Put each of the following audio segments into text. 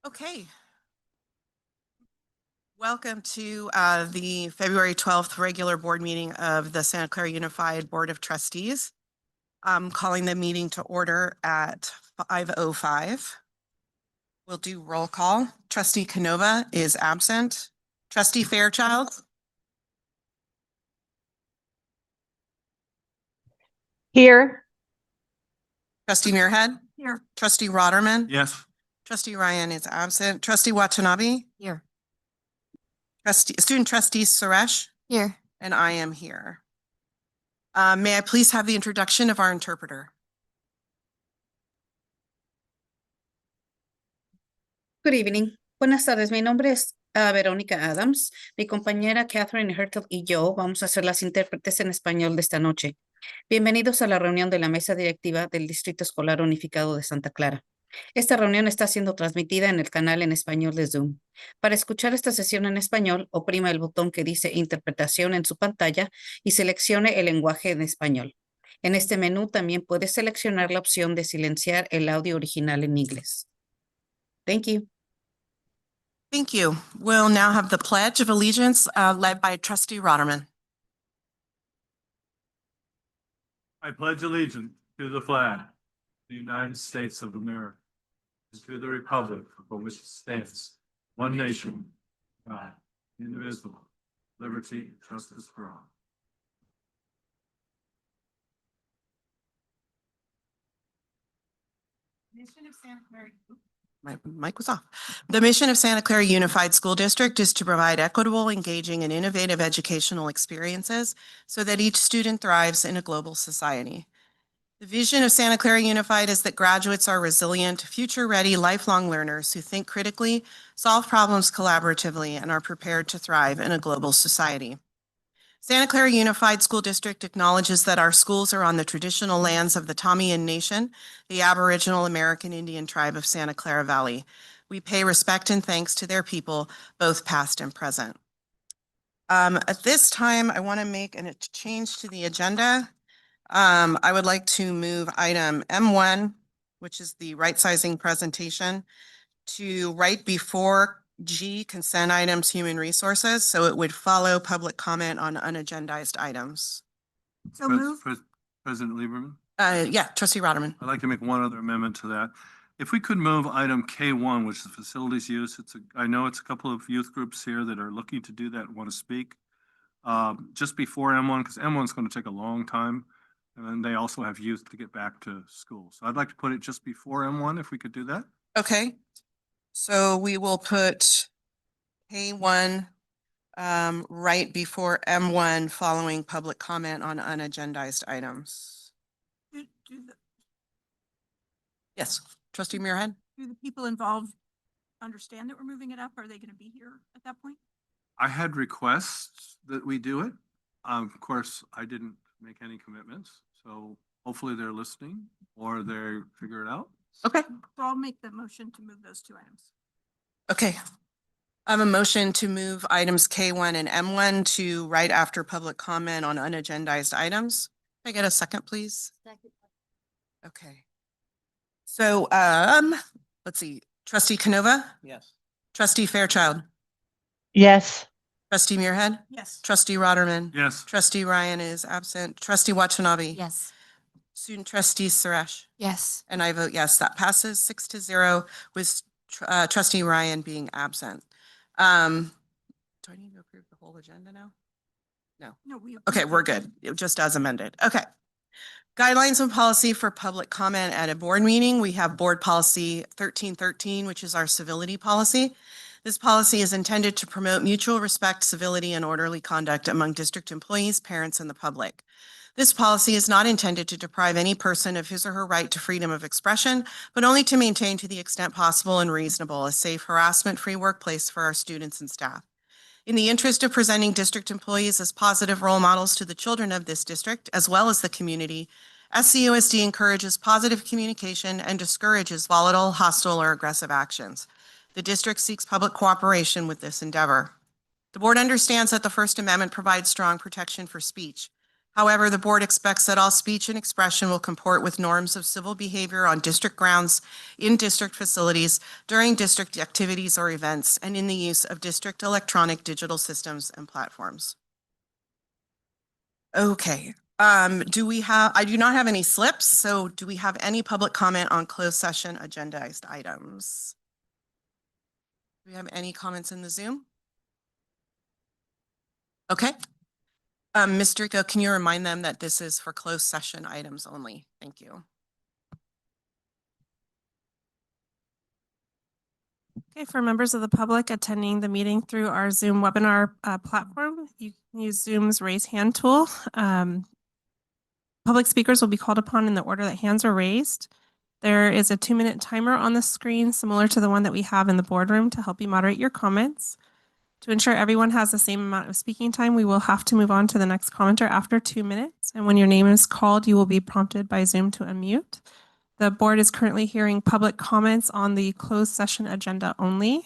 Okay. Welcome to the February 12th regular board meeting of the Santa Clara Unified Board of Trustees. I'm calling the meeting to order at 5:05. We'll do roll call. Trustee Canova is absent. Trustee Fairchild, Here. Trustee Muirhead, Here. Trustee Rotterman. Yes. Trustee Ryan is absent. Trustee Watanabe. Here. Student trustee Suresh. Here. And I am here. May I please have the introduction of our interpreter? Good evening. Buenas tardes. Mi nombre es Verónica Adams. Mi compañera Catherine Hertel y yo vamos a ser las intérpretes en español de esta noche. Bienvenidos a la reunión de la mesa directiva del Distrito Escolar Unificado de Santa Clara. Esta reunión está siendo transmitida en el canal en español de Zoom. Para escuchar esta sesión en español, oprima el botón que dice Interpretación en su pantalla y seleccione el lenguaje en español. En este menú también puede seleccionar la opción de silenciar el audio original en inglés. Thank you. Thank you. We'll now have the Pledge of Allegiance led by Trustee Rotterman. I pledge allegiance to the flag of the United States of America, and to the republic for which it stands, one nation, God, indivisible, liberty, and justice for all. Mission of Santa Clara. My mic was off. The mission of Santa Clara Unified School District is to provide equitable, engaging, and innovative educational experiences so that each student thrives in a global society. The vision of Santa Clara Unified is that graduates are resilient, future-ready, lifelong learners who think critically, solve problems collaboratively, and are prepared to thrive in a global society. Santa Clara Unified School District acknowledges that our schools are on the traditional lands of the Tamiyan Nation, the Aboriginal American Indian tribe of Santa Clara Valley. We pay respect and thanks to their people, both past and present. At this time, I want to make a change to the agenda. I would like to move item M1, which is the right sizing presentation, to right before G, consent items, human resources, so it would follow public comment on unagendized items. So move. President Lieberman, Yeah, Trustee Rotterman. I'd like to make one other amendment to that. If we could move item K1, which is facilities use, I know it's a couple of youth groups here that are looking to do that and want to speak. Just before M1, because M1 is going to take a long time. And then they also have youth to get back to school. So I'd like to put it just before M1, if we could do that. Okay, so we will put K1 right before M1 following public comment on unagendized items. Yes, Trustee Muirhead? Do the people involved understand that we're moving it up? Are they going to be here at that point? I had requests that we do it. Of course, I didn't make any commitments, so hopefully they're listening or they figure it out. Okay. So I'll make the motion to move those two items. Okay. I have a motion to move items K1 and M1 to right after public comment on unagendized items. Can I get a second, please? Second. Okay. So, let's see, Trustee Canova? Yes. Trustee Fairchild? Yes. Trustee Muirhead? Yes. Trustee Rotterman? Yes. Trustee Ryan is absent. Trustee Watanabe? Yes. Student trustee Suresh? Yes. And I vote yes. That passes 6-0 with Trustee Ryan being absent. Do I need to approve the whole agenda now? No, Okay, we're good. Just as amended. Okay. Guidelines and policy for public comment at a board meeting. We have board policy 1313, which is our civility policy. This policy is intended to promote mutual respect, civility, and orderly conduct among district employees, parents, and the public. This policy is not intended to deprive any person of his or her right to freedom of expression, but only to maintain, to the extent possible and reasonable, a safe, harassment-free workplace for our students and staff. In the interest of presenting district employees as positive role models to the children of this district, as well as the community, SCUSD encourages positive communication and discourages volatile, hostile, or aggressive actions. The district seeks public cooperation with this endeavor. The board understands that the First Amendment provides strong protection for speech. However, the board expects that all speech and expression will comport with norms of civil behavior on district grounds, in district facilities, during district activities or events, and in the use of district electronic digital systems and platforms. Okay, I do not have any slips, so do we have any public comment on closed session agendized items? Do we have any comments in the Zoom? Okay. Ms. Rico, can you remind them that this is for closed session items only? Thank you. Okay, for members of the public attending the meeting through our Zoom webinar platform, you can use Zoom's raise hand tool. Public speakers will be called upon in the order that hands are raised. There is a 2-minute timer on the screen, similar to the one that we have in the boardroom, to help you moderate your comments. To ensure everyone has the same amount of speaking time, we will have to move on to the next commenter after 2 minutes. And when your name is called, you will be prompted by Zoom to unmute. The board is currently hearing public comments on the closed session agenda only.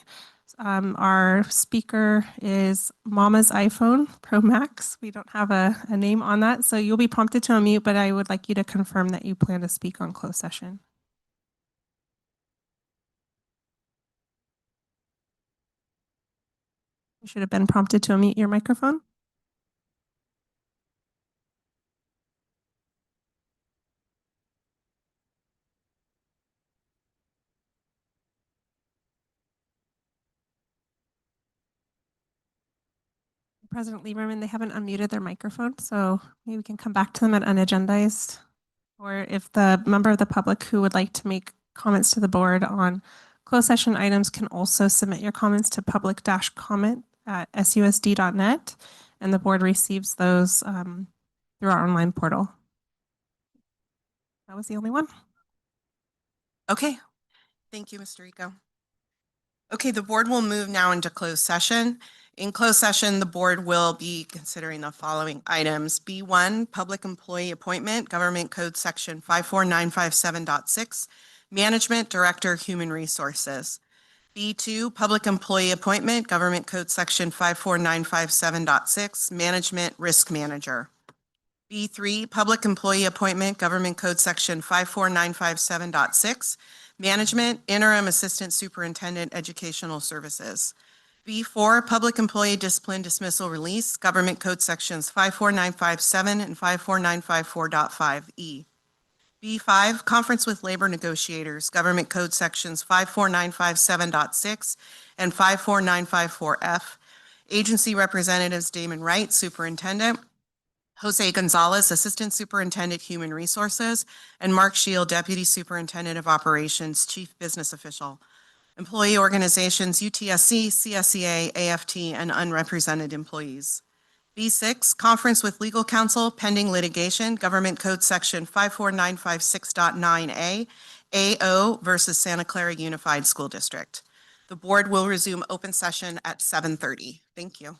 Our speaker is Mama's iPhone Pro Max. We don't have a name on that, so you'll be prompted to unmute, but I would like you to confirm that you plan to speak on closed session. You should have been prompted to unmute your microphone. President Lieberman, they haven't unmuted their microphone, so maybe we can come back to them at unagendized. Or if the member of the public who would like to make comments to the board on closed session items can also submit your comments to public-comment@susd.net, and the board receives those through our online portal. That was the only one. Okay, thank you, Mr. Rico. Okay, the board will move now into closed session. In closed session, the board will be considering the following items. B1, public employee appointment, Government Code Section 54957.6, Management Director, Human Resources. B2, public employee appointment, Government Code Section 54957.6, Management Risk Manager. B3, public employee appointment, Government Code Section 54957.6, Management Interim Assistant Superintendent Educational Services. B4, public employee discipline dismissal release, Government Code Sections 54957 and 54954.5E. B5, conference with labor negotiators, Government Code Sections 54957.6 and 54954F. Agency representatives Damon Wright, Superintendent, Jose Gonzalez, Assistant Superintendent, Human Resources, and Mark Shield, Deputy Superintendent of Operations, Chief Business Official. Employee organizations, UTSC, CSEA, AFT, and unrepresented employees. B6, conference with legal counsel pending litigation, Government Code Section 54956.9A, AO versus Santa Clara Unified School District. The board will resume open session at 7:30. Thank you.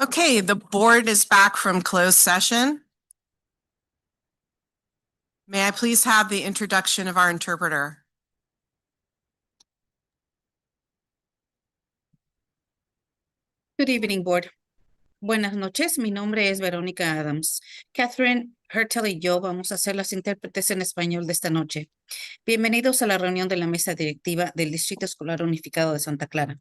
Okay, the board is back from closed session. May I please have the introduction of our interpreter? Good evening, board. Buenas noches, mi nombre es Verónica Adams. Catherine, Hertel y yo vamos a ser las intérpretes en español de esta noche. Bienvenidos a la reunión de la mesa directiva del Distrito Escolar Unificado de Santa Clara.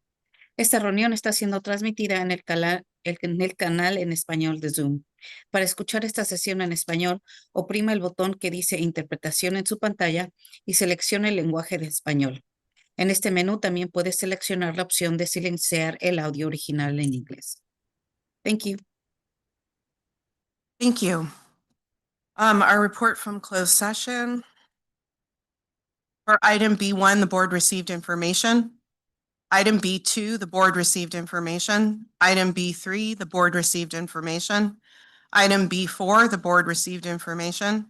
Esta reunión está siendo transmitida en el canal en español de Zoom. Para escuchar esta sesión en español, oprima el botón que dice Interpretación en su pantalla y seleccione el lenguaje de español. En este menú también puedes seleccionar la opción de silenciar el audio original en inglés. Thank you. Thank you. Our report from closed session. For item B1, the board received information. Item B2, the board received information. Item B3, the board received information. Item B4, the board received information.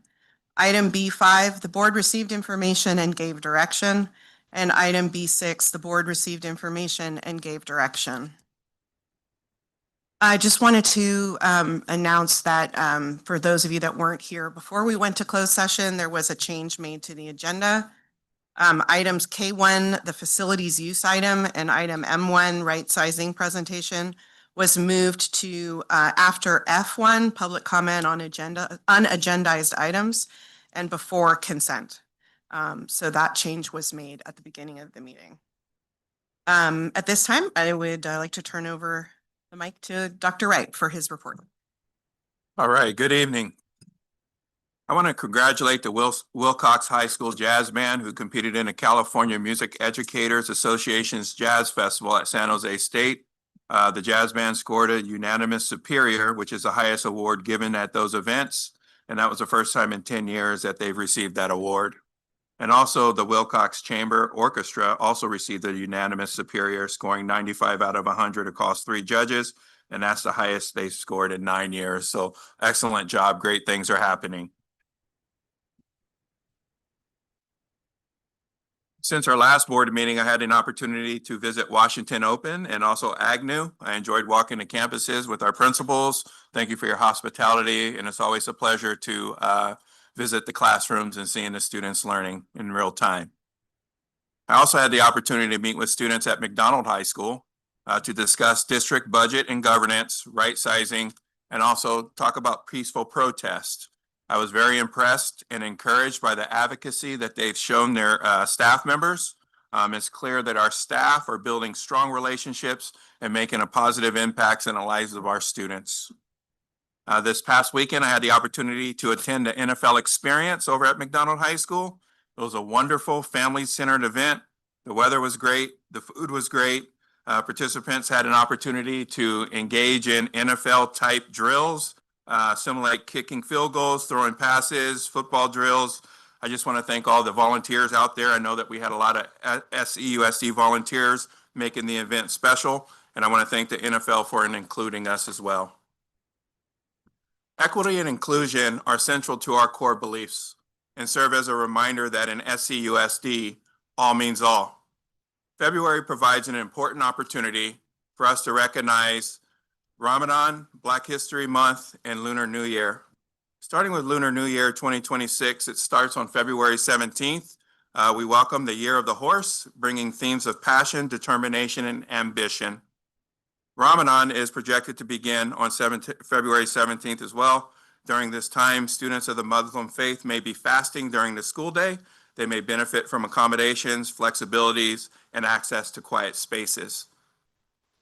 Item B5, the board received information and gave direction. And item B6, the board received information and gave direction. I just wanted to announce that for those of you that weren't here, before we went to closed session, there was a change made to the agenda. Items K1, the facilities use item, and item M1, right sizing presentation, was moved to after F1, public comment on unagendized items, and before consent. So that change was made at the beginning of the meeting. At this time, I would like to turn over the mic to Dr. Wright for his report. All right, good evening. I want to congratulate the Wilcox High School Jazz Band who competed in the California Music Educators Association's Jazz Festival at San Jose State. The jazz band scored a unanimous superior, which is the highest award given at those events. And that was the first time in 10 years that they've received that award. And also the Wilcox Chamber Orchestra also received a unanimous superior, scoring 95 out of 100 across 3 judges. And that's the highest they've scored in 9 years. So excellent job. Great things are happening. Since our last board meeting, I had an opportunity to visit Washington Open and also Agnew. I enjoyed walking the campuses with our principals. Thank you for your hospitality. And it's always a pleasure to visit the classrooms and seeing the students learning in real time. I also had the opportunity to meet with students at McDonald High School to discuss district budget and governance, right sizing, and also talk about peaceful protest. I was very impressed and encouraged by the advocacy that they've shown their staff members. It's clear that our staff are building strong relationships and making a positive impact in the lives of our students. This past weekend, I had the opportunity to attend the NFL experience over at McDonald High School. It was a wonderful family-centered event. The weather was great. The food was great. Participants had an opportunity to engage in NFL-type drills, similar like kicking field goals, throwing passes, football drills. I just want to thank all the volunteers out there. I know that we had a lot of SEUSD volunteers making the event special, and I want to thank the NFL for including us as well. Equity and inclusion are central to our core beliefs and serve as a reminder that in SEUSD, all means all. February provides an important opportunity for us to recognize Ramadan, Black History Month, and Lunar New Year. Starting with Lunar New Year 2026, it starts on February 17th. We welcome the Year of the Horse, bringing themes of passion, determination, and ambition. Ramadan is projected to begin on February 17th as well. During this time, students of the Muslim faith may be fasting during the school day. They may benefit from accommodations, flexibilities, and access to quiet spaces.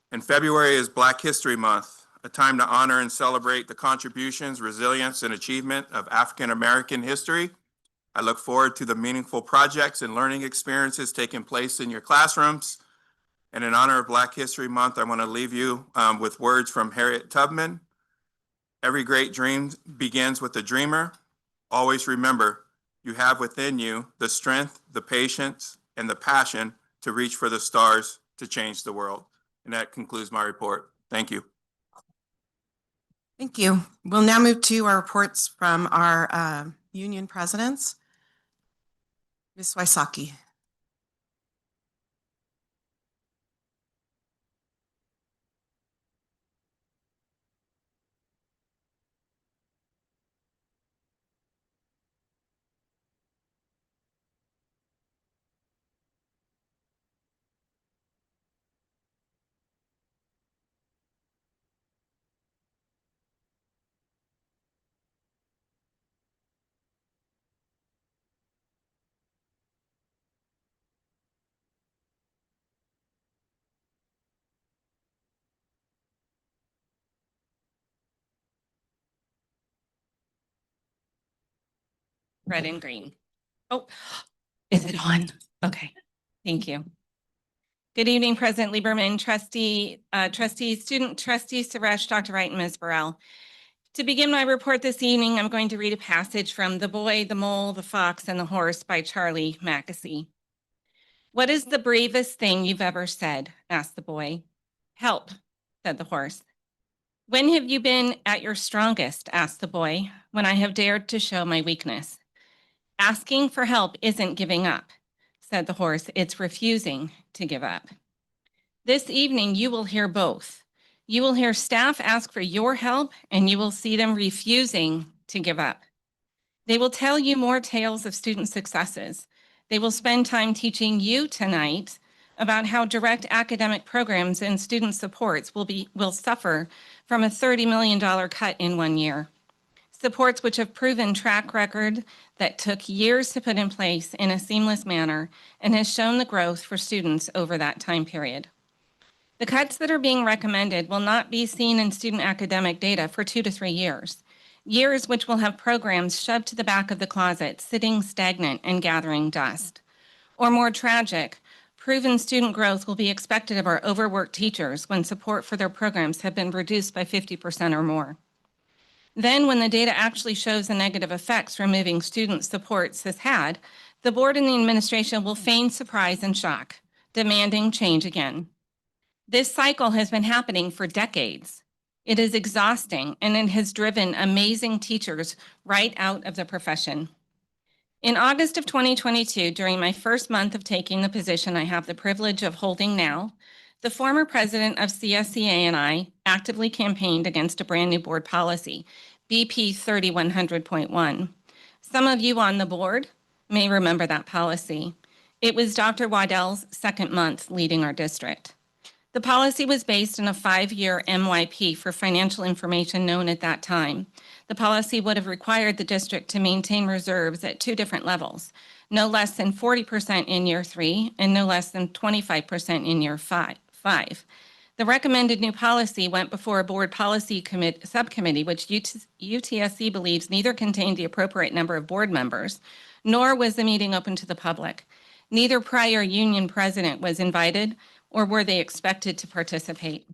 And February is Black History Month, a time to honor and celebrate the contributions, resilience, and achievement of African American history. I look forward to the meaningful projects and learning experiences taking place in your classrooms. And in honor of Black History Month, I want to leave you with words from Harriet Tubman. Every great dream begins with a dreamer. Always remember, you have within you the strength, the patience, and the passion to reach for the stars to change the world. And that concludes my report. Thank you. Thank you. We'll now move to our reports from our union presidents. Ms. Wysocki. red and green. Oh, is it on? Okay, thank you. Good evening, President Lieberman, trustees, student trustees Suresh, Dr. Wright, and Ms. Burrell. To begin my report this evening, I'm going to read a passage from The Boy, the Mole, the Fox, and the Horse by Charlie Mackesy. What is the bravest thing you've ever said? Asked the boy. Help, said the horse. When have you been at your strongest? Asked the boy. When I have dared to show my weakness. Asking for help isn't giving up, said the horse. It's refusing to give up. This evening, you will hear both. You will hear staff ask for your help, and you will see them refusing to give up. They will tell you more tales of student successes. They will spend time teaching you tonight about how direct academic programs and student supports will suffer from a $30 million cut in 1 year. Supports which have proven track record that took years to put in place in a seamless manner and has shown the growth for students over that time period. The cuts that are being recommended will not be seen in student academic data for 2 to 3 years, years which will have programs shoved to the back of the closet, sitting stagnant and gathering dust. Or more tragic, proven student growth will be expected of our overworked teachers when support for their programs have been reduced by 50% or more. Then, when the data actually shows the negative effects removing student supports has had, the board and the administration will feign surprise and shock, demanding change again. This cycle has been happening for decades. It is exhausting, and it has driven amazing teachers right out of the profession. In August of 2022, during my first month of taking the position I have the privilege of holding now, the former president of CSCA and I actively campaigned against a brand new board policy, BP 3100.1. Some of you on the board may remember that policy. It was Dr. Waddell's second month leading our district. The policy was based on a 5-year MYP for financial information known at that time. The policy would have required the district to maintain reserves at 2 different levels, no less than 40% in year 3 and no less than 25% in year 5. The recommended new policy went before a board policy subcommittee, which UTSC believes neither contained the appropriate number of board members, nor was the meeting open to the public. Neither prior union president was invited, or were they expected to participate?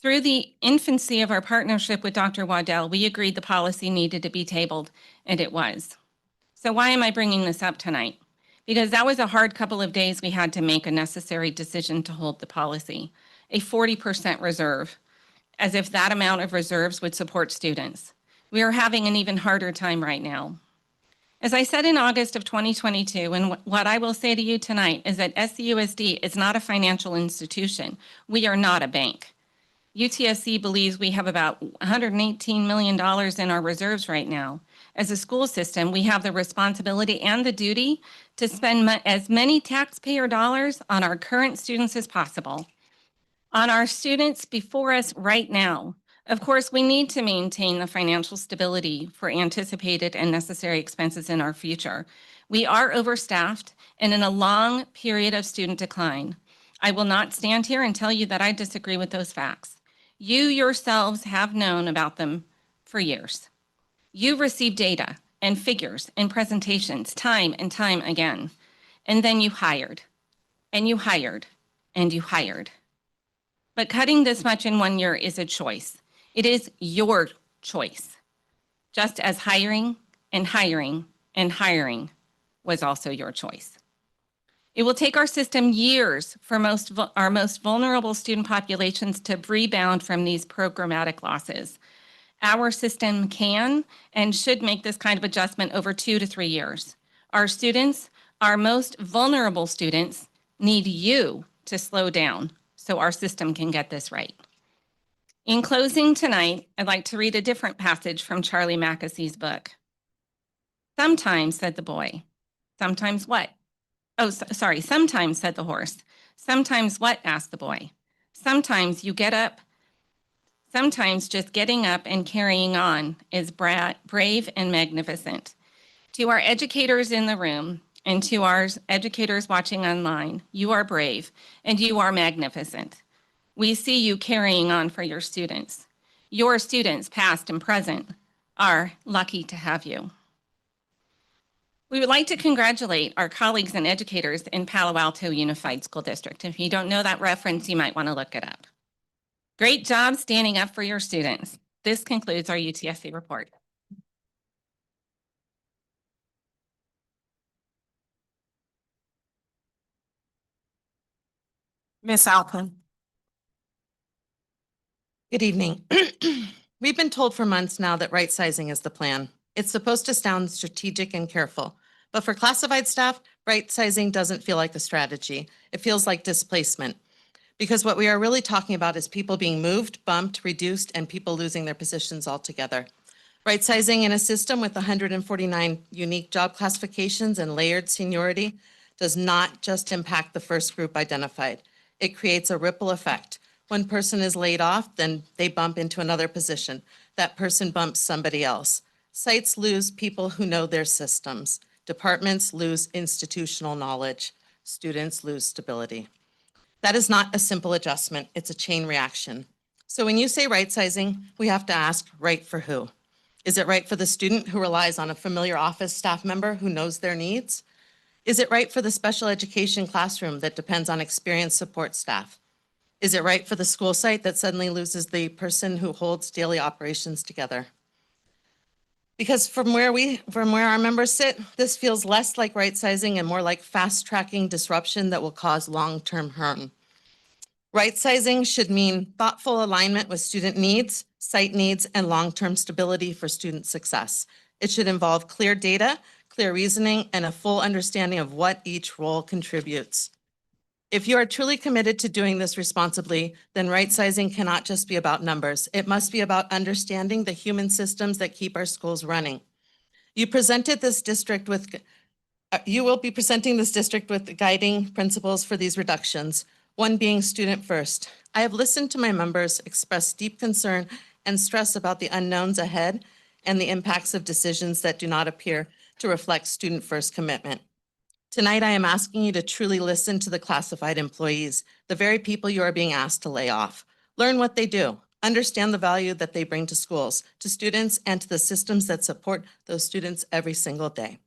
Through the infancy of our partnership with Dr. Waddell, we agreed the policy needed to be tabled, and it was. So why am I bringing this up tonight? Because that was a hard couple of days we had to make a necessary decision to hold the policy, a 40% reserve, as if that amount of reserves would support students. We are having an even harder time right now. As I said in August of 2022, and what I will say to you tonight is that SCUSD is not a financial institution. We are not a bank. UTSC believes we have about $118 million in our reserves right now. As a school system, we have the responsibility and the duty to spend as many taxpayer dollars on our current students as possible, on our students before us right now. Of course, we need to maintain the financial stability for anticipated and necessary expenses in our future. We are overstaffed and in a long period of student decline. I will not stand here and tell you that I disagree with those facts. You yourselves have known about them for years. You received data and figures and presentations time and time again, and then you hired, and you hired, and you hired. But cutting this much in 1 year is a choice. It is your choice, just as hiring and hiring and hiring was also your choice. It will take our system years for our most vulnerable student populations to rebound from these programmatic losses. Our system can and should make this kind of adjustment over 2 to 3 years. Our students, our most vulnerable students, need you to slow down so our system can get this right. In closing tonight, I'd like to read a different passage from Charlie Mackesy's book. Sometimes, said the boy. Sometimes what? Sometimes, said the horse. Sometimes what? Asked the boy. Sometimes you get up. Sometimes just getting up and carrying on is brave and magnificent. To our educators in the room and to our educators watching online, you are brave and you are magnificent. We see you carrying on for your students. Your students, past and present, are lucky to have you. We would like to congratulate our colleagues and educators in Palo Alto Unified School District. If you don't know that reference, you might want to look it up. Great job standing up for your students. This concludes our UTSC report. Ms. Alpin. Good evening. We've been told for months now that right sizing is the plan. It's supposed to sound strategic and careful, but for classified staff, right sizing doesn't feel like a strategy. It feels like displacement. Because what we are really talking about is people being moved, bumped, reduced, and people losing their positions altogether. Right sizing in a system with 149 unique job classifications and layered seniority does not just impact the first group identified. It creates a ripple effect. One person is laid off, then they bump into another position. That person bumps somebody else. Sites lose people who know their systems. Departments lose institutional knowledge. Students lose stability. That is not a simple adjustment. It's a chain reaction. So when you say right sizing, we have to ask, right for who? Is it right for the student who relies on a familiar office staff member who knows their needs? Is it right for the special education classroom that depends on experienced support staff? Is it right for the school site that suddenly loses the person who holds daily operations together? Because from where our members sit, this feels less like right sizing and more like fast tracking disruption that will cause long-term harm. Right sizing should mean thoughtful alignment with student needs, site needs, and long-term stability for student success. It should involve clear data, clear reasoning, and a full understanding of what each role contributes. If you are truly committed to doing this responsibly, then right sizing cannot just be about numbers. It must be about understanding the human systems that keep our schools running. You will be presenting this district with guiding principles for these reductions, one being student first. I have listened to my members express deep concern and stress about the unknowns ahead and the impacts of decisions that do not appear to reflect student first commitment. Tonight, I am asking you to truly listen to the classified employees, the very people you are being asked to lay off. Learn what they do, understand the value that they bring to schools, to students, and to the systems that support those students every single day.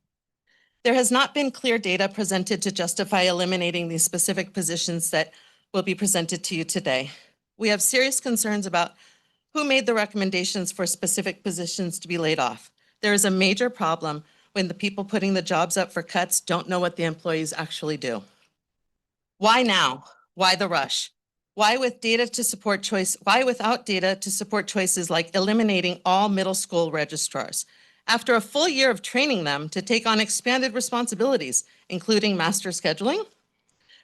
There has not been clear data presented to justify eliminating these specific positions that will be presented to you today. We have serious concerns about who made the recommendations for specific positions to be laid off. There is a major problem when the people putting the jobs up for cuts don't know what the employees actually do. Why now? Why the rush? Why without data to support choices like eliminating all middle school registrars? After a full year of training them to take on expanded responsibilities, including master scheduling,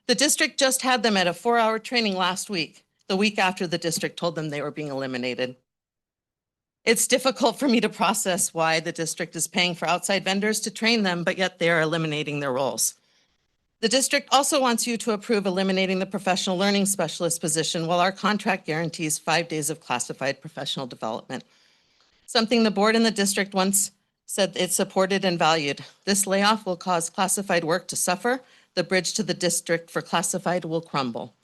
the district just had them at a 4-hour training last week, the week after the district told them they were being eliminated. It's difficult for me to process why the district is paying for outside vendors to train them, but yet they are eliminating their roles. The district also wants you to approve eliminating the professional learning specialist position while our contract guarantees 5 days of classified professional development. Something the board and the district once said it supported and valued. This layoff will cause classified work to suffer. The bridge to the district for classified will crumble.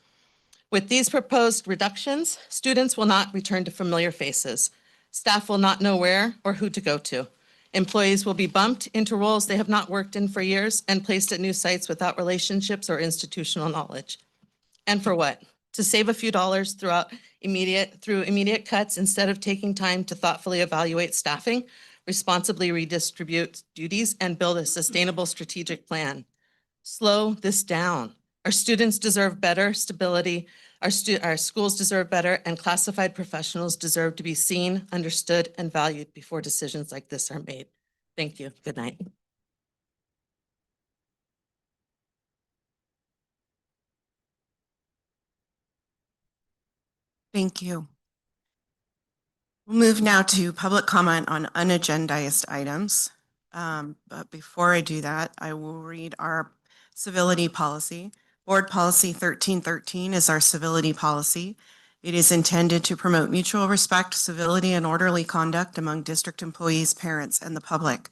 With these proposed reductions, students will not return to familiar faces. Staff will not know where or who to go to. Employees will be bumped into roles they have not worked in for years and placed at new sites without relationships or institutional knowledge. And for what? To save a few dollars through immediate cuts instead of taking time to thoughtfully evaluate staffing, responsibly redistribute duties, and build a sustainable strategic plan. Slow this down. Our students deserve better stability. Our schools deserve better, and classified professionals deserve to be seen, understood, and valued before decisions like this are made. Thank you. Good night. Thank you. We'll move now to public comment on unagendized items. But before I do that, I will read our civility policy. Board Policy 1313 is our civility policy. It is intended to promote mutual respect, civility, and orderly conduct among district employees, parents, and the public.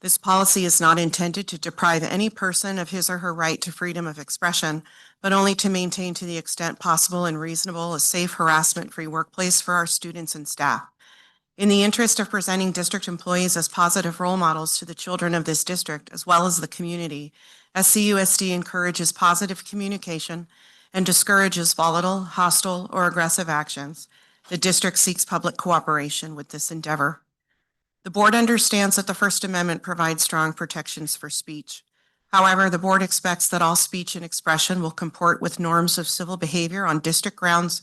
This policy is not intended to deprive any person of his or her right to freedom of expression, but only to maintain to the extent possible and reasonable a safe harassment-free workplace for our students and staff. In the interest of presenting district employees as positive role models to the children of this district as well as the community, SCUSD encourages positive communication and discourages volatile, hostile, or aggressive actions. The district seeks public cooperation with this endeavor. The board understands that the First Amendment provides strong protections for speech. However, the board expects that all speech and expression will comport with norms of civil behavior on district grounds,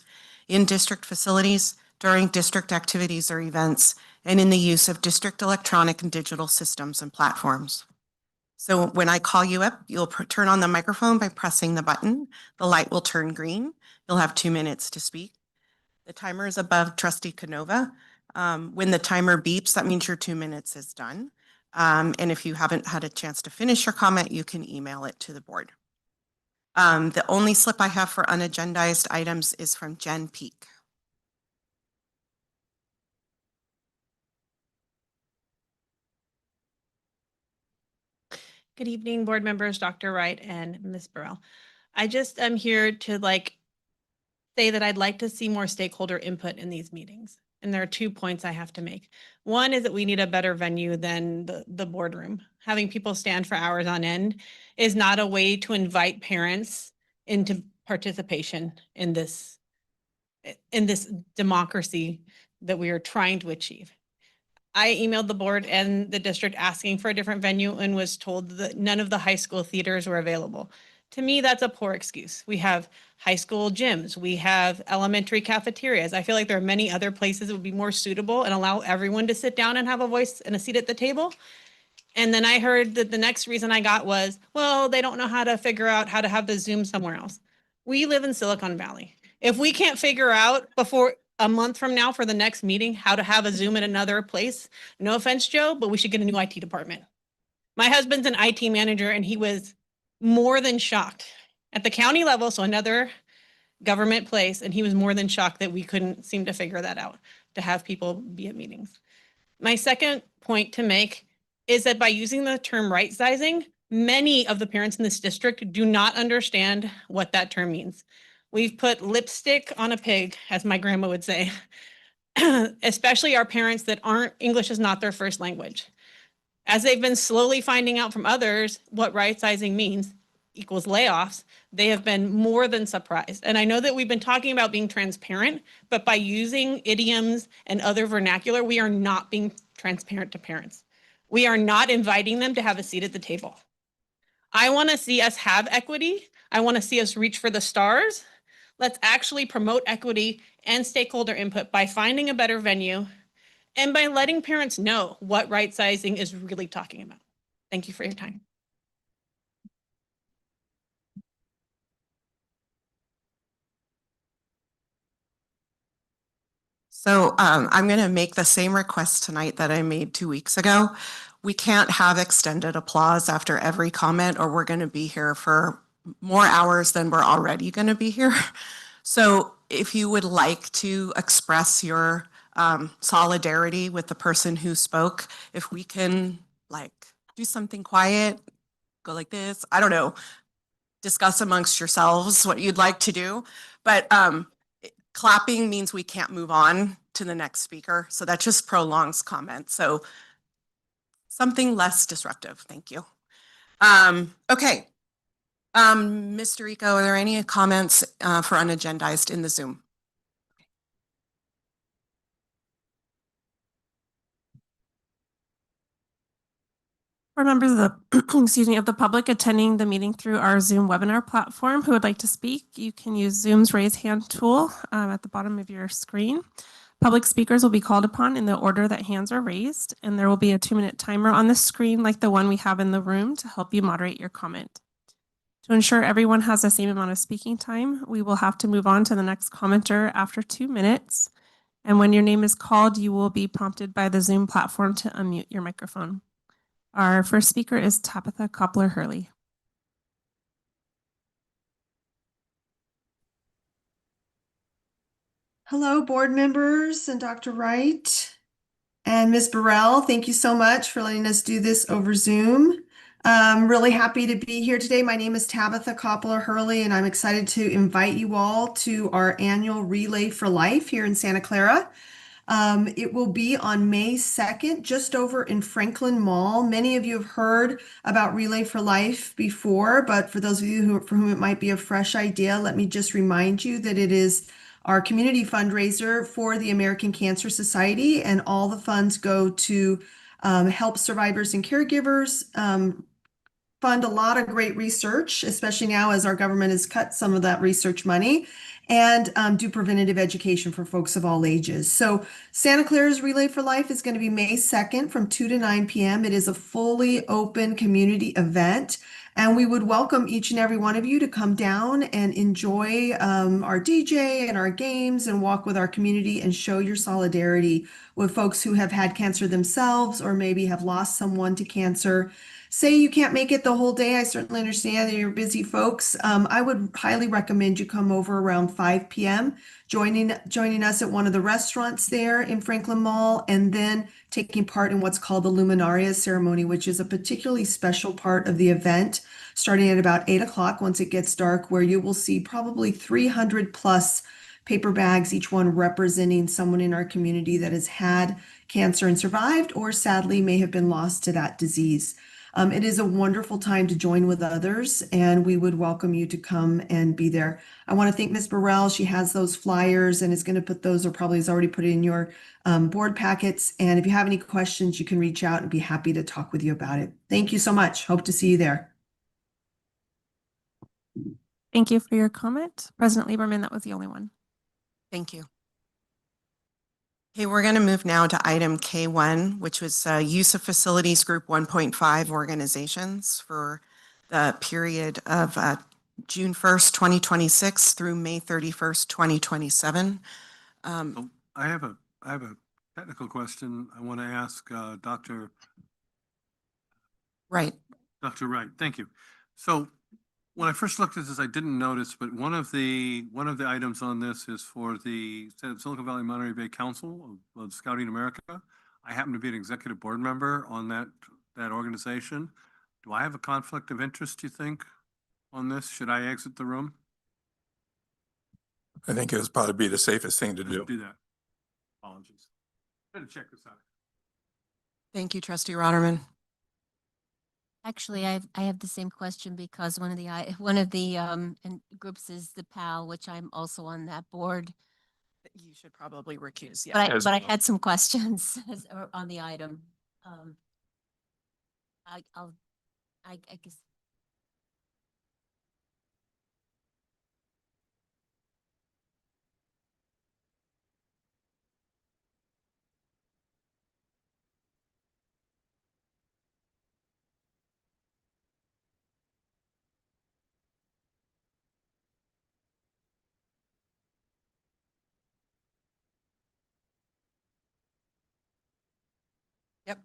in district facilities, during district activities or events, and in the use of district electronic and digital systems and platforms. So when I call you up, you'll turn on the microphone by pressing the button. The light will turn green. You'll have 2 minutes to speak. The timer is above Trustee Canova. When the timer beeps, that means your 2 minutes is done. And if you haven't had a chance to finish your comment, you can email it to the board. The only slip I have for unagendized items is from Jen Peak. Good evening, board members, Dr. Wright and Ms. Burrell. I just am here to say that I'd like to see more stakeholder input in these meetings. And there are 2 points I have to make. One is that we need a better venue than the boardroom. Having people stand for hours on end is not a way to invite parents into participation in this democracy that we are trying to achieve. I emailed the board and the district asking for a different venue and was told that none of the high school theaters were available. To me, that's a poor excuse. We have high school gyms, we have elementary cafeterias. I feel like there are many other places that would be more suitable and allow everyone to sit down and have a voice and a seat at the table. And then I heard that the next reason I got was, well, they don't know how to figure out how to have the Zoom somewhere else. We live in Silicon Valley. If we can't figure out before a month from now for the next meeting how to have a Zoom in another place, no offense, Joe, but we should get a new IT department. My husband's an IT manager and he was more than shocked at the county level, so another government place, and he was more than shocked that we couldn't seem to figure that out to have people be at meetings. My second point to make is that by using the term right sizing, many of the parents in this district do not understand what that term means. We've put lipstick on a pig, as my grandma would say, especially our parents that English is not their first language. As they've been slowly finding out from others what right sizing means equals layoffs, they have been more than surprised. And I know that we've been talking about being transparent, but by using idioms and other vernacular, we are not being transparent to parents. We are not inviting them to have a seat at the table. I want to see us have equity. I want to see us reach for the stars. Let's actually promote equity and stakeholder input by finding a better venue and by letting parents know what right sizing is really talking about. Thank you for your time. So I'm going to make the same request tonight that I made 2 weeks ago. We can't have extended applause after every comment, or we're going to be here for more hours than we're already going to be here. So if you would like to express your solidarity with the person who spoke, if we can do something quiet, go like this, I don't know, discuss amongst yourselves what you'd like to do. But clapping means we can't move on to the next speaker. So that just prolongs comment. So something less disruptive. Thank you. Okay. Mr. Rico, are there any comments for unagendized in the Zoom? For members of the, of the public attending the meeting through our Zoom webinar platform who would like to speak, you can use Zoom's raise hand tool at the bottom of your screen. Public speakers will be called upon in the order that hands are raised, and there will be a 2-minute timer on the screen like the one we have in the room to help you moderate your comment. To ensure everyone has the same amount of speaking time, we will have to move on to the next commenter after 2 minutes. And when your name is called, you will be prompted by the Zoom platform to unmute your microphone. Our first speaker is Tabitha Koppler-Hurley. Hello, board members and Dr. Wright and Ms. Burrell. Thank you so much for letting us do this over Zoom. I'm really happy to be here today. My name is Tabitha Koppler-Hurley, and I'm excited to invite you all to our annual Relay for Life here in Santa Clara. It will be on May 2nd, just over in Franklin Mall. Many of you have heard about Relay for Life before, but for those of you for whom it might be a fresh idea, let me just remind you that it is our community fundraiser for the American Cancer Society, and all the funds go to help survivors and caregivers, fund a lot of great research, especially now as our government has cut some of that research money, and do preventative education for folks of all ages. So Santa Clara's Relay for Life is going to be May 2nd from 2 to 9 p.m. It is a fully open community event, and we would welcome each and every one of you to come down and enjoy our DJ and our games and walk with our community and show your solidarity with folks who have had cancer themselves or maybe have lost someone to cancer. Say you can't make it the whole day. I certainly understand that you're busy folks. I would highly recommend you come over around 5 p.m., joining us at one of the restaurants there in Franklin Mall, and then taking part in what's called the Luminaria ceremony, which is a particularly special part of the event, starting at about 8 o'clock once it gets dark, where you will see probably 300 plus paper bags, each one representing someone in our community that has had cancer and survived, or sadly may have been lost to that disease. It is a wonderful time to join with others, and we would welcome you to come and be there. I want to thank Ms. Burrell. She has those flyers and is going to put those, or probably has already put it in your board packets. And if you have any questions, you can reach out and be happy to talk with you about it. Thank you so much. Hope to see you there. Thank you for your comment. President Lieberman, that was the only one. Thank you. Okay, we're going to move now to item K1, which was use of facilities group 1.5 organizations for the period of June 1st, 2026 through May 31st, 2027. So I have a technical question I want to ask Dr. Right. Dr. Wright. Thank you. So when I first looked at this, I didn't notice, but one of the items on this is for the Silicon Valley Monterey Bay Council of Scouting America. I happen to be an executive board member on that organization. Do I have a conflict of interest, do you think, on this? Should I exit the room? I think it would probably be the safest thing to do. Do that. Apologies. Better check this out. Thank you, Trustee Rotterman. Actually, I have the same question because one of the groups is the PAL, which I'm also on that board. You should probably recuse. Yeah. But As I well. had some questions on the item. I guess. Yep.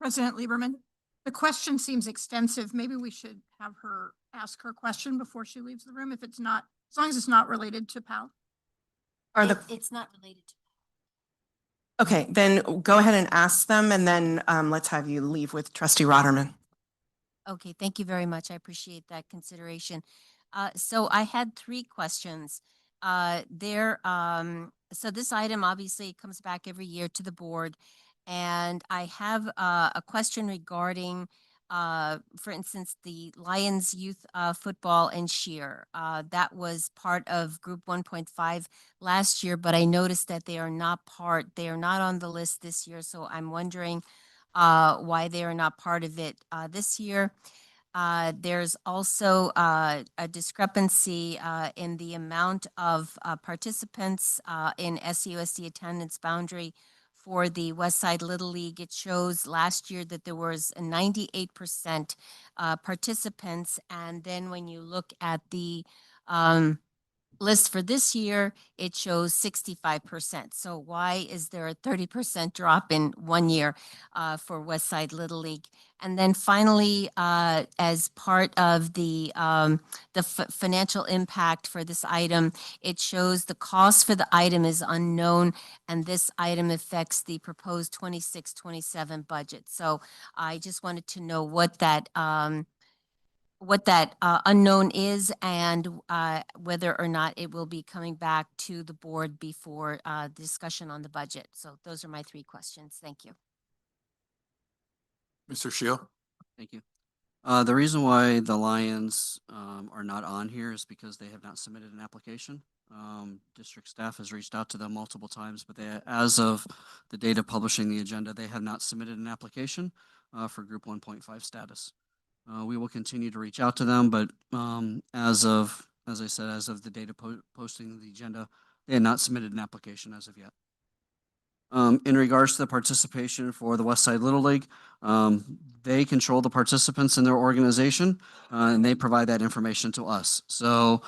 President Lieberman, the question seems extensive. Maybe we should have her ask her question before she leaves the room, if it's not, as long as it's not related to PAL. It's not related to. Okay, then go ahead and ask them, and then let's have you leave with Trustee Rotterman. Okay, thank you very much. I appreciate that consideration. So I had 3 questions. So this item obviously comes back every year to the board. And I have a question regarding, for instance, the Lions Youth Football and Cheer. That was part of Group 1.5 last year, but I noticed that they are not on the list this year. So I'm wondering why they are not part of it this year. There's also a discrepancy in the amount of participants in SUSD attendance boundary for the West Side Little League. It shows last year that there was a 98% participants. And then when you look at the list for this year, it shows 65%. So why is there a 30% drop in 1 year for West Side Little League? And then finally, as part of the financial impact for this item, it shows the cost for the item is unknown, and this item affects the proposed 26-27 budget. So I just wanted to know what that unknown is and whether or not it will be coming back to the board before discussion on the budget. So those are my 3 questions. Thank you. Mr. Shield? Thank you. The reason why the Lions are not on here is because they have not submitted an application. District staff has reached out to them multiple times, but they, as of the date of publishing the agenda, they have not submitted an application for Group 1.5 status. We will continue to reach out to them, but as I said, as of the date of posting the agenda, they had not submitted an application as of yet. In regards to the participation for the West Side Little League, they control the participants in their organization, and they provide that information to us. So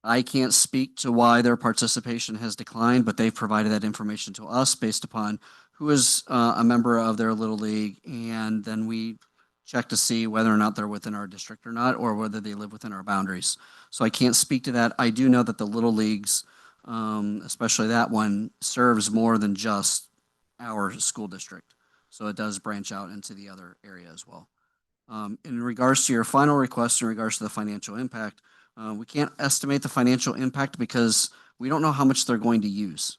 I can't speak to why their participation has declined, but they've provided that information to us based upon who is a member of their Little League, and then we check to see whether or not they're within our district or not, or whether they live within our boundaries. So I can't speak to that. I do know that the Little Leagues, especially that one, serves more than just our school district. So it does branch out into the other area as well. In regards to your final request in regards to the financial impact, we can't estimate the financial impact because we don't know how much they're going to use.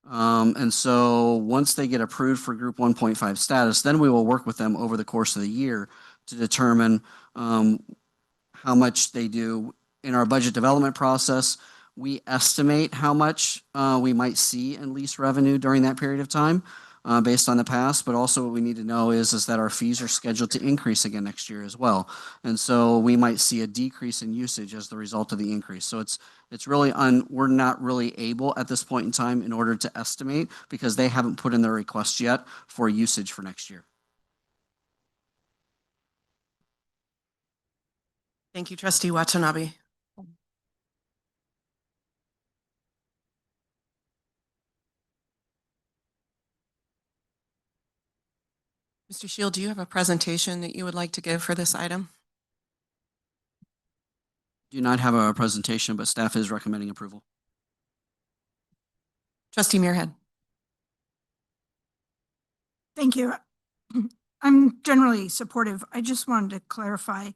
And so once they get approved for Group 1.5 status, then we will work with them over the course of the year to determine how much they do. In our budget development process, we estimate how much we might see in lease revenue during that period of time based on the past, but also what we need to know is that our fees are scheduled to increase again next year as well. And so we might see a decrease in usage as the result of the increase. So it's really we're not really able at this point in time in order to estimate because they haven't put in their request yet for usage for next year. Thank you, Trustee Watanabe. Mr. Shield, do you have a presentation that you would like to give for this item? Do not have a presentation, but staff is recommending approval. Trustee Muirhead. Thank you. I'm generally supportive. I just wanted to clarify,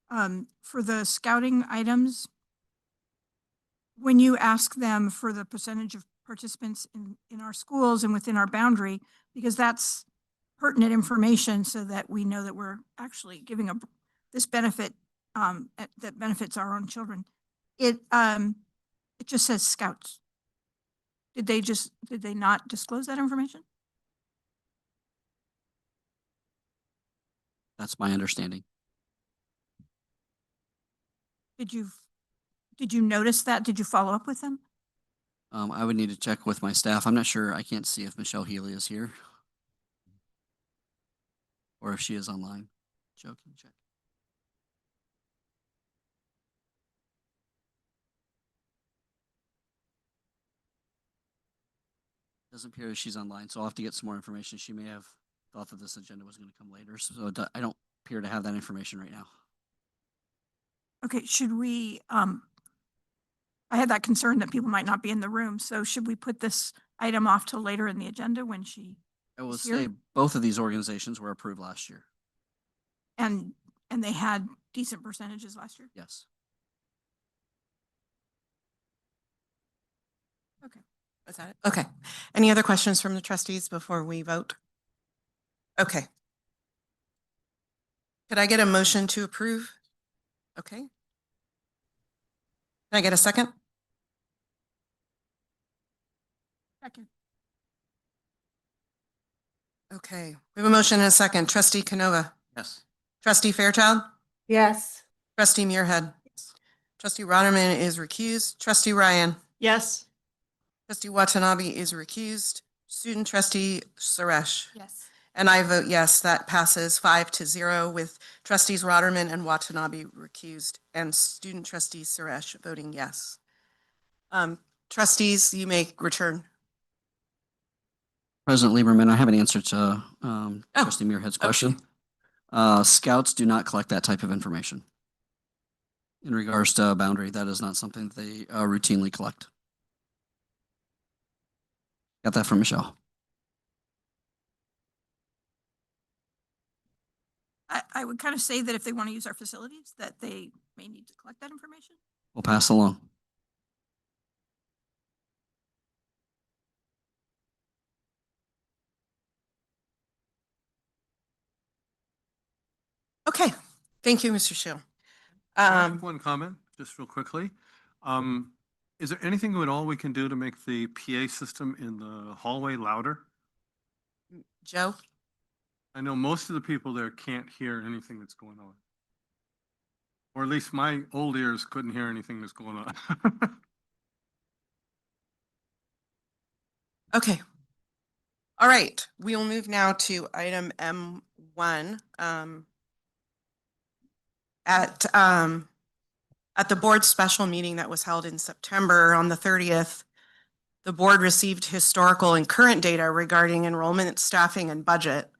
for the scouting items, when you ask them for the percentage of participants in our schools and within our boundary, because that's pertinent information so that we know that we're actually giving this benefit that benefits our own children. It just says scouts. Did they not disclose that information? That's my understanding. Did you notice that? Did you follow up with them? I would need to check with my staff. I'm not sure. I can't see if Michelle Healy is here or if she is online. Joe, can you check? Doesn't appear that she's online, so I'll have to get some more information. She may have thought that this agenda was going to come later, so I don't appear to have that information right now. Okay, should we, I had that concern that people might not be in the room, so should we put this item off till later in the agenda when she I will is here? say both of these organizations were approved last year. And they had decent percentages last year? Yes. Okay. Is that it? Okay. Any other questions from the trustees before we vote? Okay. Could I get a motion to approve? Okay. Can I get a second? Second. Okay. We have a motion and a second. Trustee Canova. Yes. Trustee Fairchild. Yes. Trustee Muirhead. Trustee Rotterman is recused. Trustee Ryan. Yes. Trustee Watanabe is recused. Student Trustee Suresh. Yes. And I vote yes. That passes 5-0 with Trustees Rotterman and Watanabe recused and Student Trustee Suresh voting yes. Trustees, you may return. President Lieberman, I have an answer to Oh, Trustee Muirhead's question. Scouts do not collect that type of information. In regards to a boundary, that is not something they routinely collect. Got that from Michelle. I would kind of say that if they want to use our facilities, that they may need to collect that information. We'll pass along. Okay, thank you, Mr. Shill. I have one comment, just real quickly. Is there anything at all we can do to make the PA system in the hallway louder? Joe? I know most of the people there can't hear anything that's going on. Or at least my old ears couldn't hear anything that's going on. Okay. All right, we will move now to item M1. At the board's special meeting that was held in September on the 30th, the board received historical and current data regarding enrollment, staffing, and budget.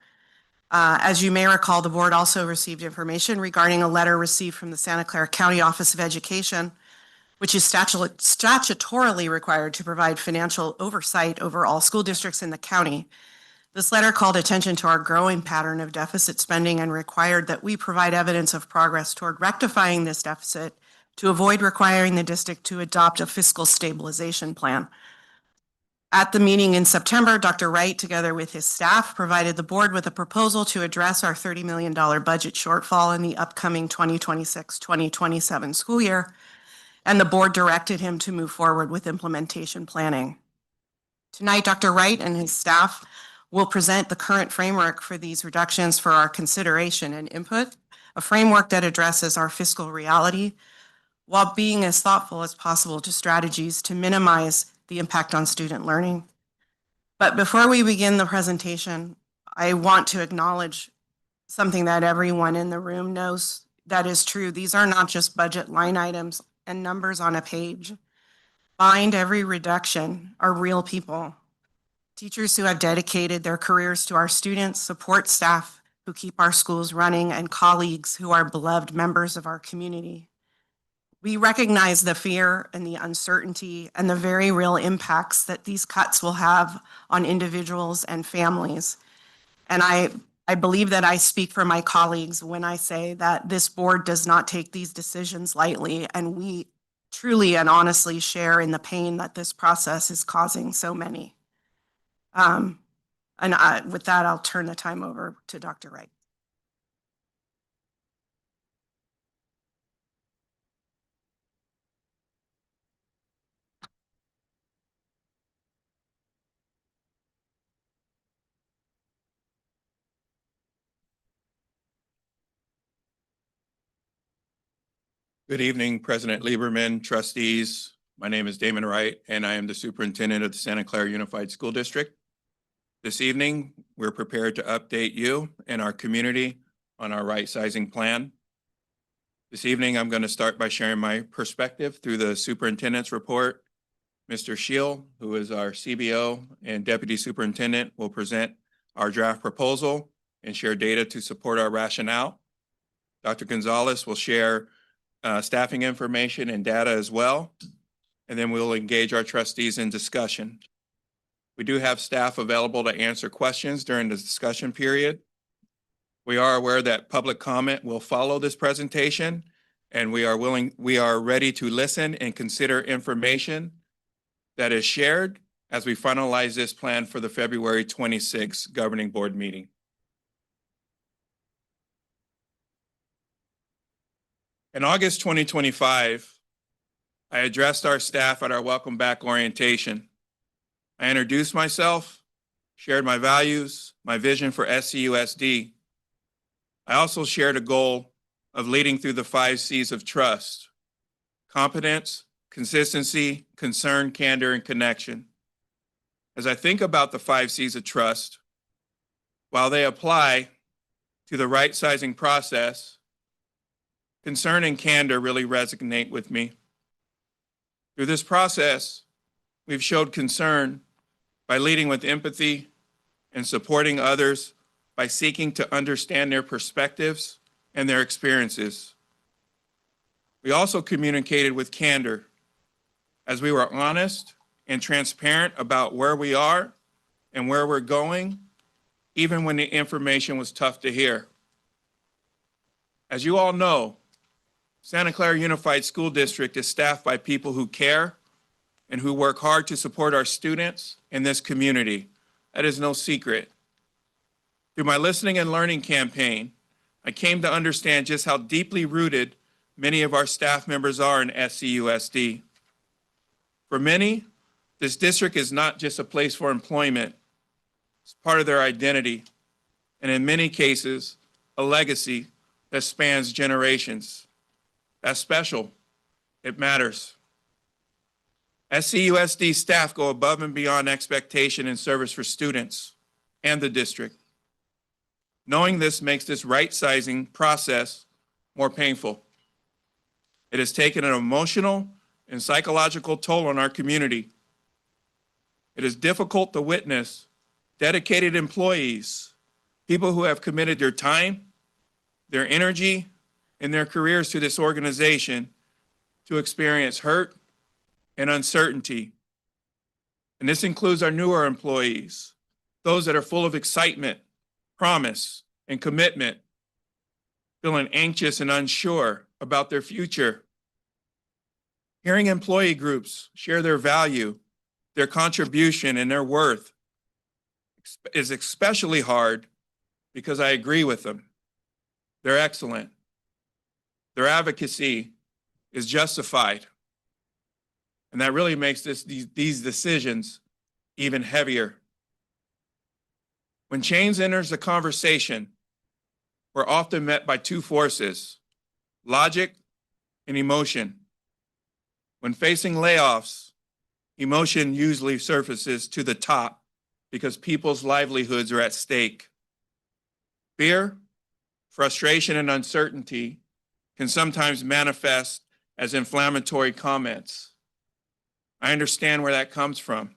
As you may recall, the board also received information regarding a letter received from the Santa Clara County Office of Education, which is statutorily required to provide financial oversight over all school districts in the county. This letter called attention to our growing pattern of deficit spending and required that we provide evidence of progress toward rectifying this deficit to avoid requiring the district to adopt a fiscal stabilization plan. At the meeting in September, Dr. Wright, together with his staff, provided the board with a proposal to address our $30 million budget shortfall in the upcoming 2026-2027 school year, and the board directed him to move forward with implementation planning. Tonight, Dr. Wright and his staff will present the current framework for these reductions for our consideration and input, a framework that addresses our fiscal reality while being as thoughtful as possible to strategies to minimize the impact on student learning. But before we begin the presentation, I want to acknowledge something that everyone in the room knows that is true. These are not just budget line items and numbers on a page. Behind every reduction are real people. Teachers who have dedicated their careers to our students, support staff who keep our schools running, and colleagues who are beloved members of our community. We recognize the fear and the uncertainty and the very real impacts that these cuts will have on individuals and families. And I believe that I speak for my colleagues when I say that this board does not take these decisions lightly, and we truly and honestly share in the pain that this process is causing so many. With that, I'll turn the time over to Dr. Wright. Good evening, President Lieberman, trustees. My name is Damon Wright, and I am the superintendent of the Santa Clara Unified School District. This evening, we're prepared to update you and our community on our right-sizing plan. This evening, I'm going to start by sharing my perspective through the superintendent's report. Mr. Shiel, who is our CBO and deputy superintendent, will present our draft proposal and share data to support our rationale. Dr. Gonzalez will share staffing information and data as well, and then we'll engage our trustees in discussion. We do have staff available to answer questions during the discussion period. We are aware that public comment will follow this presentation, and we are ready to listen and consider information that is shared as we finalize this plan for the February 26th governing board meeting. In August 2025, I addressed our staff at our Welcome Back orientation. I introduced myself, shared my values, my vision for SCUSD. I also shared a goal of leading through the 5 C's of trust: competence, consistency, concern, candor, and connection. As I think about the 5 C's of trust, while they apply to the right sizing process, concern and candor really resonate with me. Through this process, we've showed concern by leading with empathy and supporting others by seeking to understand their perspectives and their experiences. We also communicated with candor as we were honest and transparent about where we are and where we're going, even when the information was tough to hear. As you all know, Santa Clara Unified School District is staffed by people who care and who work hard to support our students in this community. That is no secret. Through my listening and learning campaign, I came to understand just how deeply rooted many of our staff members are in SCUSD. For many, this district is not just a place for employment, it's part of their identity, and in many cases, a legacy that spans generations. That's special. It matters. SCUSD staff go above and beyond expectation in service for students and the district. Knowing this makes this right-sizing process more painful. It has taken an emotional and psychological toll on our community. It is difficult to witness dedicated employees, people who have committed their time, their energy, and their careers to this organization to experience hurt and uncertainty. And this includes our newer employees, those that are full of excitement, promise, and commitment, feeling anxious and unsure about their future. Hearing employee groups share their value, their contribution, and their worth is especially hard because I agree with them. They're excellent. Their advocacy is justified. And that really makes these decisions even heavier. When change enters the conversation, we're often met by two forces, logic and emotion. When facing layoffs, emotion usually surfaces to the top because people's livelihoods are at stake. Fear, frustration, and uncertainty can sometimes manifest as inflammatory comments. I understand where that comes from.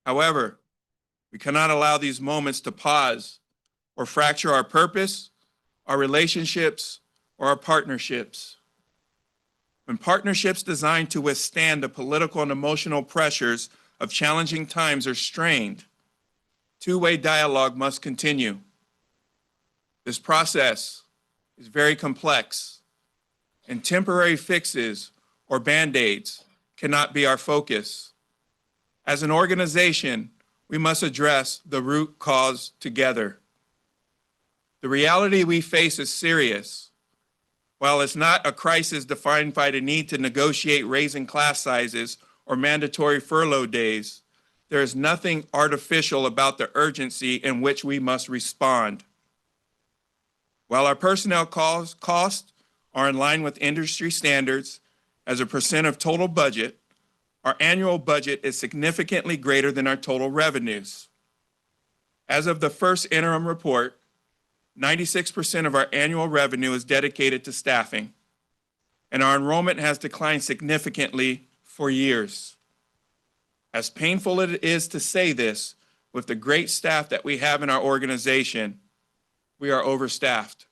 However, we cannot allow these moments to pause or fracture our purpose, our relationships, or our partnerships. When partnerships designed to withstand the political and emotional pressures of challenging times are strained, two-way dialogue must continue. This process is very complex, and temporary fixes or Band-Aids cannot be our focus. As an organization, we must address the root cause together. The reality we face is serious. While it's not a crisis defined by the need to negotiate raising class sizes or mandatory furlough days, there is nothing artificial about the urgency in which we must respond. While our personnel costs are in line with industry standards as a percent of total budget, our annual budget is significantly greater than our total revenues. As of the first interim report, 96% of our annual revenue is dedicated to staffing, and our enrollment has declined significantly for years. As painful it is to say this, with the great staff that we have in our organization, we are overstaffed.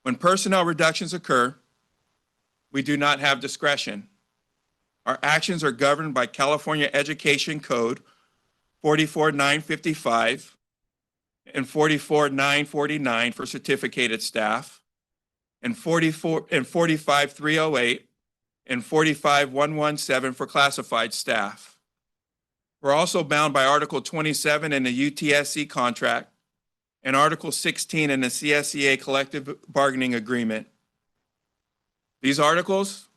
When personnel reductions occur, we do not have discretion. Our actions are governed by California Education Code 44955 and 44949 for certificated staff, and 45308 and 45117 for classified staff. We're also bound by Article 27 in the UTSC contract and Article 16 in the CSEA collective bargaining agreement. These articles,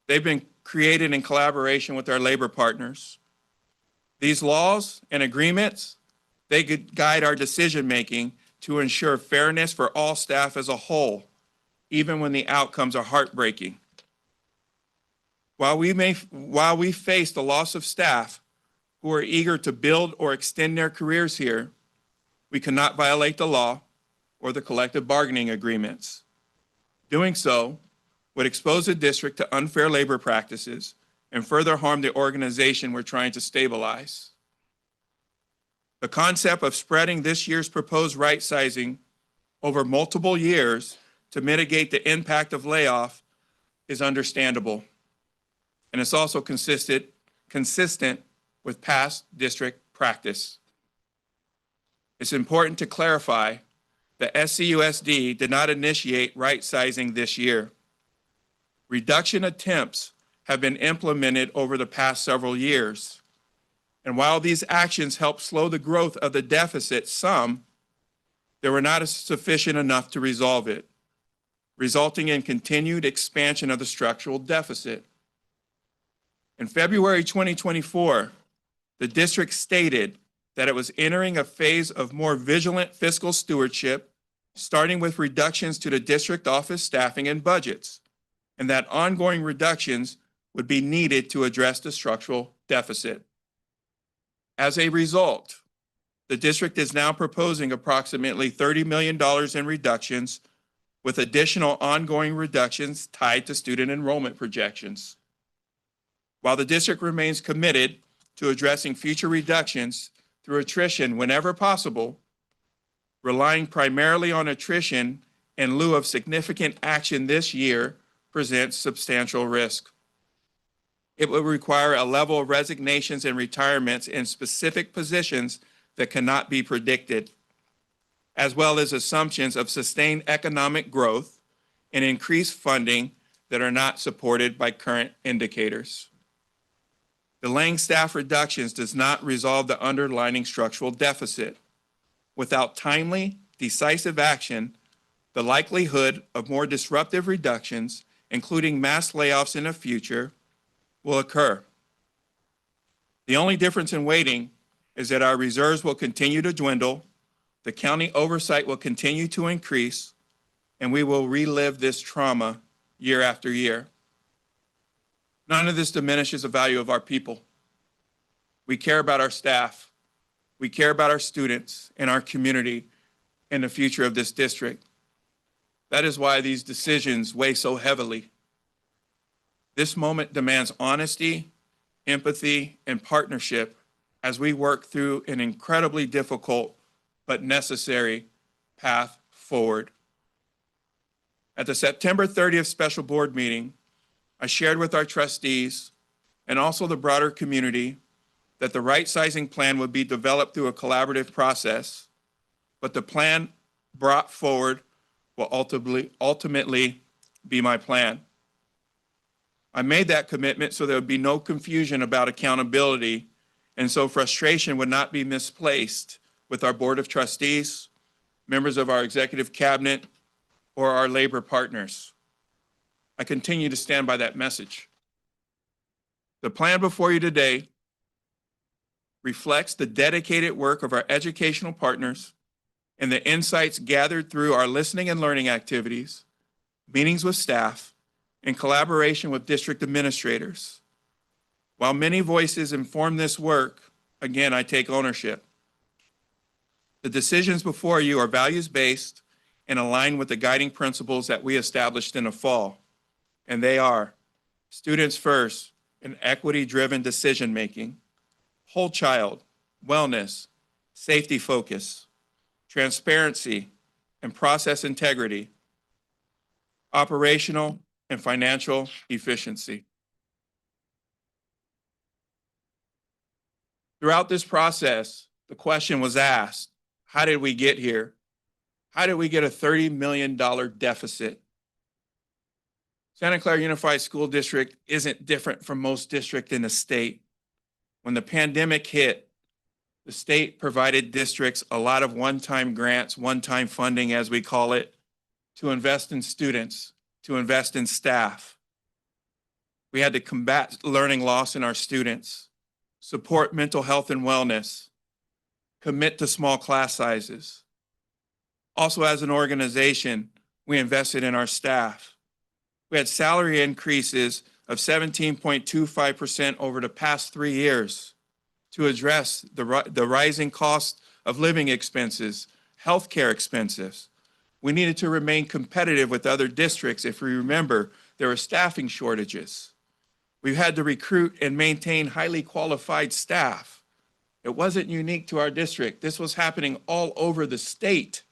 they've been created in collaboration with our labor partners. These laws and agreements, they could guide our decision-making to ensure fairness for all staff as a whole, even when the outcomes are heartbreaking. While we face the loss of staff who are eager to build or extend their careers here, we cannot violate the law or the collective bargaining agreements. Doing so would expose the district to unfair labor practices and further harm the organization we're trying to stabilize. The concept of spreading this year's proposed right sizing over multiple years to mitigate the impact of layoff is understandable. And it's also consistent with past district practice. It's important to clarify that SCUSD did not initiate right sizing this year. Reduction attempts have been implemented over the past several years. And while these actions helped slow the growth of the deficit some, they were not sufficient enough to resolve it, resulting in continued expansion of the structural deficit. In February 2024, the district stated that it was entering a phase of more vigilant fiscal stewardship, starting with reductions to the district office staffing and budgets, and that ongoing reductions would be needed to address the structural deficit. As a result, the district is now proposing approximately $30 million in reductions, with additional ongoing reductions tied to student enrollment projections. While the district remains committed to addressing future reductions through attrition whenever possible, relying primarily on attrition in lieu of significant action this year presents substantial risk. It will require a level of resignations and retirements in specific positions that cannot be predicted, as well as assumptions of sustained economic growth and increased funding that are not supported by current indicators. Delaying staff reductions does not resolve the underlying structural deficit. Without timely, decisive action, the likelihood of more disruptive reductions, including mass layoffs in the future, will occur. The only difference in waiting is that our reserves will continue to dwindle, the county oversight will continue to increase, and we will relive this trauma year after year. None of this diminishes the value of our people. We care about our staff. We care about our students and our community and the future of this district. That is why these decisions weigh so heavily. This moment demands honesty, empathy, and partnership as we work through an incredibly difficult but necessary path forward. At the September 30th special board meeting, I shared with our trustees and also the broader community that the right sizing plan would be developed through a collaborative process, but the plan brought forward will ultimately be my plan. I made that commitment so there would be no confusion about accountability, and so frustration would not be misplaced with our Board of Trustees, members of our executive cabinet, or our labor partners. I continue to stand by that message. The plan before you today reflects the dedicated work of our educational partners and the insights gathered through our listening and learning activities, meetings with staff, in collaboration with district administrators. While many voices inform this work, again, I take ownership. The decisions before you are values-based and align with the guiding principles that we established in the fall. And they are students first and equity-driven decision-making, whole child, wellness, safety focus, transparency and process integrity, operational and financial efficiency. Throughout this process, the question was asked, how did we get here? How did we get a $30 million deficit? Santa Clara Unified School District isn't different from most districts in the state. When the pandemic hit, the state provided districts a lot of one-time grants, one-time funding, as we call it, to invest in students, to invest in staff. We had to combat learning loss in our students, support mental health and wellness, commit to small class sizes. Also, as an organization, we invested in our staff. We had salary increases of 17.25% over the past 3 years to address the rising cost of living expenses, healthcare expenses. We needed to remain competitive with other districts. If we remember, there are staffing shortages. We've had to recruit and maintain highly qualified staff. It wasn't unique to our district. This was happening all over the state.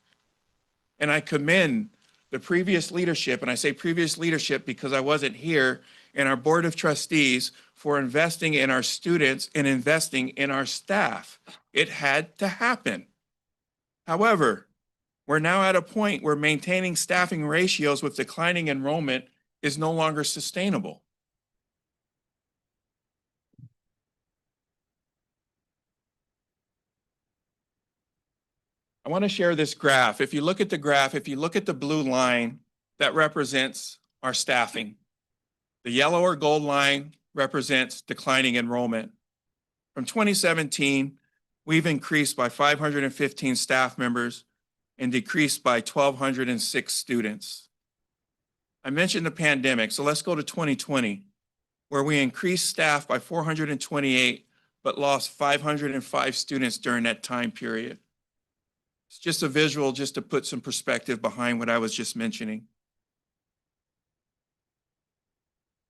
And I commend the previous leadership, and I say previous leadership because I wasn't here, and our Board of Trustees for investing in our students and investing in our staff. It had to happen. However, we're now at a point where maintaining staffing ratios with declining enrollment is no longer sustainable. I want to share this graph. If you look at the graph, if you look at the blue line, that represents our staffing. The yellow or gold line represents declining enrollment. From 2017, we've increased by 515 staff members and decreased by 1,206 students. I mentioned the pandemic, so let's go to 2020, where we increased staff by 428, but lost 505 students during that time period. It's just a visual just to put some perspective behind what I was just mentioning.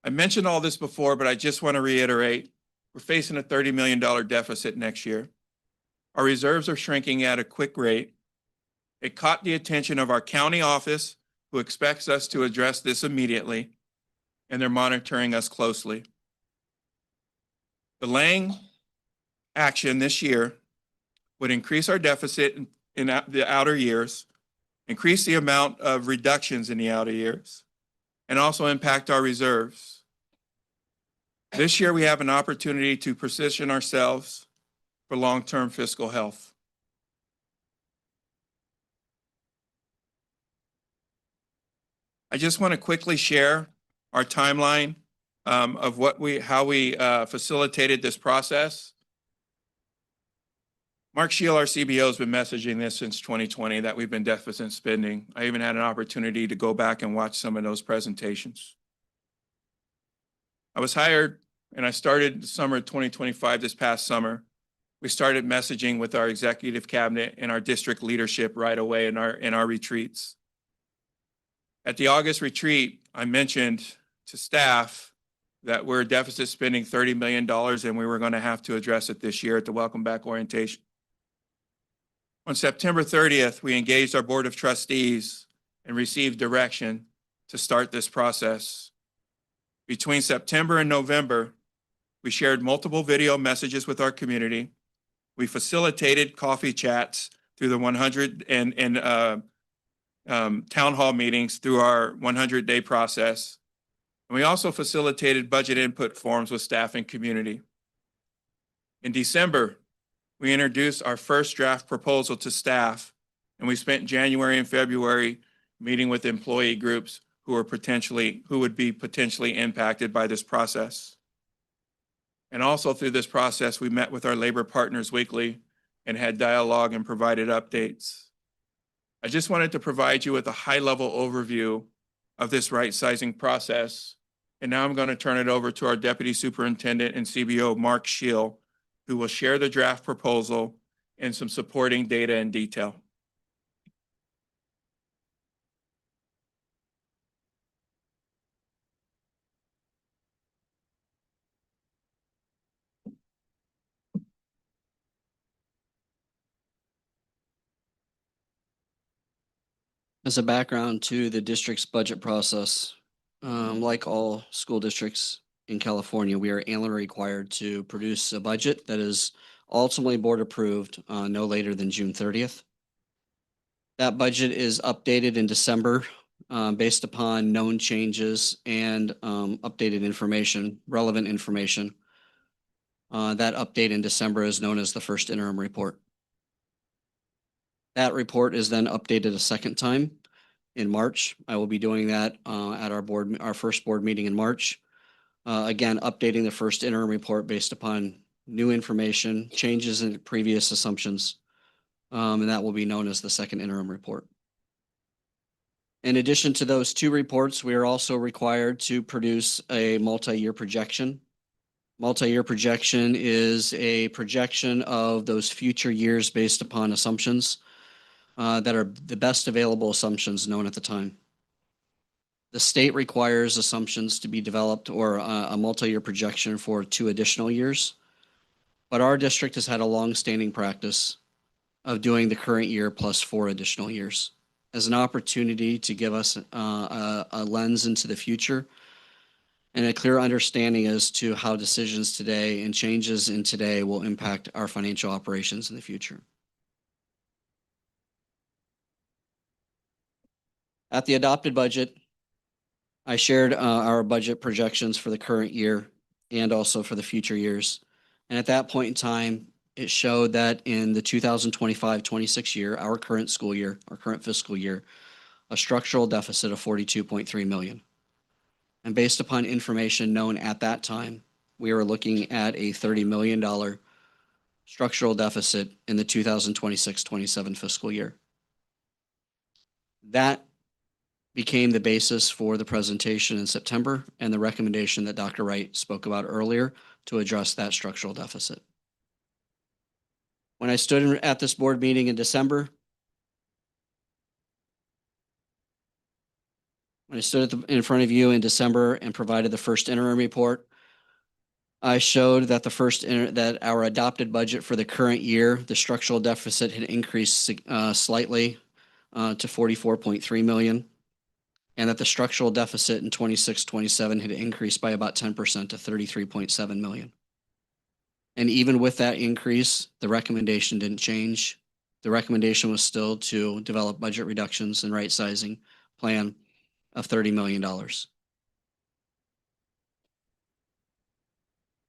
I mentioned all this before, but I just want to reiterate, we're facing a $30 million deficit next year. Our reserves are shrinking at a quick rate. It caught the attention of our county office, who expects us to address this immediately, and they're monitoring us closely. Delaying action this year would increase our deficit in the outer years, increase the amount of reductions in the outer years, and also impact our reserves. This year, we have an opportunity to position ourselves for long-term fiscal health. I just want to quickly share our timeline of how we facilitated this process. Mark Shield, our CBO, has been messaging this since 2020 that we've been deficit spending. I even had an opportunity to go back and watch some of those presentations. I was hired and I started the summer of 2025, this past summer. We started messaging with our executive cabinet and our district leadership right away in our retreats. At the August retreat, I mentioned to staff that we're deficit spending $30 million and we were going to have to address it this year at the Welcome Back orientation. On September 30th, we engaged our Board of Trustees and received direction to start this process. Between September and November, we shared multiple video messages with our community. We facilitated coffee chats through the 100 and town hall meetings through our 100-day process. And we also facilitated budget input forms with staff and community. In December, we introduced our first draft proposal to staff, and we spent January and February meeting with employee groups who would be potentially impacted by this process. And also through this process, we met with our labor partners weekly and had dialogue and provided updates. I just wanted to provide you with a high-level overview of this right-sizing process. And now I'm going to turn it over to our Deputy Superintendent and CBO, Mark Shield, who will share the draft proposal and some supporting data and detail. As a background to the district's budget process, like all school districts in California, we are annually required to produce a budget that is ultimately board approved no later than June 30th. That budget is updated in December based upon known changes and updated information, relevant information. That update in December is known as the first interim report. That report is then updated a second time in March. I will be doing that at our first board meeting in March. Again, updating the first interim report based upon new information, changes in previous assumptions, and that will be known as the second interim report. In addition to those two reports, we are also required to produce a multi-year projection. Multi-year projection is a projection of those future years based upon assumptions that are the best available assumptions known at the time. The state requires assumptions to be developed or a multi-year projection for 2 additional years. But our district has had a long-standing practice of doing the current year plus 4 additional years as an opportunity to give us a lens into the future and a clear understanding as to how decisions today and changes in today will impact our financial operations in the future. At the adopted budget, I shared our budget projections for the current year and also for the future years. And at that point in time, it showed that in the 2025-26 year, our current school year, our current fiscal year, a structural deficit of 42.3 million. And based upon information known at that time, we were looking at a $30 million structural deficit in the 2026-27 fiscal year. That became the basis for the presentation in September and the recommendation that Dr. Wright spoke about earlier to address that structural deficit. When I stood at this board meeting in December, when I stood in front of you in December and provided the first interim report, I showed that that our adopted budget for the current year, the structural deficit had increased slightly to 44.3 million, and that the structural deficit in 26-27 had increased by about 10% to 33.7 million. And even with that increase, the recommendation didn't change. The recommendation was still to develop budget reductions and right sizing plan of $30 million.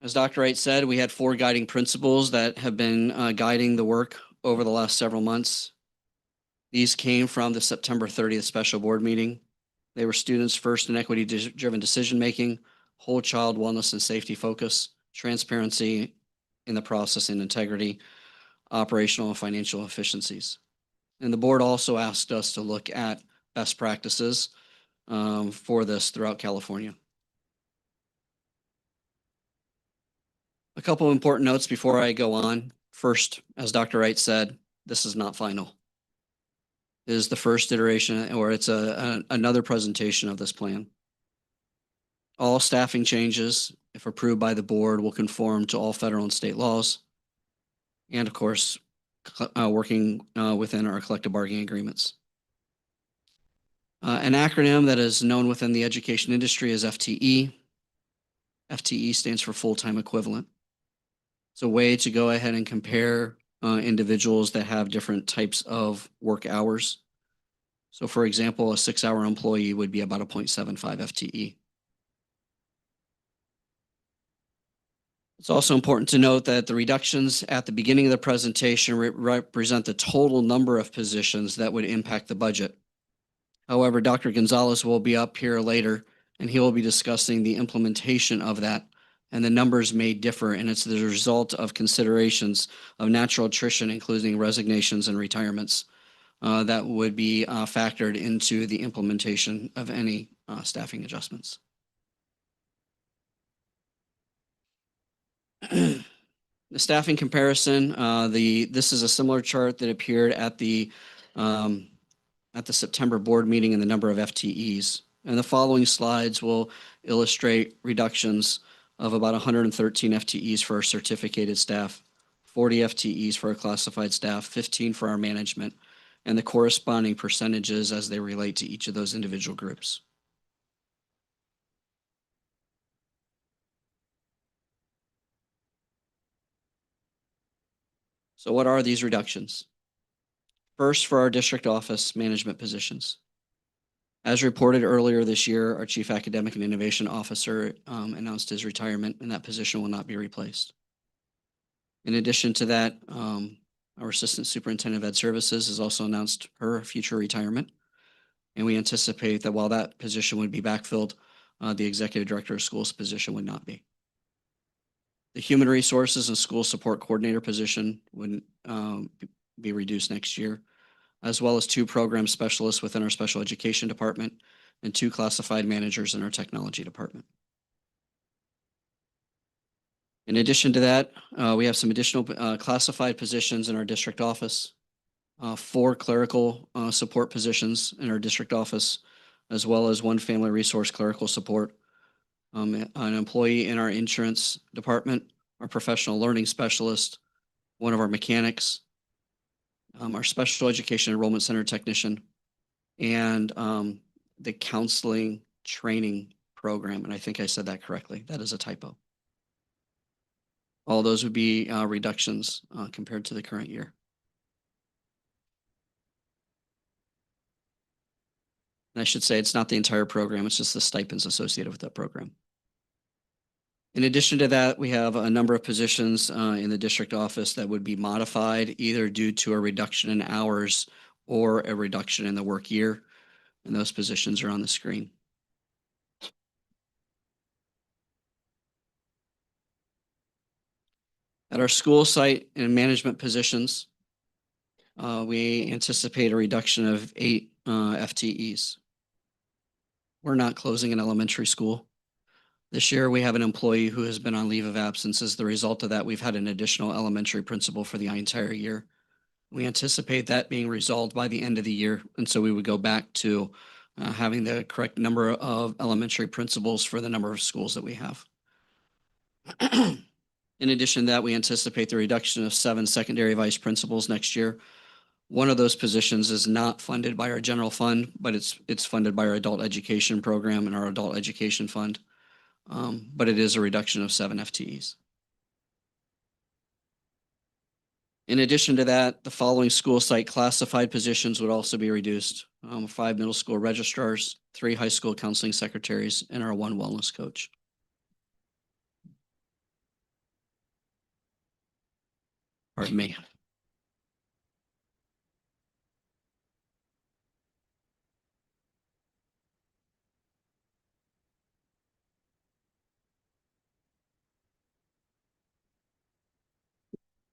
As Dr. Wright said, we had 4 guiding principles that have been guiding the work over the last several months. These came from the September 30th special board meeting. They were students first and equity-driven decision-making, whole child wellness and safety focus, transparency in the process and integrity, operational and financial efficiencies. And the board also asked us to look at best practices for this throughout California. A couple of important notes before I go on. First, as Dr. Wright said, this is not final. It is the first iteration, or it's another presentation of this plan. All staffing changes, if approved by the board, will conform to all federal and state laws. And of course, working within our collective bargaining agreements. An acronym that is known within the education industry is FTE. FTE stands for full-time equivalent. It's a way to go ahead and compare individuals that have different types of work hours. So for example, a 6-hour employee would be about a 0.75 FTE. It's also important to note that the reductions at the beginning of the presentation represent the total number of positions that would impact the budget. However, Dr. Gonzalez will be up here later and he will be discussing the implementation of that, and the numbers may differ, and it's the result of considerations of natural attrition, including resignations and retirements, that would be factored into the implementation of any staffing adjustments. The staffing comparison, this is a similar chart that appeared at the September board meeting in the number of FTEs. And the following slides will illustrate reductions of about 113 FTEs for our certificated staff, 40 FTEs for our classified staff, 15 for our management, and the corresponding percentages as they relate to each of those individual groups. So what are these reductions? First, for our district office management positions. As reported earlier this year, our Chief Academic and Innovation Officer announced his retirement, and that position will not be replaced. In addition to that, our Assistant Superintendent of Ed Services has also announced her future retirement, and we anticipate that while that position would be backfilled, the Executive Director of Schools position would not be. The Human Resources and School Support Coordinator position would be reduced next year, as well as 2 program specialists within our special education department and 2 classified managers in our technology department. In addition to that, we have some additional classified positions in our district office, 4 clerical support positions in our district office, as well as one family resource clerical support, an employee in our insurance department, our professional learning specialist, one of our mechanics, our special education enrollment center technician, and the counseling training program. And I think I said that correctly. That is a typo. All those would be reductions compared to the current year. And I should say it's not the entire program, it's just the stipends associated with that program. In addition to that, we have a number of positions in the district office that would be modified either due to a reduction in hours or a reduction in the work year. And those positions are on the screen. At our school site and management positions, we anticipate a reduction of 8 FTEs. We're not closing an elementary school. This year, we have an employee who has been on leave of absence. As the result of that, we've had an additional elementary principal for the entire year. We anticipate that being resolved by the end of the year. And so we would go back to having the correct number of elementary principals for the number of schools that we have. In addition to that, we anticipate the reduction of 7 secondary vice principals next year. One of those positions is not funded by our general fund, but it's funded by our adult education program and our adult education fund. But it is a reduction of 7 FTEs. In addition to that, the following school site classified positions would also be reduced. 5 middle school registrars, 3 high school counseling secretaries, and our 1 wellness coach. Pardon me.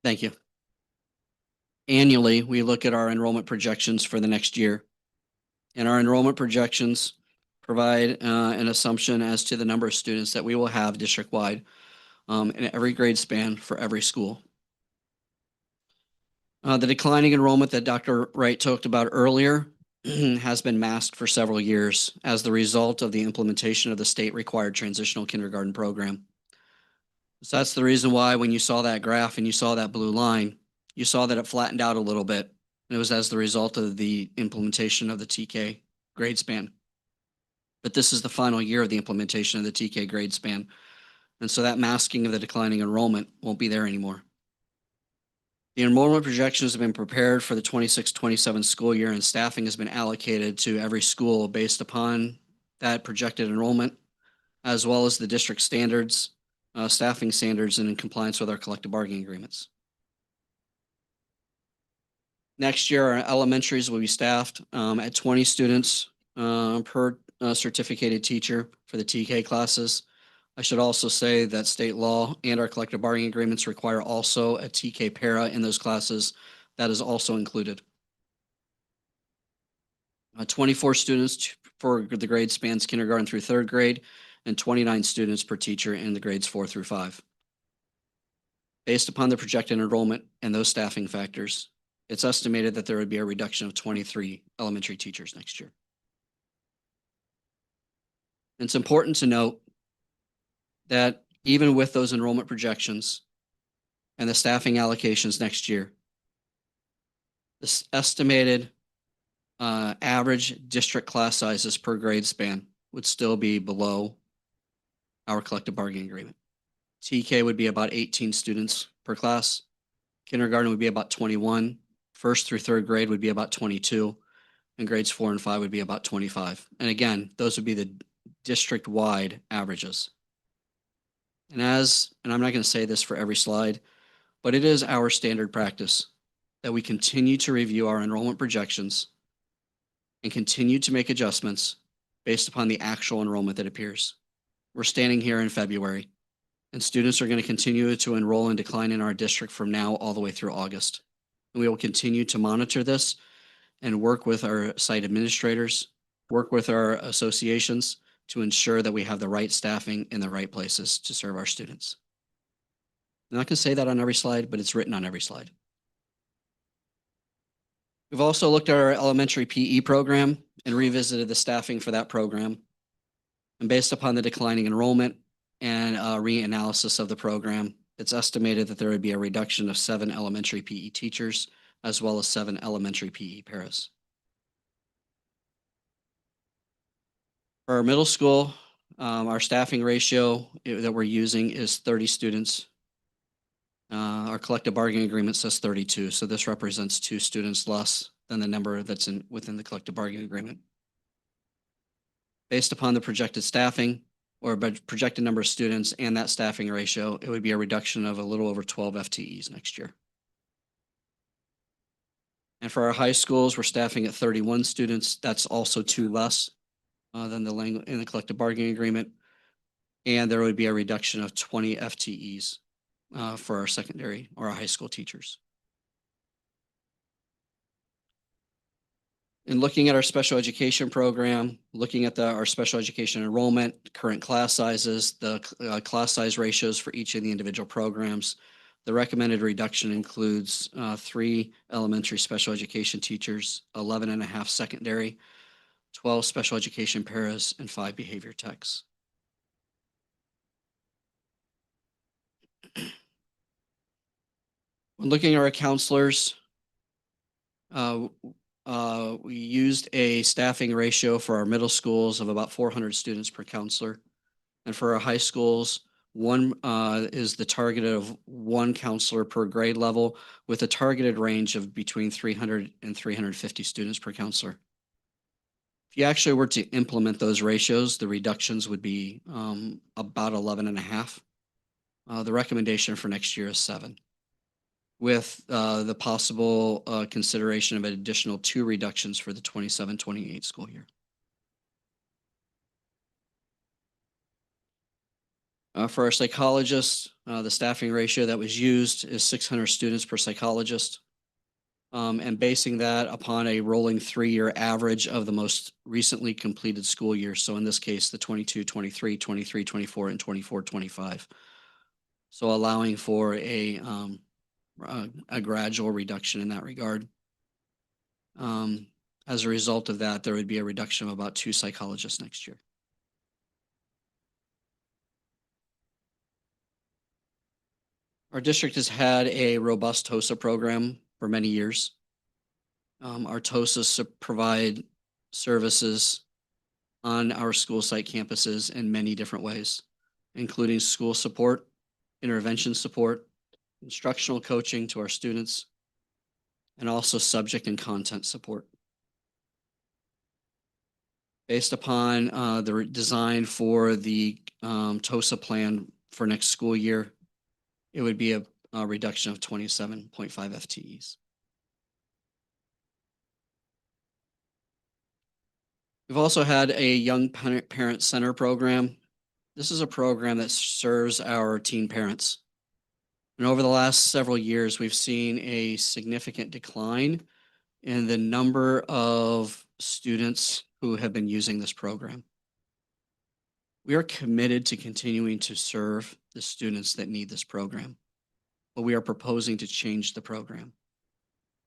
Thank you. Annually, we look at our enrollment projections for the next year. And our enrollment projections provide an assumption as to the number of students that we will have district-wide in every grade span for every school. The declining enrollment that Dr. Wright talked about earlier has been masked for several years as the result of the implementation of the state-required transitional kindergarten program. So that's the reason why when you saw that graph and you saw that blue line, you saw that it flattened out a little bit. And it was as the result of the implementation of the TK grade span. But this is the final year of the implementation of the TK grade span. And so that masking of the declining enrollment won't be there anymore. The enrollment projections have been prepared for the 26-27 school year, and staffing has been allocated to every school based upon that projected enrollment, as well as the district standards, staffing standards, and in compliance with our collective bargaining agreements. Next year, our elementaries will be staffed at 20 students per certificated teacher for the TK classes. I should also say that state law and our collective bargaining agreements require also a TK para in those classes. That is also included. 24 students for the grade spans kindergarten through 3rd grade, and 29 students per teacher in the grades 4 through 5. Based upon the projected enrollment and those staffing factors, it's estimated that there would be a reduction of 23 elementary teachers next year. It's important to note that even with those enrollment projections and the staffing allocations next year, this estimated average district class sizes per grade span would still be below our collective bargaining agreement. TK would be about 18 students per class. Kindergarten would be about 21. 1st through 3rd grade would be about 22. And grades 4 and 5 would be about 25. And again, those would be the district-wide averages. And I'm not going to say this for every slide, but it is our standard practice that we continue to review our enrollment projections and continue to make adjustments based upon the actual enrollment that appears. We're standing here in February, and students are going to continue to enroll and decline in our district from now all the way through August. And we will continue to monitor this and work with our site administrators, work with our associations to ensure that we have the right staffing in the right places to serve our students. I'm not going to say that on every slide, but it's written on every slide. We've also looked at our elementary PE program and revisited the staffing for that program. And based upon the declining enrollment and reanalysis of the program, it's estimated that there would be a reduction of 7 elementary PE teachers as well as 7 elementary PE paras. For our middle school, our staffing ratio that we're using is 30 students. Our collective bargaining agreement says 32, so this represents 2 students less than the number that's within the collective bargaining agreement. Based upon the projected staffing or projected number of students and that staffing ratio, it would be a reduction of a little over 12 FTEs next year. And for our high schools, we're staffing at 31 students. That's also 2 less than in the collective bargaining agreement. And there would be a reduction of 20 FTEs for our secondary or our high school teachers. In looking at our special education program, looking at our special education enrollment, current class sizes, the class size ratios for each of the individual programs, the recommended reduction includes 3 elementary special education teachers, 11.5 secondary, 12 special education paras, and 5 behavior techs. When looking at our counselors, we used a staffing ratio for our middle schools of about 400 students per counselor. And for our high schools, is the target of 1 counselor per grade level with a targeted range of between 300 and 350 students per counselor. If you actually were to implement those ratios, the reductions would be about 11.5. The recommendation for next year is 7. With the possible consideration of an additional 2 reductions for the 27-28 school year. For our psychologists, the staffing ratio that was used is 600 students per psychologist. And basing that upon a rolling 3-year average of the most recently completed school year. So in this case, the 22-23, 23-24, and 24-25. So allowing for a gradual reduction in that regard. As a result of that, there would be a reduction of about 2 psychologists next year. Our district has had a robust TOSA program for many years. Our TOSAs provide services on our school site campuses in many different ways, including school support, intervention support, instructional coaching to our students, and also subject and content support. Based upon the design for the TOSA plan for next school year, it would be a reduction of 27.5 FTEs. We've also had a young parent center program. This is a program that serves our teen parents. And over the last several years, we've seen a significant decline in the number of students who have been using this program. We are committed to continuing to serve the students that need this program, but we are proposing to change the program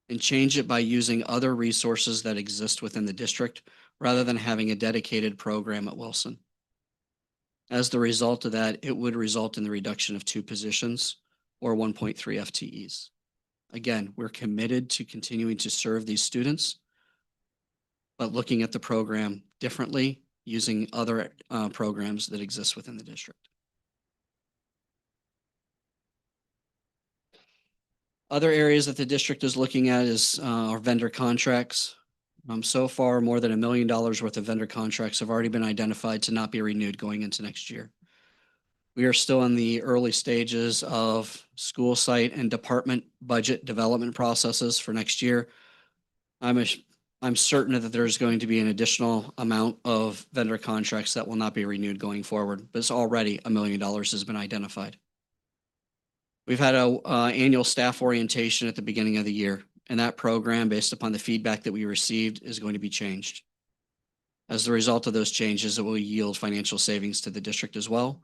and change it by using other resources that exist within the district rather than having a dedicated program at Wilson. As the result of that, it would result in the reduction of 2 positions or 1.3 FTEs. Again, we're committed to continuing to serve these students, but looking at the program differently using other programs that exist within the district. Other areas that the district is looking at is our vendor contracts. So far, more than $1 million worth of vendor contracts have already been identified to not be renewed going into next year. We are still in the early stages of school site and department budget development processes for next year. I'm certain that there's going to be an additional amount of vendor contracts that will not be renewed going forward, but it's already $1 million has been identified. We've had a annual staff orientation at the beginning of the year, and that program, based upon the feedback that we received, is going to be changed. As a result of those changes, it will yield financial savings to the district as well.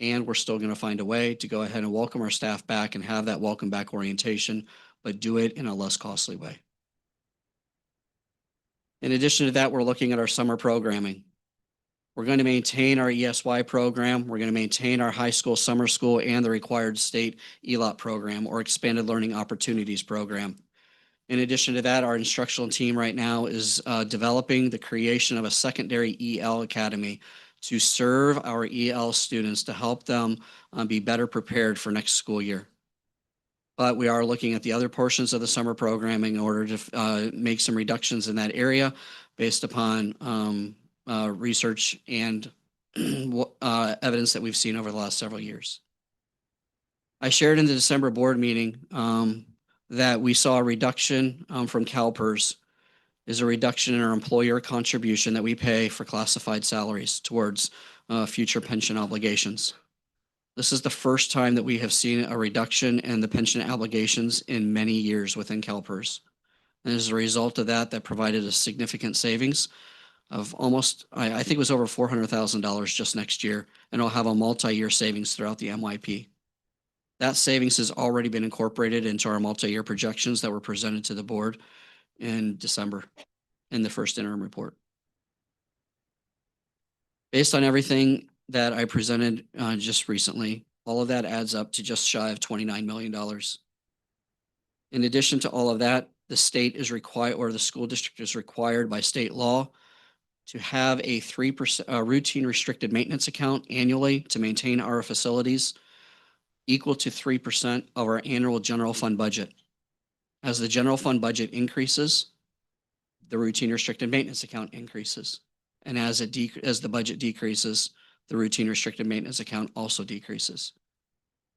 And we're still going to find a way to go ahead and welcome our staff back and have that welcome back orientation, but do it in a less costly way. In addition to that, we're looking at our summer programming. We're going to maintain our ESY program. We're going to maintain our high school, summer school, and the required state ELOP program or expanded learning opportunities program. In addition to that, our instructional team right now is developing the creation of a secondary EL academy to serve our EL students to help them be better prepared for next school year. But we are looking at the other portions of the summer programming in order to make some reductions in that area based upon research and evidence that we've seen over the last several years. I shared in the December board meeting that we saw a reduction from CalPERS is a reduction in our employer contribution that we pay for classified salaries towards future pension obligations. This is the first time that we have seen a reduction in the pension obligations in many years within CalPERS. And as a result of that, that provided a significant savings of almost, I think it was over $400,000 just next year, and it'll have a multi-year savings throughout the MYP. That savings has already been incorporated into our multi-year projections that were presented to the board in December in the first interim report. Based on everything that I presented just recently, all of that adds up to just shy of $29 million. In addition to all of that, the state is required, or the school district is required by state law to have a 3% routine restricted maintenance account annually to maintain our facilities equal to 3% of our annual general fund budget. As the general fund budget increases, the routine restricted maintenance account increases. And as the budget decreases, the routine restricted maintenance account also decreases.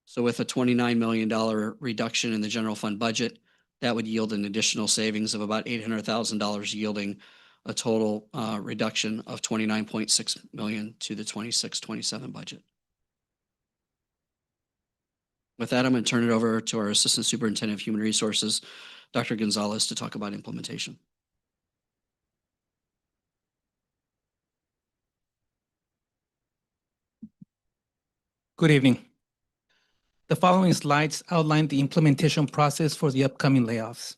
So with a $29 million reduction in the general fund budget, that would yield an additional savings of about $800,000, yielding a total reduction of $29.6 million to the 26-27 budget. With that, I'm going to turn it over to our Assistant Superintendent of Human Resources, Dr. Gonzalez, to talk about implementation. Good evening. The following slides outline the implementation process for the upcoming layoffs.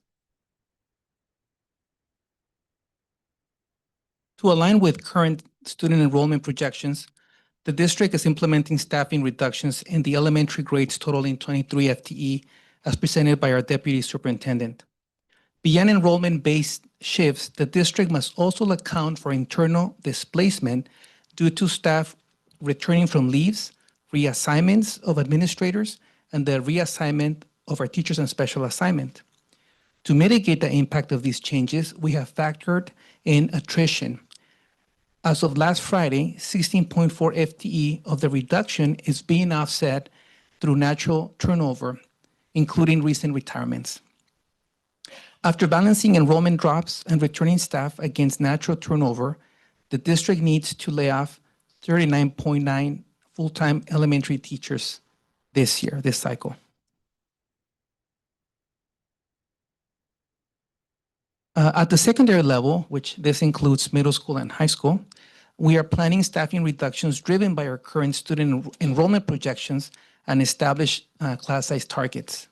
To align with current student enrollment projections, the district is implementing staffing reductions in the elementary grades totaling 23 FTE as presented by our Deputy Superintendent. Beyond enrollment-based shifts, the district must also account for internal displacement due to staff returning from leaves, reassignments of administrators, and the reassignment of our teachers on special assignment. To mitigate the impact of these changes, we have factored in attrition. As of last Friday, 16.4 FTE of the reduction is being offset through natural turnover, including recent retirements. After balancing enrollment drops and returning staff against natural turnover, the district needs to lay off 39.9 full-time elementary teachers this year, this cycle. At the secondary level, which this includes middle school and high school, we are planning staffing reductions driven by our current student enrollment projections and established class size targets.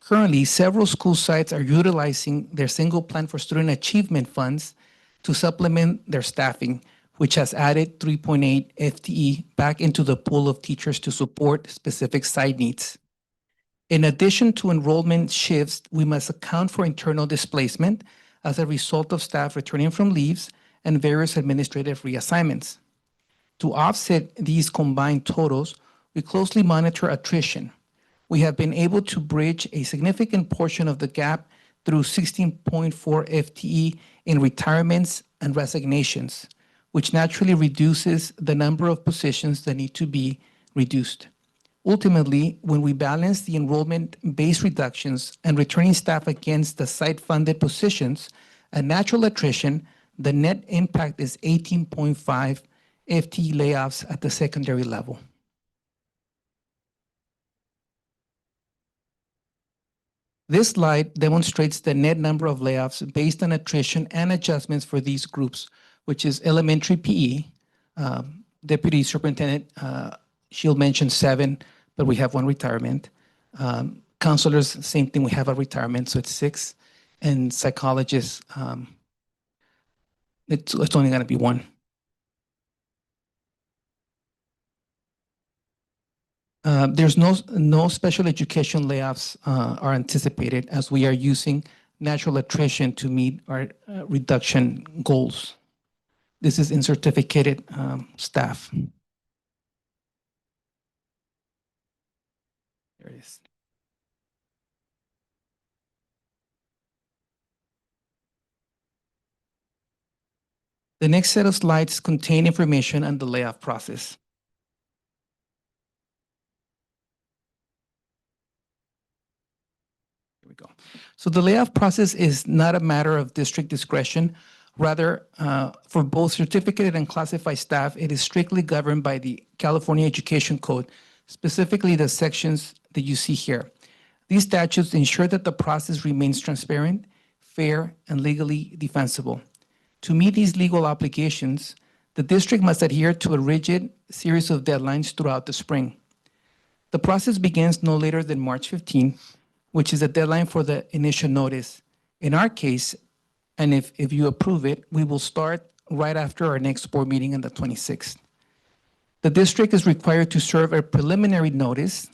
Currently, several school sites are utilizing their single plan for student achievement funds to supplement their staffing, which has added 3.8 FTE back into the pool of teachers to support specific site needs. In addition to enrollment shifts, we must account for internal displacement as a result of staff returning from leaves and various administrative reassignments. To offset these combined totals, we closely monitor attrition. We have been able to bridge a significant portion of the gap through 16.4 FTE in retirements and resignations, which naturally reduces the number of positions that need to be reduced. Ultimately, when we balance the enrollment-based reductions and returning staff against the site-funded positions and natural attrition, the net impact is 18.5 FTE layoffs at the secondary level. This slide demonstrates the net number of layoffs based on attrition and adjustments for these groups, which is elementary PE. Deputy Superintendent Shield mentioned 7, but we have 1 retirement. Counselors, same thing, we have a retirement, so it's 6. And psychologists, it's only going to be one. There's no special education layoffs are anticipated as we are using natural attrition to meet our reduction goals. This is in certificated staff. There it is. The next set of slides contain information on the layoff process. Here we go. So the layoff process is not a matter of district discretion. Rather, for both certificated and classified staff, it is strictly governed by the California Education Code, specifically the sections that you see here. These statutes ensure that the process remains transparent, fair, and legally defensible. To meet these legal obligations, the district must adhere to a rigid series of deadlines throughout the spring. The process begins no later than March 15, which is the deadline for the initial notice. In our case, and if you approve it, we will start right after our next board meeting on the 26th. The district is required to serve a preliminary notice,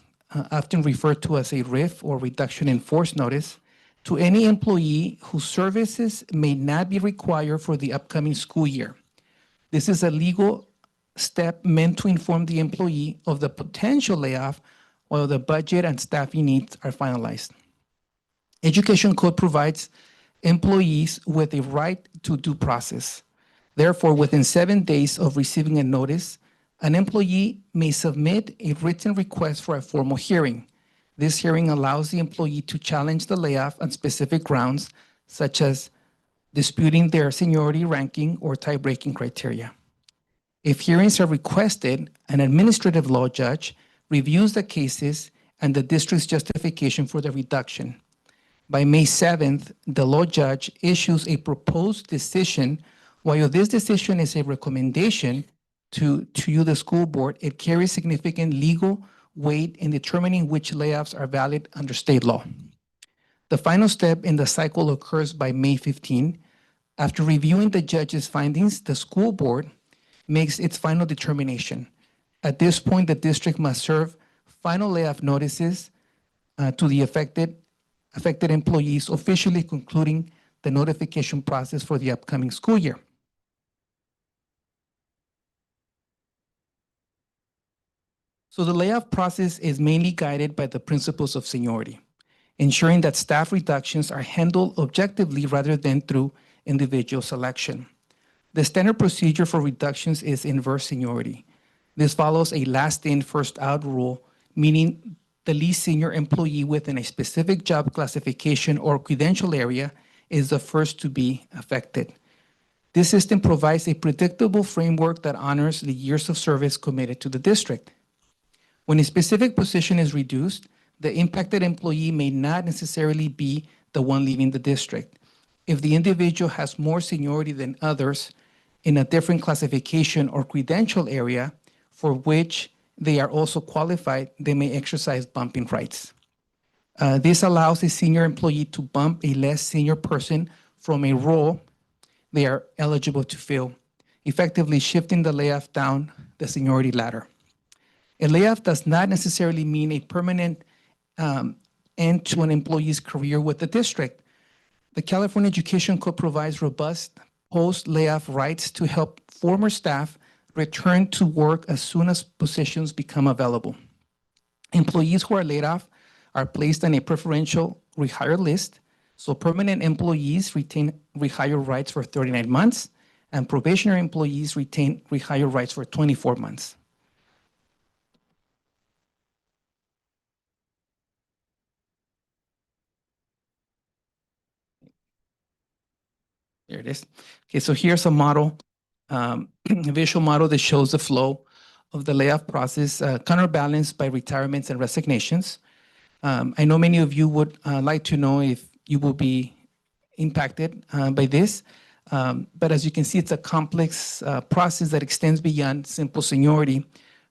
often referred to as a RIF or reduction in force notice, to any employee whose services may not be required for the upcoming school year. This is a legal step meant to inform the employee of the potential layoff while the budget and staffing needs are finalized. Education Code provides employees with a right to due process. Therefore, within 7 days of receiving a notice, an employee may submit a written request for a formal hearing. This hearing allows the employee to challenge the layoff on specific grounds, such as disputing their seniority ranking or tie-breaking criteria. If hearings are requested, an administrative law judge reviews the cases and the district's justification for the reduction. By May 7th, the law judge issues a proposed decision. While this decision is a recommendation to you, the school board, it carries significant legal weight in determining which layoffs are valid under state law. The final step in the cycle occurs by May 15. After reviewing the judge's findings, the school board makes its final determination. At this point, the district must serve final layoff notices to the affected employees, officially concluding the notification process for the upcoming school year. So the layoff process is mainly guided by the principles of seniority, ensuring that staff reductions are handled objectively rather than through individual selection. The standard procedure for reductions is inverse seniority. This follows a last in, first out rule, meaning the least senior employee within a specific job classification or credential area is the first to be affected. This system provides a predictable framework that honors the years of service committed to the district. When a specific position is reduced, the impacted employee may not necessarily be the one leaving the district. If the individual has more seniority than others in a different classification or credential area for which they are also qualified, they may exercise bumping rights. This allows a senior employee to bump a less senior person from a role they are eligible to fill, effectively shifting the layoff down the seniority ladder. A layoff does not necessarily mean a permanent end to an employee's career with the district. The California Education Code provides robust post-layoff rights to help former staff return to work as soon as positions become available. Employees who are laid off are placed on a preferential rehire list, so permanent employees retain rehire rights for 39 months, and probationary employees retain rehire rights for 24 months. There it is. Okay, so here's a model, a visual model that shows the flow of the layoff process, counterbalanced by retirements and resignations. I know many of you would like to know if you will be impacted by this, but as you can see, it's a complex process that extends beyond simple seniority.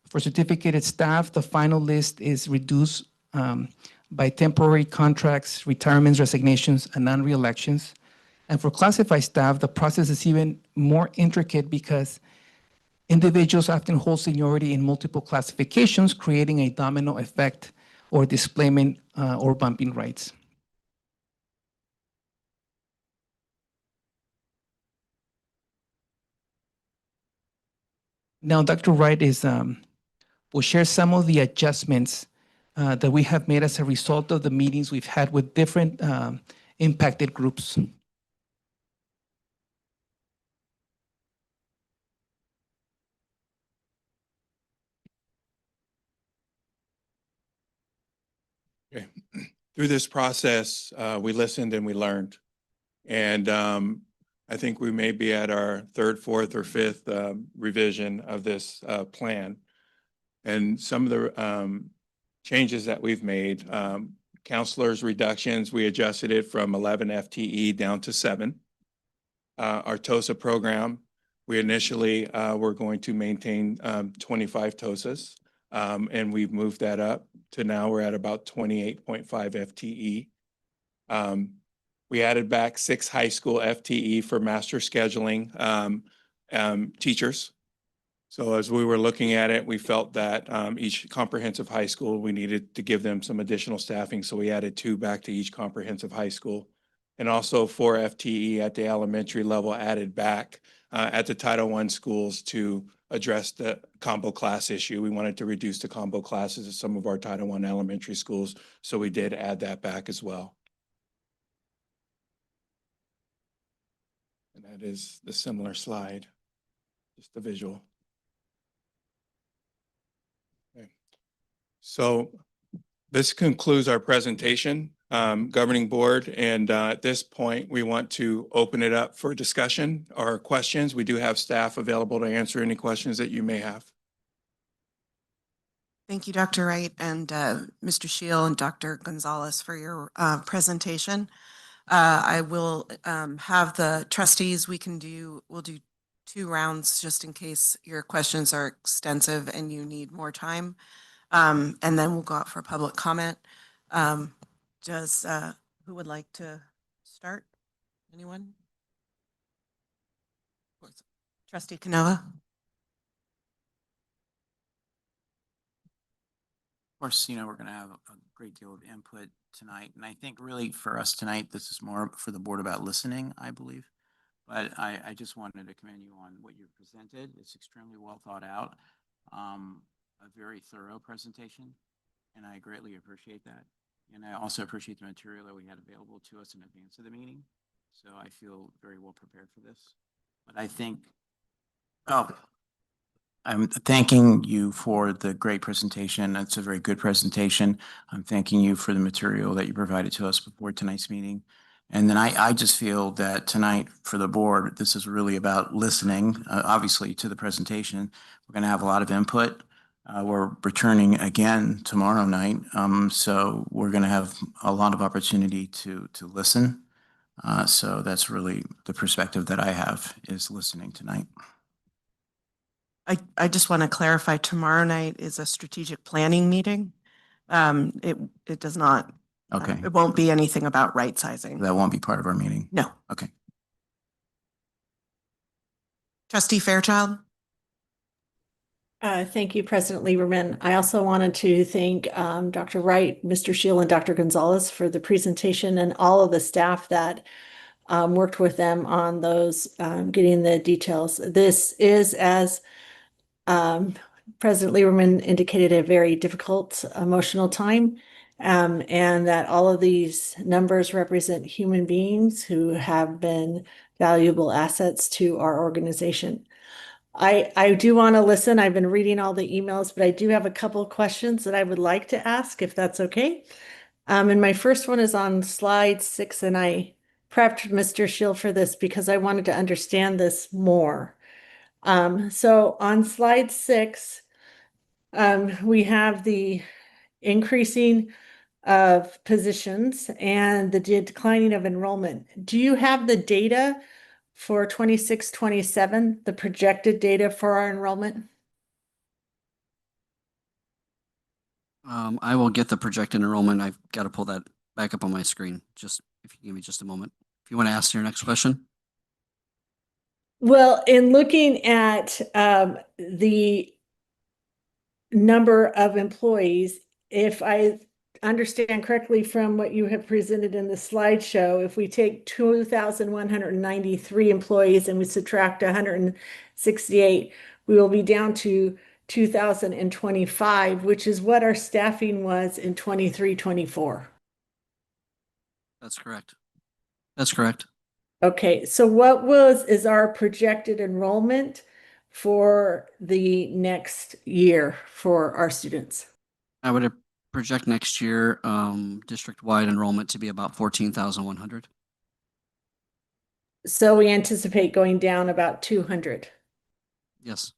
For certificated staff, the final list is reduced by temporary contracts, retirements, resignations, and non-reelections. And for classified staff, the process is even more intricate because individuals often hold seniority in multiple classifications, creating a domino effect or displacement or bumping rights. Now, Dr. Wright will share some of the adjustments that we have made as a result of the meetings we've had with different impacted groups. Okay. Through this process, we listened and we learned. And I think we may be at our third, fourth, or fifth revision of this plan. And some of the changes that we've made, counselors reductions, we adjusted it from 11 FTE down to 7. Our TOSA program, we initially were going to maintain 25 TOSAs, and we've moved that up to now we're at about 28.5 FTE. We added back 6 high school FTE for master scheduling teachers. So as we were looking at it, we felt that each comprehensive high school, we needed to give them some additional staffing. So we added 2 back to each comprehensive high school. And also 4 FTE at the elementary level added back at the Title I schools to address the combo class issue. We wanted to reduce the combo classes at some of our Title I elementary schools. So we did add that back as well. And that is the similar slide, just the visual. Okay. So this concludes our presentation, governing board. And at this point, we want to open it up for discussion or questions. We do have staff available to answer any questions that you may have. Thank you, Dr. Wright and Mr. Shield and Dr. Gonzalez for your presentation. I will have the trustees, we'll do 2 rounds just in case your questions are extensive and you need more time. And then we'll go out for public comment. Who would like to start? Anyone? Trustee Canova? Of course, we're going to have a great deal of input tonight. And I think really for us tonight, this is more for the board about listening, I believe. But I just wanted to commend you on what you presented. It's extremely well thought out, a very thorough presentation, and I greatly appreciate that. And I also appreciate the material that we had available to us in advance of the meeting. So I feel very well prepared for this. But I think, I'm thanking you for the great presentation. It's a very good presentation. I'm thanking you for the material that you provided to us before tonight's meeting. And then I just feel that tonight for the board, this is really about listening, obviously, to the presentation. We're going to have a lot of input. We're returning again tomorrow night. So we're going to have a lot of opportunity to listen. So that's really the perspective that I have, is listening tonight. I just want to clarify, tomorrow night is a strategic planning meeting. It does not, Okay. it won't be anything about right sizing. That won't be part of our meeting. No. Okay. Trustee Fairchild? Thank you, President Lieberman. I also wanted to thank Dr. Wright, Mr. Shield, and Dr. Gonzalez for the presentation, and all of the staff that worked with them on those, getting the details. This is, as President Lieberman indicated, a very difficult emotional time, and that all of these numbers represent human beings who have been valuable assets to our organization. I do want to listen. I've been reading all the emails, but I do have a couple of questions that I would like to ask, if that's okay. And my first one is on slide 6, and I prepped Mr. Shield for this because I wanted to understand this more. So on slide 6, we have the increasing of positions and the declining of enrollment. Do you have the data for 26-27, the projected data for our enrollment? I will get the projected enrollment. I've got to pull that back up on my screen. Just if you give me just a moment. If you want to ask your next question. Well, in looking at the number of employees, if I understand correctly from what you have presented in the slideshow, if we take 2,193 employees and we subtract 168, we will be down to 2,025, which is what our staffing was in 23-24. That's correct. That's correct. Okay, so is our projected enrollment for the next year for our students? I would project next year, district-wide enrollment to be about 14,100. So we anticipate going down about 200. Yes.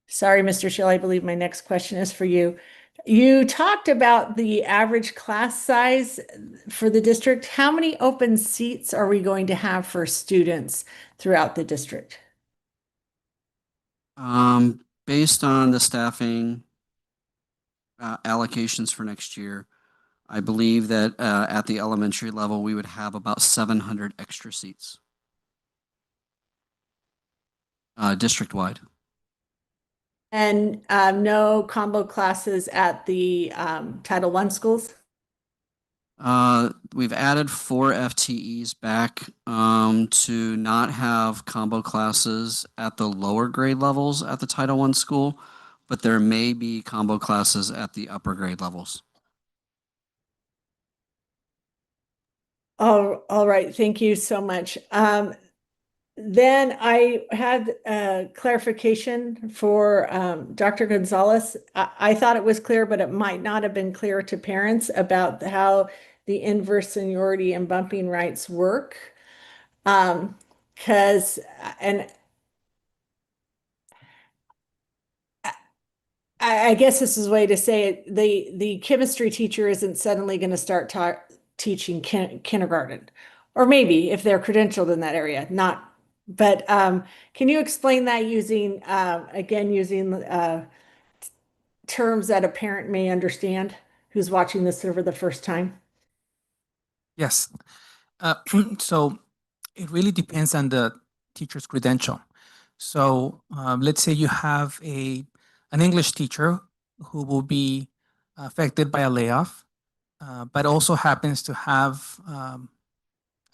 Sorry, Mr. Schill, I believe my next question is for you. You talked about the average class size for the district. How many open seats are we going to have for students throughout the district? Based on the staffing allocations for next year, I believe that at the elementary level, we would have about 700 extra seats. District-wide. And no combo classes at the Title I schools? We've added 4 FTEs back to not have combo classes at the lower grade levels at the Title I school, but there may be combo classes at the upper grade levels. Oh, all right. Thank you so much. Then I had a clarification for Dr. Gonzalez. I thought it was clear, but it might not have been clear to parents about how the inverse seniority and bumping rights work. Because, and I guess this is a way to say it, the chemistry teacher isn't suddenly going to start teaching kindergarten, or maybe if they're credentialed in that area, not. But can you explain that using, again, using terms that a parent may understand who's watching this over the first time? Yes. So it really depends on the teacher's credential. So let's say you have an English teacher who will be affected by a layoff, but also happens to have a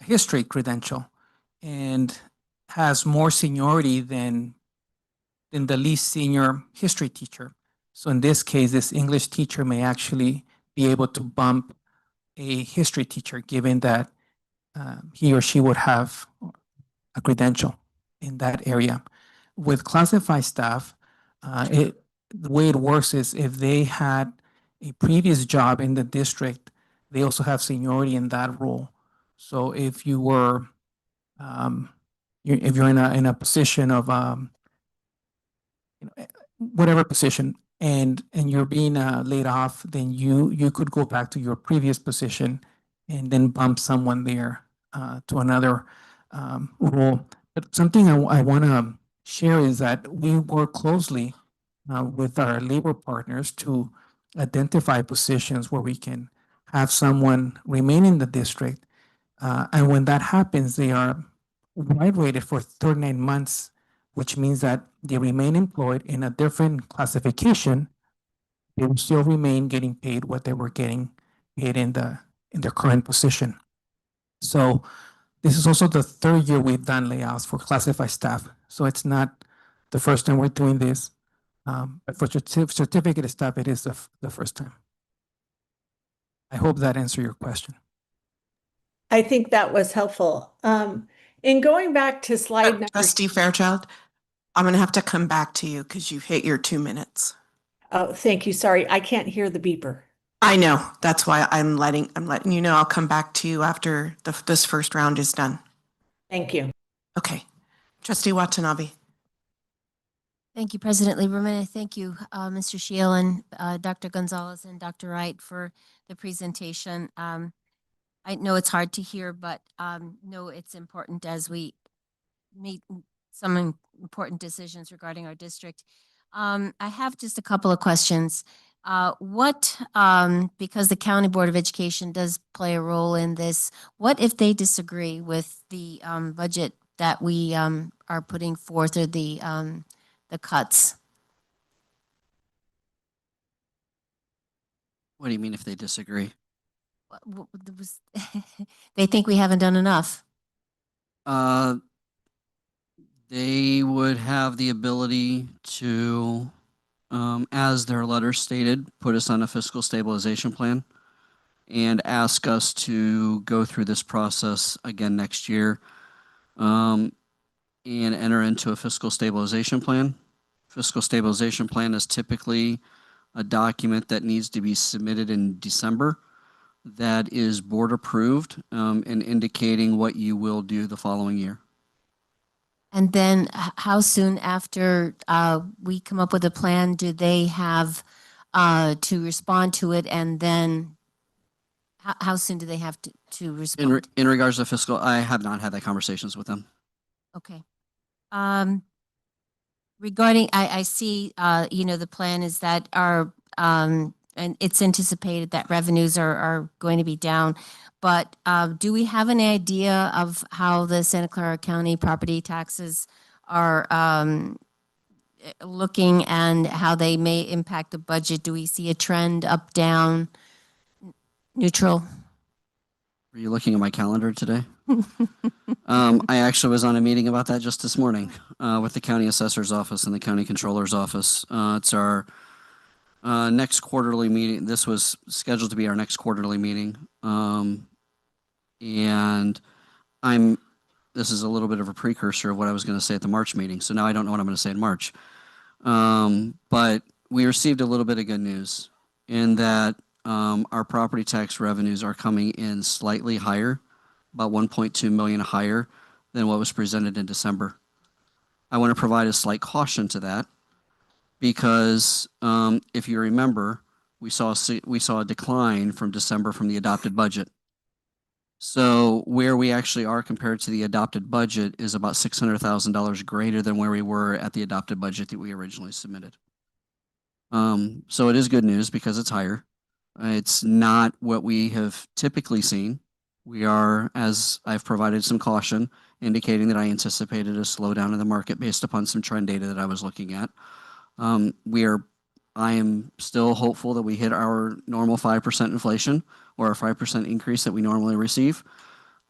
history credential and has more seniority than the least senior history teacher. So in this case, this English teacher may actually be able to bump a history teacher, given that he or she would have a credential in that area. With classified staff, the way it works is if they had a previous job in the district, they also have seniority in that role. So if you were, if you're in a position of whatever position, and you're being laid off, then you could go back to your previous position and then bump someone there to another role. But something I want to share is that we work closely with our labor partners to identify positions where we can have someone remain in the district. And when that happens, they are right rated for 39 months, which means that they remain employed in a different classification. They will still remain getting paid what they were getting paid in their current position. So this is also the third year we've done layoffs for classified staff. So it's not the first time we're doing this. But for certificate staff, it is the first time. I hope that answered your question. I think that was helpful. In going back to slide number. Trustee Fairchild, I'm going to have to come back to you because you hit your 2 minutes. Oh, thank you. Sorry, I can't hear the beeper. I know. That's why I'm letting you know. I'll come back to you after this first round is done. Thank you. Okay. Trustee Watanabe. Thank you, President Lieberman. Thank you, Mr. Shiel and Dr. Gonzalez and Dr. Wright for the presentation. I know it's hard to hear, but no, it's important as we make some important decisions regarding our district. I have just a couple of questions. Because the County Board of Education does play a role in this, what if they disagree with the budget that we are putting forth, or the cuts? What do you mean if they disagree? They think we haven't done enough. Uh, they would have the ability to, as their letter stated, put us on a fiscal stabilization plan and ask us to go through this process again next year, and enter into a fiscal stabilization plan. Fiscal stabilization plan is typically a document that needs to be submitted in December that is board approved, and indicating what you will do the following year. And then how soon after we come up with a plan do they have to respond to it? And then how soon do they have to respond? In regards to fiscal, I have not had that conversations with them. Okay. Regarding, I see, the plan is that our, and it's anticipated that revenues are going to be down. But do we have an idea of how the Santa Clara County property taxes are looking, and how they may impact the budget? Do we see a trend up, down, neutral? Are you looking at my calendar today? I actually was on a meeting about that just this morning with the county assessor's office and the county controller's office. It's our next quarterly meeting. This was scheduled to be our next quarterly meeting. And this is a little bit of a precursor of what I was going to say at the March meeting. So now I don't know what I'm going to say in March. But we received a little bit of good news in that our property tax revenues are coming in slightly higher, about 1.2 million higher than what was presented in December. I want to provide a slight caution to that because if you remember, we saw a decline from December from the adopted budget. So where we actually are compared to the adopted budget is about $600,000 greater than where we were at the adopted budget that we originally submitted. So it is good news because it's higher. It's not what we have typically seen. We are, as I've provided some caution, indicating that I anticipated a slowdown in the market based upon some trend data that I was looking at. I am still hopeful that we hit our normal 5% inflation or a 5% increase that we normally receive.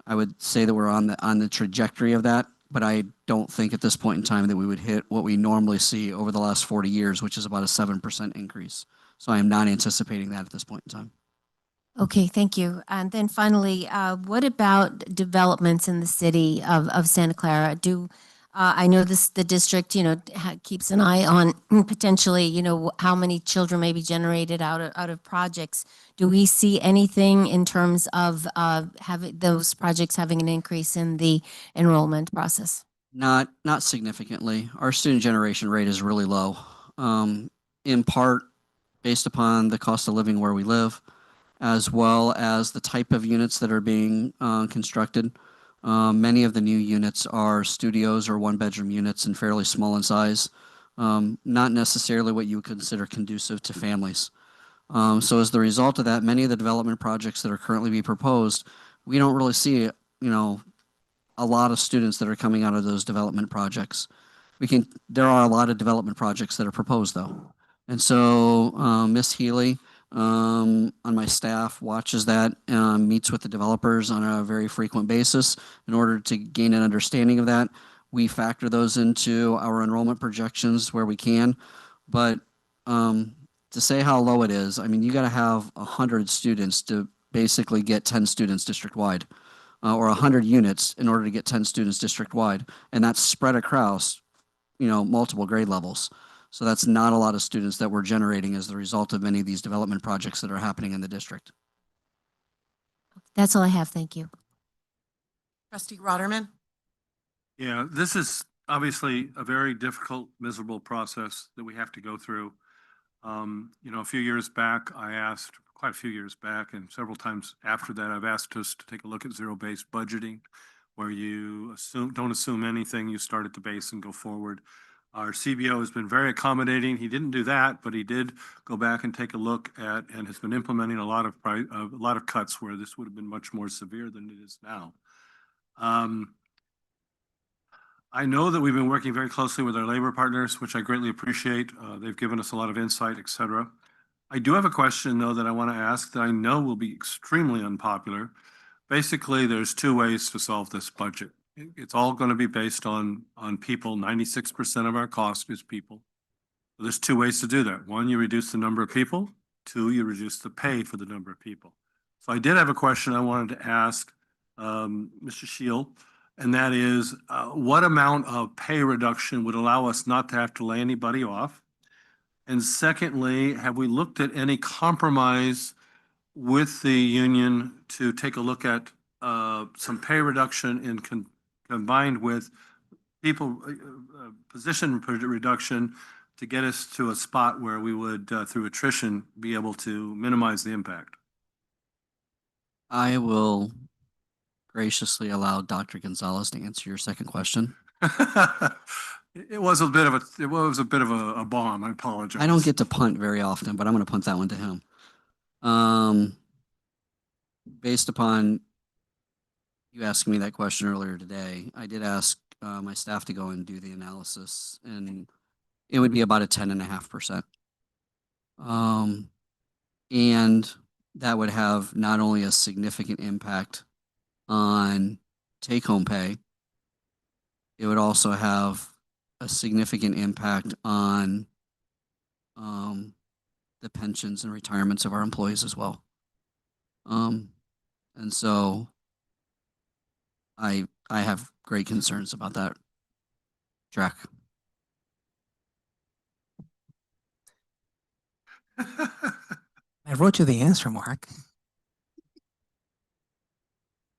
I would say that we're on the trajectory of that, but I don't think at this point in time that we would hit what we normally see over the last 40 years, which is about a 7% increase. So I am not anticipating that at this point in time. Okay, thank you. And then finally, what about developments in the city of Santa Clara? I know the district, keeps an eye on potentially, how many children may be generated out of projects. Do we see anything in terms of having those projects having an increase in the enrollment process? Not significantly. Our student generation rate is really low, in part based upon the cost of living where we live, as well as the type of units that are being constructed. Many of the new units are studios or one-bedroom units and fairly small in size, not necessarily what you would consider conducive to families. So as the result of that, many of the development projects that are currently being proposed, we don't really see, a lot of students that are coming out of those development projects. There are a lot of development projects that are proposed though. And so Ms. Healy on my staff watches that, meets with the developers on a very frequent basis in order to gain an understanding of that. We factor those into our enrollment projections where we can, but to say how low it is, I mean, you got to have 100 students to basically get 10 students district-wide, or 100 units in order to get 10 students district-wide, and that's spread across, multiple grade levels. So that's not a lot of students that we're generating as the result of many of these development projects that are happening in the district. That's all I have. Thank you. Trustee Rotterman? Yeah, this is obviously a very difficult, miserable process that we have to go through. A few years back, quite a few years back, and several times after that, I've asked us to take a look at zero-based budgeting, where you don't assume anything, you start at the base and go forward. Our CBO has been very accommodating. He didn't do that, but he did go back and take a look at, and has been implementing a lot of cuts where this would have been much more severe than it is now. I know that we've been working very closely with our labor partners, which I greatly appreciate. They've given us a lot of insight, et cetera. I do have a question, though, that I want to ask that I know will be extremely unpopular. Basically, there's two ways to solve this budget. It's all going to be based on people. 96% of our cost is people. There's two ways to do that. One, you reduce the number of people. Two, you reduce the pay for the number of people. So I did have a question I wanted to ask Mr. Shield, and that is, what amount of pay reduction would allow us not to have to lay anybody off? And secondly, have we looked at any compromise with the union to take a look at some pay reduction in combined with people position reduction to get us to a spot where we would, through attrition, be able to minimize the impact? I will graciously allow Dr. Gonzalez to answer your second question. It was a bit of a bomb. I apologize. I don't get to punt very often, but I'm going to punt that one to him. Based upon you asking me that question earlier today, I did ask my staff to go and do the analysis, and it would be about a 10.5%. And that would have not only a significant impact on take-home pay, it would also have a significant impact on the pensions and retirements of our employees as well. And so I have great concerns about that track. I wrote you the answer, Mark.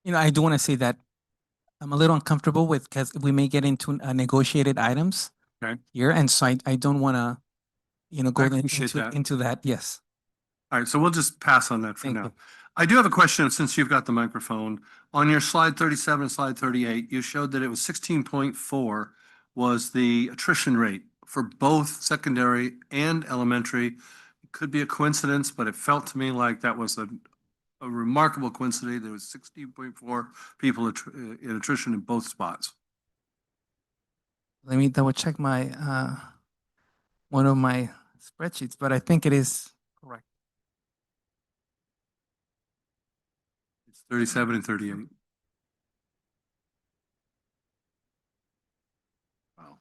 I do want to say that I'm a little uncomfortable with, because we may get into negotiated items here, and so I don't want to, go into that. Yes. All right, so we'll just pass on that for now. I do have a question, since you've got the microphone. On your slide 37, slide 38, you showed that it was 16.4 was the attrition rate for both secondary and elementary. It could be a coincidence, but it felt to me like that was a remarkable coincidence. There was 16.4 people in attrition in both spots. Let me double check my one of my spreadsheets, but I think it is correct. It's 37 and 38. Wow.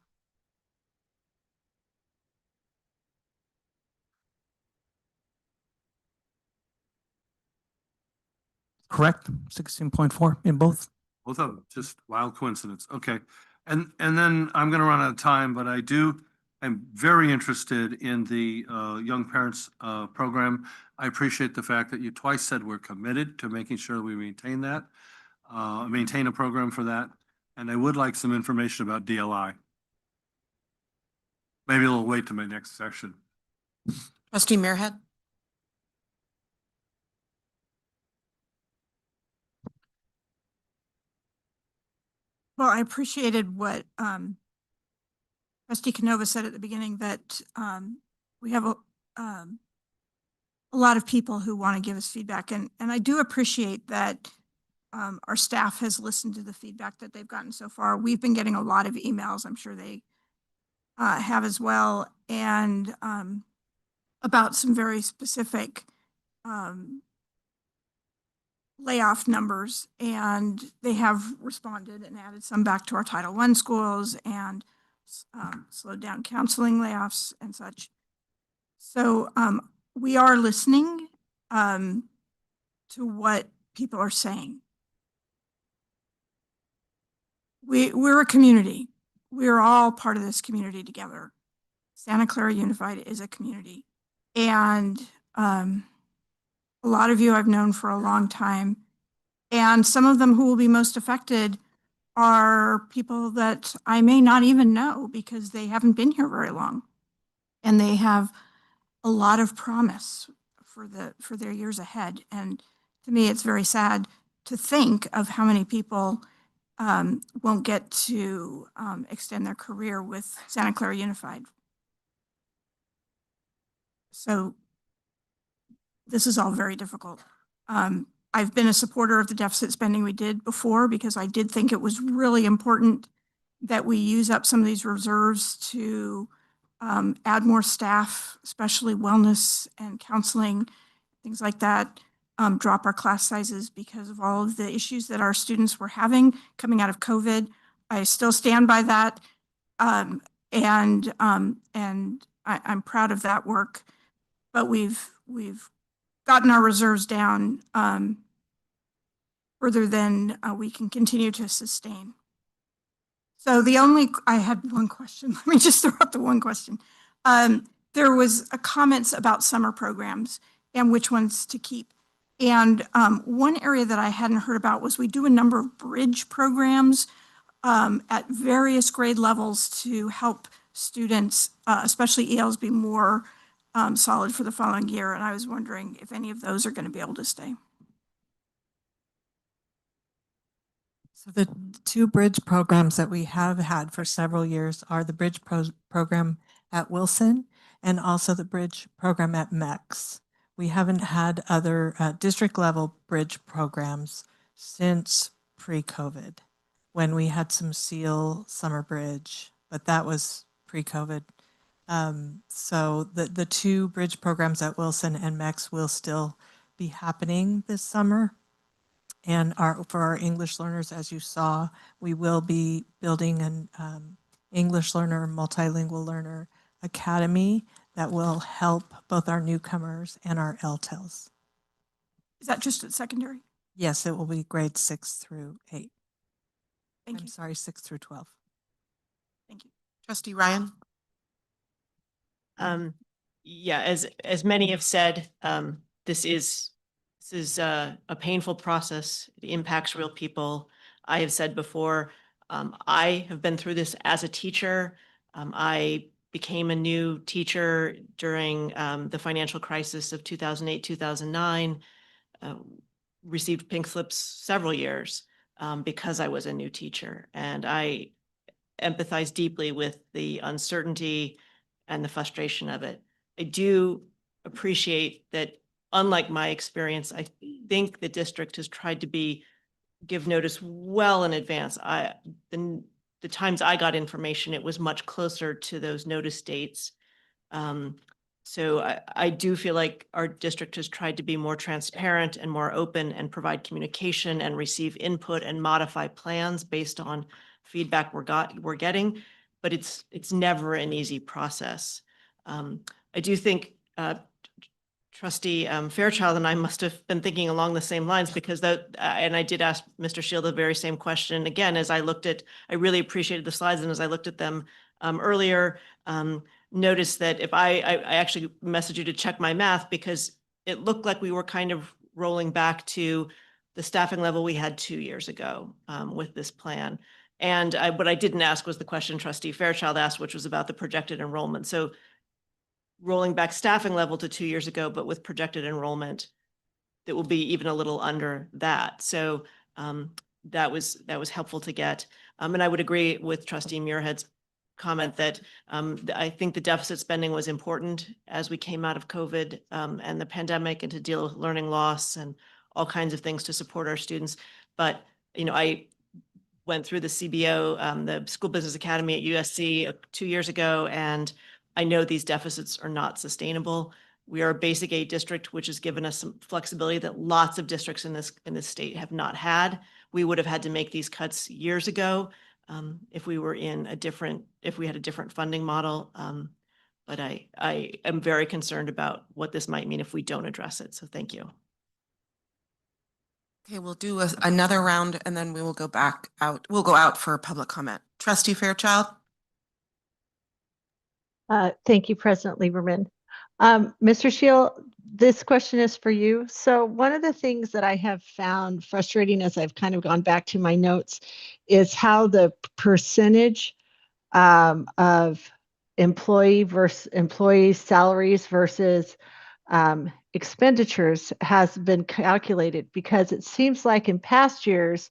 Correct, 16.4 in both. Both of them, just wild coincidence. Okay. And then I'm going to run out of time, but I'm very interested in the Young Parents program. I appreciate the fact that you twice said we're committed to making sure that we maintain that, maintain a program for that. And I would like some information about DLI. Maybe we'll wait to my next session. Trustee Muirhead? Well, I appreciated what Trustee Canova said at the beginning, that we have a lot of people who want to give us feedback. And I do appreciate that our staff has listened to the feedback that they've gotten so far. We've been getting a lot of emails. I'm sure they have as well. And about some very specific layoff numbers, and they have responded and added some back to our Title I schools and slowed down counseling layoffs and such. So we are listening to what people are saying. We're a community. We're all part of this community together. Santa Clara Unified is a community. And a lot of you I've known for a long time. And some of them who will be most affected are people that I may not even know because they haven't been here very long. And they have a lot of promise for their years ahead. And to me, it's very sad to think of how many people won't get to extend their career with Santa Clara Unified. So this is all very difficult. I've been a supporter of the deficit spending we did before because I did think it was really important that we use up some of these reserves to add more staff, especially wellness and counseling, things like that, drop our class sizes because of all of the issues that our students were having coming out of COVID. I still stand by that. And I'm proud of that work, but we've gotten our reserves down further than we can continue to sustain. So I had one question. Let me just throw out the one question. There was a comments about summer programs and which ones to keep. And one area that I hadn't heard about was we do a number of bridge programs at various grade levels to help students, especially ELs, be more solid for the following year. And I was wondering if any of those are going to be able to stay. So the two bridge programs that we have had for several years are the bridge program at Wilson and also the bridge program at MEX. We haven't had other district level bridge programs since pre-COVID, when we had some SEAL summer bridge, but that was pre-COVID. So the two bridge programs at Wilson and MEX will still be happening this summer. And for our English learners, as you saw, we will be building an English learner, multilingual learner academy that will help both our newcomers and our LTELs. Is that just at secondary? Yes, it will be grades 6 through 8. Thank I'm you. sorry, 6 through 12. Thank you. Trustee Ryan? Yeah, as many have said, this is a painful process. It impacts real people. I have said before, I have been through this as a teacher. I became a new teacher during the financial crisis of 2008, 2009, received pink slips several years because I was a new teacher. And I empathize deeply with the uncertainty and the frustration of it. I do appreciate that, unlike my experience, I think the district has tried to give notice well in advance. The times I got information, it was much closer to those notice dates. So I do feel like our district has tried to be more transparent and more open and provide communication and receive input and modify plans based on feedback we're getting, but it's never an easy process. I do think Trustee Fairchild and I must have been thinking along the same lines, because and I did ask Mr. Shield the very same question again as I really appreciated the slides, and as I looked at them earlier, noticed that if I actually messaged you to check my math, because it looked like we were kind of rolling back to the staffing level we had 2 years ago with this plan. And what I didn't ask was the question Trustee Fairchild asked, which was about the projected enrollment. So rolling back staffing level to 2 years ago, but with projected enrollment that will be even a little under that. So that was helpful to get. And I would agree with Trustee Muirhead's comment that I think the deficit spending was important as we came out of COVID and the pandemic, and to deal with learning loss and all kinds of things to support our students. But, I went through the CBO, the School Business Academy at USC 2 years ago, and I know these deficits are not sustainable. We are a basic aid district, which has given us some flexibility that lots of districts in this state have not had. We would have had to make these cuts years ago if we had a different funding model. But I am very concerned about what this might mean if we don't address it. So thank you. Okay, we'll do another round and then we will go back out. We'll go out for public comment. Trustee Fairchild? Thank you, President Lieberman. Mr. Shield, this question is for you. So one of the things that I have found frustrating as I've kind of gone back to my notes is how the percentage of employee salaries versus expenditures has been calculated, because it seems like in past years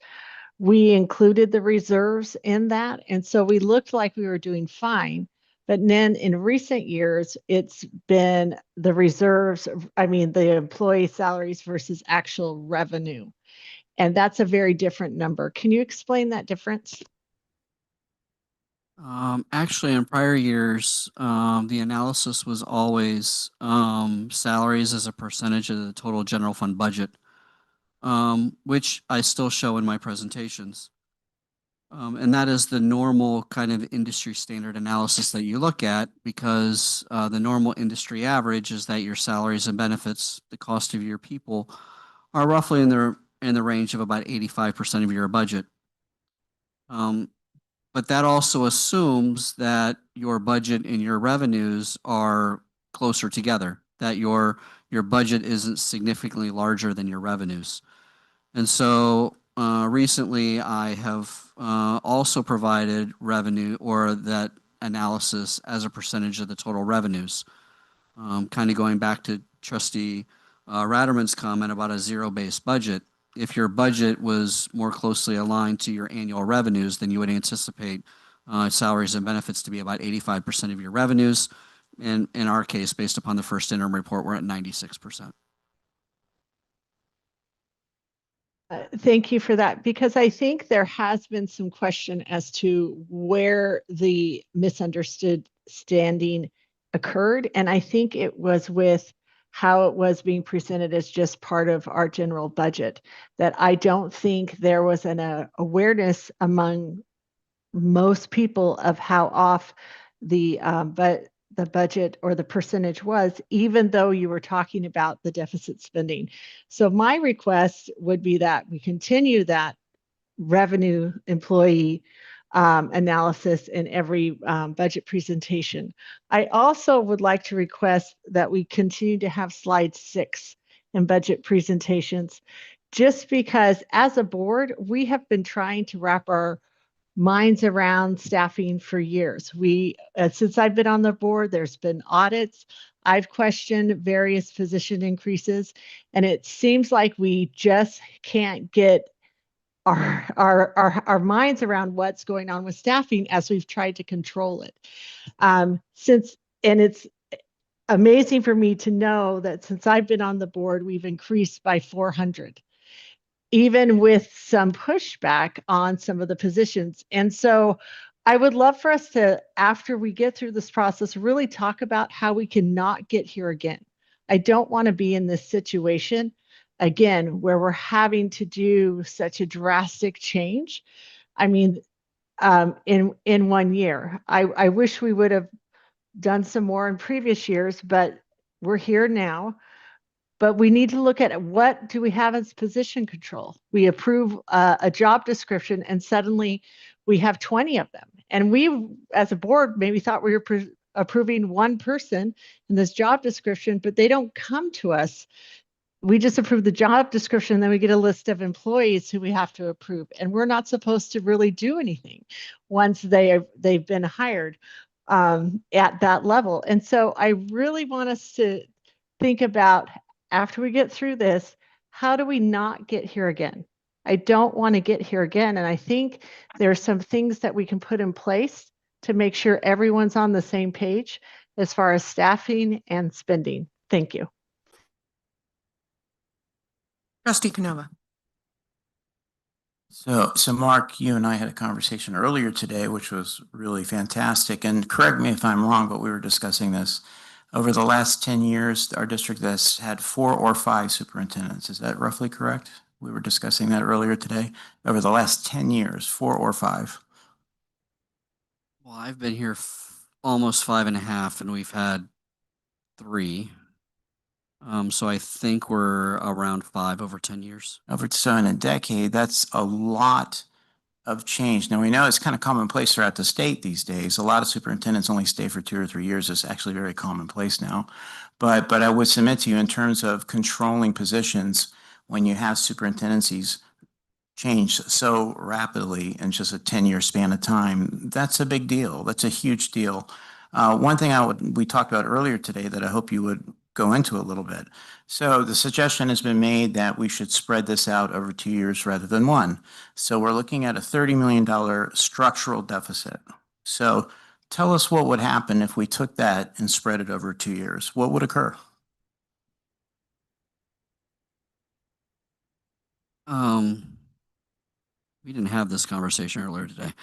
we included the reserves in that. And so we looked like we were doing fine. But then in recent years, it's been the reserves, the employee salaries versus actual revenue. And that's a very different number. Can you explain that difference? Actually, in prior years, the analysis was always salaries as a percentage of the total general fund budget, which I still show in my presentations. And that is the normal kind of industry standard analysis that you look at, because the normal industry average is that your salaries and benefits, the cost of your people, are roughly in the range of about 85% of your budget. But that also assumes that your budget and your revenues are closer together, that your budget isn't significantly larger than your revenues. And so recently I have also provided revenue, or that analysis, as a percentage of the total revenues. Kind of going back to Trustee Ratterman's comment about a zero-based budget. If your budget was more closely aligned to your annual revenues, then you would anticipate salaries and benefits to be about 85% of your revenues. And in our case, based upon the first interim report, we're at 96%. Thank you for that, because I think there has been some question as to where the misunderstanding occurred. And I think it was with how it was being presented as just part of our general budget, that I don't think there was an awareness among most people of how off the budget or the percentage was, even though you were talking about the deficit spending. So my request would be that we continue that revenue employee analysis in every budget presentation. I also would like to request that we continue to have slide 6 in budget presentations, just because as a board, we have been trying to wrap our minds around staffing for years. Since I've been on the board, there's been audits. I've questioned various position increases, and it seems like we just can't get our minds around what's going on with staffing as we've tried to control it. And it's amazing for me to know that since I've been on the board, we've increased by 400, even with some pushback on some of the positions. And so I would love for us to, after we get through this process, really talk about how we can not get here again. I don't want to be in this situation again, where we're having to do such a drastic change. I mean, in 1 year, I wish we would have done some more in previous years, but we're here now. But we need to look at what do we have as position control. We approve a job description, and suddenly we have 20 of them. And we, as a board, maybe thought we were approving one person in this job description, but they don't come to us. We just approve the job description, then we get a list of employees who we have to approve. And we're not supposed to really do anything once they've been hired at that level. And so I really want us to think about, after we get through this, how do we not get here again? I don't want to get here again. And I think there are some things that we can put in place to make sure everyone's on the same page as far as staffing and spending. Thank you. Trustee Canova. So Mark, you and I had a conversation earlier today, which was really fantastic. And correct me if I'm wrong, but we were discussing this. Over the last 10 years, our district has had 4 or 5 superintendents. Is that roughly correct? We were discussing that earlier today. Over the last 10 years, 4 or 5. Well, I've been here almost 5.5, and we've had 3. So I think we're around 5 over 10 years. So in a decade, that's a lot of change. Now, we know it's kind of commonplace throughout the state these days. A lot of superintendents only stay for 2 or 3 years. It's actually very commonplace now. But I would submit to you, in terms of controlling positions, when you have superintendencies change so rapidly in just a 10-year span of time, that's a big deal. That's a huge deal. One thing we talked about earlier today that I hope you would go into a little bit. So the suggestion has been made that we should spread this out over 2 years rather than one. So we're looking at a $30 million structural deficit. So tell us what would happen if we took that and spread it over 2 years. What would occur? We didn't have this conversation earlier today.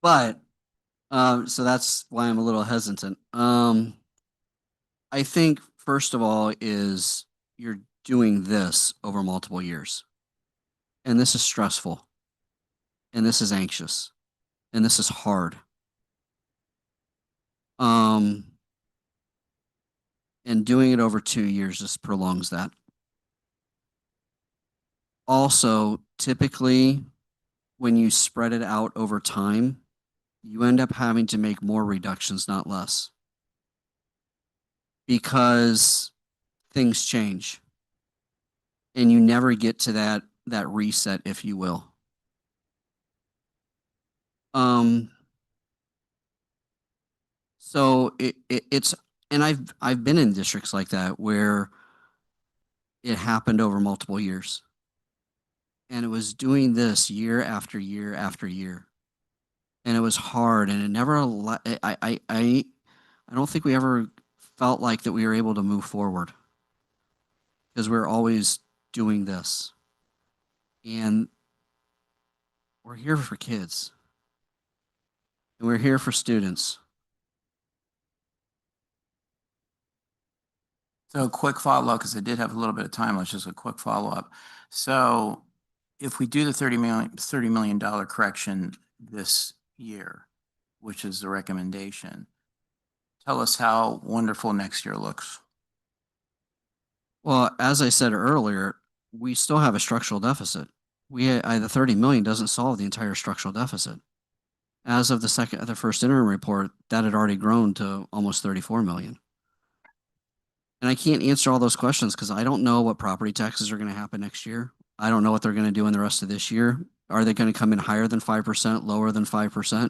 But, so that's why I'm a little hesitant. I think first of all is you're doing this over multiple years. And this is stressful. And this is anxious. And this is hard. And doing it over 2 years just prolongs that. Also, typically, when you spread it out over time, you end up having to make more reductions, not less. Because things change. And you never get to that reset, if you will. So it's, and I've been in districts like that where it happened over multiple years. And it was doing this year after year after year. And it was hard, and it never, I don't think we ever felt like that we were able to move forward. Because we're always doing this. And we're here for kids. And we're here for students. So a quick follow-up, because I did have a little bit of time, let's just a quick follow-up. So if we do the $30 million correction this year, which is the recommendation, tell us how wonderful next year looks. Well, as I said earlier, we still have a structural deficit. The 30 million doesn't solve the entire structural deficit. As of the first interim report, that had already grown to almost 34 million. And I can't answer all those questions because I don't know what property taxes are going to happen next year. I don't know what they're going to do in the rest of this year. Are they going to come in higher than 5%, lower than 5%?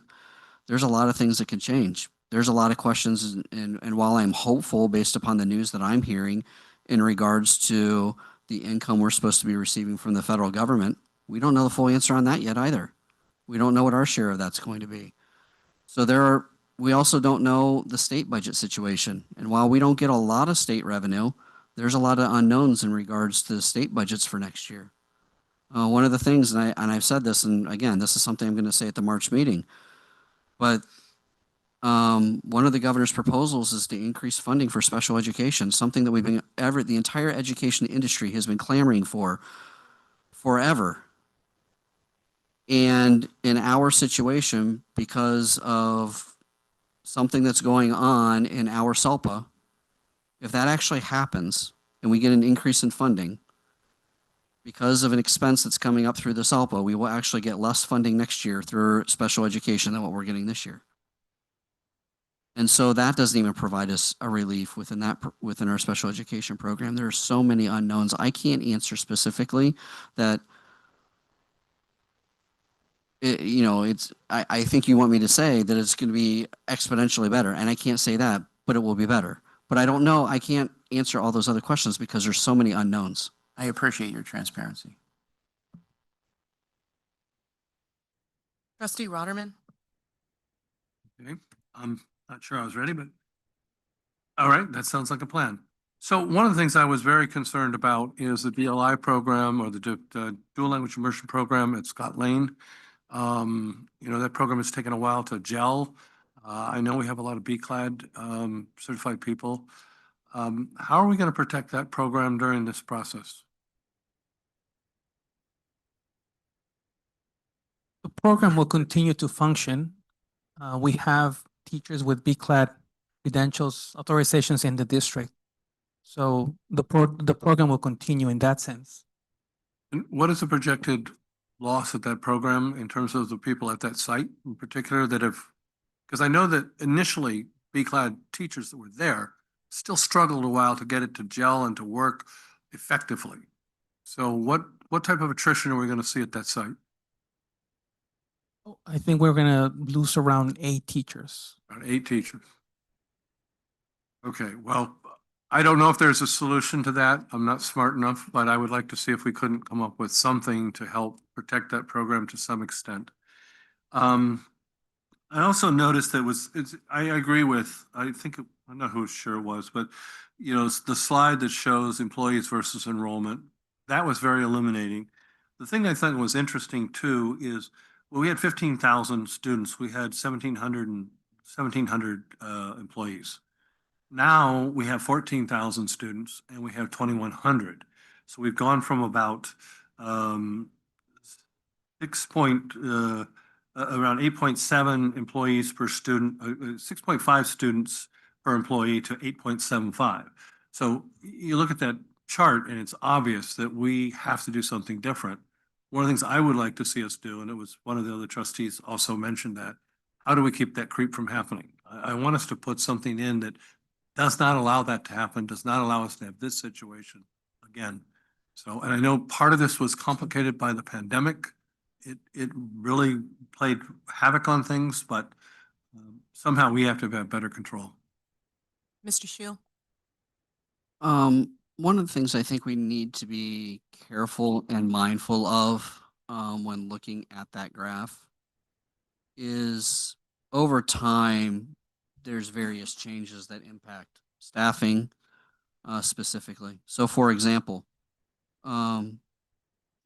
There's a lot of things that can change. There's a lot of questions. And while I'm hopeful based upon the news that I'm hearing in regards to the income we're supposed to be receiving from the federal government, we don't know the full answer on that yet either. We don't know what our share of that's going to be. So we also don't know the state budget situation. And while we don't get a lot of state revenue, there's a lot of unknowns in regards to the state budgets for next year. One of the things, and I've said this, and again, this is something I'm going to say at the March meeting, but one of the governor's proposals is to increase funding for special education, something that the entire education industry has been clamoring for forever. And in our situation, because of something that's going on in our SELPA, if that actually happens and we get an increase in funding, because of an expense that's coming up through the SELPA, we will actually get less funding next year through special education than what we're getting this year. And so that doesn't even provide us a relief within our special education program. There are so many unknowns. I can't answer specifically that. I think you want me to say that it's going to be exponentially better, and I can't say that, but it will be better. But I don't know. I can't answer all those other questions because there's so many unknowns. I appreciate your transparency. Trustee Rotterman? Okay, I'm not sure I was ready, but all right, that sounds like a plan. So one of the things I was very concerned about is the BLI program or the dual language immersion program at Scott Lane. That program has taken a while to gel. I know we have a lot of BCLAD certified people. How are we going to protect that program during this process? The program will continue to function. We have teachers with BCLAD credentials, authorizations in the district. So the program will continue in that sense. And what is the projected loss at that program in terms of the people at that site in particular that have, because I know that initially BCLAD teachers that were there still struggled a while to get it to gel and to work effectively. So what type of attrition are we going to see at that site? I think we're going to lose around 8 teachers. Around 8 teachers. Okay, well, I don't know if there's a solution to that. I'm not smart enough, but I would like to see if we couldn't come up with something to help protect that program to some extent. I also noticed that I agree with, I think, I don't know who sure it was, but the slide that shows employees versus enrollment, that was very illuminating. The thing I thought was interesting too is, well, we had 15,000 students, we had 1,700 employees. Now we have 14,000 students and we have 2,100. So we've gone from about around 8.7 employees per student, 6.5 students per employee to 8.75. So you look at that chart and it's obvious that we have to do something different. One of the things I would like to see us do, and it was one of the other trustees also mentioned that, how do we keep that creep from happening? I want us to put something in that does not allow that to happen, does not allow us to have this situation again. So, and I know part of this was complicated by the pandemic. It really played havoc on things, but somehow we have to have better control. Mr. Shield? One of the things I think we need to be careful and mindful of when looking at that graph is over time, there's various changes that impact staffing specifically. So for example, in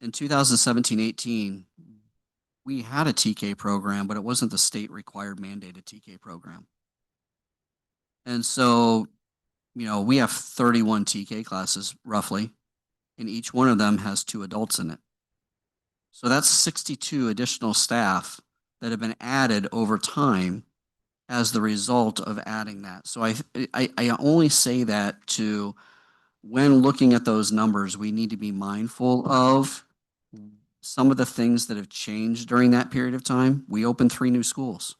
2017-18, we had a TK program, but it wasn't the state required mandated TK program. And so, we have 31 TK classes roughly, and each one of them has 2 adults in it. So that's 62 additional staff that have been added over time as the result of adding that. So I only say that to, when looking at those numbers, we need to be mindful of some of the things that have changed during that period of time. We opened 3 new schools.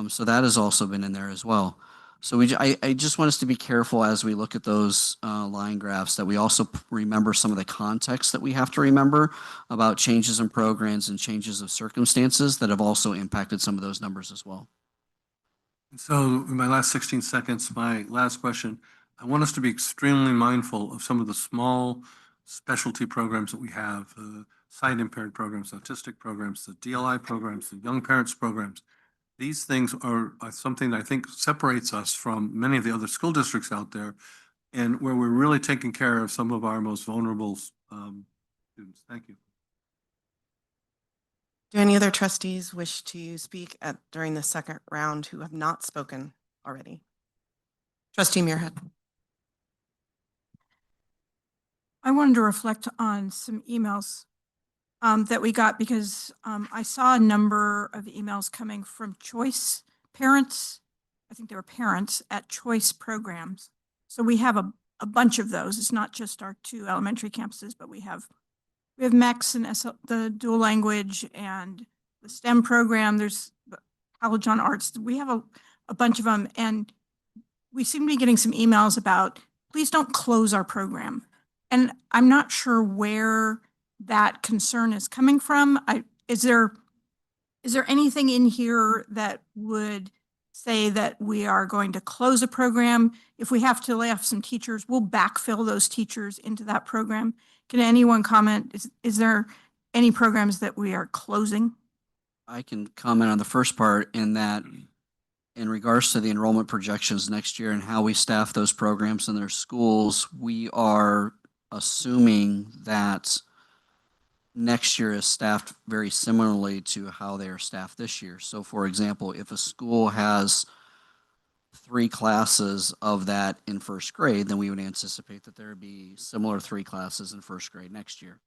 So that has also been in there as well. So I just want us to be careful as we look at those line graphs, that we also remember some of the context that we have to remember about changes in programs and changes of circumstances that have also impacted some of those numbers as well. So in my last 16 seconds, my last question, I want us to be extremely mindful of some of the small specialty programs that we have, sight impaired programs, autistic programs, the DLI programs, the young parents programs. These things are something that I think separates us from many of the other school districts out there, and where we're really taking care of some of our most vulnerable students. Thank you. Do any other trustees wish to speak during the second round who have not spoken already? Trustee Muirhead. I wanted to reflect on some emails that we got because I saw a number of emails coming from Choice parents. I think they were parents at Choice programs. So we have a bunch of those. It's not just our 2 elementary campuses, but we have MEX and the dual language and the STEM program. There's the College on Arts. We have a bunch of them, and we seem to be getting some emails about, please don't close our program. And I'm not sure where that concern is coming from. Is there anything in here that would say that we are going to close a program? If we have to lay off some teachers, we'll backfill those teachers into that program. Can anyone comment? Is there any programs that we are closing? I can comment on the first part in that, in regards to the enrollment projections next year and how we staff those programs in their schools, we are assuming that next year is staffed very similarly to how they are staffed this year. So for example, if a school has 3 classes of that in first grade, then we would anticipate that there would be similar 3 classes in first grade next year.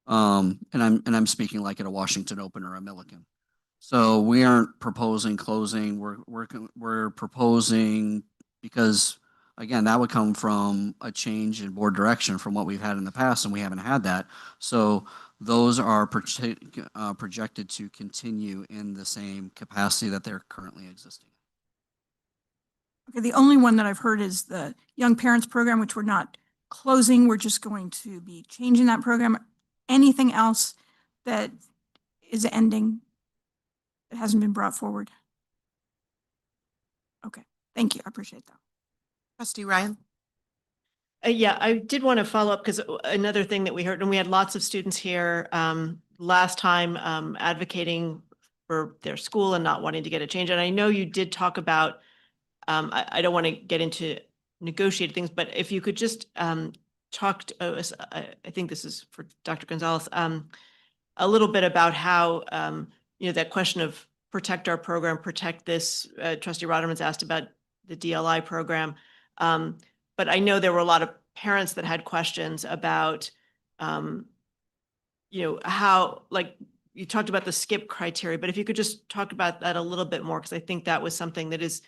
And I'm speaking like at a Washington Open or a Millikan. So we aren't proposing closing. We're proposing, because again, that would come from a change in board direction from what we've had in the past, and we haven't had that. So those are projected to continue in the same capacity that they're currently existing. Okay, the only one that I've heard is the Young Parents Program, which we're not closing. We're just going to be changing that program. Anything else that is ending that hasn't been brought forward? Okay, thank you. I appreciate that. Trustee Ryan? Yeah, I did want to follow up because another thing that we heard, and we had lots of students here last time advocating for their school and not wanting to get a change. And I know you did talk about, I don't want to get into negotiated things, but if you could just talk to us, I think this is for Dr. Gonzalez, a little bit about how, that question of protect our program, protect this, Trustee Rotterman's asked about the DLI program. But I know there were a lot of parents that had questions about, how, like, you talked about the skip criteria, but if you could just talk about that a little bit more, because I think that was something that is,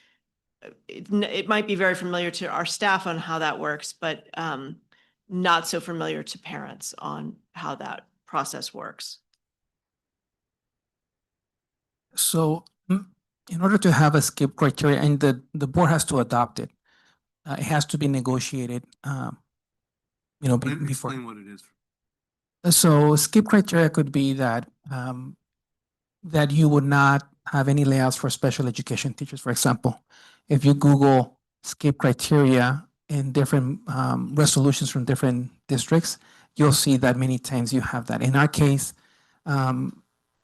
it might be very familiar to our staff on how that works, but not so familiar to parents on how that process works. So in order to have a skip criteria, and the board has to adopt it, it has to be negotiated, before. Explain what it is. So skip criteria could be that that you would not have any layouts for special education teachers. For example, if you Google skip criteria in different resolutions from different districts, you'll see that many times you have that. In our case,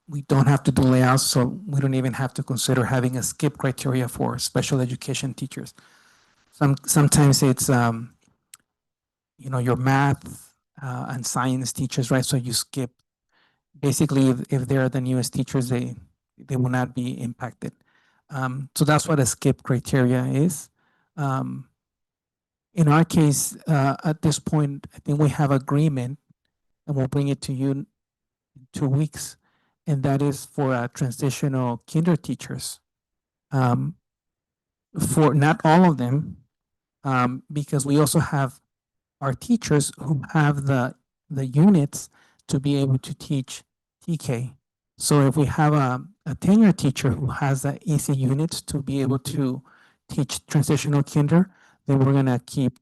we don't have to do layouts, so we don't even have to consider having a skip criteria for special education teachers. Sometimes it's your math and science teachers, right? So you skip. Basically, if they're the newest teachers, they will not be impacted. So that's what a skip criteria is. In our case, at this point, I think we have agreement, and we'll bring it to you in 2 weeks, and that is for transitional kinder teachers. For not all of them, because we also have our teachers who have the units to be able to teach TK. So if we have a tenured teacher who has the EC units to be able to teach transitional kinder, then we're gonna keep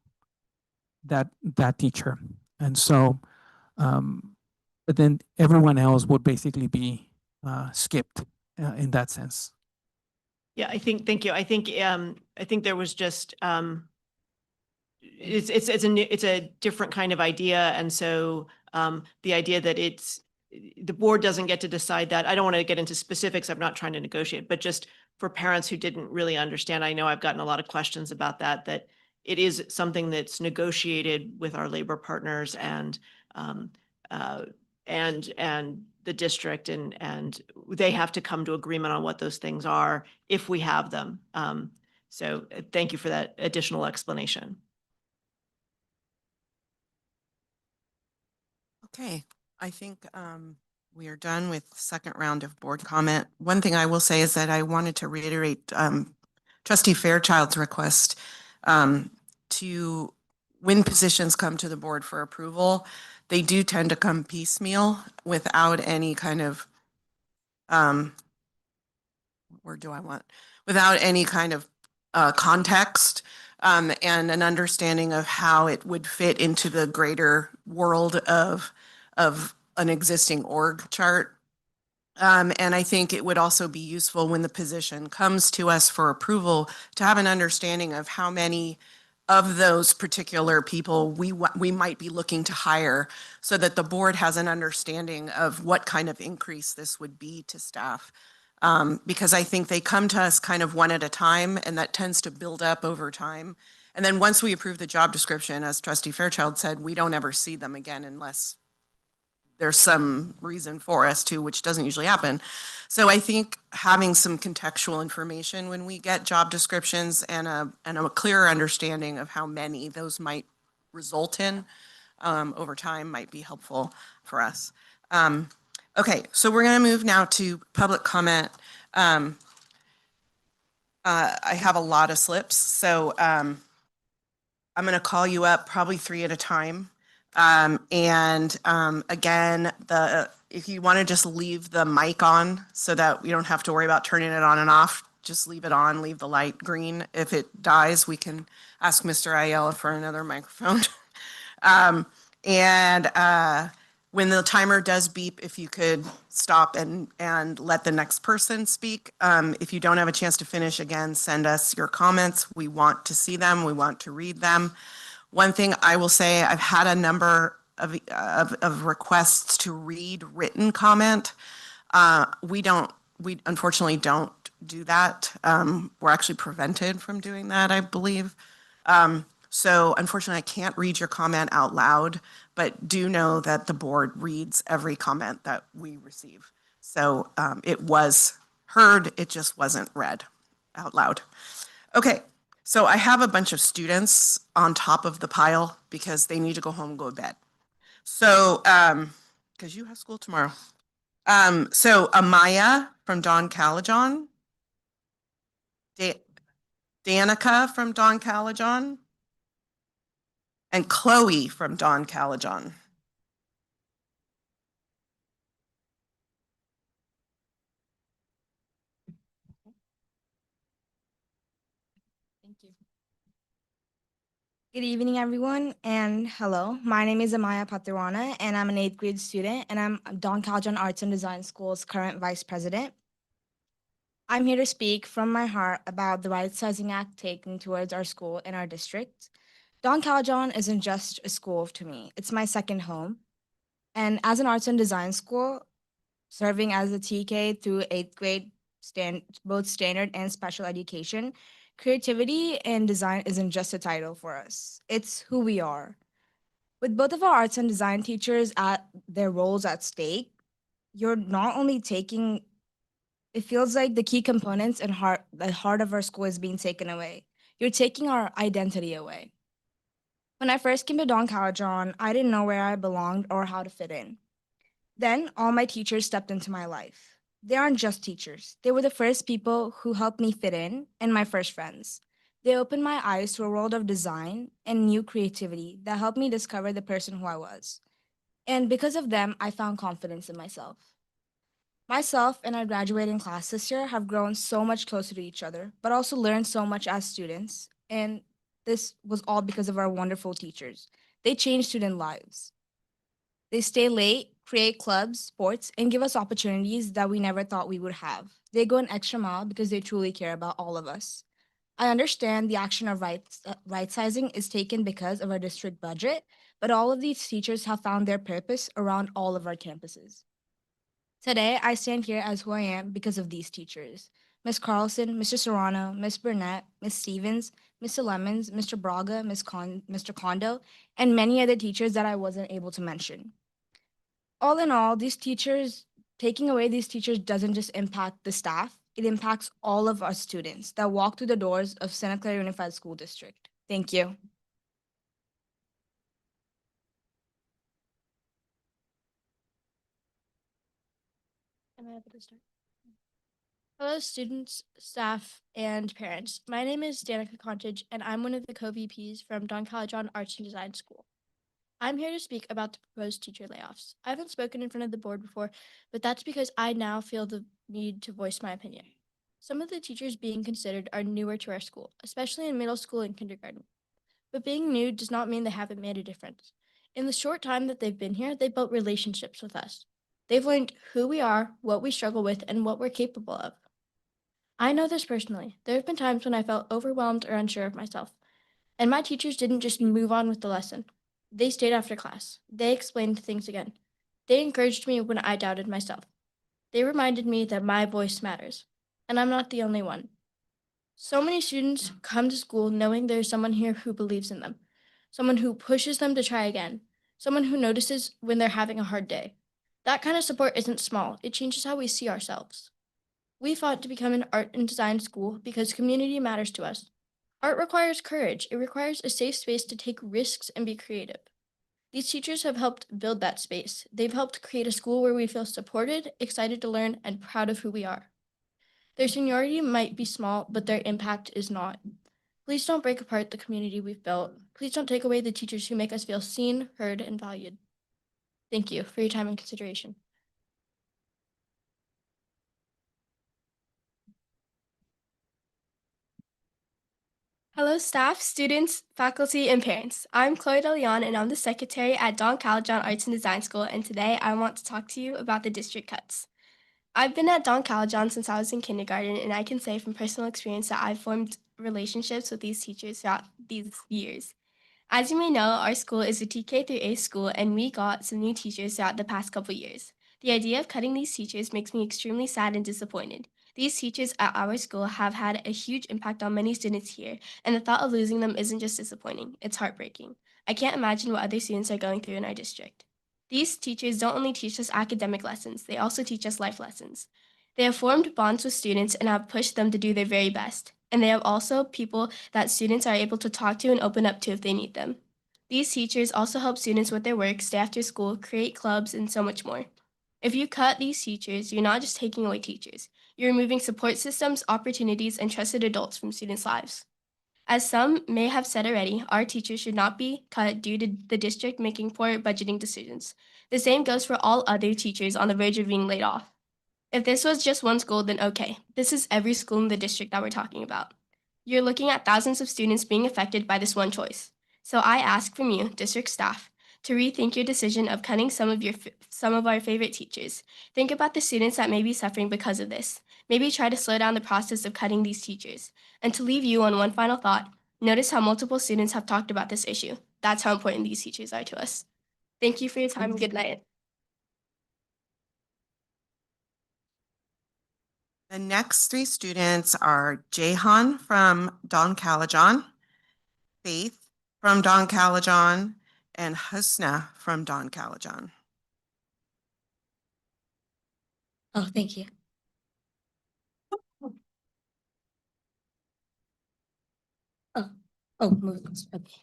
that teacher. And so, but then everyone else would basically be skipped in that sense. Yeah, thank you. I think there was just, it's a different kind of idea. And so the idea that the board doesn't get to decide that. I don't want to get into specifics. I'm not trying to negotiate, but just for parents who didn't really understand, I know I've gotten a lot of questions about that it is something that's negotiated with our labor partners and the district, and they have to come to agreement on what those things are if we have them. So thank you for that additional explanation. Okay, I think we are done with the second round of board comment. One thing I will say is that I wanted to reiterate Trustee Fairchild's request to, when positions come to the board for approval, they do tend to come piecemeal without any kind of, without any kind of context and an understanding of how it would fit into the greater world of an existing org chart. And I think it would also be useful when the position comes to us for approval to have an understanding of how many of those particular people we might be looking to hire, so that the board has an understanding of what kind of increase this would be to staff. Because I think they come to us kind of one at a time, and that tends to build up over time. And then once we approve the job description, as Trustee Fairchild said, we don't ever see them again unless there's some reason for us to, which doesn't usually happen. So I think having some contextual information when we get job descriptions and a clearer understanding of how many those might result in over time might be helpful for us. Okay, so we're going to move now to public comment. I have a lot of slips, so I'm going to call you up probably 3 at a time. Again, if you want to just leave the mic on so that we don't have to worry about turning it on and off, just leave it on, leave the light green. If it dies, we can ask Mr. Ayala for another microphone. When the timer does beep, if you could stop and let the next person speak. If you don't have a chance to finish, again, send us your comments. We want to see them. We want to read them. One thing I will say, I've had a number of requests to read written comment. We unfortunately don't do that. We're actually prevented from doing that, I believe. So unfortunately, I can't read your comment out loud, but do know that the board reads every comment that we receive. So it was heard, it just wasn't read out loud. Okay, so I have a bunch of students on top of the pile because they need to go home and go to bed. So, because you have school tomorrow. So Amaya from Don Calajon. Danica from Don Calajon. And Chloe from Don Calajon. Thank you. Good evening, everyone, and hello. My name is Amaya Patirana, and I'm an 8th grade student, and I'm Don Calajon Arts and Design School's current vice president. I'm here to speak from my heart about the right sizing act taken towards our school and our district. Don Calajon isn't just a school to me, it's my second home. And as an arts and design school, serving as a TK through 8th grade, both standard and special education, creativity and design isn't just a title for us, it's who we are. With both of our arts and design teachers at their roles at stake, you're not only taking, it feels like the key components and the heart of our school is being taken away. You're taking our identity away. When I first came to Don Calajon, I didn't know where I belonged or how to fit in. Then all my teachers stepped into my life. They aren't just teachers. They were the first people who helped me fit in and my first friends. They opened my eyes to a world of design and new creativity that helped me discover the person who I was. And because of them, I found confidence in myself. Myself and our graduating class this year have grown so much closer to each other, but also learned so much as students. And this was all because of our wonderful teachers. They change student lives. They stay late, create clubs, sports, and give us opportunities that we never thought we would have. They go an extra mile because they truly care about all of us. I understand the action of right sizing is taken because of our district budget, but all of these teachers have found their purpose around all of our campuses. Today, I stand here as who I am because of these teachers. Ms. Carlson, Mr. Serrano, Ms. Burnett, Ms. Stevens, Mr. Lemons, Mr. Braga, Mr. Kondo, and many other teachers that I wasn't able to mention. All in all, taking away these teachers doesn't just impact the staff, it impacts all of our students that walk through the doors of Santa Clara Unified School District. Thank you. Am I able to start? Hello, students, staff, and parents. My name is Danica Contage, and I'm one of the co-VPs from Don Calajon Arts and Design School. I'm here to speak about the proposed teacher layoffs. I haven't spoken in front of the board before, but that's because I now feel the need to voice my opinion. Some of the teachers being considered are newer to our school, especially in middle school and kindergarten. But being new does not mean they haven't made a difference. In the short time that they've been here, they've built relationships with us. They've learned who we are, what we struggle with, and what we're capable of. I know this personally. There have been times when I felt overwhelmed or unsure of myself, and my teachers didn't just move on with the lesson. They stayed after class. They explained things again. They encouraged me when I doubted myself. They reminded me that my voice matters, and I'm not the only one. So many students come to school knowing there's someone here who believes in them, someone who pushes them to try again, someone who notices when they're having a hard day. That kind of support isn't small. It changes how we see ourselves. We fought to become an art and design school because community matters to us. Art requires courage. It requires a safe space to take risks and be creative. These teachers have helped build that space. They've helped create a school where we feel supported, excited to learn, and proud of who we are. Their seniority might be small, but their impact is not. Please don't break apart the community we've built. Please don't take away the teachers who make us feel seen, heard, and valued. Thank you for your time and consideration. Hello, staff, students, faculty, and parents. I'm Chloe DeLeon, and I'm the secretary at Don Calajon Arts and Design School, and today I want to talk to you about the district cuts. I've been at Don Calajon since I was in kindergarten, and I can say from personal experience that I've formed relationships with these teachers throughout these years. As you may know, our school is a TK through A school, and we got some new teachers throughout the past couple years. The idea of cutting these teachers makes me extremely sad and disappointed. These teachers at our school have had a huge impact on many students here, and the thought of losing them isn't just disappointing, it's heartbreaking. I can't imagine what other students are going through in our district. These teachers don't only teach us academic lessons, they also teach us life lessons. They have formed bonds with students and have pushed them to do their very best. And they have also people that students are able to talk to and open up to if they need them. These teachers also help students with their work, stay after school, create clubs, and so much more. If you cut these teachers, you're not just taking away teachers. You're removing support systems, opportunities, and trusted adults from students' lives. As some may have said already, our teachers should not be cut due to the district making poor budgeting decisions. The same goes for all other teachers on the verge of being laid off. If this was just one school, then okay. This is every school in the district that we're talking about. You're looking at thousands of students being affected by this one choice. So I ask from you, district staff, to rethink your decision of cutting some of our favorite teachers. Think about the students that may be suffering because of this. Maybe try to slow down the process of cutting these teachers. And to leave you on one final thought, notice how multiple students have talked about this issue. That's how important these teachers are to us. Thank you for your time. Good night. The next three students are Jahan from Don Calajon, Faith from Don Calajon, and Husna from Don Calajon. Oh, thank you. Move this. Okay.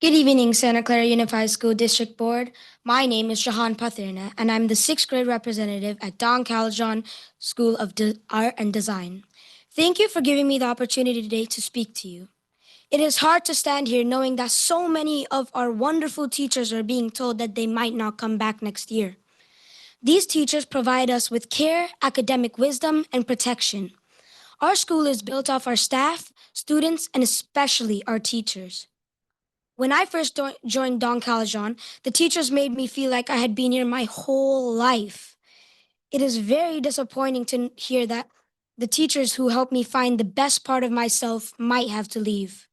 Good evening, Santa Clara Unified School District Board. My name is Jahan Pathirna, and I'm the 6th grade representative at Don Calajon School of Art and Design. Thank you for giving me the opportunity today to speak to you. It is hard to stand here knowing that so many of our wonderful teachers are being told that they might not come back next year. These teachers provide us with care, academic wisdom, and protection. Our school is built off our staff, students, and especially our teachers. When I first joined Don Calajon, the teachers made me feel like I had been here my whole life. It is very disappointing to hear that the teachers who helped me find the best part of myself might have to leave.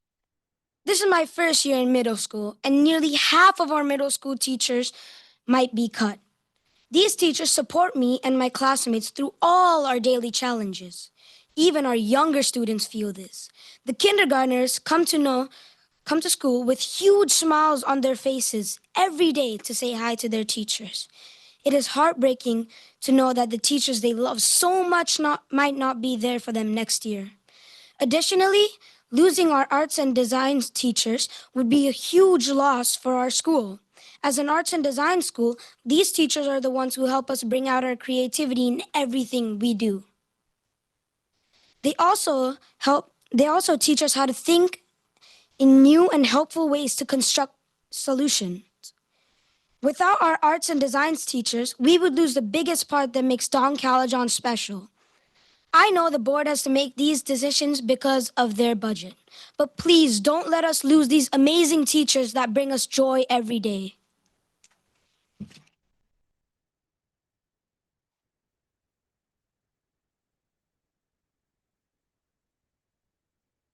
This is my first year in middle school, and nearly half of our middle school teachers might be cut. These teachers support me and my classmates through all our daily challenges. Even our younger students feel this. The kindergartners come to school with huge smiles on their faces every day to say hi to their teachers. It is heartbreaking to know that the teachers they love so much might not be there for them next year. Additionally, losing our arts and design teachers would be a huge loss for our school. As an arts and design school, these teachers are the ones who help us bring out our creativity in everything we do. They also teach us how to think in new and helpful ways to construct solutions. Without our arts and designs teachers, we would lose the biggest part that makes Don Calajon special. I know the board has to make these decisions because of their budget, but please don't let us lose these amazing teachers that bring us joy every day.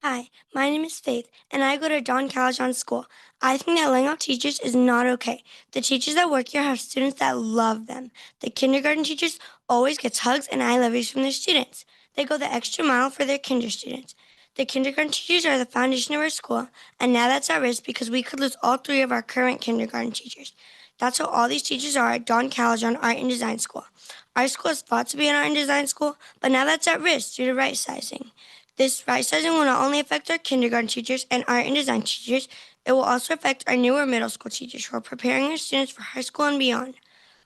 Hi, my name is Faith, and I go to Don Calajon School. I think that laying off teachers is not okay. The teachers that work here have students that love them. The kindergarten teachers always get hugs and I love yous from their students. They go the extra mile for their kinder students. The kindergarten teachers are the foundation of our school, and now that's at risk because we could lose all 3 of our current kindergarten teachers. That's how all these teachers are at Don Calajon Art and Design School. Our school is thought to be an art and design school, but now that's at risk due to right sizing. This right sizing will not only affect our kindergarten teachers and art and design teachers, it will also affect our newer middle school teachers who are preparing our students for high school and beyond.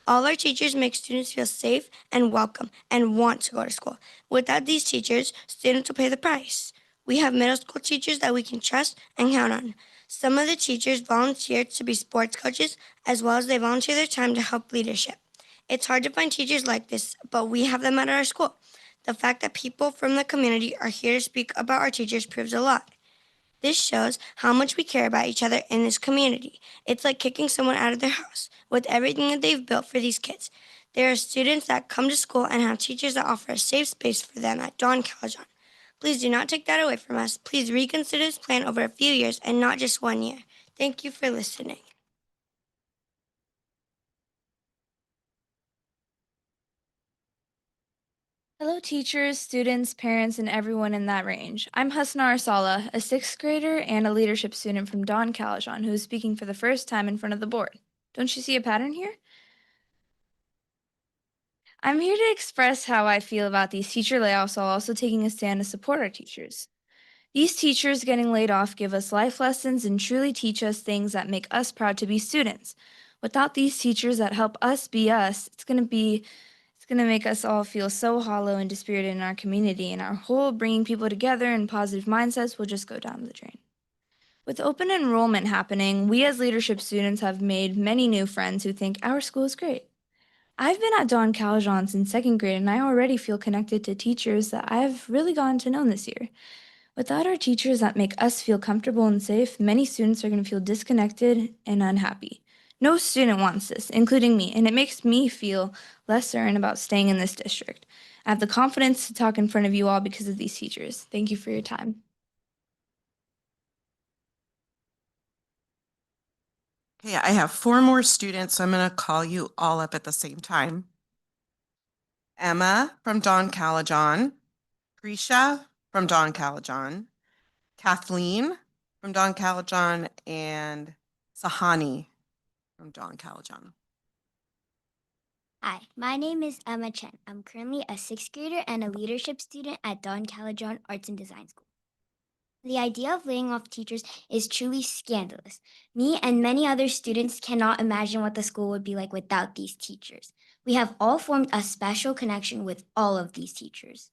All our teachers make students feel safe and welcome and want to go to school. Without these teachers, students will pay the price. We have middle school teachers that we can trust and count on. Some of the teachers volunteer to be sports coaches as well as they volunteer their time to help leadership. It's hard to find teachers like this, but we have them at our school. The fact that people from the community are here to speak about our teachers proves a lot. This shows how much we care about each other in this community. It's like kicking someone out of their house with everything that they've built for these kids. There are students that come to school and have teachers that offer a safe space for them at Don Caljon. Please do not take that away from us. Please reconsider this plan over a few years and not just 1 year. Thank you for listening. Hello, teachers, students, parents, and everyone in that range. I'm Hasna Arsala, a sixth grader and a leadership student from Don Caljon, who is speaking for the first time in front of the board. Don't you see a pattern here? I'm here to express how I feel about these teacher layoffs while also taking a stand to support our teachers. These teachers getting laid off give us life lessons and truly teach us things that make us proud to be students. Without these teachers that help us be us, it's going to make us all feel so hollow and dispirited in our community, and our whole bringing people together and positive mindsets will just go down the drain. With open enrollment happening, we as leadership students have made many new friends who think our school is great. I've been at Don Caljon since second grade, and I already feel connected to teachers that I've really gotten to know this year. Without our teachers that make us feel comfortable and safe, many students are going to feel disconnected and unhappy. No student wants this, including me, and it makes me feel less certain about staying in this district. I have the confidence to talk in front of you all because of these teachers. Thank you for your time. Okay, I have 4 more students, so I'm going to call you all up at the same time. Emma from Don Caljon, Grisha from Don Caljon, Kathleen from Don Caljon, and Sahani from Don Caljon. Hi, my name is Emma Chen. I'm currently a 6th grader and a leadership student at Don Caljon Arts and Design School. The idea of laying off teachers is truly scandalous. Me and many other students cannot imagine what the school would be like without these teachers. We have all formed a special connection with all of these teachers.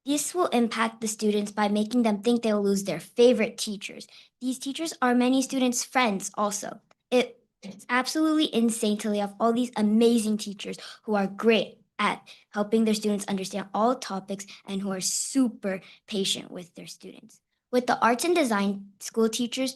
This will impact the students by making them think they'll lose their favorite teachers. These teachers are many students' friends also. It's absolutely insane to lay off all these amazing teachers who are great at helping their students understand all topics and who are super patient with their students. With the arts and design school teachers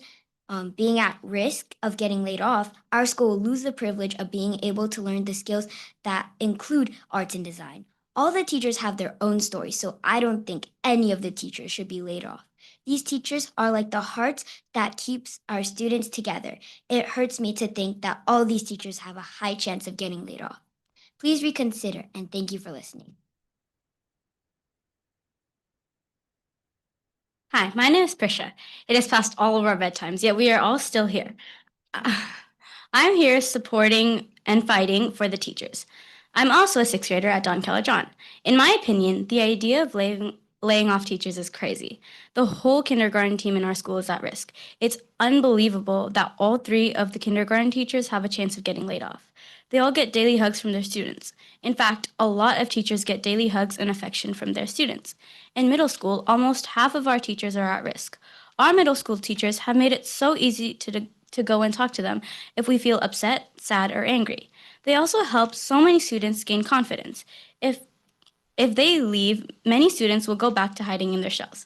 being at risk of getting laid off, our school will lose the privilege of being able to learn the skills that include arts and design. All the teachers have their own stories, so I don't think any of the teachers should be laid off. These teachers are like the hearts that keeps our students together. It hurts me to think that all these teachers have a high chance of getting laid off. Please reconsider, and thank you for listening. Hi, my name is Prisha. It is past all of our bedtimes, yet we are all still here. I'm here supporting and fighting for the teachers. I'm also a 6th grader at Don Caljon. In my opinion, the idea of laying off teachers is crazy. The whole kindergarten team in our school is at risk. It's unbelievable that all 3 of the kindergarten teachers have a chance of getting laid off. They all get daily hugs from their students. In fact, a lot of teachers get daily hugs and affection from their students. In middle school, almost half of our teachers are at risk. Our middle school teachers have made it so easy to go and talk to them if we feel upset, sad, or angry. They also help so many students gain confidence. If they leave, many students will go back to hiding in their shells.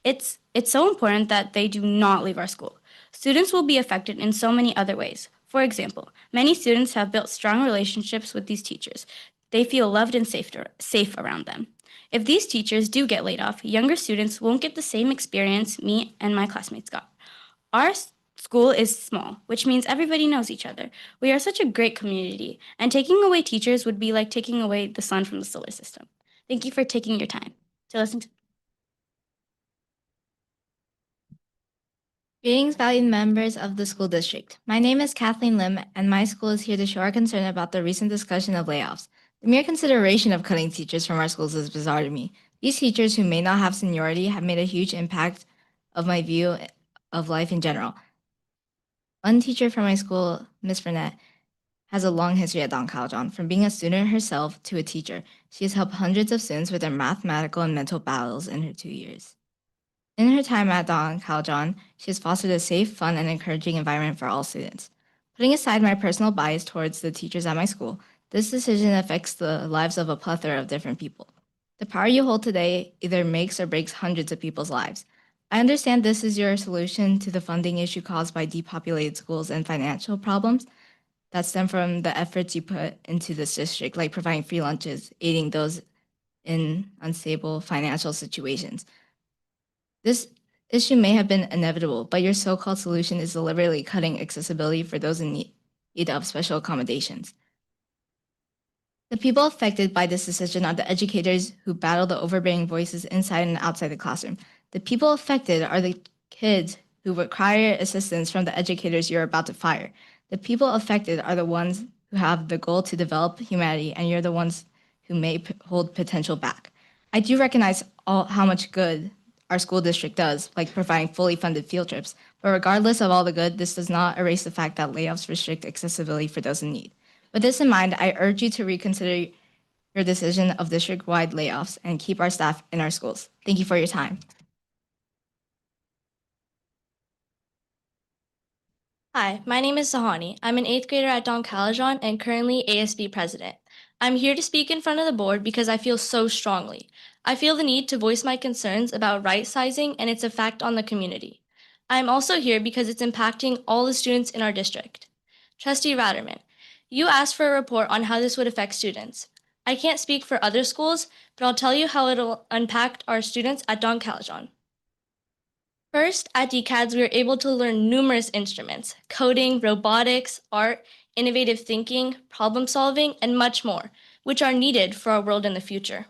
It's so important that they do not leave our school. Students will be affected in so many other ways. For example, many students have built strong relationships with these teachers. They feel loved and safe around them. If these teachers do get laid off, younger students won't get the same experience me and my classmates got. Our school is small, which means everybody knows each other. We are such a great community, and taking away teachers would be like taking away the sun from the solar system. Thank you for taking your time to listen to. Greetings, valued members of the school district. My name is Kathleen Lim, and my school is here to show our concern about the recent discussion of layoffs. The mere consideration of cutting teachers from our schools is bizarre to me. These teachers who may not have seniority have made a huge impact of my view of life in general. One teacher from my school, Ms. Burnett, has a long history at Don Caljon. From being a student herself to a teacher, she has helped hundreds of students with their mathematical and mental battles in her 2 years. In her time at Don Caljon, she has fostered a safe, fun, and encouraging environment for all students. Putting aside my personal bias towards the teachers at my school, This decision affects the lives of a plethora of different people. The power you hold today either makes or breaks hundreds of people's lives. I understand this is your solution to the funding issue caused by depopulated schools and financial problems that stem from the efforts you put into this district, like providing free lunches, aiding those in unstable financial situations. This issue may have been inevitable, but your so-called solution is deliberately cutting accessibility for those in need of special accommodations. The people affected by this decision are the educators who battle the overbearing voices inside and outside the classroom. The people affected are the kids who require assistance from the educators you're about to fire. The people affected are the ones who have the goal to develop humanity, and you're the ones who may hold potential back. I do recognize how much good our school district does, like providing fully funded field trips, but regardless of all the good, this does not erase the fact that layoffs restrict accessibility for those in need. With this in mind, I urge you to reconsider your decision of district-wide layoffs and keep our staff in our schools. Thank you for your time. Hi, my name is Sahani. I'm an 8th grader at Don Calajon and currently ASB president. I'm here to speak in front of the board because I feel so strongly. I feel the need to voice my concerns about right sizing and its effect on the community. I'm also here because it's impacting all the students in our district. Trustee Ratterman, you asked for a report on how this would affect students. I can't speak for other schools, but I'll tell you how it'll impact our students at Don Calajon. First, at DCADS, we were able to learn numerous instruments: coding, robotics, art, innovative thinking, problem solving, and much more, which are needed for our world in the future.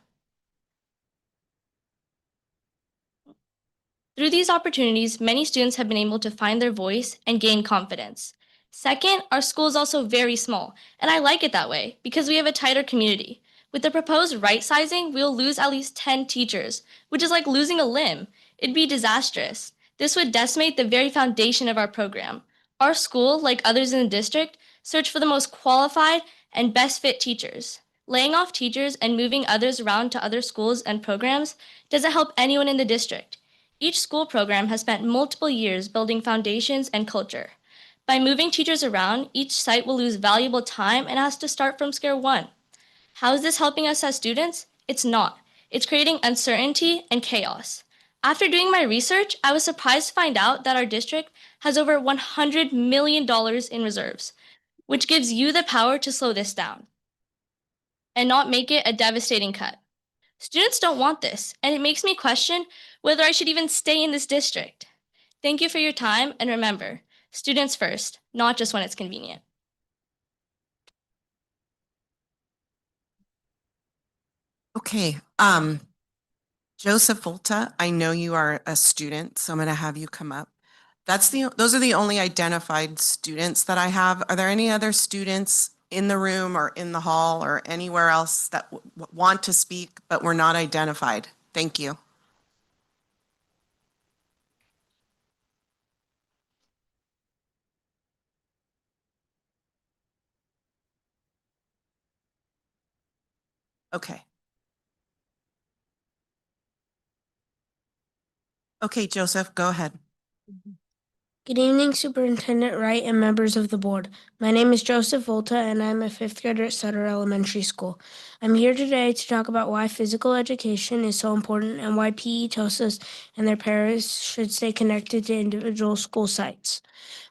Through these opportunities, many students have been able to find their voice and gain confidence. Second, our school is also very small, and I like it that way because we have a tighter community. With the proposed right sizing, we'll lose at least 10 teachers, which is like losing a limb. It'd be disastrous. This would decimate the very foundation of our program. Our school, like others in the district, search for the most qualified and best fit teachers. Laying off teachers and moving others around to other schools and programs doesn't help anyone in the district. Each school program has spent multiple years building foundations and culture. By moving teachers around, each site will lose valuable time and has to start from square one. How is this helping us as students? It's not. It's creating uncertainty and chaos. After doing my research, I was surprised to find out that our district has over $100 million in reserves, which gives you the power to slow this down and not make it a devastating cut. Students don't want this, and it makes me question whether I should even stay in this district. Thank you for your time, and remember, students first, not just when it's convenient. Okay, Joseph Volta, I know you are a student, so I'm going to have you come up. Those are the only identified students that I have. Are there any other students in the room or in the hall or anywhere else that want to speak but were not identified? Thank you. Okay. Okay, Joseph, go ahead. Good evening, Superintendent Wright and members of the board. My name is Joseph Volta, and I'm a 5th grader at Sutter Elementary School. I'm here today to talk about why physical education is so important and why PE TOSAs and their parents should stay connected to individual school sites.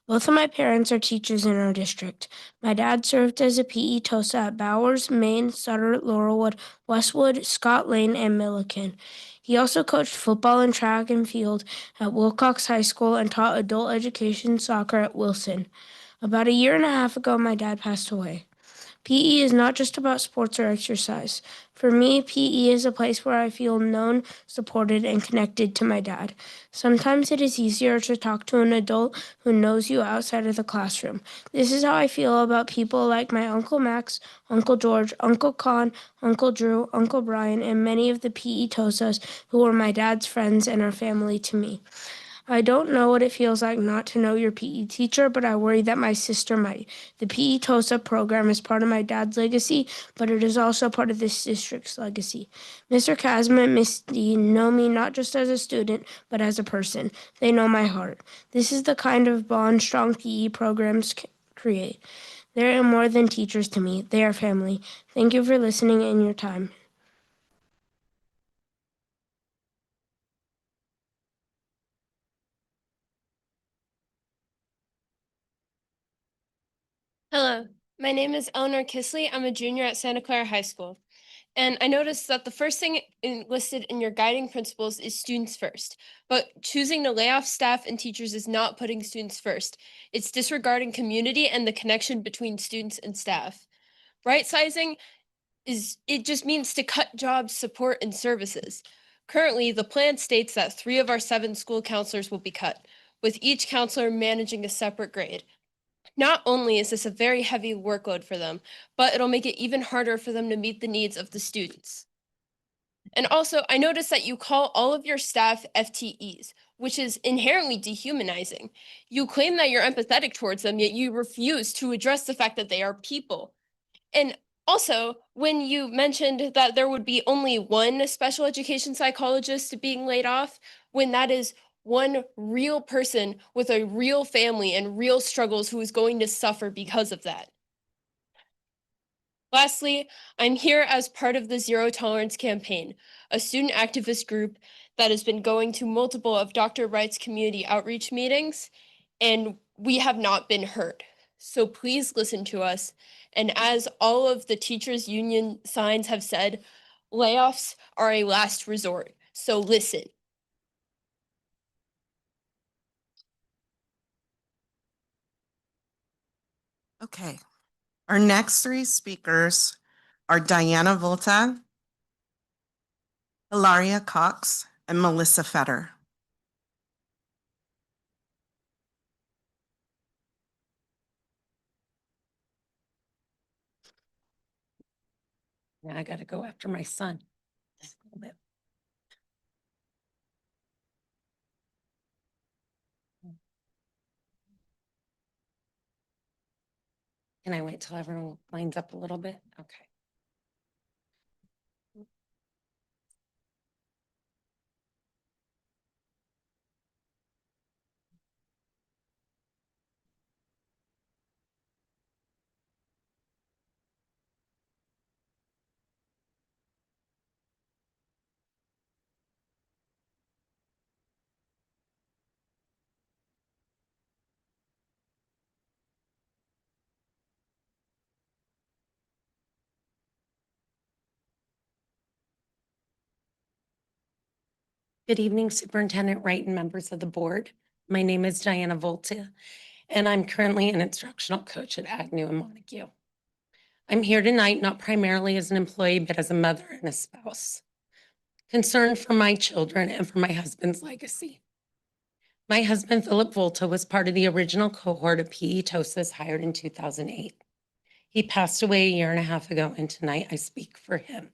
Both of my parents are teachers in our district. My dad served as a PE TOSA at Bowers, Maine, Sutter, Laurelwood, Westwood, Scott Lane, and Milliken. He also coached football and track and field at Wilcox High School and taught adult education soccer at Wilson. About a year and a half ago, my dad passed away. PE is not just about sports or exercise. For me, PE is a place where I feel known, supported, and connected to my dad. Sometimes it is easier to talk to an adult who knows you outside of the classroom. This is how I feel about people like my Uncle Max, Uncle George, Uncle Con, Uncle Drew, Uncle Brian, and many of the PE TOSAs who were my dad's friends and are family to me. I don't know what it feels like not to know your PE teacher, but I worry that my sister might. The PE TOSA program is part of my dad's legacy, but it is also part of this district's legacy. Mr. Chasm and Miss Dean know me not just as a student, but as a person. They know my heart. This is the kind of bond strong PE programs create. They are more than teachers to me. They are family. Thank you for listening and your time. Hello, my name is Eleanor Kisley. I'm a junior at Santa Clara High School. And I noticed that the first thing listed in your guiding principles is students first. But choosing to lay off staff and teachers is not putting students first. It's disregarding community and the connection between students and staff. Right sizing it just means to cut jobs, support, and services. Currently, the plan states that 3 of our 7 school counselors will be cut, with each counselor managing a separate grade. Not only is this a very heavy workload for them, but it'll make it even harder for them to meet the needs of the students. And also, I noticed that you call all of your staff FTEs, which is inherently dehumanizing. You claim that you're empathetic towards them, yet you refuse to address the fact that they are people. And also, when you mentioned that there would be only one special education psychologist being laid off, when that is one real person with a real family and real struggles who is going to suffer because of that. Lastly, I'm here as part of the Zero Tolerance Campaign, a student activist group that has been going to multiple of Dr. Wright's community outreach meetings, and we have not been heard. So please listen to us. And as all of the teachers' union signs have said, layoffs are a last resort. So listen. Okay. Our next 3 speakers are Diana Volta, Hilaria Cox, and Melissa Fetter. Now I got to go after my son. Just a little bit. Can I wait till everyone lines up a little bit? Okay. Good evening, Superintendent Wright and members of the board. My name is Diana Volta, and I'm currently an instructional coach at Agnew and Montague. I'm here tonight not primarily as an employee, but as a mother and a spouse, concerned for my children and for my husband's legacy. My husband, Philip Volta, was part of the original cohort of PE TOSAs hired in 2008. He passed away a 1.5 years ago, and tonight I speak for him.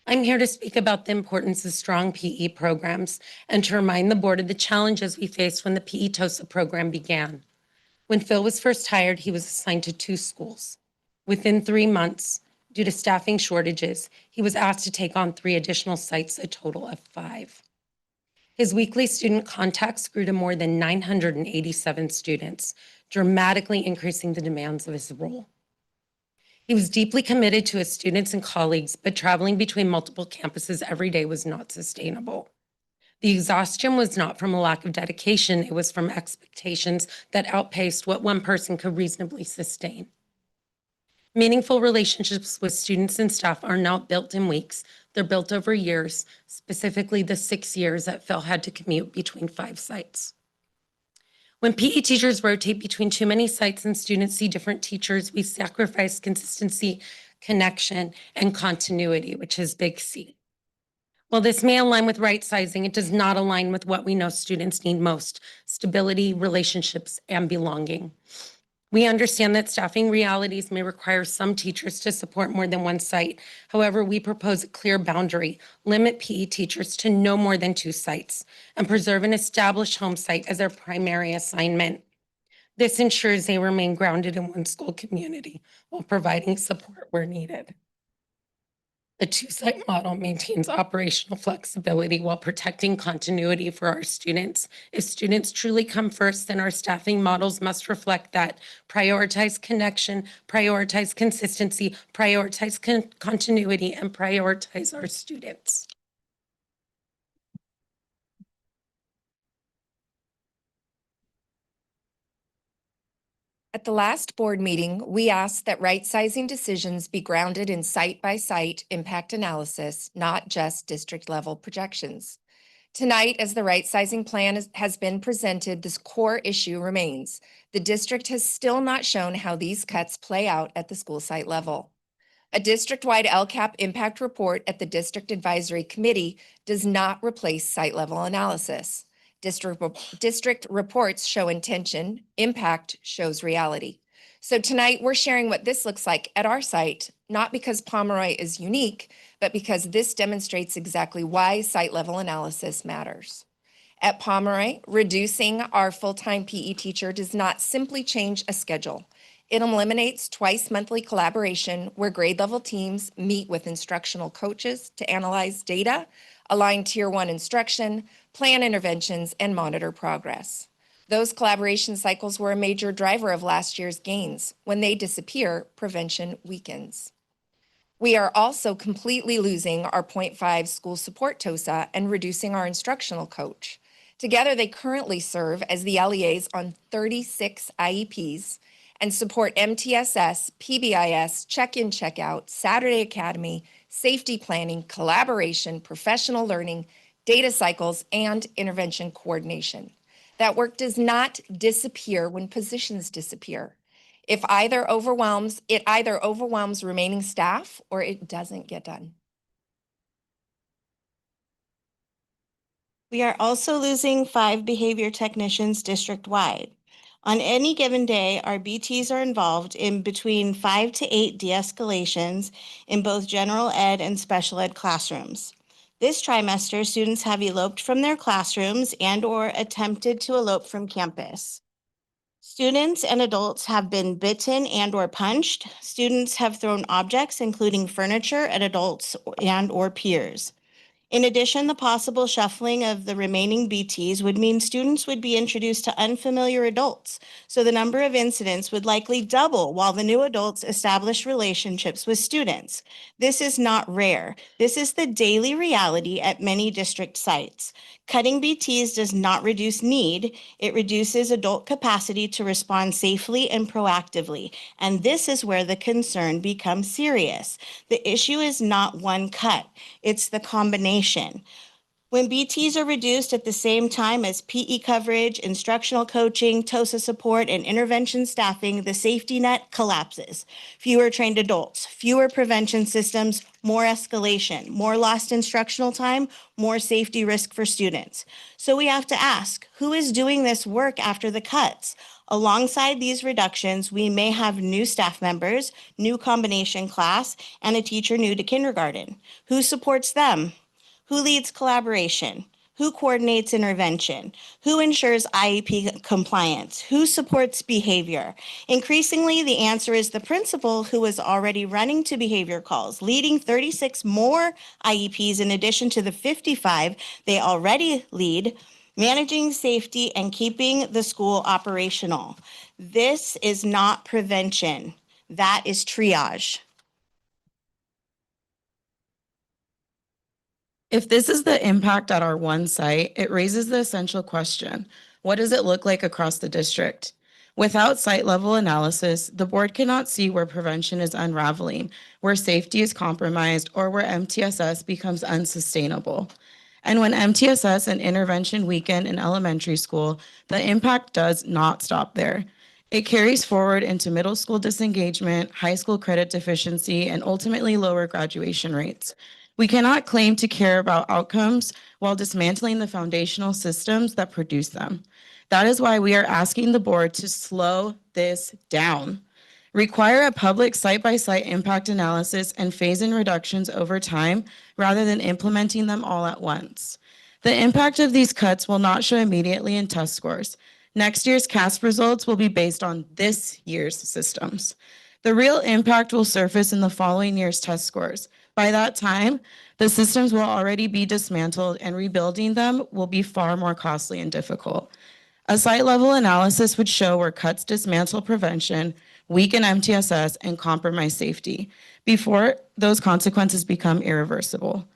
I'm here to speak about the importance of strong PE programs and to remind the board of the challenges we faced when the PE TOSA program began. When Phil was first hired, he was assigned to 2 schools. Within 3 months, due to staffing shortages, he was asked to take on 3 additional sites, a total of 5. His weekly student contacts grew to more than 987 students, dramatically increasing the demands of his role. He was deeply committed to his students and colleagues, but traveling between multiple campuses every day was not sustainable. The exhaustion was not from a lack of dedication, it was from expectations that outpaced what one person could reasonably sustain. Meaningful relationships with students and staff are not built in weeks, they're built over years, specifically the 6 years that Phil had to commute between 5 sites. When PE teachers rotate between too many sites and students see different teachers, we sacrifice consistency, connection, and continuity, which is big C. While this may align with right sizing, it does not align with what we know students need most: stability, relationships, and belonging. We understand that staffing realities may require some teachers to support more than one site. However, we propose a clear boundary, limit PE teachers to no more than 2 sites, and preserve an established home site as their primary assignment. This ensures they remain grounded in one school community while providing support where needed. The two-site model maintains operational flexibility while protecting continuity for our students. If students truly come first, then our staffing models must reflect that. Prioritize connection, prioritize consistency, prioritize continuity, and prioritize our students. At the last board meeting, we asked that right-sizing decisions be grounded in site-by-site impact analysis, not just district-level projections. Tonight, as the right-sizing plan has been presented, this core issue remains. The district has still not shown how these cuts play out at the school site level. A district-wide LCAP impact report at the District Advisory Committee does not replace site-level analysis. District reports show intention, impact shows reality. So tonight we're sharing what this looks like at our site, not because Pomeroy is unique, but because this demonstrates exactly why site level analysis matters. At Pomeroy, reducing our full-time PE teacher does not simply change a schedule. It eliminates twice monthly collaboration where grade level teams meet with instructional coaches to analyze data, align tier 1 instruction, plan interventions, and monitor progress. Those collaboration cycles were a major driver of last year's gains. When they disappear, prevention weakens. We are also completely losing our 0.5 school support TOSA and reducing our instructional coach. Together, they currently serve as the LEAs on 36 IEPs and support MTSS, PBIS, check-in, check-out, Saturday Academy, safety planning, collaboration, professional learning, data cycles, and intervention coordination. That work does not disappear when positions disappear. It either overwhelms remaining staff or it doesn't get done. We are also losing 5 behavior technicians district-wide. On any given day, our BTs are involved in between 5 to 8 de-escalations in both general ed and special ed classrooms. This trimester, students have eloped from their classrooms and/or attempted to elope from campus. Students and adults have been bitten and/or punched. Students have thrown objects, including furniture, at adults and/or peers. In addition, the possible shuffling of the remaining BTs would mean students would be introduced to unfamiliar adults, so the number of incidents would likely double while the new adults establish relationships with students. This is not rare. This is the daily reality at many district sites. Cutting BTs does not reduce need, it reduces adult capacity to respond safely and proactively. And this is where the concern becomes serious. The issue is not one cut, it's the combination. When BTs are reduced at the same time as PE coverage, instructional coaching, TOSA support, and intervention staffing, the safety net collapses. Fewer trained adults, fewer prevention systems, more escalation, more lost instructional time, more safety risk for students. So we have to ask, who is doing this work after the cuts? Alongside these reductions, we may have new staff members, new combination class, and a teacher new to kindergarten. Who supports them? Who leads collaboration? Who coordinates intervention? Who ensures IEP compliance? Who supports behavior? Increasingly, the answer is the principal who is already running to behavior calls, leading 36 more IEPs in addition to the 55 they already lead, managing safety and keeping the school operational. This is not prevention. That is triage. If this is the impact at our one site, it raises the essential question, what does it look like across the district? Without site-level analysis, the board cannot see where prevention is unraveling, where safety is compromised, or where MTSS becomes unsustainable. And when MTSS and intervention weaken in elementary school, the impact does not stop there. It carries forward into middle school disengagement, high school credit deficiency, and ultimately lower graduation rates. We cannot claim to care about outcomes while dismantling the foundational systems that produce them. That is why we are asking the board to slow this down. Require a public site-by-site impact analysis and phase in reductions over time rather than implementing them all at once. The impact of these cuts will not show immediately in test scores. Next year's CASP results will be based on this year's systems. The real impact will surface in the following year's test scores. By that time, the systems will already be dismantled and rebuilding them will be far more costly and difficult. A site-level analysis would show where cuts dismantle prevention, weaken MTSS, and compromise safety before those consequences become irreversible.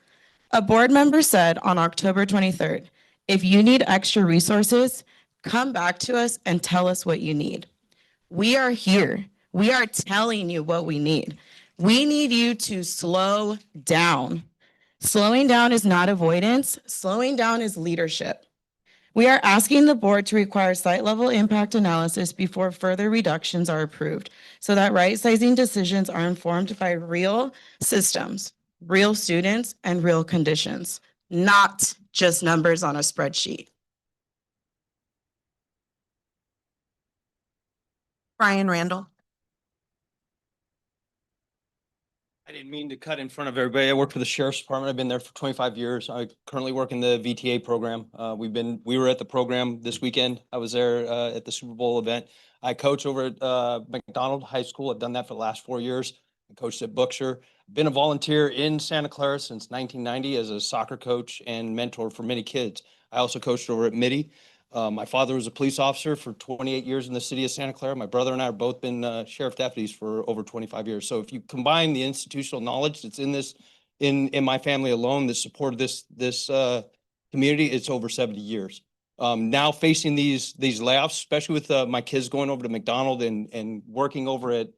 A board member said on October 23rd, if you need extra resources, come back to us and tell us what you need. We are here. We are telling you what we need. We need you to slow down. Slowing down is not avoidance. Slowing down is leadership. We are asking the board to require site-level impact analysis before further reductions are approved so that right-sizing decisions are informed by real systems, real students, and real conditions, not just numbers on a spreadsheet. Brian Randall. I didn't mean to cut in front of everybody. I work for the Sheriff's Department. I've been there for 25 years. I currently work in the VTA program. We were at the program this weekend. I was there at the Super Bowl event. I coach over at McDonald High School. I've done that for the last 4 years. I coached at Bookshire. Been a volunteer in Santa Clara since 1990 as a soccer coach and mentor for many kids. I also coached over at Mitty. My father was a police officer for 28 years in the city of Santa Clara. My brother and I have both been sheriff deputies for over 25 years. So if you combine the institutional knowledge that's in this, in my family alone that supported this community, it's over 70 years. Now facing these layoffs, especially with my kids going over to McDonald and working over at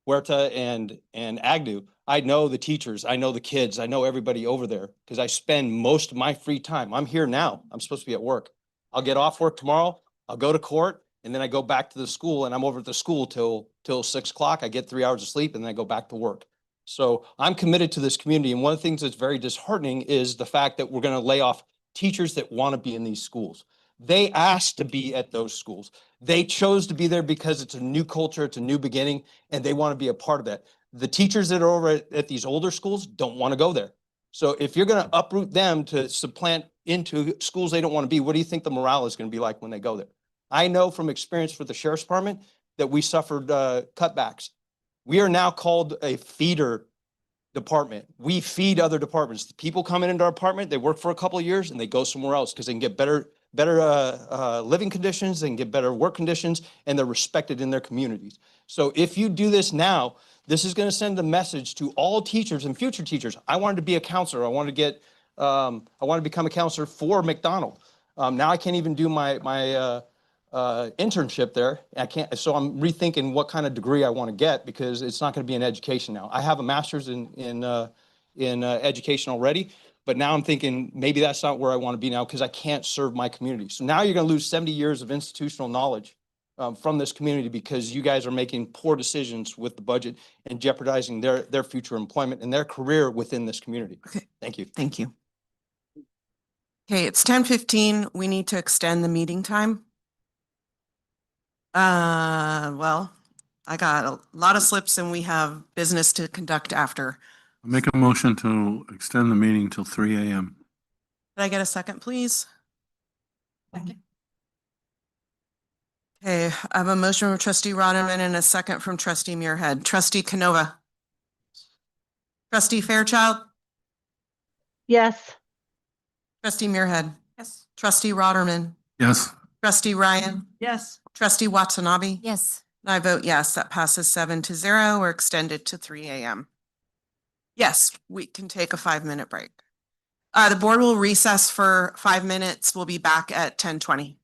Huerta and Agnew, I know the teachers, I know the kids, I know everybody over there because I spend most of my free time. I'm here now. I'm supposed to be at work. I'll get off work tomorrow. I'll go to court and then I go back to the school and I'm over at the school till 6 o'clock. I get 3 hours of sleep and then I go back to work. So I'm committed to this community. And one of the things that's very disheartening is the fact that we're going to lay off teachers that want to be in these schools. They asked to be at those schools. They chose to be there because it's a new culture, it's a new beginning, and they want to be a part of that. The teachers that are over at these older schools don't want to go there. So if you're going to uproot them to supplant into schools they don't want to be, what do you think the morale is going to be like when they go there? I know from experience with the Sheriff's Department that we suffered cutbacks. We are now called a feeder department. We feed other departments. The people come into our department, they work for a couple of years and they go somewhere else because they can get better living conditions, they can get better work conditions, and they're respected in their communities. So if you do this now, this is going to send a message to all teachers and future teachers. I wanted to be a counselor. I wanted to become a counselor for McDonald. Now I can't even do my internship there. I can't. So I'm rethinking what kind of degree I want to get because it's not going to be in education now. I have a master's in education already, but now I'm thinking maybe that's not where I want to be now because I can't serve my community. So now you're going to lose 70 years of institutional knowledge from this community because you guys are making poor decisions with the budget and jeopardizing their future employment and their career within this community. Okay. Thank you. Thank you. Okay, it's 10:15. We need to extend the meeting time. Well, I got a lot of slips and we have business to conduct after. I'll make a motion to extend the meeting till 3 a.m. Could I get a second, please? Okay, I have a motion from trustee Rotterman and a second from trustee Muirhead. Trustee Canova. Trustee Fairchild. Yes. Trustee Muirhead. Yes. Trustee Rotterman. Yes. Trustee Ryan. Yes. Trustee Watanabe. Yes. And I vote yes, that passes 7-0. We're extended to 3 a.m. Yes, we can take a 5-minute break. The board will recess for 5 minutes. We'll be back at 10:20.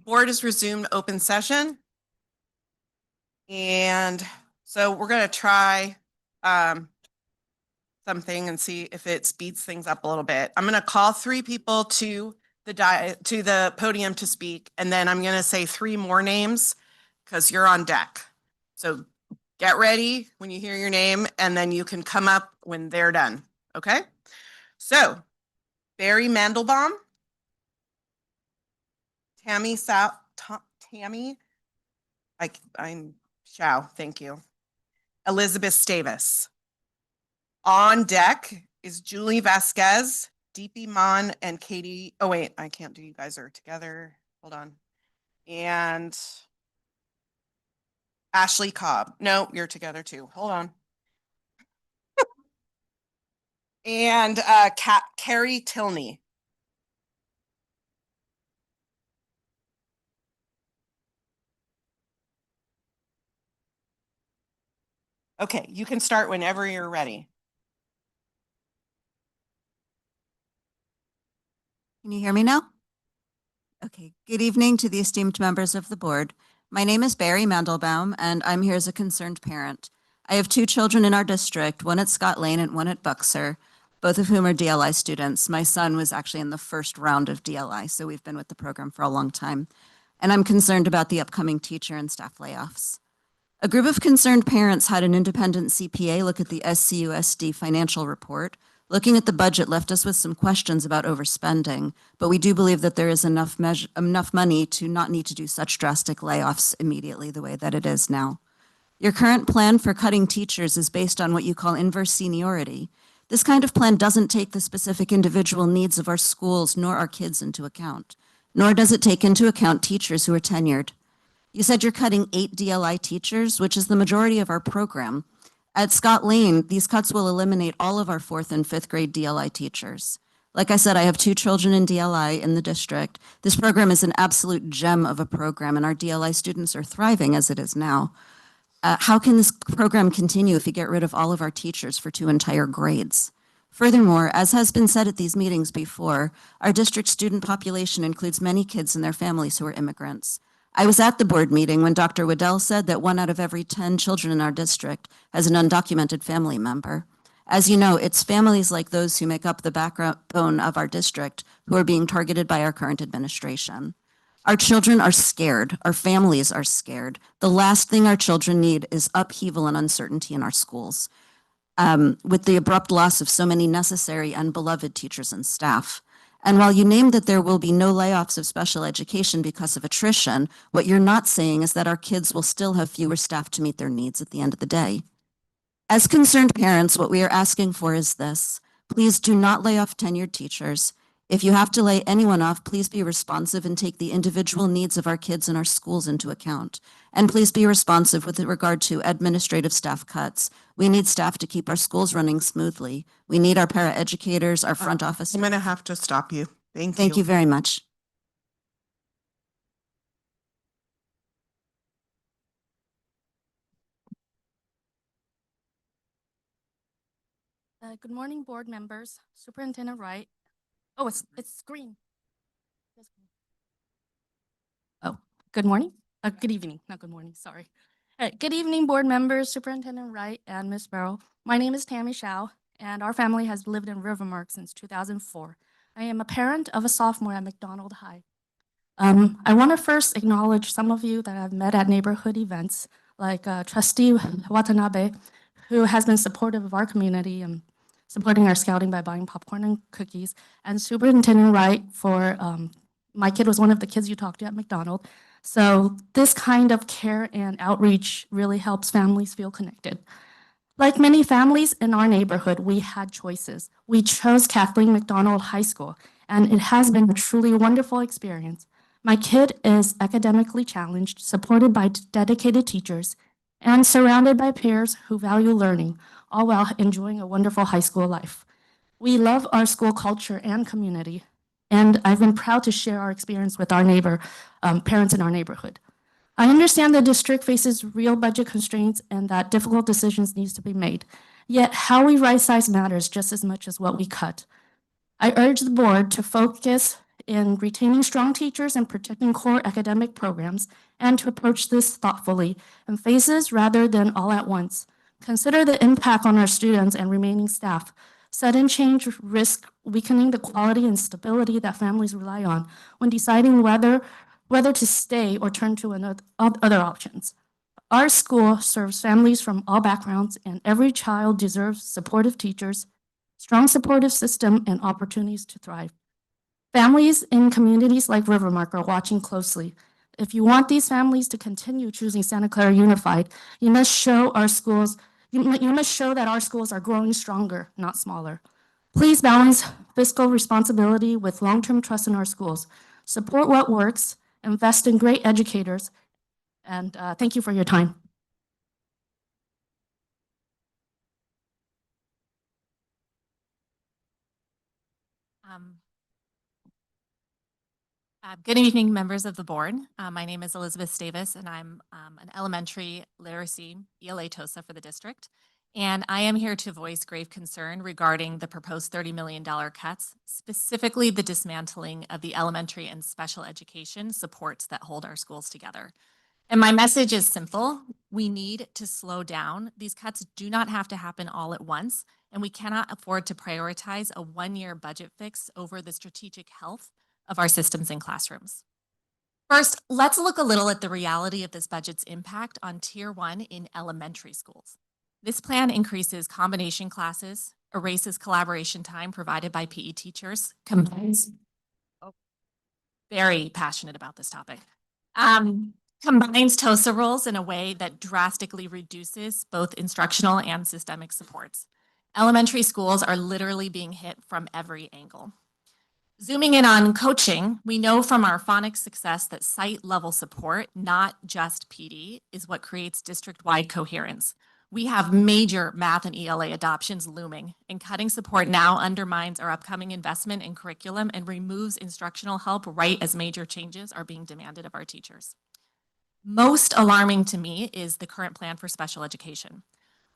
Board has resumed open session. And so we're going to try something and see if it speeds things up a little bit. I'm going to call 3 people to the podium to speak, and then I'm going to say 3 more names because you're on deck. So get ready when you hear your name, and then you can come up when they're done. Okay? So Barry Mandelbaum, Tammy I'm Shao, thank you. Elizabeth Stavis. On deck is Julie Vasquez, Deepy Mon, and Katie. Oh wait, I can't do, you guys are together. Hold on. And Ashley Cobb. No, you're together too. Hold on. And Carrie Tilney. Okay, you can start whenever you're ready. Can you hear me now? Okay, good evening to the esteemed members of the board. My name is Barry Mandelbaum, and I'm here as a concerned parent. I have 2 children in our district, one at Scott Lane and one at Buxer, both of whom are DLI students. My son was actually in the first round of DLI, so we've been with the program for a long time. And I'm concerned about the upcoming teacher and staff layoffs. A group of concerned parents had an independent CPA look at the SCUSD financial report. Looking at the budget left us with some questions about overspending, but we do believe that there is enough money to not need to do such drastic layoffs immediately the way that it is now. Your current plan for cutting teachers is based on what you call inverse seniority. This kind of plan doesn't take the specific individual needs of our schools nor our kids into account, nor does it take into account teachers who are tenured. You said you're cutting 8 DLI teachers, which is the majority of our program. At Scott Lane, these cuts will eliminate all of our 4th and 5th grade DLI teachers. Like I said, I have 2 children in DLI in the district. This program is an absolute gem of a program, and our DLI students are thriving as it is now. How can this program continue if you get rid of all of our teachers for 2 entire grades? Furthermore, as has been said at these meetings before, our district student population includes many kids and their families who are immigrants. I was at the board meeting when Dr. Waddell said that 1 out of every 10 children in our district has an undocumented family member. As you know, it's families like those who make up the backbone of our district who are being targeted by our current administration. Our children are scared. Our families are scared. The last thing our children need is upheaval and uncertainty in our schools, with the abrupt loss of so many necessary and beloved teachers and staff. And while you named that there will be no layoffs of special education because of attrition, what you're not saying is that our kids will still have fewer staff to meet their needs at the end of the day. As concerned parents, what we are asking for is this. Please do not lay off tenured teachers. If you have to lay anyone off, please be responsive and take the individual needs of our kids and our schools into account. And please be responsive with regard to administrative staff cuts. We need staff to keep our schools running smoothly. We need our paraeducators, our front office. I'm going to have to stop you. Thank you. Thank you very much. Good morning, board members, Superintendent Wright. Oh, it's green. Oh, good morning. Good evening, not good morning, sorry. All right, good evening, board members, Superintendent Wright, and Ms. Barrow. My name is Tammy Shao, and our family has lived in Rivermark since 2004. I am a parent of a sophomore at McDonald High. I want to first acknowledge some of you that I've met at neighborhood events, like Trustee Watanabe, who has been supportive of our community and supporting our scouting by buying popcorn and cookies, and Superintendent Wright for, my kid was one of the kids you talked to at McDonald. So this kind of care and outreach really helps families feel connected. Like many families in our neighborhood, we had choices. We chose Kathleen McDonald High School, and it has been a truly wonderful experience. My kid is academically challenged, supported by dedicated teachers, and surrounded by peers who value learning, all while enjoying a wonderful high school life. We love our school culture and community, and I've been proud to share our experience with our parents in our neighborhood. I understand the district faces real budget constraints and that difficult decisions need to be made, yet how we right size matters just as much as what we cut. I urge the board to focus in retaining strong teachers and protecting core academic programs, and to approach this thoughtfully in phases rather than all at once. Consider the impact on our students and remaining staff. Sudden change risk weakening the quality and stability that families rely on when deciding whether to stay or turn to other options. Our school serves families from all backgrounds, and every child deserves supportive teachers, strong supportive system, and opportunities to thrive. Families in communities like Rivermark are watching closely. If you want these families to continue choosing Santa Clara Unified, you must show our schools. You must show that our schools are growing stronger, not smaller. Please balance fiscal responsibility with long-term trust in our schools. Support what works, invest in great educators, and thank you for your time. Good evening, members of the board. My name is Elizabeth Davis, and I'm an elementary literacy ELA TOSA for the district. And I am here to voice grave concern regarding the proposed $30 million cuts, specifically the dismantling of the elementary and special education supports that hold our schools together. And my message is simple. We need to slow down. These cuts do not have to happen all at once, and we cannot afford to prioritize a one-year budget fix over the strategic health of our systems and classrooms. First, let's look a little at the reality of this budget's impact on Tier 1 in elementary schools. This plan increases combination classes, erases collaboration time provided by PE teachers, combines, very passionate about this topic, combines TOSA roles in a way that drastically reduces both instructional and systemic supports. Elementary schools are literally being hit from every angle. Zooming in on coaching, we know from our phonics success that site-level support, not just PD, is what creates district-wide coherence. We have major math and ELA adoptions looming, and cutting support now undermines our upcoming investment in curriculum and removes instructional help right as major changes are being demanded of our teachers. Most alarming to me is the current plan for special education.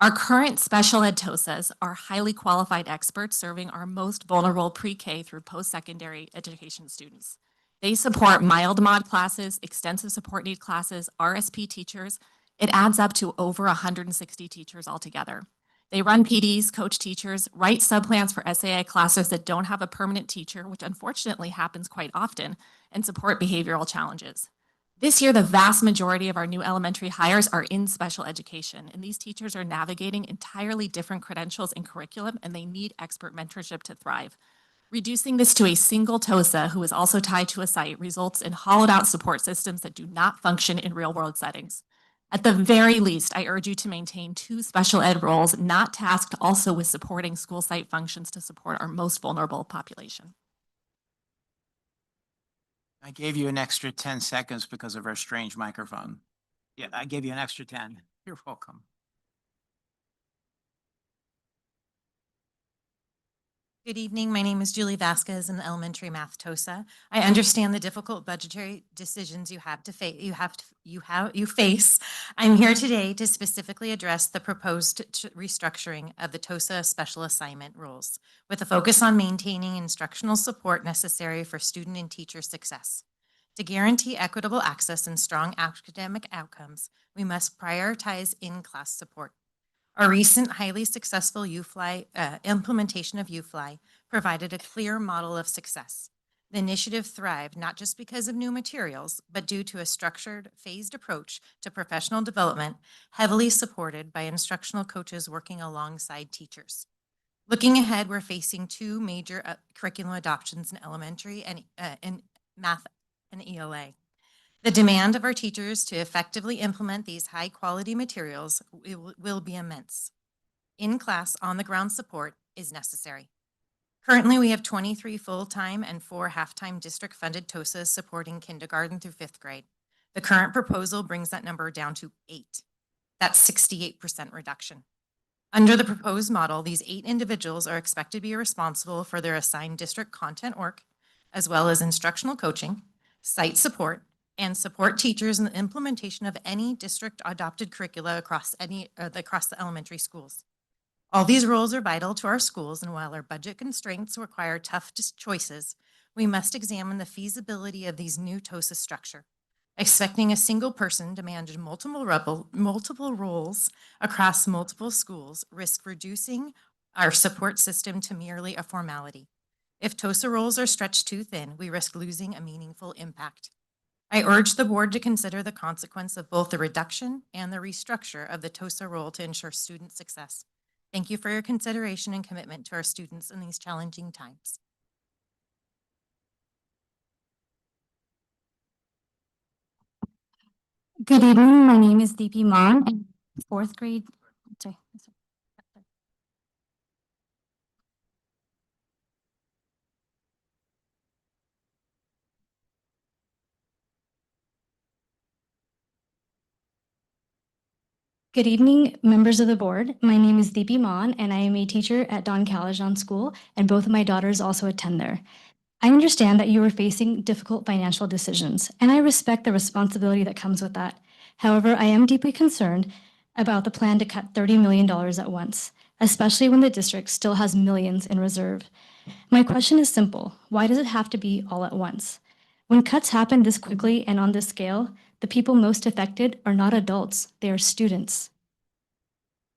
Our current special ed TOSAs are highly qualified experts serving our most vulnerable pre-K through post-secondary education students. They support mild mod classes, extensive support need classes, RSP teachers. It adds up to over 160 teachers altogether. They run PDs, coach teachers, write subplans for SAI classes that don't have a permanent teacher, which unfortunately happens quite often, and support behavioral challenges. This year, the vast majority of our new elementary hires are in special education, and these teachers are navigating entirely different credentials and curriculum, and they need expert mentorship to thrive. Reducing this to a single TOSA who is also tied to a site results in hollowed out support systems that do not function in real-world settings. At the very least, I urge you to maintain 2 special ed roles not tasked also with supporting school site functions to support our most vulnerable population. I gave you an extra 10 seconds because of our strange microphone. Yeah, I gave you an extra 10. You're welcome. Good evening. My name is Julie Vasquez, an elementary math TOSA. I understand the difficult budgetary decisions you face. I'm here today to specifically address the proposed restructuring of the TOSA special assignment rules, with a focus on maintaining instructional support necessary for student and teacher success. To guarantee equitable access and strong academic outcomes, we must prioritize in-class support. Our recent highly successful implementation of UFly provided a clear model of success. The initiative thrived not just because of new materials, but due to a structured, phased approach to professional development, heavily supported by instructional coaches working alongside teachers. Looking ahead, we're facing 2 major curriculum adoptions in elementary and in math and ELA. The demand of our teachers to effectively implement these high-quality materials will be immense. In-class, on-the-ground support is necessary. Currently, we have 23 full-time and 4 half-time district-funded TOSAs supporting kindergarten through 5th grade. The current proposal brings that number down to 8. That's 68% reduction. Under the proposed model, these 8 individuals are expected to be responsible for their assigned district content work, as well as instructional coaching, site support, and support teachers in the implementation of any district adopted curricula across the elementary schools. All these roles are vital to our schools, and while our budget constraints require tough choices, We must examine the feasibility of these new TOSA structure. Expecting a single person to manage multiple roles across multiple schools risks reducing our support system to merely a formality. If TOSA roles are stretched too thin, we risk losing a meaningful impact. I urge the board to consider the consequence of both the reduction and the restructure of the TOSA role to ensure student success. Thank you for your consideration and commitment to our students in these challenging times. Good evening. My name is Deepi Maan. I'm fourth grade. Sorry. Good evening, members of the board. My name is Deepi Maan, and I am a teacher at Don Calajan School, and both of my daughters also attend there. I understand that you are facing difficult financial decisions, and I respect the responsibility that comes with that. However, I am deeply concerned about the plan to cut $30 million at once, especially when the district still has millions in reserve. My question is simple. Why does it have to be all at once? When cuts happen this quickly and on this scale, the people most affected are not adults, they are students.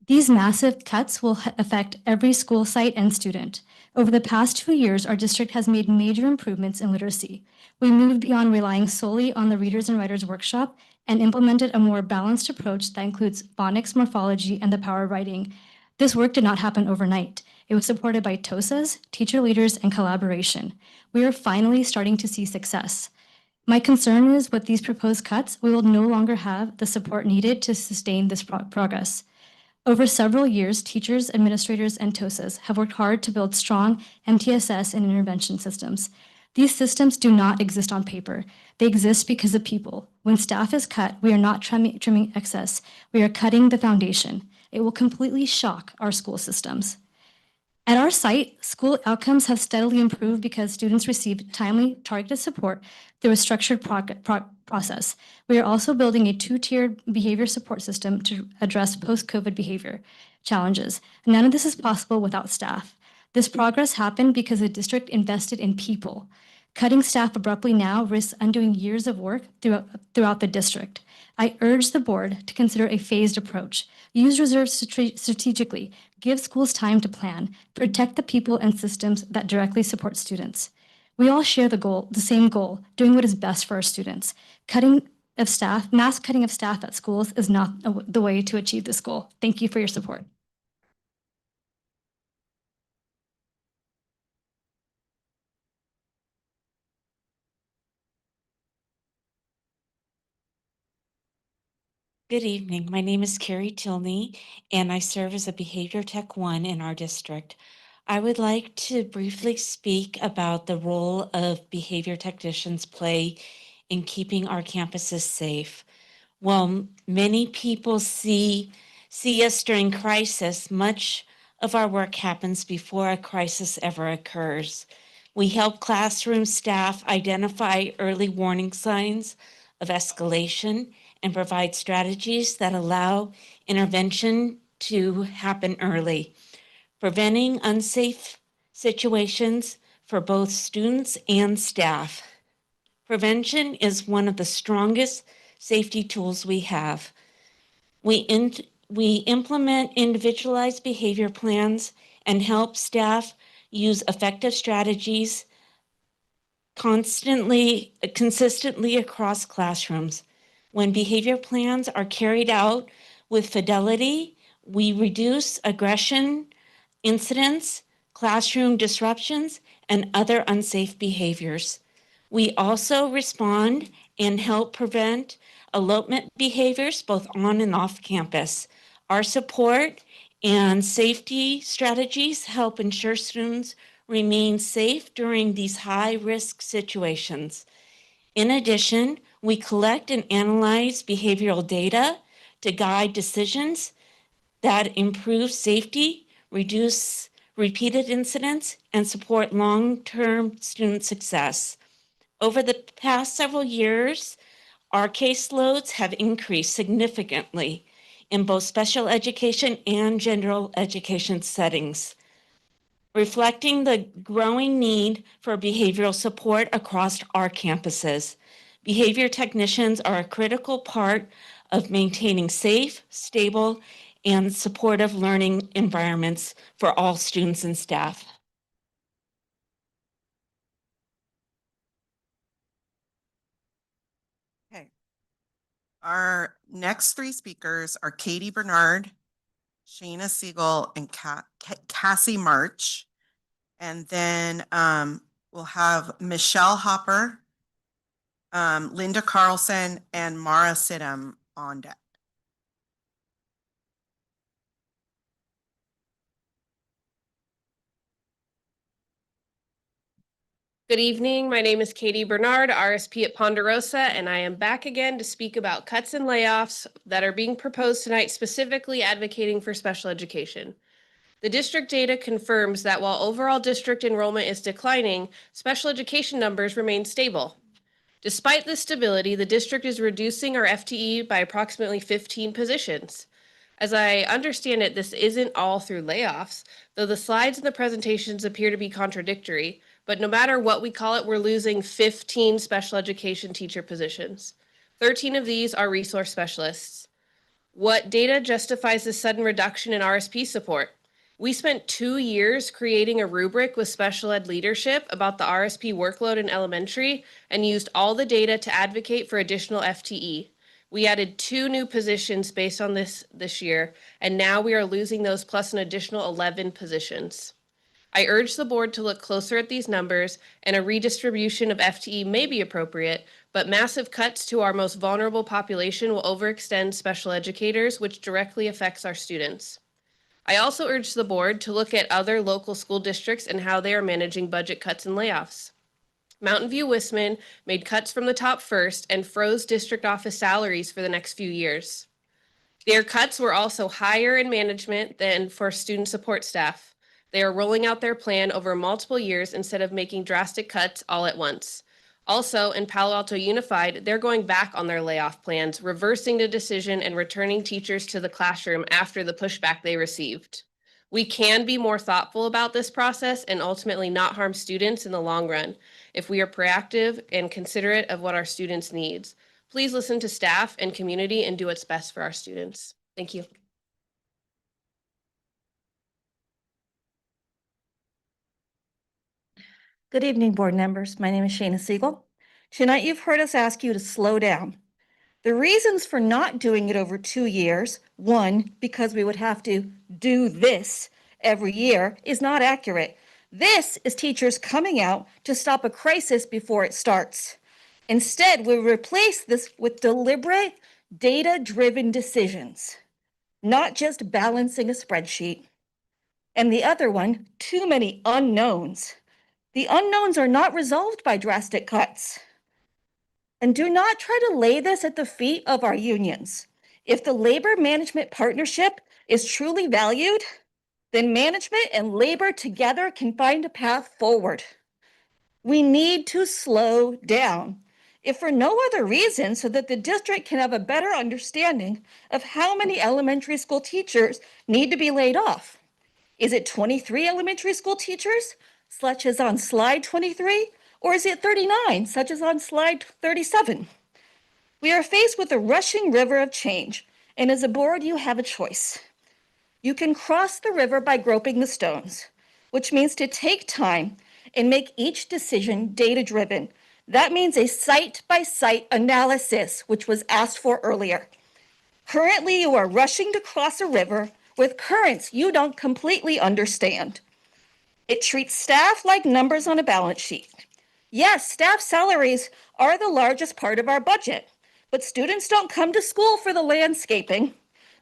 These massive cuts will affect every school site and student. Over the past 2 years, our district has made major improvements in literacy. We moved beyond relying solely on the Readers and Writers Workshop and implemented a more balanced approach that includes phonics, morphology, and the power of writing. This work did not happen overnight. It was supported by TOSAs, teacher leaders, and collaboration. We are finally starting to see success. My concern is with these proposed cuts, we will no longer have the support needed to sustain this progress. Over several years, teachers, administrators, and TOSAs have worked hard to build strong MTSS and intervention systems. These systems do not exist on paper. They exist because of people. When staff is cut, we are not trimming excess. We are cutting the foundation. It will completely shock our school systems. At our site, school outcomes have steadily improved because students receive timely, targeted support through a structured process. We are also building a 2-tiered behavior support system to address post-COVID behavior challenges. None of this is possible without staff. This progress happened because the district invested in people. Cutting staff abruptly now risks undoing years of work throughout the district. I urge the board to consider a phased approach. Use reserves strategically, give schools time to plan, protect the people and systems that directly support students. We all share the same goal, doing what is best for our students. Mass cutting of staff at schools is not the way to achieve this goal. Thank you for your support. Good evening. My name is Carrie Tilney, and I serve as a Behavior Tech 1 in our district. I would like to briefly speak about the role of behavior technicians play in keeping our campuses safe. While many people see us during crisis, much of our work happens before a crisis ever occurs. We help classroom staff identify early warning signs of escalation and provide strategies that allow intervention to happen early, preventing unsafe situations for both students and staff. Prevention is one of the strongest safety tools we have. We implement individualized behavior plans and help staff use effective strategies consistently across classrooms. When behavior plans are carried out with fidelity, we reduce aggression, incidents, classroom disruptions, and other unsafe behaviors. We also respond and help prevent elopement behaviors both on and off campus. Our support and safety strategies help ensure students remain safe during these high-risk situations. In addition, we collect and analyze behavioral data to guide decisions that improve safety, reduce repeated incidents, and support long-term student success. Over the past several years, our caseloads have increased significantly in both special education and general education settings. reflecting the growing need for behavioral support across our campuses. Behavior technicians are a critical part of maintaining safe, stable, and supportive learning environments for all students and staff. Okay. Our next three speakers are Katie Bernard, Shayna Siegel, and Cassie March. And then we'll have Michelle Hopper, Linda Carlson, and Mara Sidham on deck. Good evening. My name is Katie Bernard, RSP at Ponderosa, and I am back again to speak about cuts and layoffs that are being proposed tonight, specifically advocating for special education. The district data confirms that while overall district enrollment is declining, special education numbers remain stable. Despite this stability, the district is reducing our FTE by approximately 15 positions. As I understand it, this isn't all through layoffs, though the slides and the presentations appear to be contradictory. But no matter what we call it, we're losing 15 special education teacher positions. 13 of these are resource specialists. What data justifies this sudden reduction in RSP support? We spent 2 years creating a rubric with special ed leadership about the RSP workload in elementary and used all the data to advocate for additional FTE. We added 2 new positions based on this year, and now we are losing those plus an additional 11 positions. I urge the board to look closer at these numbers, and a redistribution of FTE may be appropriate, but massive cuts to our most vulnerable population will overextend special educators, which directly affects our students. I also urge the board to look at other local school districts and how they are managing budget cuts and layoffs. Mountain View Wisman made cuts from the top first and froze district office salaries for the next few years. Their cuts were also higher in management than for student support staff. They are rolling out their plan over multiple years instead of making drastic cuts all at once. Also, in Palo Alto Unified, they're going back on their layoff plans, reversing the decision and returning teachers to the classroom after the pushback they received. We can be more thoughtful about this process and ultimately not harm students in the long run if we are proactive and considerate of what our students needs. Please listen to staff and community and do what's best for our students. Thank you. Good evening, board members. My name is Shayna Siegel. Tonight, you've heard us ask you to slow down. The reasons for not doing it over 2 years, one, because we would have to do this every year, is not accurate. This is teachers coming out to stop a crisis before it starts. Instead, we replace this with deliberate, data-driven decisions, not just balancing a spreadsheet. And the other one, too many unknowns. The unknowns are not resolved by drastic cuts. And do not try to lay this at the feet of our unions. If the labor management partnership is truly valued, then management and labor together can find a path forward. We need to slow down, if for no other reason, so that the district can have a better understanding of how many elementary school teachers need to be laid off. Is it 23 elementary school teachers, such as on slide 23, or is it 39, such as on slide 37? We are faced with a rushing river of change, and as a board, you have a choice. You can cross the river by groping the stones, which means to take time and make each decision data-driven. That means a site-by-site analysis, which was asked for earlier. Currently, you are rushing to cross a river with currents you don't completely understand. It treats staff like numbers on a balance sheet. Yes, staff salaries are the largest part of our budget, but students don't come to school for the landscaping.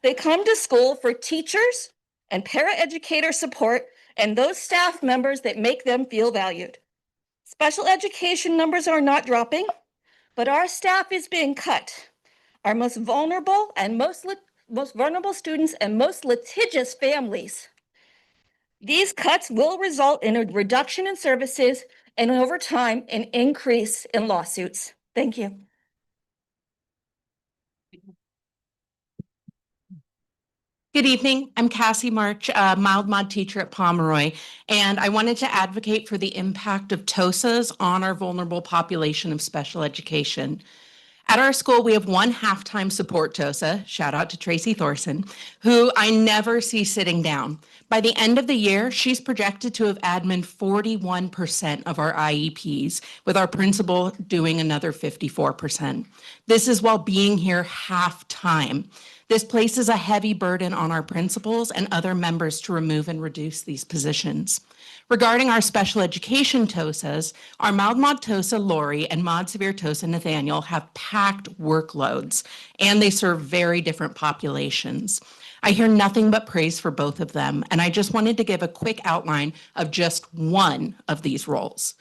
They come to school for teachers and paraeducator support and those staff members that make them feel valued. Special education numbers are not dropping, but our staff is being cut. Our most vulnerable and most vulnerable students and most litigious families. These cuts will result in a reduction in services and over time, an increase in lawsuits. Thank you. Good evening. I'm Cassie March, a mild mod teacher at Pomeroy, and I wanted to advocate for the impact of TOSAs on our vulnerable population of special education. At our school, we have one halftime support TOSA, shout out to Tracy Thorson, who I never see sitting down. By the end of the year, she's projected to have admin 41% of our IEPs, with our principal doing another 54%. This is while being here half-time. This places a heavy burden on our principals and other members to remove and reduce these positions. Regarding our special education TOSAs, our mild mod TOSA Lori and mod severe TOSA Nathaniel have packed workloads, and they serve very different populations. I hear nothing but praise for both of them, and I just wanted to give a quick outline of just one of these roles.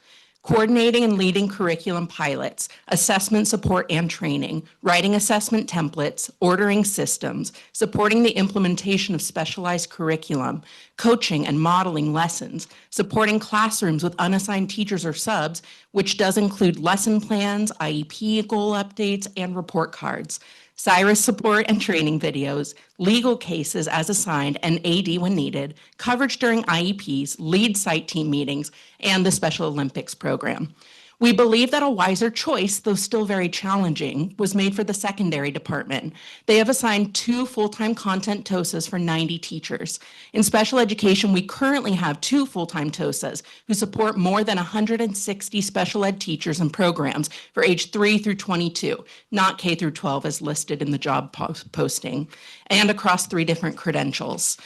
Coordinating and leading curriculum pilots, assessment support and training, writing assessment templates, ordering systems, supporting the implementation of specialized curriculum, coaching and modeling lessons, supporting classrooms with unassigned teachers or subs, which does include lesson plans, IEP goal updates, and report cards. Cyrus support and training videos, legal cases as assigned and AD when needed, coverage during IEPs, lead site team meetings, and the Special Olympics program. We believe that a wiser choice, though still very challenging, was made for the secondary department. They have assigned 2 full-time content TOSAs for 90 teachers. In special education, we currently have 2 full-time TOSAs who support more than 160 special ed teachers and programs for age 3 through 22, not K through 12 as listed in the job posting, and across 3 different credentials.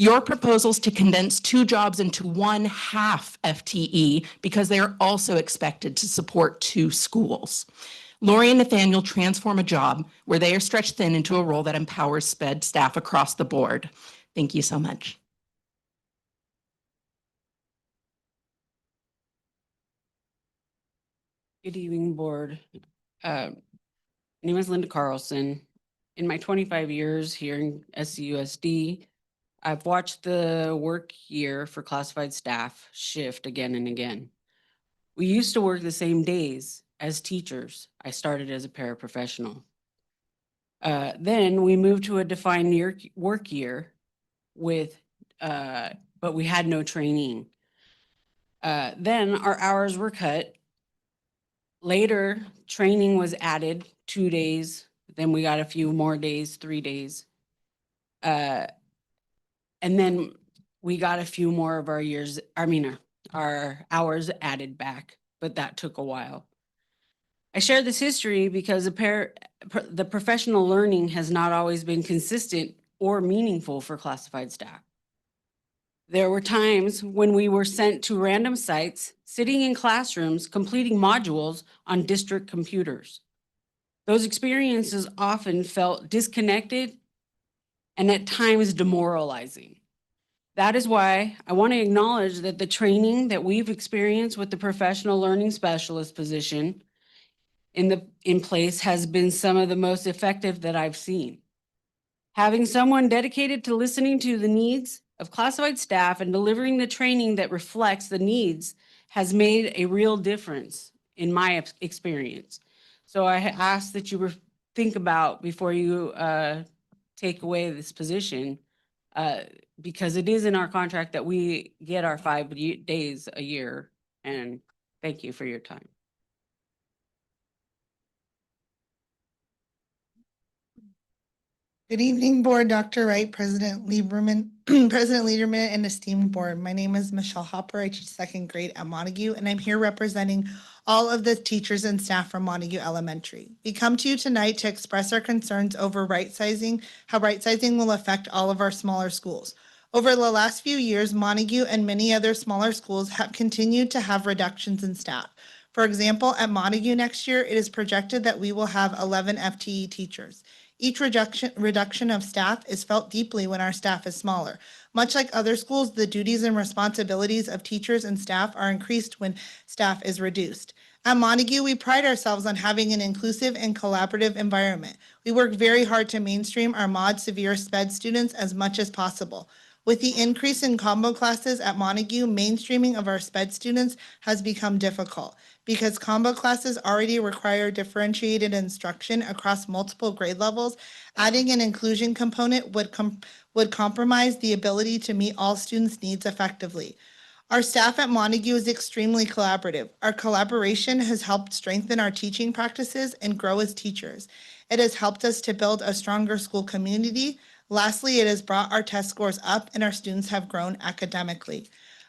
Your proposals to condense 2 jobs into 1/2 FTE because they are also expected to support 2 schools. Lori and Nathaniel transform a job where they are stretched thin into a role that empowers SPED staff across the board. Thank you so much. Good evening, board. My name is Linda Carlson. In my 25 years here in SCUSD, I've watched the work year for classified staff shift again and again. We used to work the same days as teachers. I started as a paraprofessional. Then we moved to a defined work year with, but we had no training. Then our hours were cut. Later, training was added 2 days. Then we got a few more days, 3 days. And then we got a few more of our hours added back, but that took a while. I share this history because the professional learning has not always been consistent or meaningful for classified staff. There were times when we were sent to random sites, sitting in classrooms, completing modules on district computers. Those experiences often felt disconnected and at times demoralizing. That is why I want to acknowledge that the training that we've experienced with the professional learning specialist position in place has been some of the most effective that I've seen. Having someone dedicated to listening to the needs of classified staff and delivering the training that reflects the needs has made a real difference in my experience. So I ask that you think about before you take away this position, because it is in our contract that we get our 5 days a year. And thank you for your time. Good evening, Board, Dr. Wright, President Lieberman, President Liederman, and esteemed board. My name is Michelle Hopper. I teach 2nd grade at Montague, and I'm here representing all of the teachers and staff from Montague Elementary. We come to you tonight to express our concerns over how right sizing will affect all of our smaller schools. Over the last few years, Montague and many other smaller schools have continued to have reductions in staff. For example, at Montague next year, it is projected that we will have 11 FTE teachers. Each reduction of staff is felt deeply when our staff is smaller. Much like other schools, the duties and responsibilities of teachers and staff are increased when staff is reduced. At Montague, we pride ourselves on having an inclusive and collaborative environment. We work very hard to mainstream our mod severe SPED students as much as possible. With the increase in combo classes at Montague, mainstreaming of our SPED students has become difficult because combo classes already require differentiated instruction across multiple grade levels. Adding an inclusion component would compromise the ability to meet all students' needs effectively. Our staff at Montague is extremely collaborative. Our collaboration has helped strengthen our teaching practices and grow as teachers. It has helped us to build a stronger school community. Lastly, it has brought our test scores up and our students have grown academically.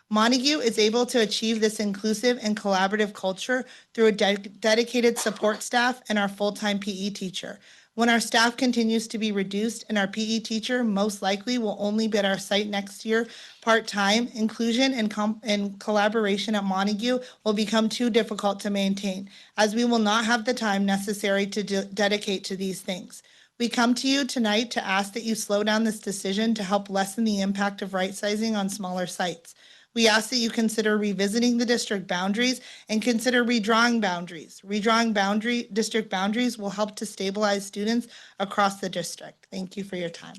Montague is able to achieve this inclusive and collaborative culture through a dedicated support staff and our full-time PE teacher. When our staff continues to be reduced and our PE teacher most likely will only be at our site next year part-time, inclusion and collaboration at Montague will become too difficult to maintain, as we will not have the time necessary to dedicate to these things. We come to you tonight to ask that you slow down this decision to help lessen the impact of right-sizing on smaller sites. We ask that you consider revisiting the district boundaries and consider redrawing boundaries. Redrawing district boundaries will help to stabilize students across the district. Thank you for your time.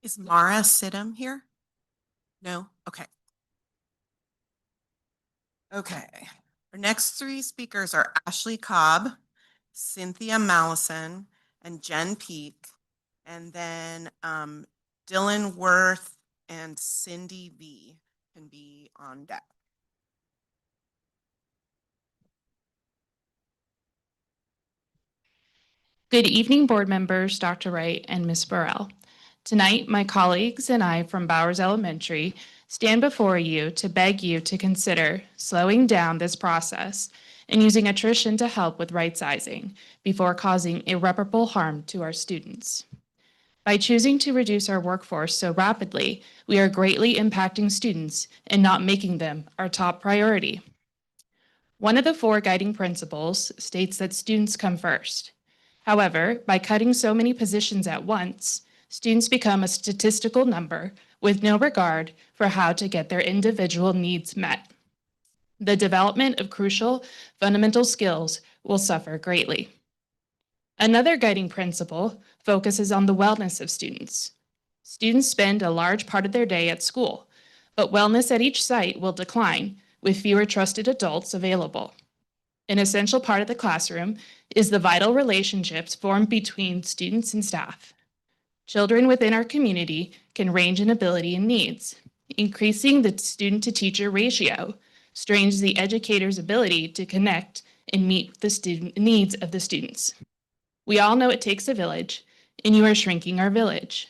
Is Mara Sidham here? No? Okay. Okay. Our next three speakers are Ashley Cobb, Cynthia Mallison, and Jen Peak. And then Dylan Worth and Cindy V can be on deck. Good evening, board members, Dr. Wright and Ms. Burrell. Tonight, my colleagues and I from Bowers Elementary stand before you to beg you to consider slowing down this process and using attrition to help with right sizing before causing irreparable harm to our students. By choosing to reduce our workforce so rapidly, we are greatly impacting students and not making them our top priority. One of the 4 guiding principles states that students come first. However, by cutting so many positions at once, students become a statistical number with no regard for how to get their individual needs met. The development of crucial fundamental skills will suffer greatly. Another guiding principle focuses on the wellness of students. Students spend a large part of their day at school, but wellness at each site will decline with fewer trusted adults available. An essential part of the classroom is the vital relationships formed between students and staff. Children within our community can range in ability and needs. Increasing the student-to-teacher ratio strains the educator's ability to connect and meet the needs of the students. We all know it takes a village, and you are shrinking our village.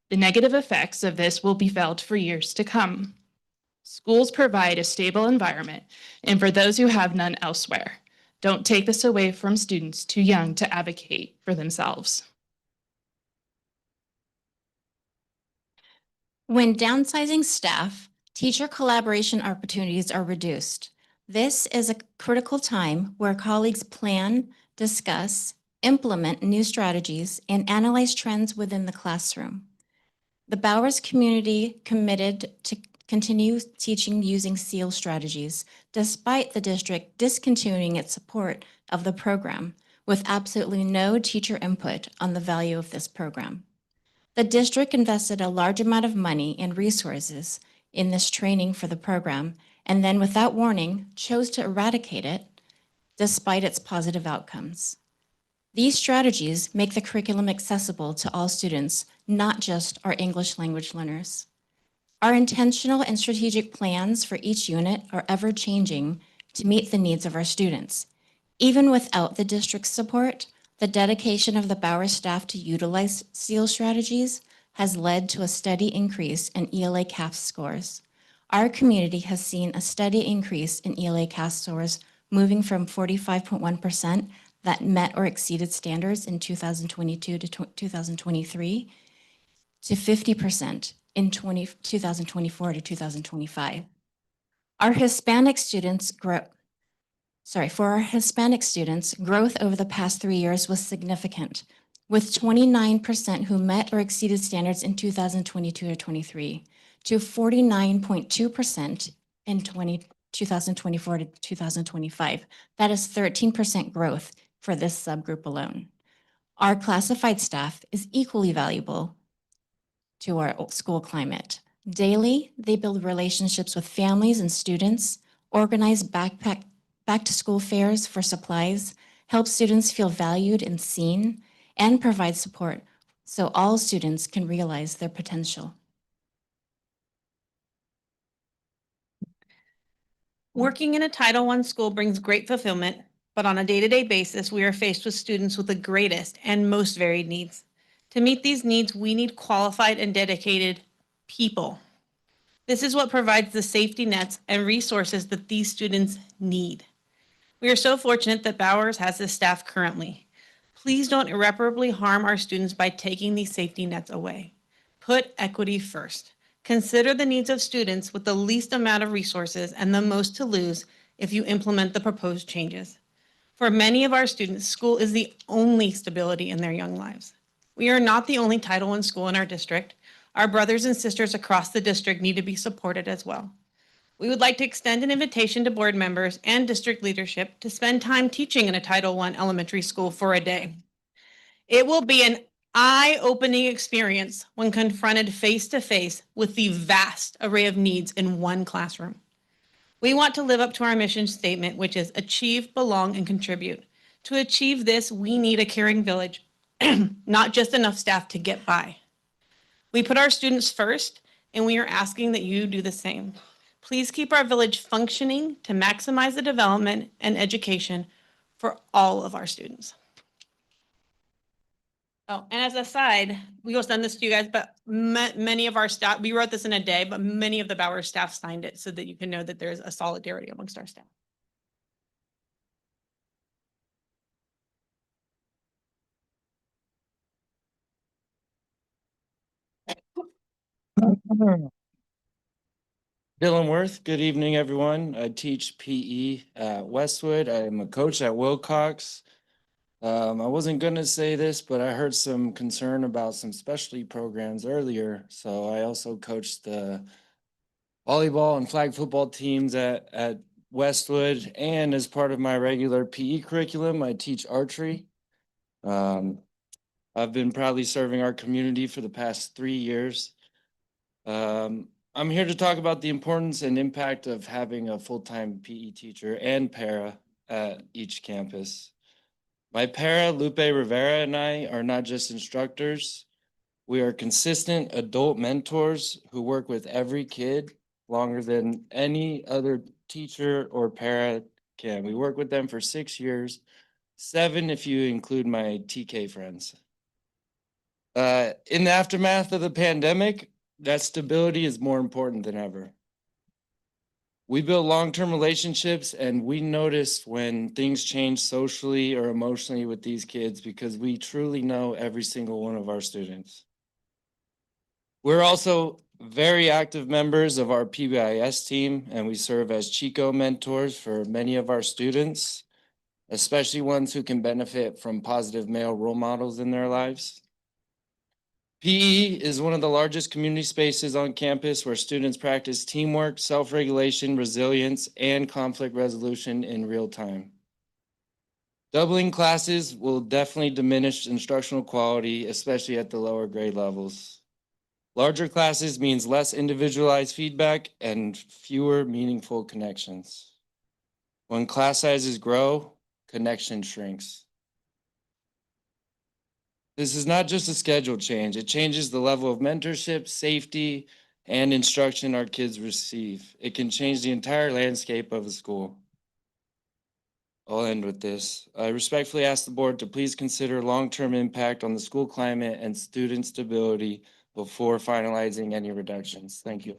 The negative effects of this will be felt for years to come. Schools provide a stable environment, and for those who have none elsewhere, don't take this away from students too young to advocate for themselves. When downsizing staff, teacher collaboration opportunities are reduced. This is a critical time where colleagues plan, discuss, implement new strategies, and analyze trends within the classroom. The Bowers community committed to continue teaching using SEAL strategies, despite the district discontinuing its support of the program, with absolutely no teacher input on the value of this program. The district invested a large amount of money and resources in this training for the program, and then without warning, chose to eradicate it despite its positive outcomes. These strategies make the curriculum accessible to all students, not just our English language learners. Our intentional and strategic plans for each unit are ever-changing to meet the needs of our students. Even without the district's support, the dedication of the Bowers staff to utilize SEAL strategies has led to a steady increase in ELA CAS scores. Our community has seen a steady increase in ELA CAS scores, moving from 45.1% that met or exceeded standards in 2022 to 2023 to 50% in 2024 to 2025. Our Hispanic students for our Hispanic students, growth over the past 3 years was significant, with 29% who met or exceeded standards in 2022 to 23 to 49.2% in 2024 to 2025. That is 13% growth for this subgroup alone. Our classified staff is equally valuable to our school climate. Daily, they build relationships with families and students, organize back to school fairs for supplies, help students feel valued and seen, and provide support so all students can realize their potential. Working in a Title I school brings great fulfillment, but on a day-to-day basis, we are faced with students with the greatest and most varied needs. To meet these needs, we need qualified and dedicated people. This is what provides the safety nets and resources that these students need. We are so fortunate that Bowers has this staff currently. Please don't irreparably harm our students by taking these safety nets away. Put equity first. Consider the needs of students with the least amount of resources and the most to lose if you implement the proposed changes. For many of our students, school is the only stability in their young lives. We are not the only Title I school in our district. Our brothers and sisters across the district need to be supported as well. We would like to extend an invitation to board members and district leadership to spend time teaching in a Title I elementary school for a day. It will be an eye-opening experience when confronted face-to-face with the vast array of needs in one classroom. We want to live up to our mission statement, which is achieve, belong, and contribute. To achieve this, we need a caring village, not just enough staff to get by. We put our students first, and we are asking that you do the same. Please keep our village functioning to maximize the development and education for all of our students. Oh, and as a side, we will send this to you guys, but many of our staff, we wrote this in a day, but many of the Bowers staff signed it so that you can know that there's a solidarity amongst our staff. Dylan Worth, good evening, everyone. I teach PE at Westwood. I am a coach at Wilcox. I wasn't gonna say this, but I heard some concern about some specialty programs earlier. So I also coached the volleyball and flag football teams at Westwood. And as part of my regular PE curriculum, I teach archery. I've been proudly serving our community for the past 3 years. I'm here to talk about the importance and impact of having a full-time PE teacher and para at each campus. My para, Lupe Rivera, and I are not just instructors. We are consistent adult mentors who work with every kid longer than any other teacher or para can. We work with them for 6 years, 7 if you include my TK friends. In the aftermath of the pandemic, that stability is more important than ever. We build long-term relationships, and we notice when things change socially or emotionally with these kids because we truly know every single one of our students. We're also very active members of our PBIS team, and we serve as Chico mentors for many of our students, especially ones who can benefit from positive male role models in their lives. PE is one of the largest community spaces on campus where students practice teamwork, self-regulation, resilience, and conflict resolution in real time. Doubling classes will definitely diminish instructional quality, especially at the lower grade levels. Larger classes means less individualized feedback and fewer meaningful connections. When class sizes grow, connection shrinks. This is not just a schedule change. It changes the level of mentorship, safety, and instruction our kids receive. It can change the entire landscape of a school. I'll end with this. I respectfully ask the board to please consider long-term impact on the school climate and student stability before finalizing any reductions. Thank you.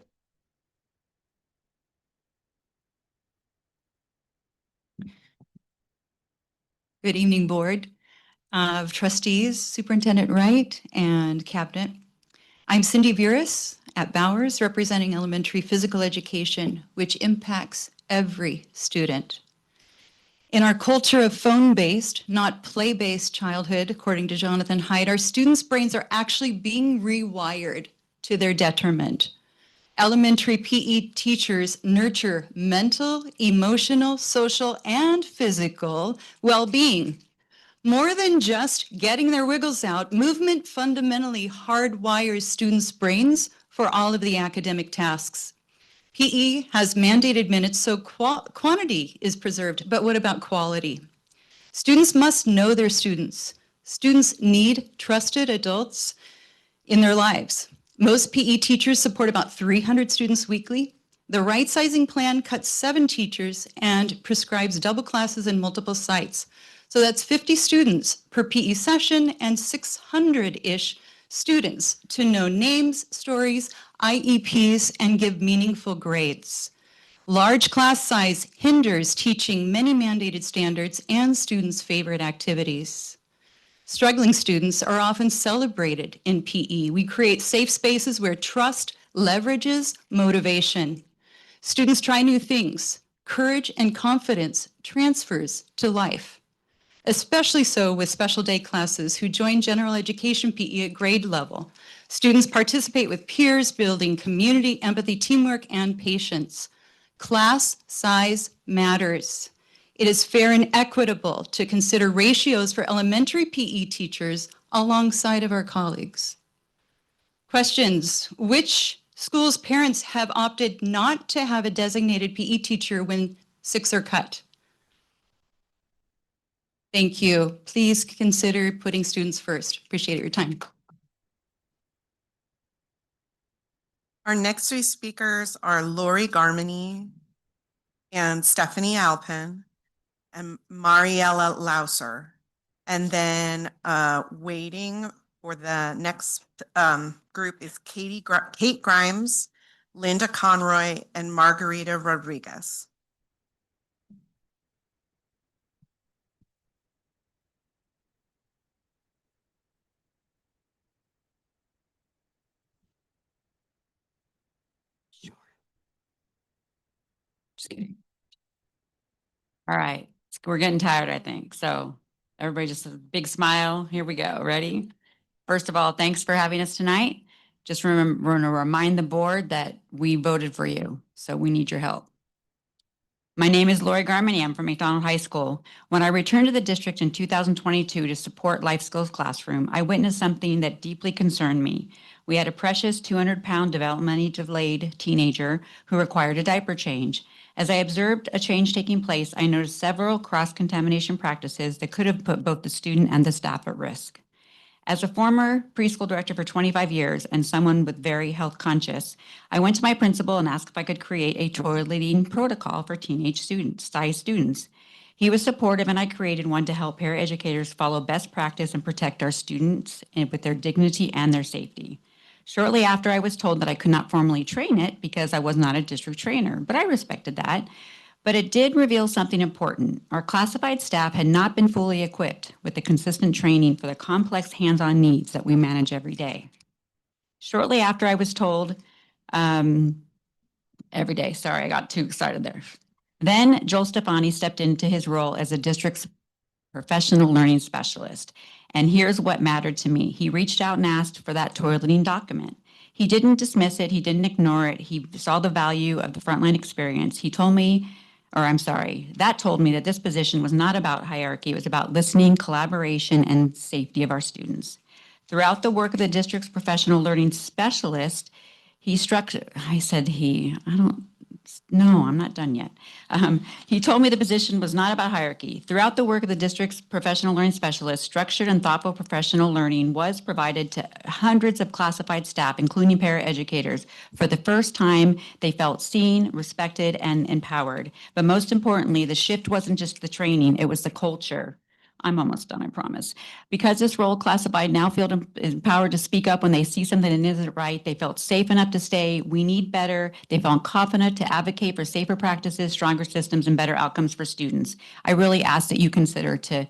Good evening, Board of Trustees, Superintendent Wright, and Cabinet. I'm Cindy Viras at Bowers, representing elementary physical education, which impacts every student. In our culture of phone-based, not play-based childhood, according to Jonathan Haidt, our students' brains are actually being rewired to their detriment. Elementary PE teachers nurture mental, emotional, social, and physical well-being. More than just getting their wiggles out, movement fundamentally hardwires students' brains for all of the academic tasks. PE has mandated minutes, so quantity is preserved, but what about quality? Students must know their students. Students need trusted adults in their lives. Most PE teachers support about 300 students weekly. The right sizing plan cuts 7 teachers and prescribes double classes in multiple sites. So that's 50 students per PE session and 600-ish students to know names, stories, IEPs, and give meaningful grades. Large class size hinders teaching many mandated standards and students' favorite activities. Struggling students are often celebrated in PE. We create safe spaces where trust leverages motivation. Students try new things. Courage and confidence transfers to life, especially so with special day classes who join general education PE at grade level. Students participate with peers, building community, empathy, teamwork, and patience. Class size matters. It is fair and equitable to consider ratios for elementary PE teachers alongside of our colleagues. Questions: which schools' parents have opted not to have a designated PE teacher when 6 are cut? Thank you. Please consider putting students first. Appreciate your time. Our next 3 speakers are Lori Garmany and Stephanie Alpin and Mariella Lauser. And then waiting for the next group is Kate Grimes, Linda Conroy, and Margarita Rodriguez. Just kidding. All right, we're getting tired, I think. So everybody just a big smile. Here we go. Ready? First of all, thanks for having us tonight. Just remember, we're going to remind the board that we voted for you, so we need your help. My name is Lori Garmany. I'm from McDonald High School. When I returned to the district in 2022 to support Life Skills Classroom, I witnessed something that deeply concerned me. We had a precious 200-pound developmentally delayed teenager who required a diaper change. As I observed a change taking place, I noticed several cross-contamination practices that could have put both the student and the staff at risk. As a former preschool director for 25 years and someone with very health conscious, I went to my principal and asked if I could create a toileting protocol for teenage students. He was supportive, and I created one to help paraeducators follow best practice and protect our students with their dignity and their safety. Shortly after, I was told that I could not formally train it because I was not a district trainer, but I respected that. But it did reveal something important. Our classified staff had not been fully equipped with the consistent training for the complex hands-on needs that we manage every day. Shortly after, I was told, every day, sorry, I got too excited there. Then Joel Stefani stepped into his role as a district's professional learning specialist. And here's what mattered to me. He reached out and asked for that toileting document. He didn't dismiss it. He didn't ignore it. He saw the value of the frontline experience. He told me, that told me that this position was not about hierarchy. It was about listening, collaboration, and safety of our students. Throughout the work of the district's professional learning specialist, I'm not done yet. He told me the position was not about hierarchy. Throughout the work of the district's professional learning specialist, structured and thoughtful professional learning was provided to hundreds of classified staff, including paraeducators. For the first time, they felt seen, respected, and empowered. But most importantly, the shift wasn't just the training, it was the culture. I'm almost done, I promise. Because this role, classified now feel empowered to speak up when they see something that isn't right. They felt safe enough to say, we need better. They felt confident to advocate for safer practices, stronger systems, and better outcomes for students. I really ask that you consider to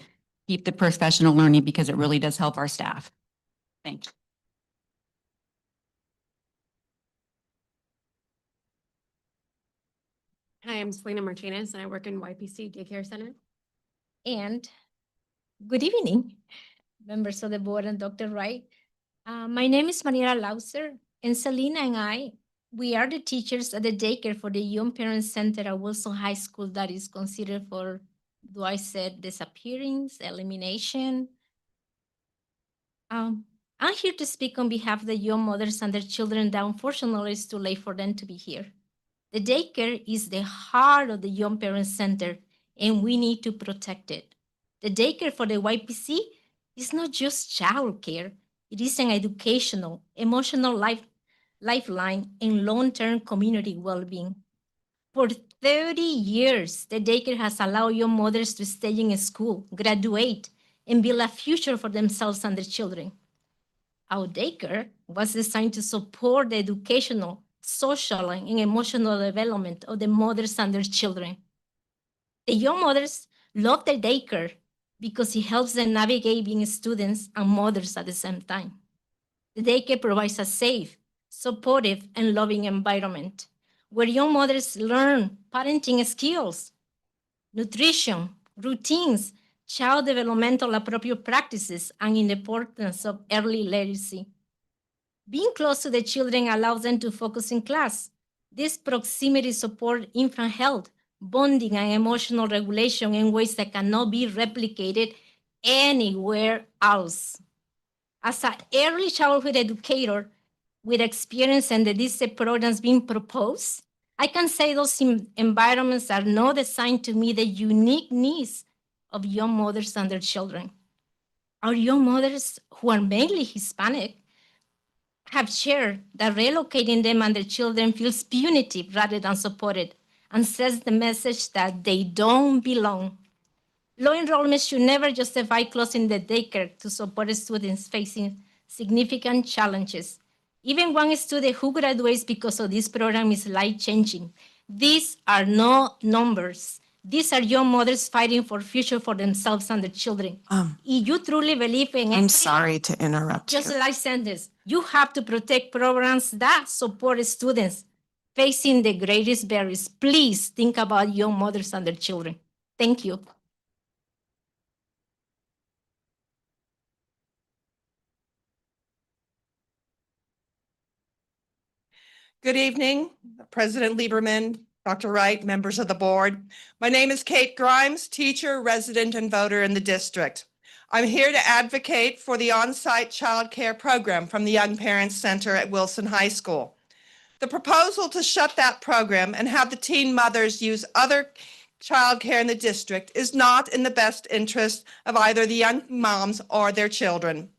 keep the professional learning because it really does help our staff. Thank you. Hi, I'm Selena Martinez, and I work in YPC Daycare Center. And good evening, members of the board and Dr. Wright. My name is Mariela Lauser, and Selena and I, we are the teachers at the daycare for the Young Parents Center at Wilson High School that is considered for Do I said disappearance, elimination? I'm here to speak on behalf of the young mothers and their children that unfortunately it's too late for them to be here. The daycare is the heart of the Young Parents Center, and we need to protect it. The daycare for the YPC is not just childcare, it is an educational, emotional lifeline and long-term community well-being. For 30 years, the daycare has allowed young mothers to stay in school, graduate, and build a future for themselves and their children. Our daycare was designed to support the educational, social, and emotional development of the mothers and their children. The young mothers love the daycare because it helps them navigate being students and mothers at the same time. The daycare provides a safe, supportive, and loving environment where young mothers learn parenting skills, nutrition, routines, child developmental appropriate practices, and in the importance of early literacy. Being close to the children allows them to focus in class. This proximity supports infant health, bonding, and emotional regulation in ways that cannot be replicated anywhere else. As an early childhood educator with experience in the DSEP programs being proposed, I can say those environments are not designed to meet the unique needs of young mothers and their children. Our young mothers, who are mainly Hispanic, have shared that relocating them and their children feels punitive rather than supported and sends the message that they don't belong. Low enrollment should never justify closing the daycare to support students facing significant challenges. Even one student who graduates because of this program is life-changing. These are no numbers. These are young mothers fighting for future for themselves and their children. If you truly believe in I'm sorry to interrupt just you. like sentence, you have to protect programs that support students facing the greatest barriers. Please think about young mothers and their children. Thank you. Good evening, President Lieberman, Dr. Wright, members of the board. My name is Kate Grimes, teacher, resident, and voter in the district. I'm here to advocate for the on-site child care program from the Young Parents Center at Wilson High School. The proposal to shut that program and have the teen mothers use other child care in the district is not in the best interest of either the young moms or their children.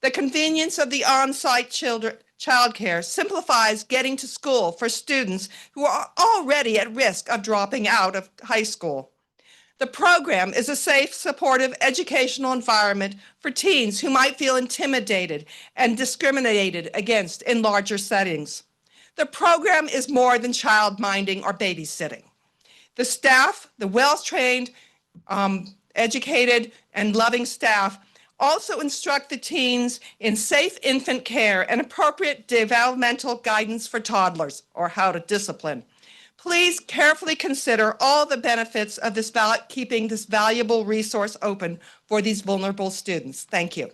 The convenience of the on-site child care simplifies getting to school for students who are already at risk of dropping out of high school. The program is a safe, supportive educational environment for teens who might feel intimidated and discriminated against in larger settings. The program is more than child minding or babysitting. The staff, the well-trained, educated, and loving staff also instruct the teens in safe infant care and appropriate developmental guidance for toddlers, or how to discipline. Please carefully consider all the benefits of keeping this valuable resource open for these vulnerable students. Thank you.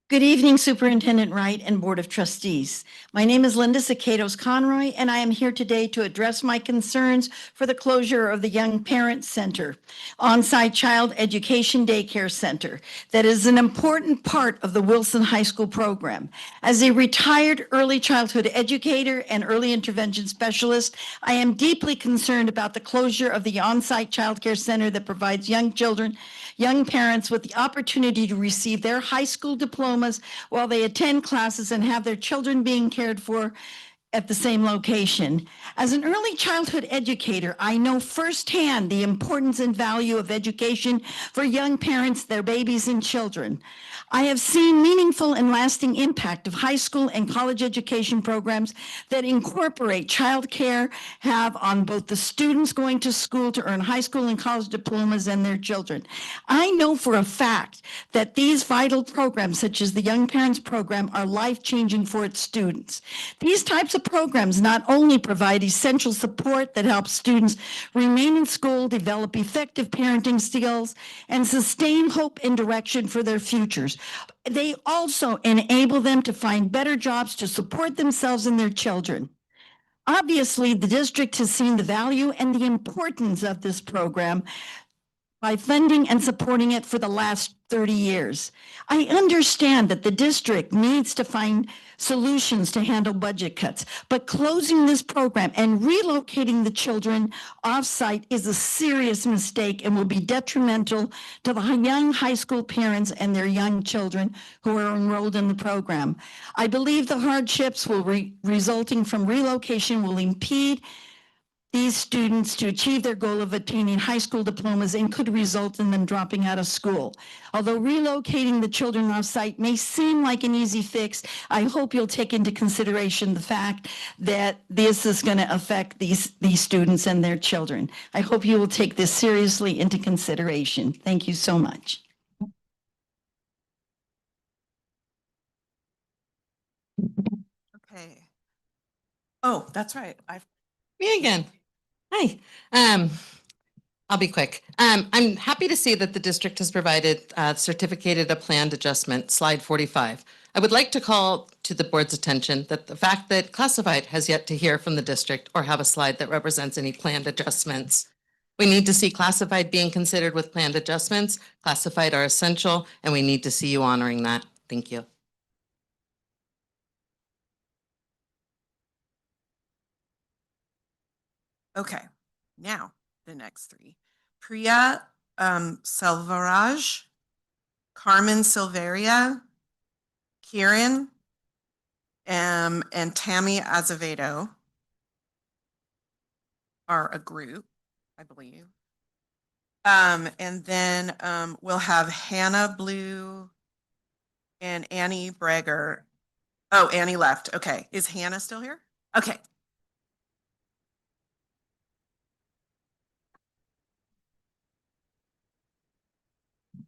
Good evening, Superintendent Wright and Board of Trustees. My name is Linda Siqueiros Conroy, and I am here today to address my concerns for the closure of the Young Parents Center, on-site child education daycare center that is an important part of the Wilson High School program. As a retired early childhood educator and early intervention specialist, I am deeply concerned about the closure of the on-site child care center that provides young children, young parents with the opportunity to receive their high school diplomas while they attend classes and have their children being cared for at the same location. As an early childhood educator, I know firsthand the importance and value of education for young parents, their babies, and children. I have seen meaningful and lasting impact of high school and college education programs that incorporate child care have on both the students going to school to earn high school and college diplomas and their children. I know for a fact that these vital programs, such as the Young Parents Program, are life-changing for its students. These types of programs not only provide essential support that helps students remain in school, develop effective parenting skills, and sustain hope and direction for their futures, they also enable them to find better jobs to support themselves and their children. Obviously, the district has seen the value and the importance of this program by funding and supporting it for the last 30 years. I understand that the district needs to find solutions to handle budget cuts, but closing this program and relocating the children off-site is a serious mistake and will be detrimental to the young high school parents and their young children who are enrolled in the program. I believe the hardships resulting from relocation will impede these students to achieve their goal of attaining high school diplomas and could result in them dropping out of school. Although relocating the children off-site may seem like an easy fix, I hope you'll take into consideration the fact that this is going to affect these students and their children. I hope you will take this seriously into consideration. Thank you so much. Okay. Oh, that's right. Me again. Hi. I'll be quick. I'm happy to see that the district has provided certificated a planned adjustment, slide 45. I would like to call to the board's attention that the fact that classified has yet to hear from the district or have a slide that represents any planned adjustments. We need to see classified being considered with planned adjustments. Classified are essential, and we need to see you honoring that. Thank you. Okay, now the next three. Priya Selvaraj, Carmen Silveria, Kieran, and Tammy Azevedo are a group, I believe. And then we'll have Hannah Blue and Annie Breger. Oh, Annie left. Okay, is Hannah still here? Okay.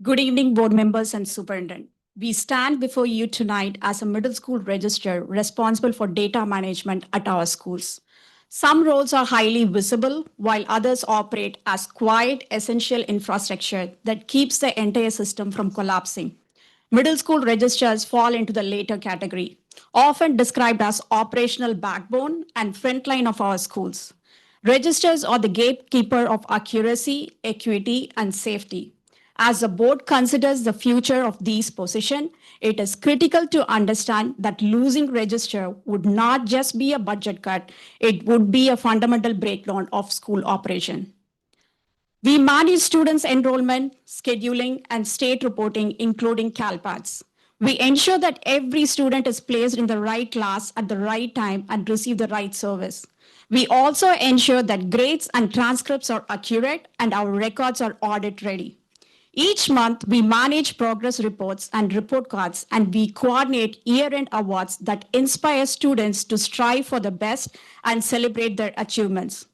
Good evening, board members and superintendent. We stand before you tonight as a middle school registrar responsible for data management at our schools. Some roles are highly visible, while others operate as quiet, essential infrastructure that keeps the entire system from collapsing. Middle school registrars fall into the later category, often described as operational backbone and frontline of our schools. Registrars are the gatekeeper of accuracy, equity, and safety. As the board considers the future of these positions, it is critical to understand that losing registrar would not just be a budget cut, it would be a fundamental breakdown of school operation. We manage students' enrollment, scheduling, and state reporting, including CalPADS. We ensure that every student is placed in the right class at the right time and receive the right service. We also ensure that grades and transcripts are accurate and our records are audit ready. Each month, we manage progress reports and report cards, and we coordinate year-end awards that inspire students to strive for the best and celebrate their achievements.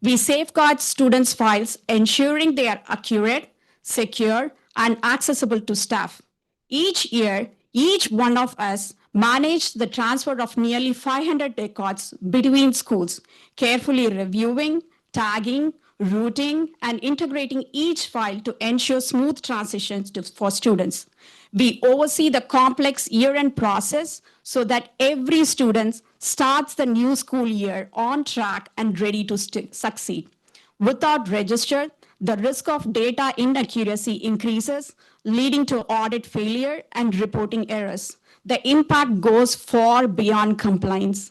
We safeguard students' files, ensuring they are accurate, secure, and accessible to staff. Each year, each one of us managed the transfer of nearly 500 records between schools, carefully reviewing, tagging, routing, and integrating each file to ensure smooth transitions for students. We oversee the complex year-end process so that every student starts the new school year on track and ready to succeed. Without register, the risk of data inaccuracy increases, leading to audit failure and reporting errors. The impact goes far beyond compliance.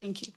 Thank you.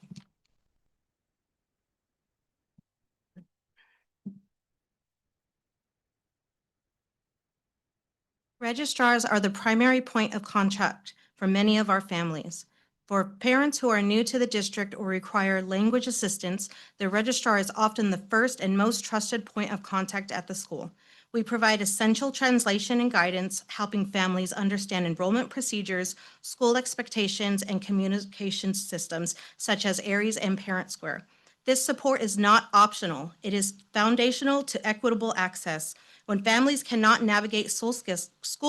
Registrars are the primary point of contact for many of our families. For parents who are new to the district or require language assistance, the registrar is often the first and most trusted point of contact at the school. We provide essential translation and guidance, helping families understand enrollment procedures, school expectations, and communication systems such as ARIES and Parent Square. This support is not optional. It is foundational to equitable access. When families cannot navigate school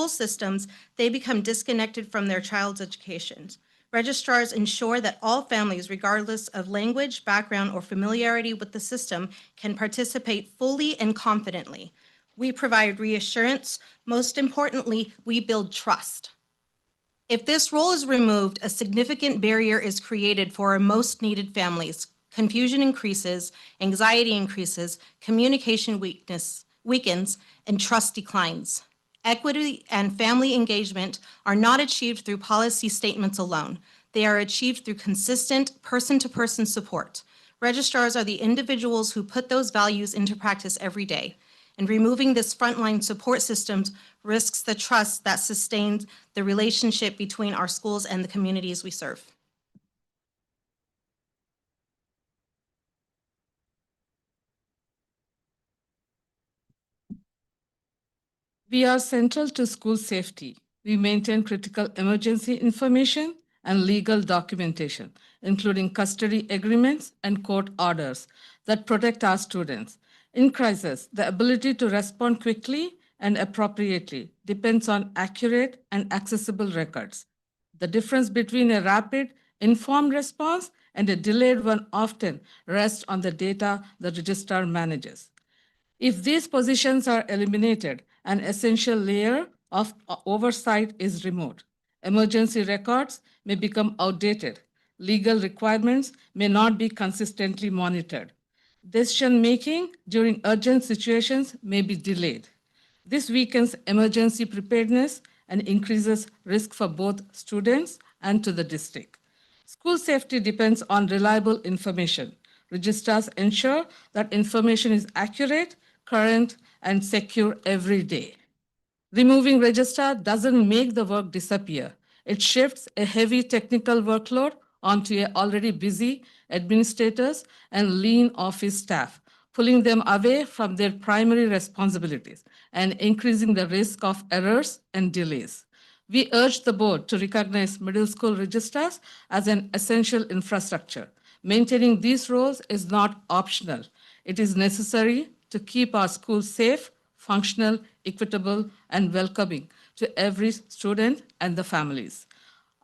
systems, they become disconnected from their child's education. Registrars ensure that all families, regardless of language, background, or familiarity with the system, can participate fully and confidently. We provide reassurance. Most importantly, we build trust. If this role is removed, a significant barrier is created for our most needed families. Confusion increases, anxiety increases, communication weakens, and trust declines. Equity and family engagement are not achieved through policy statements alone. They are achieved through consistent person-to-person support. Registrars are the individuals who put those values into practice every day. And removing this frontline support systems risks the trust that sustains the relationship between our schools and the communities we serve. We are central to school safety. We maintain critical emergency information and legal documentation, including custody agreements and court orders that protect our students. In crisis, the ability to respond quickly and appropriately depends on accurate and accessible records. The difference between a rapid, informed response and a delayed one often rests on the data the registrar manages. If these positions are eliminated, an essential layer of oversight is removed. Emergency records may become outdated. Legal requirements may not be consistently monitored. Decision-making during urgent situations may be delayed. This weakens emergency preparedness and increases risk for both students and to the district. School safety depends on reliable information. Registrars ensure that information is accurate, current, and secure every day. Removing registrar doesn't make the work disappear. It shifts a heavy technical workload onto already busy administrators and lean office staff, pulling them away from their primary responsibilities and increasing the risk of errors and delays. We urge the board to recognize middle school registrars as an essential infrastructure. Maintaining these roles is not optional. It is necessary to keep our schools safe, functional, equitable, and welcoming to every student and the families.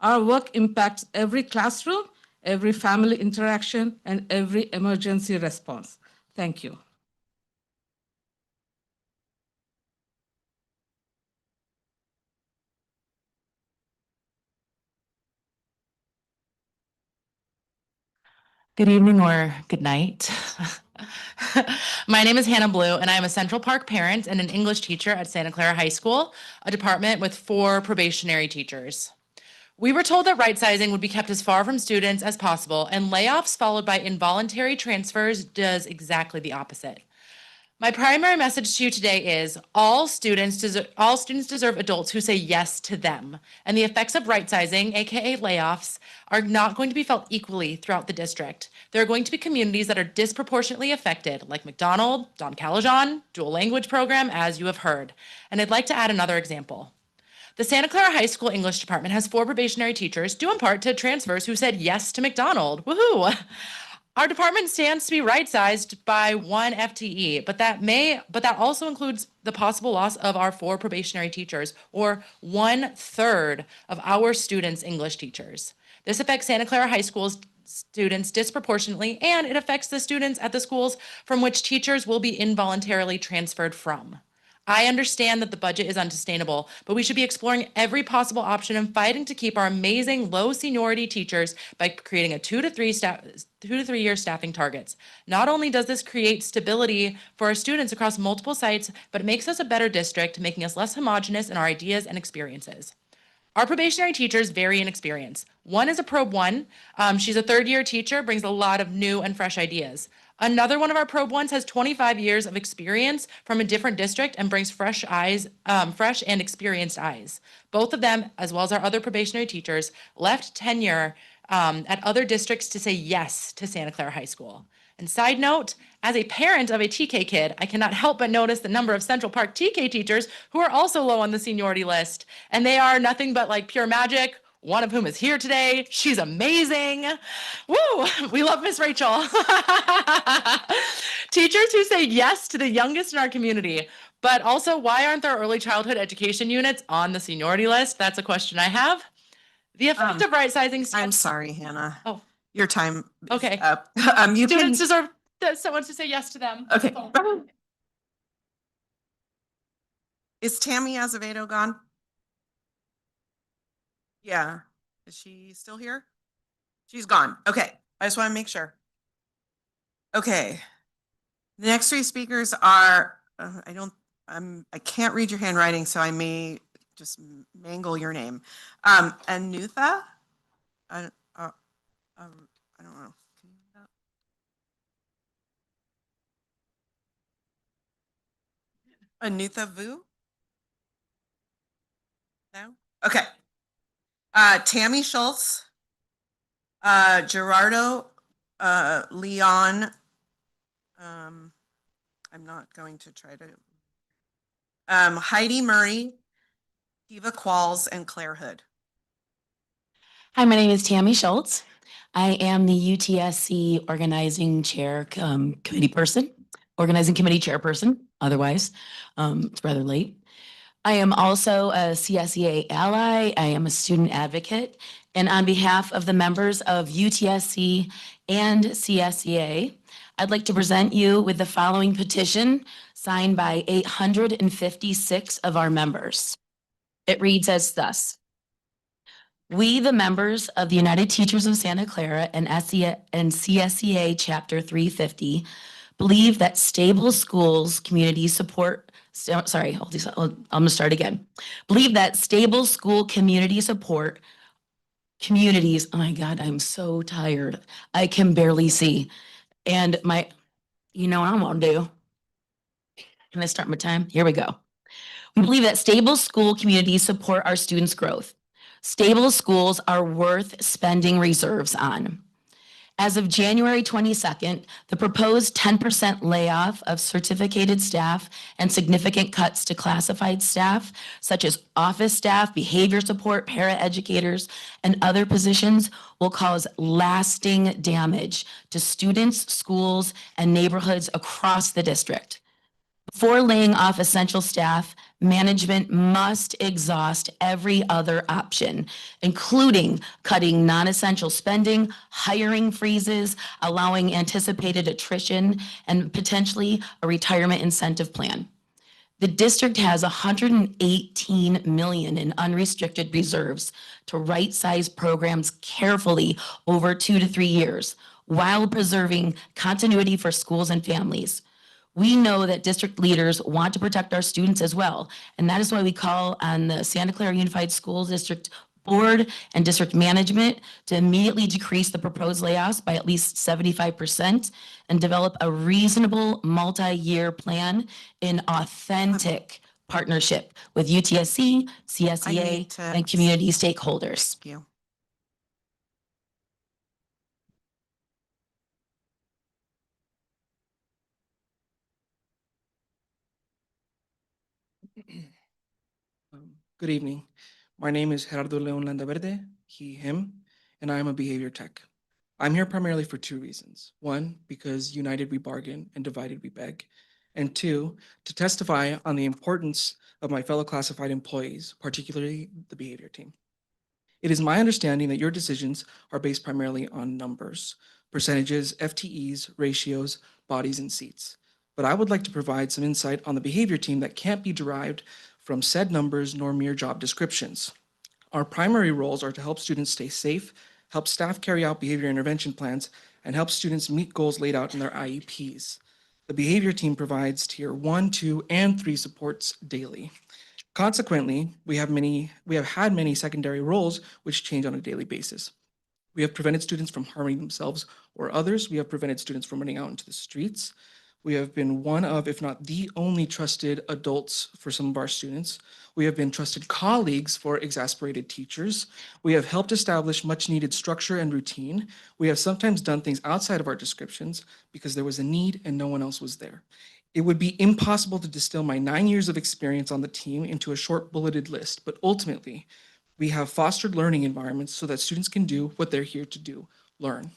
Our work impacts every classroom, every family interaction, and every emergency response. Thank you. Good evening or good night. My name is Hannah Blue, and I am a Central Park parent and an English teacher at Santa Clara High School, a department with 4 probationary teachers. We were told that right sizing would be kept as far from students as possible, and layoffs followed by involuntary transfers does exactly the opposite. My primary message to you today is all students deserve adults who say yes to them. And the effects of right sizing, aka layoffs, are not going to be felt equally throughout the district. There are going to be communities that are disproportionately affected, like McDonald, Don Calajan, dual language program, as you have heard. And I'd like to add another example. The Santa Clara High School English department has 4 probationary teachers, due in part to transfers who said yes to McDonald. Woohoo! Our department stands to be right-sized by 1 FTE, but that also includes the possible loss of our 4 probationary teachers, or 1/3 of our students' English teachers. This affects Santa Clara High School's students disproportionately, and it affects the students at the schools from which teachers will be involuntarily transferred from. I understand that the budget is unsustainable, but we should be exploring every possible option and fighting to keep our amazing low seniority teachers by creating a 2 to 3 year staffing targets. Not only does this create stability for our students across multiple sites, but it makes us a better district, making us less homogenous in our ideas and experiences. Our probationary teachers vary in experience. One is a Probe 1. She's a 3rd-year teacher, brings a lot of new and fresh ideas. Another one of our Probe 1s has 25 years of experience from a different district and brings fresh and experienced eyes. Both of them, as well as our other probationary teachers, left tenure at other districts to say yes to Santa Clara High School. And side note, as a parent of a TK kid, I cannot help but notice the number of Central Park TK teachers who are also low on the seniority list. And they are nothing but like pure magic, one of whom is here today. She's amazing. Woo! We love Miss Rachel. Teachers who say yes to the youngest in our community. But also, why aren't there early childhood education units on the seniority list? That's a question I have. The effect of right sizing. I'm sorry, Hannah. Oh. Your time is Okay. up. You can, Students deserve someone to say yes to them. okay. Is Tammy Azevedo gone? Yeah. Is she still here? She's gone. Okay. I just want to make sure. Okay. The next three speakers are, I can't read your handwriting, so I may just mangle your name. Anutha? I don't know. Anutha Vu? No? Okay. Tammy Schultz, Gerardo, Leon, I'm not going to try to, Heidi Murray, Eva Qualls, and Claire Hood. Hi, my name is Tammy Schultz. I am the UTSC organizing organizing committee chairperson, otherwise, it's rather late. I am also a CSEA ally. I am a student advocate. And on behalf of the members of UTSC and CSEA, I'd like to present you with the following petition signed by 856 of our members. It reads as thus. We, the members of the United Teachers of Santa Clara and CSEA Chapter 350, believe that stable schools, community support, sorry, I'm gonna start again. Believe that stable school community support, communities, oh my God, I'm so tired. I can barely see. And you know what I'm gonna do? Can I start my time? Here we go. We believe that stable school communities support our students' growth. Stable schools are worth spending reserves on. As of January 22nd, the proposed 10% layoff of certificated staff and significant cuts to classified staff, such as office staff, behavior support, paraeducators, and other positions, will cause lasting damage to students, schools, and neighborhoods across the district. Before laying off essential staff, management must exhaust every other option, including cutting non-essential spending, hiring freezes, allowing anticipated attrition, and potentially a retirement incentive plan. The district has $118 million in unrestricted reserves to right-size programs carefully over 2 to 3 years, while preserving continuity for schools and families. We know that district leaders want to protect our students as well, and that is why we call on the Santa Clara Unified School District Board and district management to immediately decrease the proposed layoffs by at least 75% and develop a reasonable multi-year plan in authentic partnership with UTSC, CSEA, and community stakeholders. Thank you. Good evening. My name is Gerardo Leon Landaverde, he, him, and I am a behavior tech. I'm here primarily for 2 reasons. 1, because united we bargain and divided we beg. And 2, to testify on the importance of my fellow classified employees, particularly the behavior team. It is my understanding that your decisions are based primarily on numbers, percentages, FTEs, ratios, bodies, and seats. But I would like to provide some insight on the behavior team that can't be derived from said numbers nor mere job descriptions. Our primary roles are to help students stay safe, help staff carry out behavior intervention plans, and help students meet goals laid out in their IEPs. The behavior team provides tier 1, 2, and 3 supports daily. Consequently, we have had many secondary roles which change on a daily basis. We have prevented students from harming themselves or others. We have prevented students from running out into the streets. We have been one of, if not the only, trusted adults for some of our students. We have been trusted colleagues for exasperated teachers. We have helped establish much needed structure and routine. We have sometimes done things outside of our descriptions because there was a need and no one else was there. It would be impossible to distill my 9 years of experience on the team into a short bulleted list, but ultimately, we have fostered learning environments so that students can do what they're here to do, learn.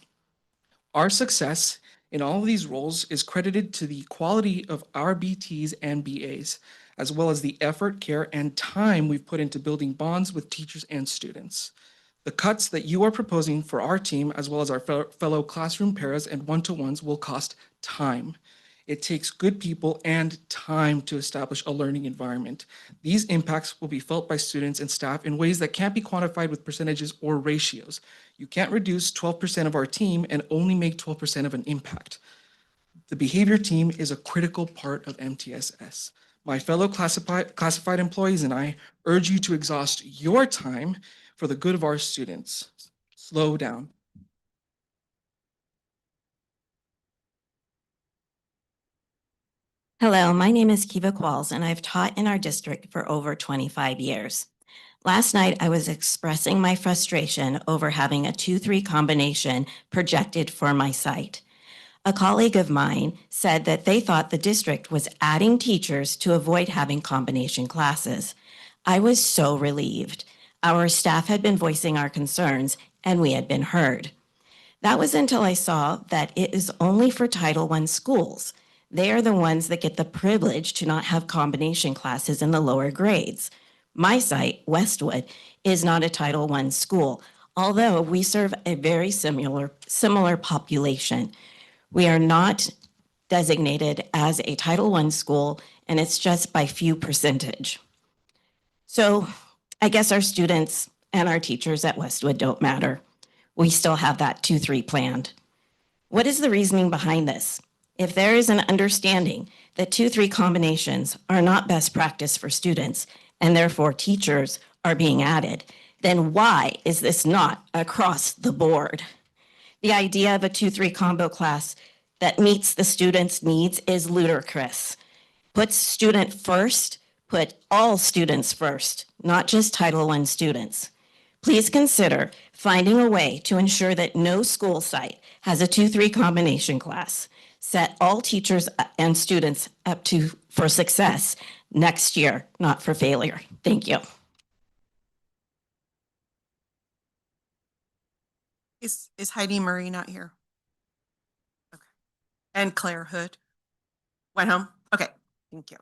Our success in all of these roles is credited to the quality of our BTs and BAs, as well as the effort, care, and time we've put into building bonds with teachers and students. The cuts that you are proposing for our team, as well as our fellow classroom paras and one-to-ones, will cost time. It takes good people and time to establish a learning environment. These impacts will be felt by students and staff in ways that can't be quantified with percentages or ratios. You can't reduce 12% of our team and only make 12% of an impact. The behavior team is a critical part of MTSS. My fellow classified employees and I urge you to exhaust your time for the good of our students. Slow down. Hello, my name is Kiva Qualls, and I've taught in our district for over 25 years. Last night, I was expressing my frustration over having a 2-3 combination projected for my site. A colleague of mine said that they thought the district was adding teachers to avoid having combination classes. I was so relieved. Our staff had been voicing our concerns, and we had been heard. That was until I saw that it is only for Title I schools. They are the ones that get the privilege to not have combination classes in the lower grades. My site, Westwood, is not a Title I school, although we serve a very similar population. We are not designated as a Title I school, and it's just by few percentage. So I guess our students and our teachers at Westwood don't matter. We still have that 2-3 planned. What is the reasoning behind this? If there is an understanding that 2-3 combinations are not best practice for students, and therefore teachers are being added, then why is this not across the board? The idea of a 2-3 combo class that meets the students' needs is ludicrous. Put student first, put all students first, not just Title I students. Please consider finding a way to ensure that no school site has a 2-3 combination class. Set all teachers and students up for success next year, not for failure. Thank you. Is Heidi Murray not here? Okay. And Claire Hood? Went home? Okay, thank you.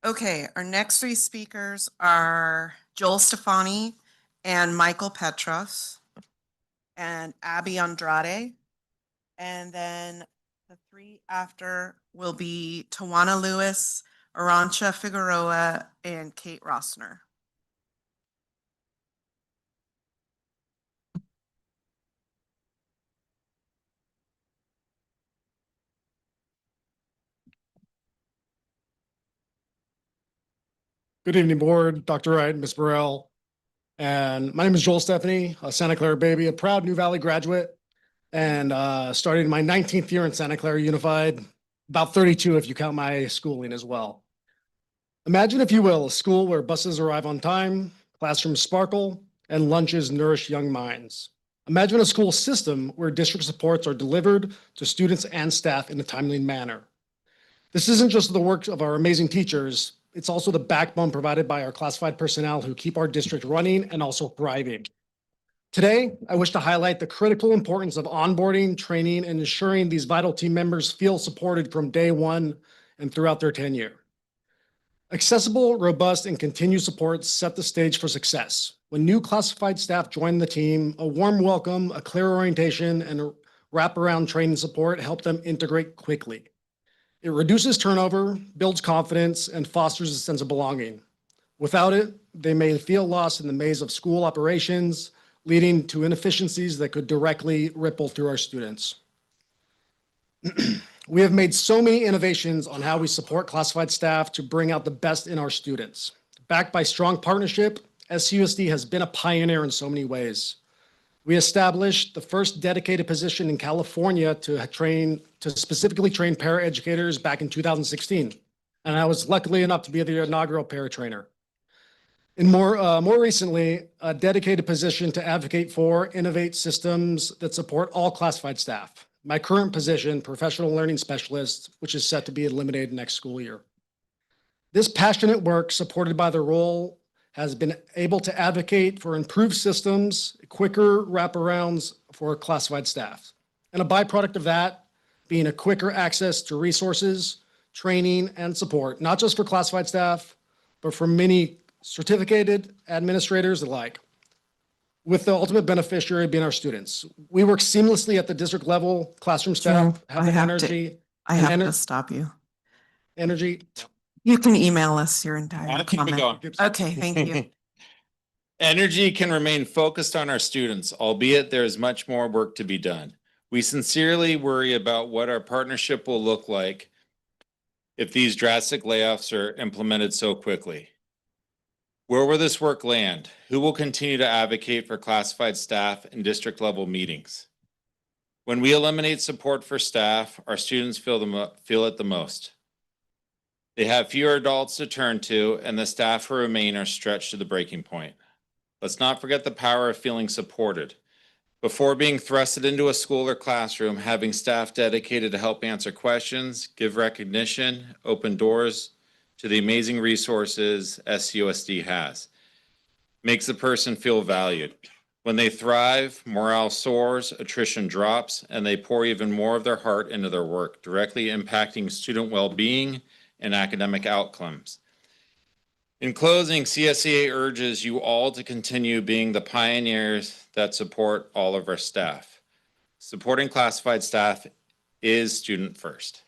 Okay, our next 3 speakers are Joel Stefani and Michael Petros and Abby Andrade. And then the 3 after will be Tawana Lewis, Arancha Figueroa, and Kate Rossner. Good evening, board, Dr. Wright, Ms. Burrell. And my name is Joel Stephanie, a Santa Clara baby, a proud New Valley graduate, and started my 19th year in Santa Clara Unified, about 32 if you count my schooling as well. Imagine, if you will, a school where buses arrive on time, classrooms sparkle, and lunches nourish young minds. Imagine a school system where district supports are delivered to students and staff in a timely manner. This isn't just the work of our amazing teachers, it's also the backbone provided by our classified personnel who keep our district running and also thriving. Today, I wish to highlight the critical importance of onboarding, training, and ensuring these vital team members feel supported from day one and throughout their tenure. Accessible, robust, and continued support set the stage for success. When new classified staff join the team, a warm welcome, a clear orientation, and wraparound training support help them integrate quickly. It reduces turnover, builds confidence, and fosters a sense of belonging. Without it, they may feel lost in the maze of school operations, leading to inefficiencies that could directly ripple through our students. We have made so many innovations on how we support classified staff to bring out the best in our students. Backed by strong partnership, SUSD has been a pioneer in so many ways. We established the first dedicated position in California to specifically train paraeducators back in 2016. And I was lucky enough to be the inaugural paratrainer. And more recently, a dedicated position to advocate for, innovate systems that support all classified staff. My current position, professional learning specialist, which is set to be eliminated next school year. This passionate work, supported by the role, has been able to advocate for improved systems, quicker wraparounds for classified staff. And a byproduct of that being a quicker access to resources, training, and support, not just for classified staff, but for many certificated administrators alike. with the ultimate beneficiary being our students. We work seamlessly at the district level, classroom staff, Joe, have I the have to- energy. I and have ener- to stop you. Energy. You can email us your entire I'll keep it comment. going. Okay, thank you. Energy can remain focused on our students, albeit there is much more work to be done. We sincerely worry about what our partnership will look like if these drastic layoffs are implemented so quickly. Where will this work land? Who will continue to advocate for classified staff in district level meetings? When we eliminate support for staff, our students feel it the most. They have fewer adults to turn to, and the staff who remain are stretched to the breaking point. Let's not forget the power of feeling supported. Before being thrusted into a school or classroom, having staff dedicated to help answer questions, give recognition, open doors to the amazing resources SUSD has, makes the person feel valued. When they thrive, morale soars, attrition drops, and they pour even more of their heart into their work, directly impacting student well-being and academic outcomes. In closing, CSEA urges you all to continue being the pioneers that support all of our staff. Supporting classified staff is student first.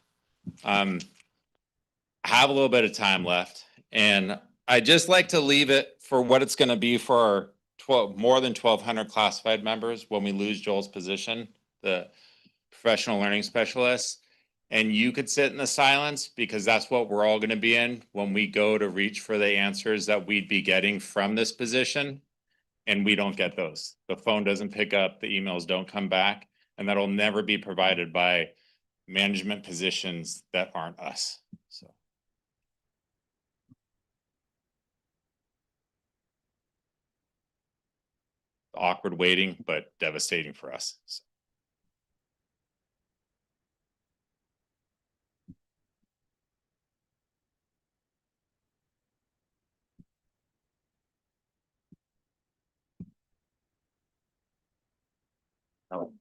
I have a little bit of time left, and I just like to leave it for what it's going to be for our more than 1,200 classified members when we lose Joel's position, the professional learning specialist. And you could sit in the silence because that's what we're all going to be in when we go to reach for the answers that we'd be getting from this position. And we don't get those. The phone doesn't pick up, the emails don't come back, and that'll never be provided by management positions that aren't us. So. Awkward waiting, but devastating for us. So. Oh.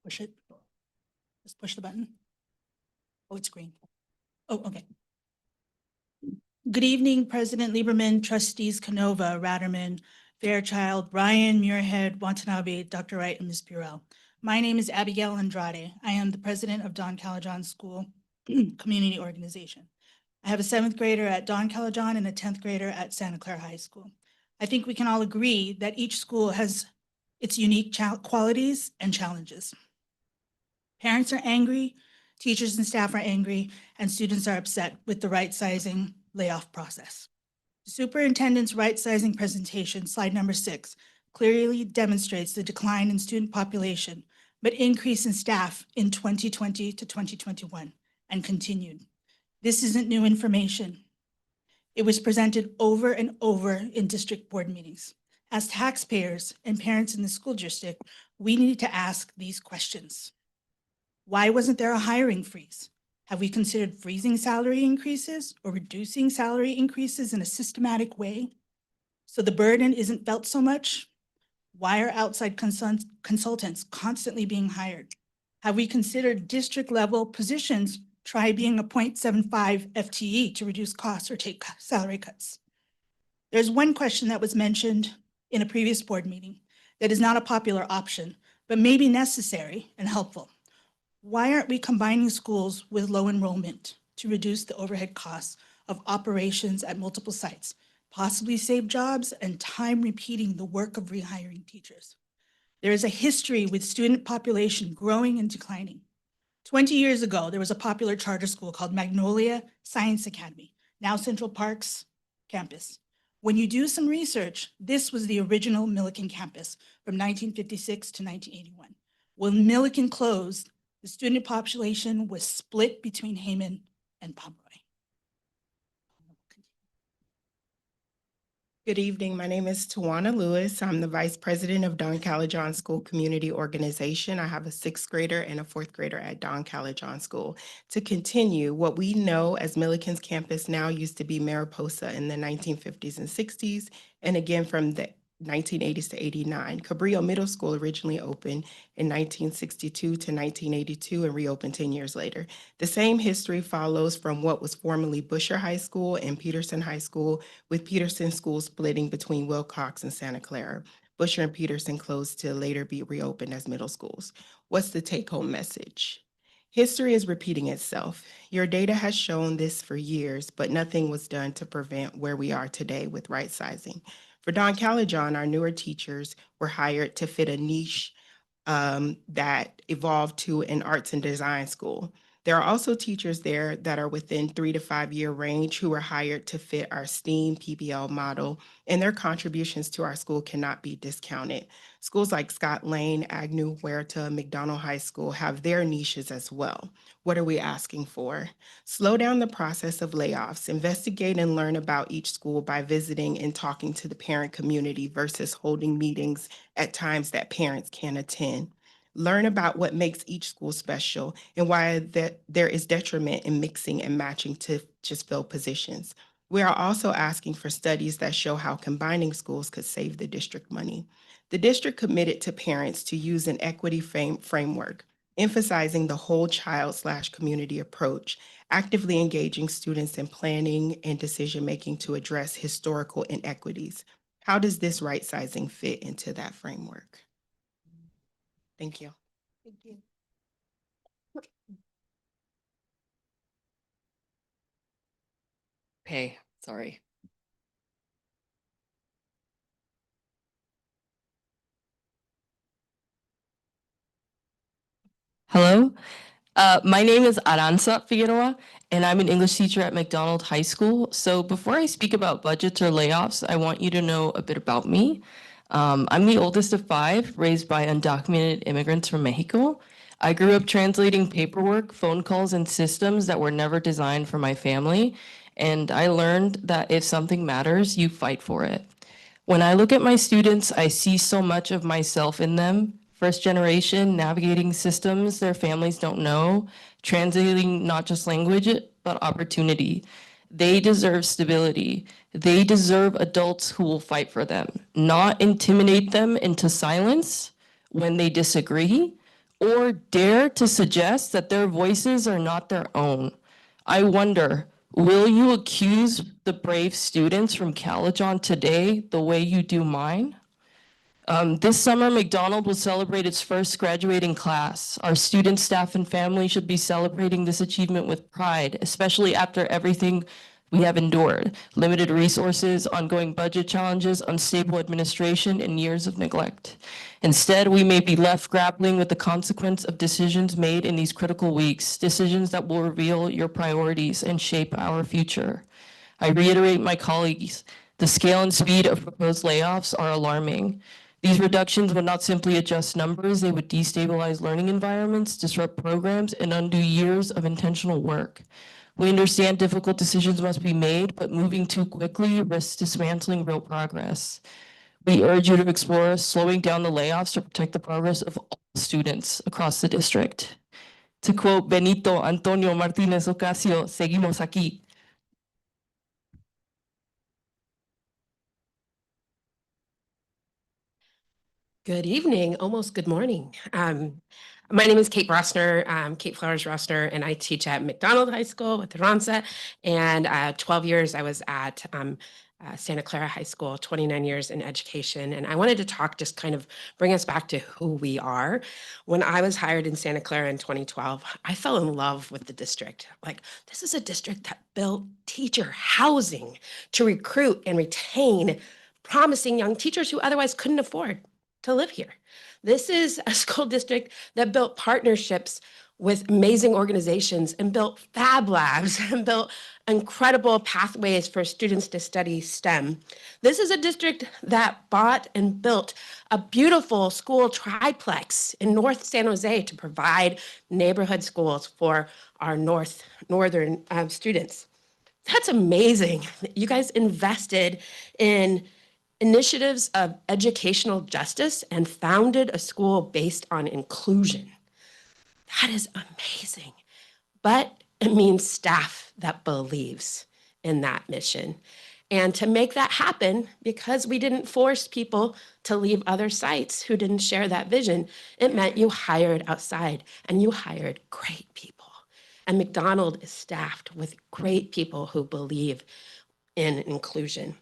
Push it. Just push the button. Oh, it's green. Oh, okay. Good evening, President Lieberman, trustees Canova, Ratterman, Fairchild, Ryan, Muirhead, Watanabe, Dr. Wright, and Ms. Burrell. My name is Abigail Andrade. I am the president of Don Calajon School Community Organization. I have a 7th grader at Don Calajon and a 10th grader at Santa Clara High School. I think we can all agree that each school has its unique qualities and challenges. Parents are angry, teachers and staff are angry, and students are upset with the right sizing layoff process. The superintendent's right sizing presentation, slide number 6, clearly demonstrates the decline in student population, but increase in staff in 2020 to 2021 and continued. This isn't new information. It was presented over and over in district board meetings. As taxpayers and parents in the school district, we need to ask these questions. Why wasn't there a hiring freeze? Have we considered freezing salary increases or reducing salary increases in a systematic way so the burden isn't felt so much? Why are outside consultants constantly being hired? Have we considered district level positions try being a 0.75 FTE to reduce costs or take salary cuts? There's one question that was mentioned in a previous board meeting that is not a popular option, but may be necessary and helpful. Why aren't we combining schools with low enrollment to reduce the overhead costs of operations at multiple sites, possibly save jobs and time repeating the work of rehiring teachers? There is a history with student population growing and declining. 20 years ago, there was a popular charter school called Magnolia Science Academy, now Central Park's campus. When you do some research, this was the original Millikan campus from 1956 to 1981. When Millikan closed, the student population was split between Heyman and Pomeroy. Good evening. My name is Tawana Lewis. I'm the Vice President of Don Calajon School Community Organization. I have a sixth grader and a fourth grader at Don Calajon School. To continue, what we know as Milliken's campus now used to be Mariposa in the 1950s and 60s, and again from the 1980s to 89. Cabrillo Middle School originally opened in 1962 to 1982 and reopened 10 years later. The same history follows from what was formerly Busher High School and Peterson High School, with Peterson School splitting between Wilcox and Santa Clara. Busher and Peterson closed to later be reopened as middle schools. What's the take-home message? History is repeating itself. Your data has shown this for years, but nothing was done to prevent where we are today with right sizing. For Don Calajon, our newer teachers were hired to fit a niche that evolved to an arts and design school. There are also teachers there that are within 3 to 5 year range who were hired to fit our STEAM PBL model, and their contributions to our school cannot be discounted. Schools like Scott Lane, Agnew, Huerta, McDonald High School have their niches as well. What are we asking for? Slow down the process of layoffs. Investigate and learn about each school by visiting and talking to the parent community versus holding meetings at times that parents can't attend. Learn about what makes each school special and why there is detriment in mixing and matching to just fill positions. We are also asking for studies that show how combining schools could save the district money. The district committed to parents to use an equity framework, emphasizing the whole child/community approach, actively engaging students in planning and decision-making to address historical inequities. How does this right sizing fit into that framework? Thank you. Thank you. Okay, sorry. Hello, my name is Aranza Figueroa, and I'm an English teacher at McDonald High School. So before I speak about budgets or layoffs, I want you to know a bit about me. I'm the oldest of 5, raised by undocumented immigrants from Mexico. I grew up translating paperwork, phone calls, and systems that were never designed for my family. And I learned that if something matters, you fight for it. When I look at my students, I see so much of myself in them. First generation, navigating systems their families don't know, translating not just language, but opportunity. They deserve stability. They deserve adults who will fight for them, not intimidate them into silence when they disagree, or dare to suggest that their voices are not their own. I wonder, will you accuse the brave students from Calajon today the way you do mine? This summer, McDonald will celebrate its first graduating class. Our students, staff, and family should be celebrating this achievement with pride, especially after everything we have endured: limited resources, ongoing budget challenges, unstable administration, and years of neglect. Instead, we may be left grappling with the consequence of decisions made in these critical weeks, decisions that will reveal your priorities and shape our future. I reiterate my colleagues, the scale and speed of proposed layoffs are alarming. These reductions would not simply adjust numbers, they would destabilize learning environments, disrupt programs, and undo years of intentional work. We understand difficult decisions must be made, but moving too quickly risks dismantling real progress. We urge you to explore slowing down the layoffs to protect the progress of all students across the district. To quote Benito Antonio Martinez Ocasio, seguimos aquí. Good evening, almost good morning. My name is Kate Rossner, Kate Flowers Rossner, and I teach at McDonald High School with Aranza. And 12 years I was at Santa Clara High School, 29 years in education. And I wanted to talk, just kind of bring us back to who we are. When I was hired in Santa Clara in 2012, I fell in love with the district. Like, this is a district that built teacher housing to recruit and retain promising young teachers who otherwise couldn't afford to live here. This is a school district that built partnerships with amazing organizations and built fab labs and built incredible pathways for students to study STEM. This is a district that bought and built a beautiful school triplex in North San Jose to provide neighborhood schools for our northern students. That's amazing. You guys invested in initiatives of educational justice and founded a school based on inclusion. That is amazing. But it means staff that believes in that mission. And to make that happen, because we didn't force people to leave other sites who didn't share that vision, it meant you hired outside and you hired great people. And McDonald is staffed with great people who believe in inclusion.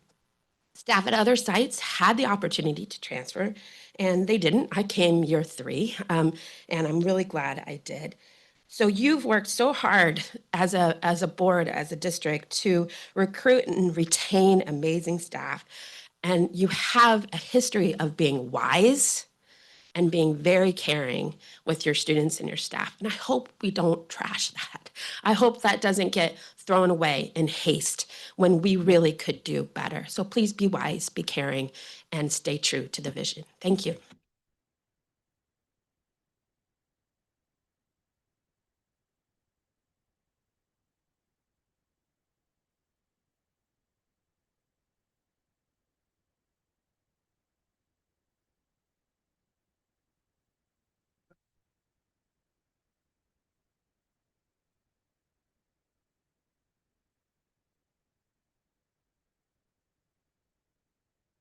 Staff at other sites had the opportunity to transfer, and they didn't. I came year 3, and I'm really glad I did. So you've worked so hard as a board, as a district, to recruit and retain amazing staff, and you have a history of being wise and being very caring with your students and your staff. And I hope we don't trash that. I hope that doesn't get thrown away in haste when we really could do better. So please be wise, be caring, and stay true to the vision. Thank you.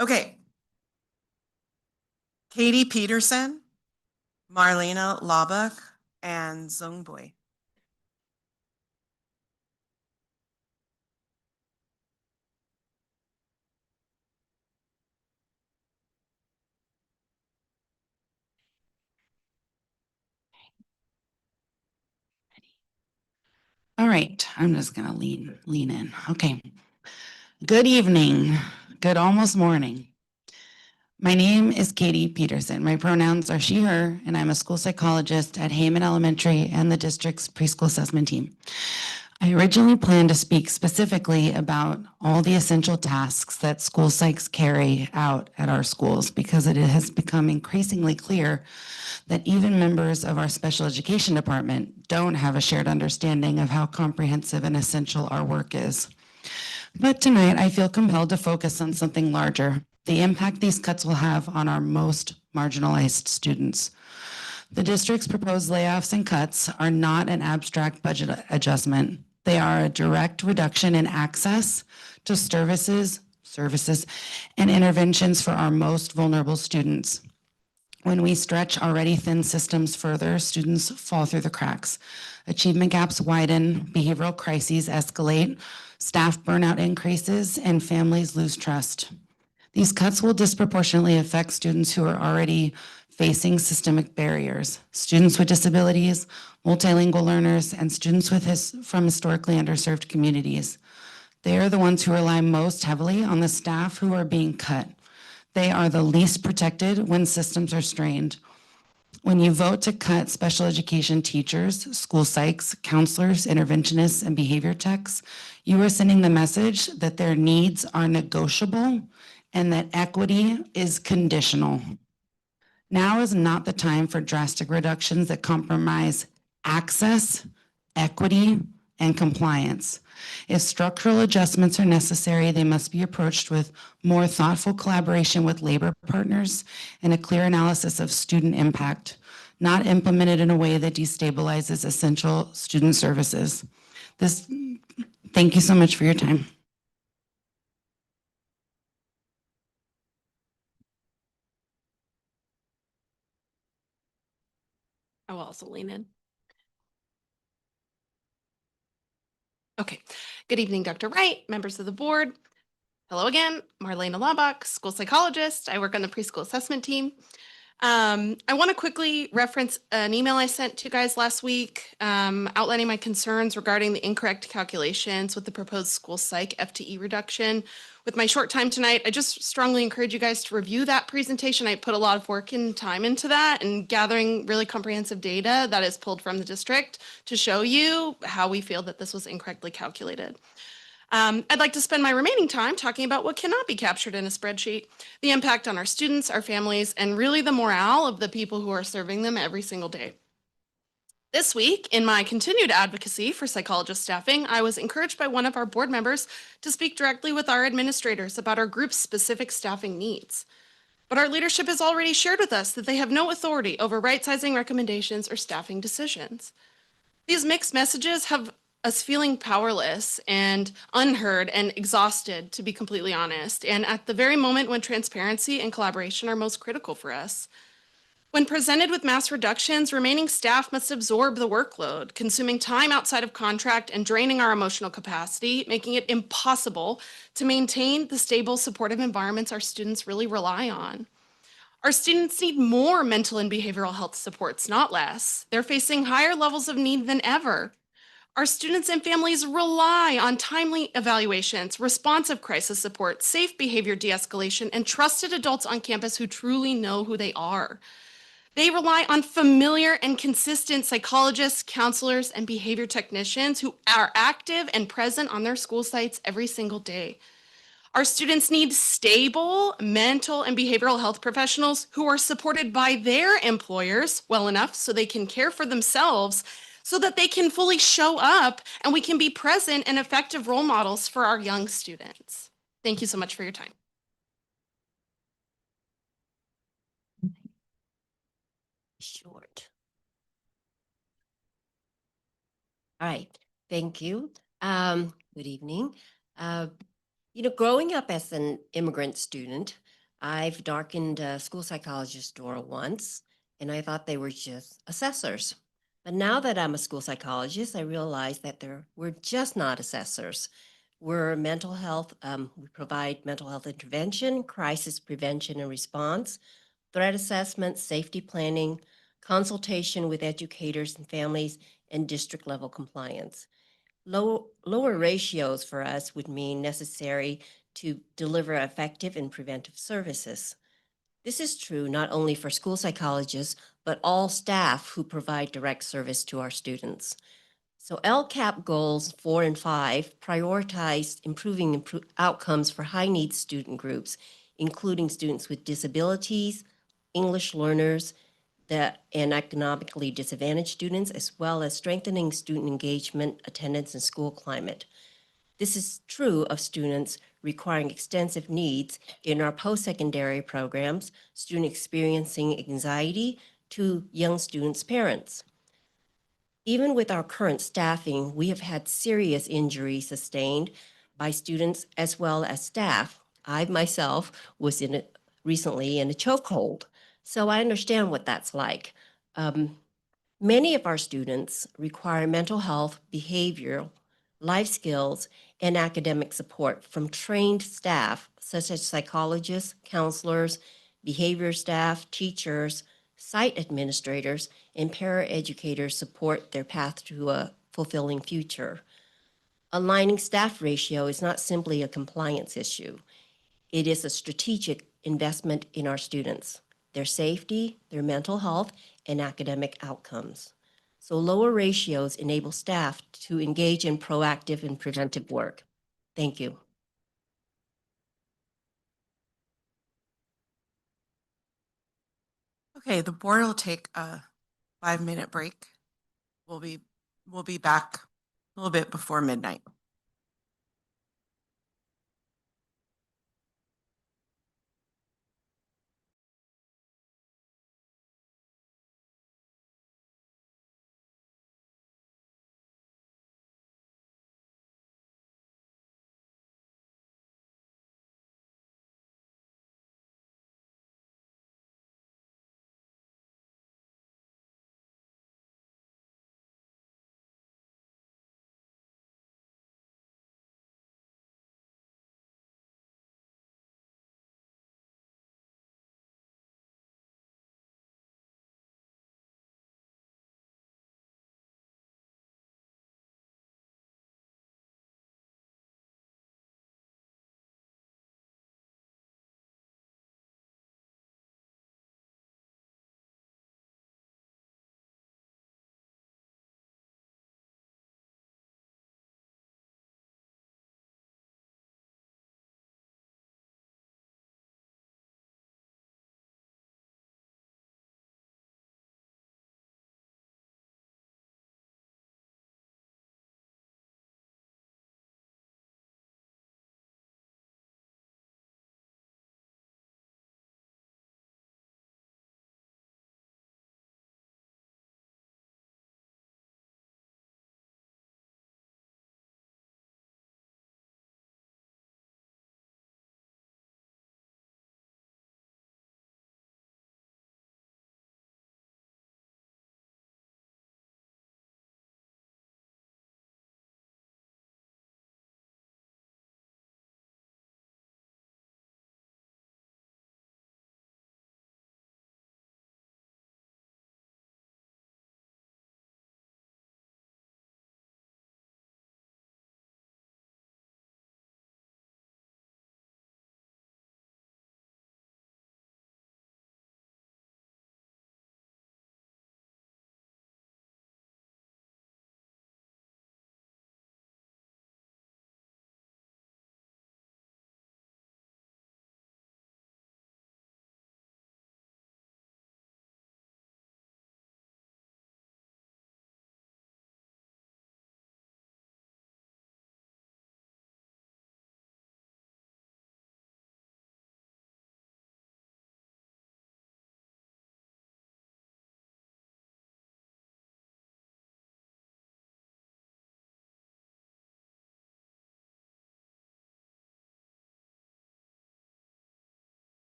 Okay. Katie Peterson, Marlena Laubach, and Zung Boy. All right, I'm just gonna lean in. Okay. Good evening, good almost morning. My name is Katie Peterson. My pronouns are she, her, and I'm a school psychologist at Heyman Elementary and the district's preschool assessment team. I originally planned to speak specifically about all the essential tasks that school psychs carry out at our schools because it has become increasingly clear that even members of our special education department don't have a shared understanding of how comprehensive and essential our work is. But tonight, I feel compelled to focus on something larger, the impact these cuts will have on our most marginalized students. The district's proposed layoffs and cuts are not an abstract budget adjustment. They are a direct reduction in access to services, and interventions for our most vulnerable students. When we stretch already thin systems further, students fall through the cracks. Achievement gaps widen, behavioral crises escalate, staff burnout increases, and families lose trust. These cuts will disproportionately affect students who are already facing systemic barriers, students with disabilities, multilingual learners, and students from historically underserved communities. They are the ones who rely most heavily on the staff who are being cut. They are the least protected when systems are strained. When you vote to cut special education teachers, school psychs, counselors, interventionists, and behavior techs, you are sending the message that their needs are negotiable and that equity is conditional. Now is not the time for drastic reductions that compromise access, equity, and compliance. If structural adjustments are necessary, they must be approached with more thoughtful collaboration with labor partners and a clear analysis of student impact, not implemented in a way that destabilizes essential student services. Thank you so much for your time. I will also lean in. Okay. Good evening, Dr. Wright, members of the board. Hello again, Marlena Laubach, school psychologist. I work on the preschool assessment team. I want to quickly reference an email I sent to you guys last week outlining my concerns regarding the incorrect calculations with the proposed school psych FTE reduction. With my short time tonight, I just strongly encourage you guys to review that presentation. I put a lot of work and time into that and gathering really comprehensive data that is pulled from the district to show you how we feel that this was incorrectly calculated. I'd like to spend my remaining time talking about what cannot be captured in a spreadsheet, the impact on our students, our families, and really the morale of the people who are serving them every single day. This week, in my continued advocacy for psychologist staffing, I was encouraged by one of our board members to speak directly with our administrators about our group's specific staffing needs. But our leadership has already shared with us that they have no authority over right-sizing recommendations or staffing decisions. These mixed messages have us feeling powerless and unheard and exhausted, to be completely honest, and at the very moment when transparency and collaboration are most critical for us. When presented with mass reductions, remaining staff must absorb the workload, consuming time outside of contract and draining our emotional capacity, making it impossible to maintain the stable, supportive environments our students really rely on. Our students need more mental and behavioral health supports, not less. They're facing higher levels of need than ever. Our students and families rely on timely evaluations, responsive crisis support, safe behavior de-escalation, and trusted adults on campus who truly know who they are. They rely on familiar and consistent psychologists, counselors, and behavior technicians who are active and present on their school sites every single day. Our students need stable mental and behavioral health professionals who are supported by their employers well enough so they can care for themselves, so that they can fully show up and we can be present and effective role models for our young students. Thank you so much for your time. Short. All right, thank you. Good evening. Growing up as an immigrant student, I've darkened a school psychologist's door once, and I thought they were just assessors. But now that I'm a school psychologist, I realize that we're just not assessors. We're mental health, we provide mental health intervention, crisis prevention and response, threat assessment, safety planning, consultation with educators and families, and district level compliance. Lower ratios for us would mean necessary to deliver effective and preventive services. This is true not only for school psychologists, but all staff who provide direct service to our students. So LCAP goals 4 and 5 prioritize improving outcomes for high needs student groups, including students with disabilities, English learners, and economically disadvantaged students, as well as strengthening student engagement, attendance, and school climate. This is true of students requiring extensive needs in our post-secondary programs, students experiencing anxiety to young students' parents. Even with our current staffing, we have had serious injuries sustained by students as well as staff. I myself was recently in a chokehold, so I understand what that's like. Many of our students require mental health, behavioral, life skills, and academic support from trained staff, such as psychologists, counselors, behavior staff, teachers, site administrators, and paraeducators support their path to a fulfilling future. Aligning staff ratio is not simply a compliance issue. It is a strategic investment in our students, their safety, their mental health, and academic outcomes. So lower ratios enable staff to engage in proactive and preventive work. Thank you. Okay, the board will take a 5-minute break. We'll be back a little bit before midnight.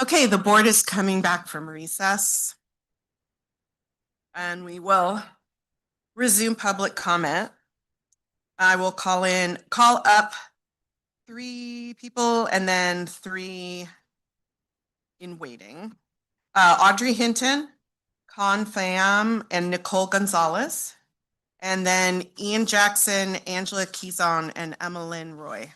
Okay, the board is coming back from recess. And we will resume public comment. I will call up 3 people and then 3 in waiting. Audrey Hinton, Con Pham, and Nicole Gonzalez. And then Ian Jackson, Angela Keyson, and Emmeline Roy.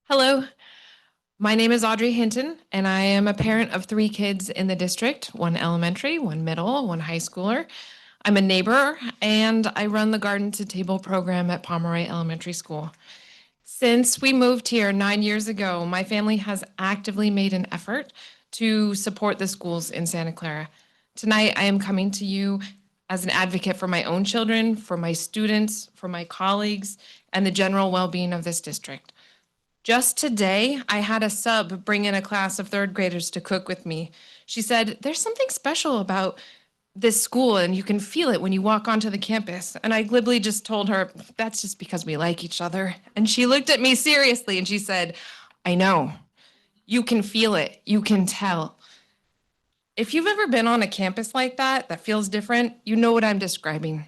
Hello, my name is Audrey Hinton, and I am a parent of 3 kids in the district, 1 elementary, 1 middle, 1 high schooler. I'm a neighbor, and I run the Garden to Table program at Pomeroy Elementary School. Since we moved here 9 years ago, my family has actively made an effort to support the schools in Santa Clara. Tonight, I am coming to you as an advocate for my own children, for my students, for my colleagues, and the general well-being of this district. Just today, I had a sub bring in a class of 3rd graders to cook with me. She said, "There's something special about this school, and you can feel it when you walk onto the campus." And I glibly just told her, "That's just because we like each other." And she looked at me seriously and she said, "I know. You can feel it. You can tell." If you've ever been on a campus like that feels different, you know what I'm describing.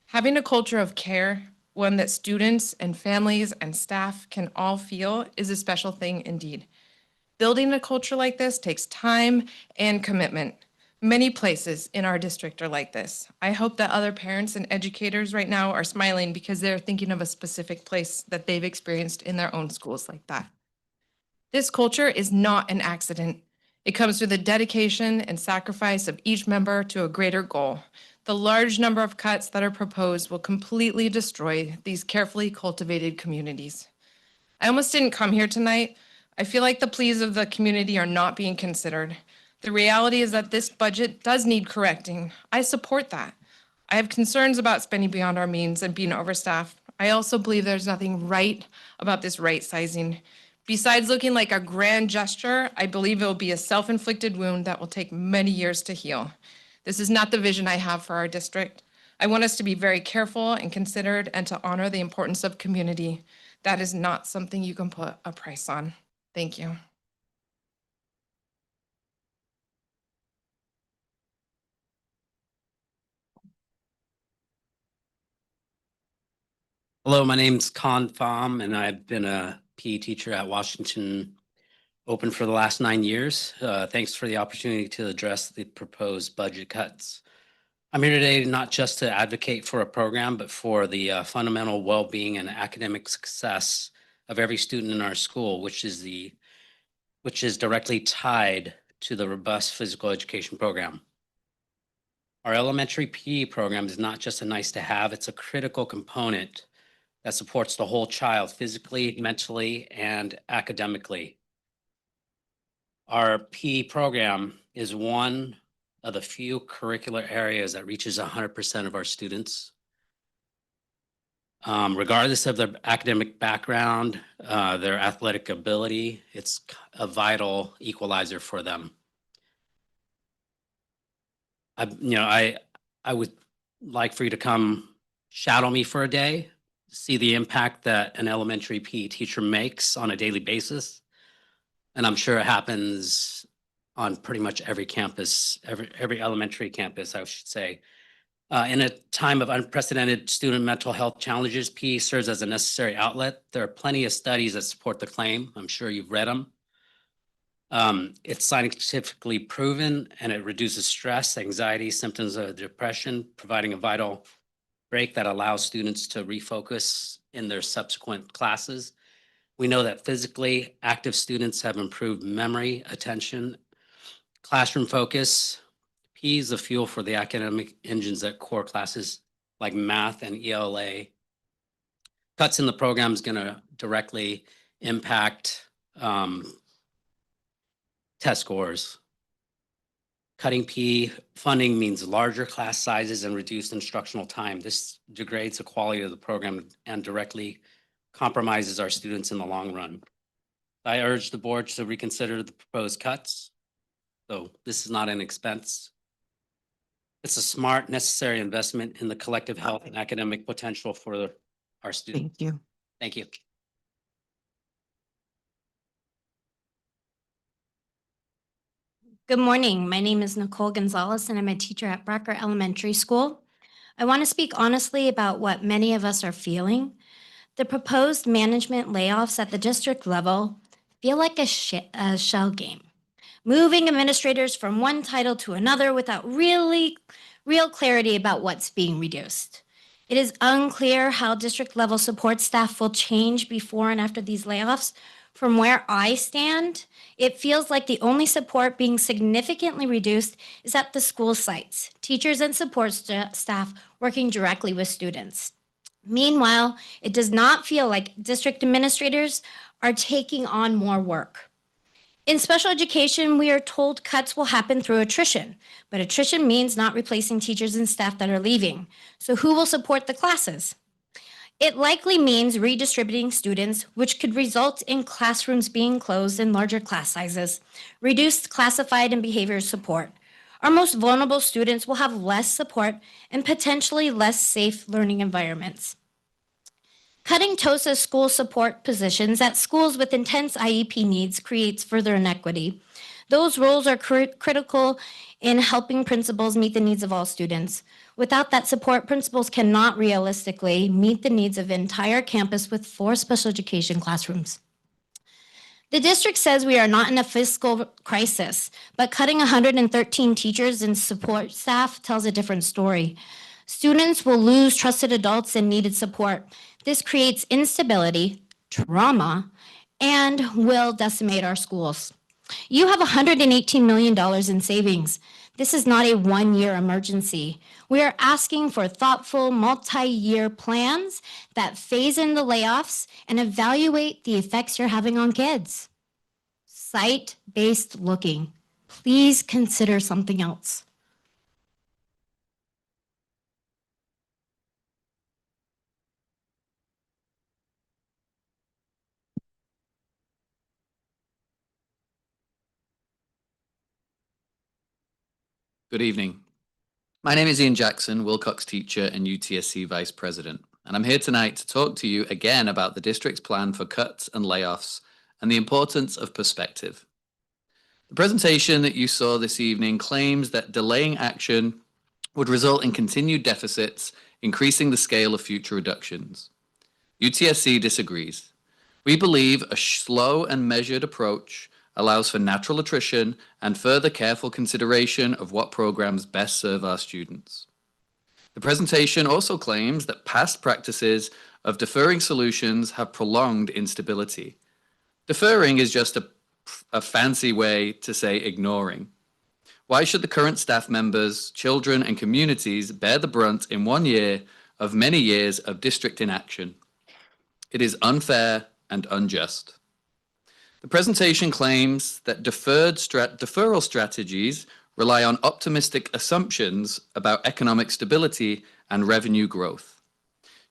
Having a culture of care, one that students and families and staff can all feel, is a special thing indeed. Building a culture like this takes time and commitment. Many places in our district are like this. I hope that other parents and educators right now are smiling because they're thinking of a specific place that they've experienced in their own schools like that. This culture is not an accident. It comes through the dedication and sacrifice of each member to a greater goal. The large number of cuts that are proposed will completely destroy these carefully cultivated communities. I almost didn't come here tonight. I feel like the pleas of the community are not being considered. The reality is that this budget does need correcting. I support that. I have concerns about spending beyond our means and being overstaffed. I also believe there's nothing right about this right sizing. Besides looking like a grand gesture, I believe it will be a self-inflicted wound that will take many years to heal. This is not the vision I have for our district. I want us to be very careful and considered and to honor the importance of community. That is not something you can put a price on. Thank you. Hello, my name's Con Pham, and I've been a PE teacher at Washington Open for the last 9 years. Thanks for the opportunity to address the proposed budget cuts. I'm here today not just to advocate for a program, but for the fundamental well-being and academic success of every student in our school, which is directly tied to the robust physical education program. Our elementary PE program is not just a nice to have, it's a critical component that supports the whole child physically, mentally, and academically. Our PE program is one of the few curricular areas that reaches 100% of our students. Regardless of their academic background, their athletic ability, it's a vital equalizer for them. I would like for you to come shadow me for a day, see the impact that an elementary PE teacher makes on a daily basis. And I'm sure it happens on pretty much every campus, every elementary campus, I should say. In a time of unprecedented student mental health challenges, PE serves as a necessary outlet. There are plenty of studies that support the claim. I'm sure you've read them. It's scientifically proven, and it reduces stress, anxiety, symptoms of depression, providing a vital break that allows students to refocus in their subsequent classes. We know that physically active students have improved memory, attention, classroom focus. PE is the fuel for the academic engines at core classes like math and ELA. Cuts in the program is going to directly impact test scores. Cutting PE funding means larger class sizes and reduced instructional time. This degrades the quality of the program and directly compromises our students in the long run. I urge the board to reconsider the proposed cuts. So this is not an expense. It's a smart, necessary investment in the collective health and academic potential for our students. Thank you. Thank you. Good morning. My name is Nicole Gonzalez, and I'm a teacher at Brucker Elementary School. I want to speak honestly about what many of us are feeling. The proposed management layoffs at the district level feel like a shell game, moving administrators from one title to another without real clarity about what's being reduced. It is unclear how district level support staff will change before and after these layoffs. From where I stand, it feels like the only support being significantly reduced is at the school sites, teachers and support staff working directly with students. Meanwhile, it does not feel like district administrators are taking on more work. In special education, we are told cuts will happen through attrition, but attrition means not replacing teachers and staff that are leaving. So who will support the classes? It likely means redistributing students, which could result in classrooms being closed and larger class sizes, reduced classified and behavior support. Our most vulnerable students will have less support and potentially less safe learning environments. Cutting TOSA's school support positions at schools with intense IEP needs creates further inequity. Those roles are critical in helping principals meet the needs of all students. Without that support, principals cannot realistically meet the needs of the entire campus with 4 special education classrooms. The district says we are not in a fiscal crisis, but cutting 113 teachers and support staff tells a different story. Students will lose trusted adults and needed support. This creates instability, trauma, and will decimate our schools. You have $118 million in savings. This is not a one-year emergency. We are asking for thoughtful, multi-year plans that phase in the layoffs and evaluate the effects you're having on kids. Site-based looking. Please consider something else. Good evening. My name is Ian Jackson, Wilcox teacher and UTSC vice president, and I'm here tonight to talk to you again about the district's plan for cuts and layoffs and the importance of perspective. The presentation that you saw this evening claims that delaying action would result in continued deficits, increasing the scale of future reductions. UTSC disagrees. We believe a slow and measured approach allows for natural attrition and further careful consideration of what programs best serve our students. The presentation also claims that past practices of deferring solutions have prolonged instability. Deferring is just a fancy way to say ignoring. Why should the current staff members, children, and communities bear the brunt in 1 year of many years of district inaction? It is unfair and unjust. The presentation claims that deferral strategies rely on optimistic assumptions about economic stability and revenue growth.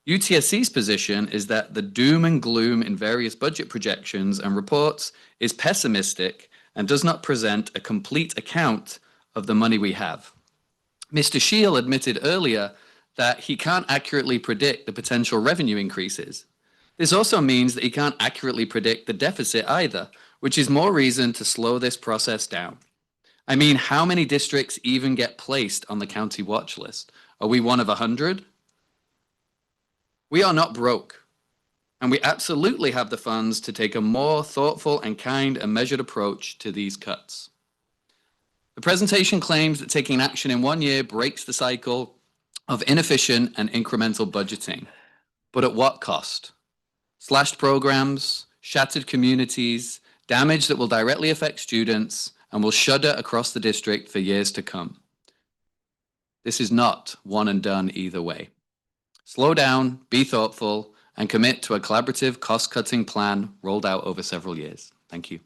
UTSC's position is that the doom and gloom in various budget projections and reports is pessimistic and does not present a complete account of the money we have. Mr. Scheel admitted earlier that he can't accurately predict the potential revenue increases. This also means that he can't accurately predict the deficit either, which is more reason to slow this process down. I mean, how many districts even get placed on the county watch list? Are we one of 100? We are not broke, and we absolutely have the funds to take a more thoughtful and kind and measured approach to these cuts. The presentation claims that taking action in 1 year breaks the cycle of inefficient and incremental budgeting, but at what cost? Slashed programs, shattered communities, damage that will directly affect students and will shudder across the district for years to come. This is not one and done either way. Slow down, be thoughtful, and commit to a collaborative cost-cutting plan rolled out over several years. Thank you.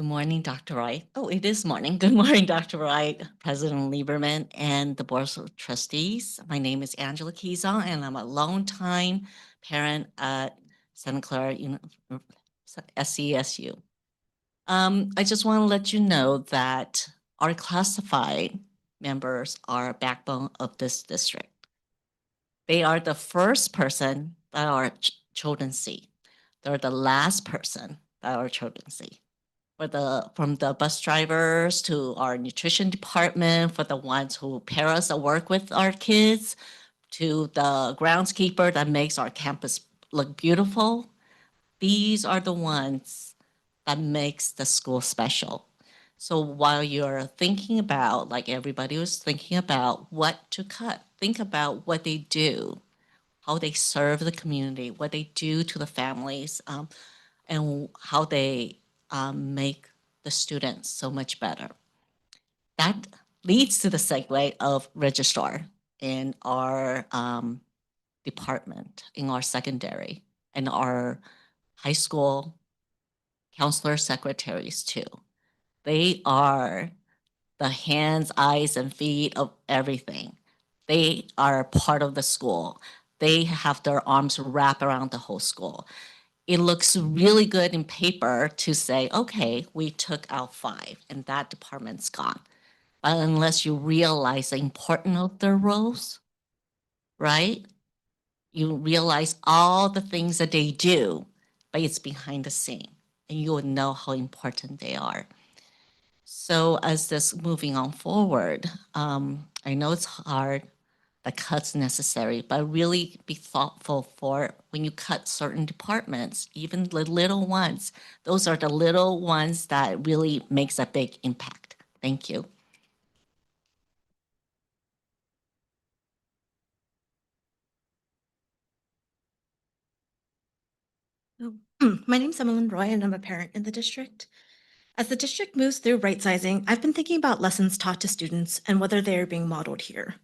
Good morning, Dr. Wright. Oh, it is morning. Good morning, Dr. Wright, President Lieberman, and the Board of Trustees. My name is Angela Keyson, and I'm a longtime parent at Santa Clara SCSU. I just want to let you know that our classified members are a backbone of this district. They are the first person that our children see. They're the last person that our children see. From the bus drivers to our nutrition department, for the ones who pair us to work with our kids, to the groundskeeper that makes our campus look beautiful. These are the ones that makes the school special. So while you're thinking about, like everybody was thinking about what to cut, think about what they do, how they serve the community, what they do to the families, and how they make the students so much better. That leads to the segue of registrar in our department, in our secondary, and our high school counselor secretaries too. They are the hands, eyes, and feet of everything. They are part of the school. They have their arms wrapped around the whole school. It looks really good in paper to say, okay, we took out 5 and that department's gone. But unless you realize the importance of their roles, right? You realize all the things that they do, but it's behind the scene and you will know how important they are. So as this moving on forward, I know it's hard, the cuts necessary, but really be thoughtful for when you cut certain departments, even the little ones. Those are the little ones that really makes a big impact. Thank you. My name is Emmeline Roy, and I'm a parent in the district. As the district moves through right sizing, I've been thinking about lessons taught to students and whether they are being modeled here.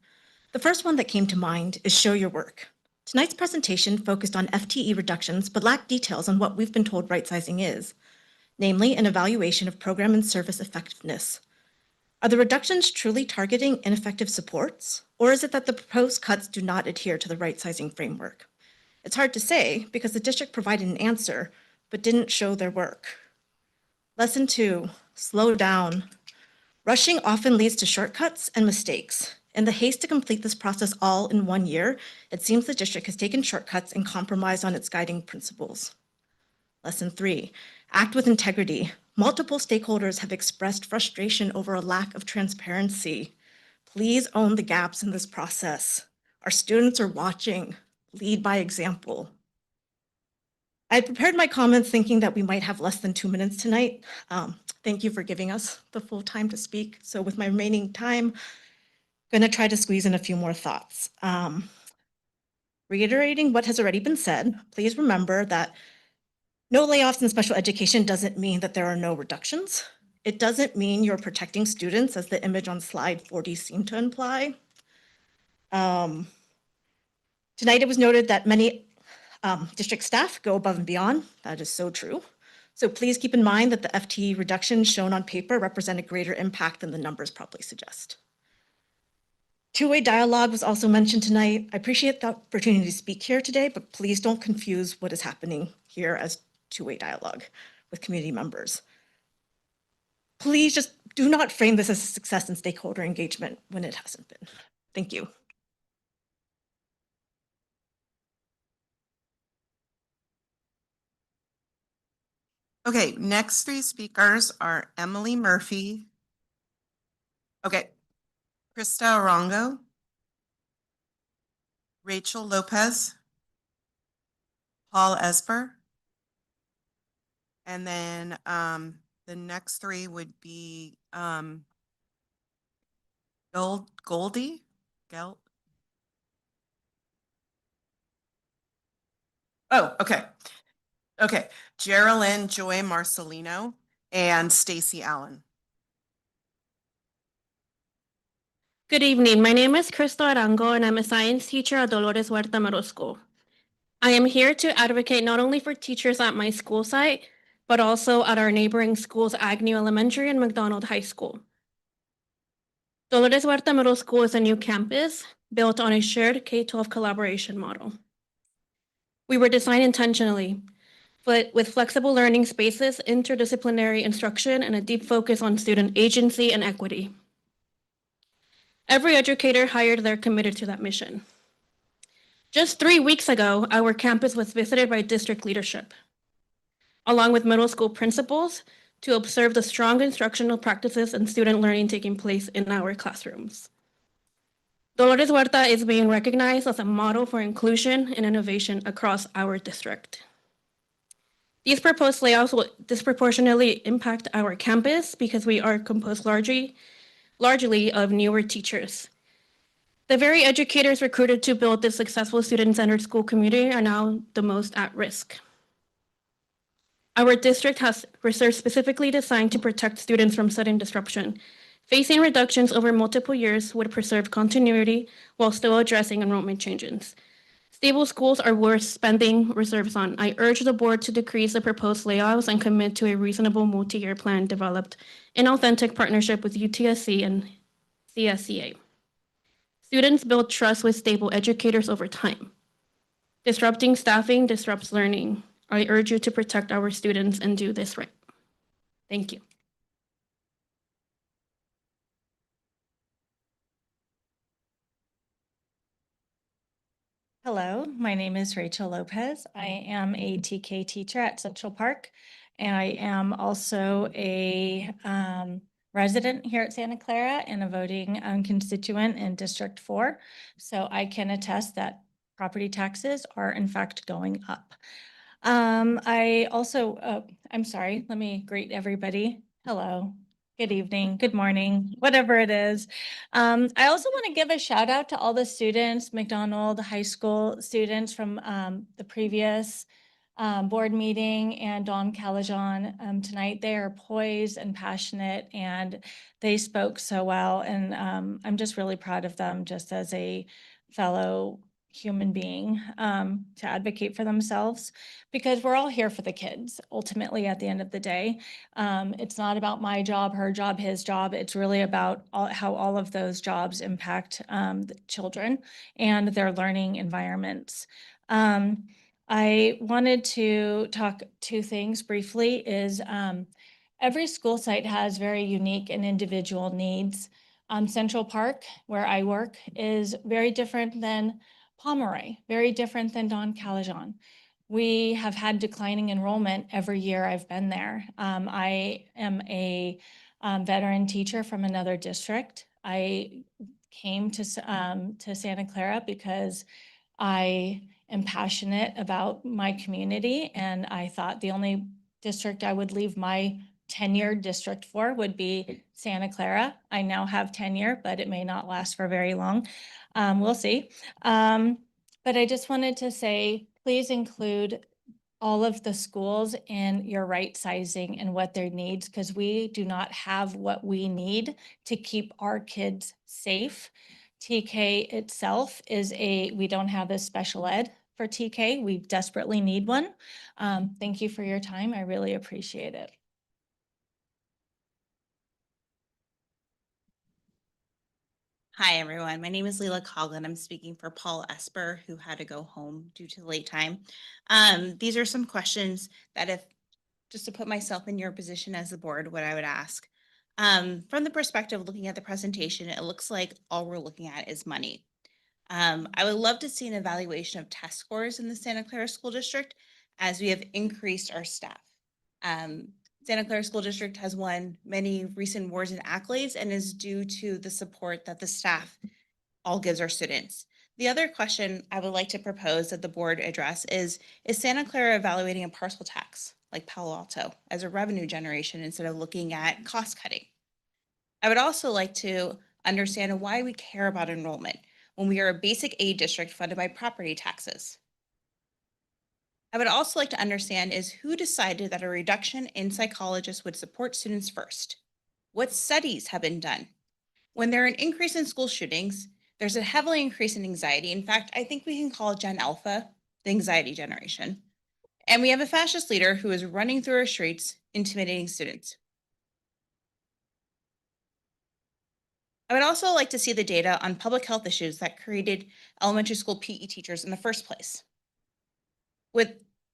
The first one that came to mind is show your work. Tonight's presentation focused on FTE reductions, but lacked details on what we've been told right sizing is, namely an evaluation of program and service effectiveness. Are the reductions truly targeting ineffective supports, or is it that the proposed cuts do not adhere to the right sizing framework? It's hard to say because the district provided an answer, but didn't show their work. Lesson 2, slow down. Rushing often leads to shortcuts and mistakes. In the haste to complete this process all in 1 year, it seems the district has taken shortcuts and compromised on its guiding principles. Lesson 3, act with integrity. Multiple stakeholders have expressed frustration over a lack of transparency. Please own the gaps in this process. Our students are watching. Lead by example. I had prepared my comments thinking that we might have less than 2 minutes tonight. Thank you for giving us the full time to speak. So with my remaining time, I'm going to try to squeeze in a few more thoughts. Reiterating what has already been said, please remember that no layoffs in special education doesn't mean that there are no reductions. It doesn't mean you're protecting students, as the image on slide 40 seemed to imply. Tonight, it was noted that many district staff go above and beyond. That is so true. So please keep in mind that the FTE reductions shown on paper represent a greater impact than the numbers probably suggest. Two-way dialogue was also mentioned tonight. I appreciate the opportunity to speak here today, but please don't confuse what is happening here as two-way dialogue with community members. Please just do not frame this as a success in stakeholder engagement when it hasn't been. Thank you. Okay, next 3 speakers are Emily Murphy. Okay, Krista Arango, Rachel Lopez, Paul Esper, and then the next 3 would be Goldie. Oh, okay. Okay, Geraldine Joy Marcelino and Stacy Allen. Good evening. My name is Krista Arango, and I'm a science teacher at Dolores Huerta Middle School. I am here to advocate not only for teachers at my school site, but also at our neighboring schools, Agnew Elementary and McDonald High School. Dolores Huerta Middle School is a new campus built on a shared K-12 collaboration model. We were designed intentionally, but with flexible learning spaces, interdisciplinary instruction, and a deep focus on student agency and equity. Every educator hired there committed to that mission. Just 3 weeks ago, our campus was visited by district leadership, along with middle school principals, to observe the strong instructional practices and student learning taking place in our classrooms. Dolores Huerta is being recognized as a model for inclusion and innovation across our district. These proposed layouts will disproportionately impact our campus because we are composed largely of newer teachers. The very educators recruited to build this successful student-centered school community are now the most at risk. Our district has research specifically designed to protect students from sudden disruption. Phasing reductions over multiple years would preserve continuity while still addressing enrollment changes. Stable schools are worth spending reserves on. I urge the board to decrease the proposed layouts and commit to a reasonable multi-year plan developed in authentic partnership with UTSC and CSEA. Students build trust with stable educators over time. Disrupting staffing disrupts learning. I urge you to protect our students and do this right. Thank you. Hello, my name is Rachel Lopez. I am a TK teacher at Central Park, and I am also a resident here at Santa Clara and a voting constituent in District 4. So I can attest that property taxes are in fact going up. I also, I'm sorry, let me greet everybody. Hello. Good evening, good morning, whatever it is. I also want to give a shout out to all the students, McDonald High School students from the previous board meeting and Don Calajon tonight. They are poised and passionate and they spoke so well. And I'm just really proud of them just as a fellow human being to advocate for themselves, because we're all here for the kids. Ultimately, at the end of the day, it's not about my job, her job, his job. It's really about how all of those jobs impact the children and their learning environments. I wanted to talk two things briefly is every school site has very unique and individual needs. Central Park, where I work, is very different than Pomeroy, very different than Don Calajon. We have had declining enrollment every year I've been there. I am a veteran teacher from another district. I came to Santa Clara because I am passionate about my community, and I thought the only district I would leave my tenure district for would be Santa Clara. I now have tenure, but it may not last for very long. We'll see. But I just wanted to say, please include all of the schools in your right sizing and what their needs, because we do not have what we need to keep our kids safe. TK itself is we don't have a special ed for TK. We desperately need one. Thank you for your time. I really appreciate it. Hi, everyone. My name is Leila Coughlin. I'm speaking for Paul Esper, who had to go home due to late time. These are some questions that just to put myself in your position as the board, what I would ask. From the perspective of looking at the presentation, it looks like all we're looking at is money. I would love to see an evaluation of test scores in the Santa Clara School District as we have increased our staff. Santa Clara School District has won many recent awards and accolades and is due to the support that the staff all gives our students. The other question I would like to propose that the board address is Santa Clara evaluating a parcel tax like Palo Alto as a revenue generation instead of looking at cost cutting? I would also like to understand why we care about enrollment when we are a basic aid district funded by property taxes. I would also like to understand is who decided that a reduction in psychologists would support students first? What studies have been done? When there are an increase in school shootings, there's a heavily increase in anxiety. In fact, I think we can call Gen Alpha the anxiety generation. And we have a fascist leader who is running through our streets, intimidating students. I would also like to see the data on public health issues that created elementary school PE teachers in the first place.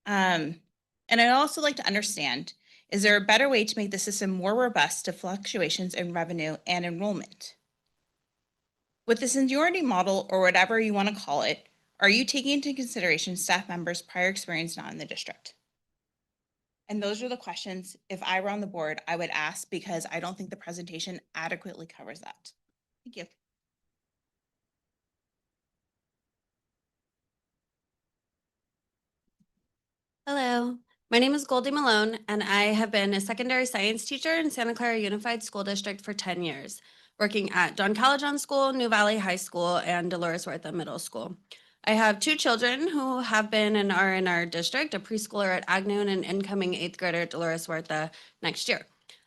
And I'd also like to understand, is there a better way to make the system more robust to fluctuations in revenue and enrollment? With the seniority model, or whatever you want to call it, are you taking into consideration staff members' prior experience not in the district? And those are the questions, if I were on the board, I would ask, because I don't think the presentation adequately covers that. Thank you. Hello, my name is Goldie Malone, and I have been a secondary science teacher in Santa Clara Unified School District for 10 years, working at Don Calajon School, New Valley High School, and Dolores Huerta Middle School. I have 2 children who have been and are in our district, a preschooler at Agnew and an incoming 8th grader at Dolores Huerta next year.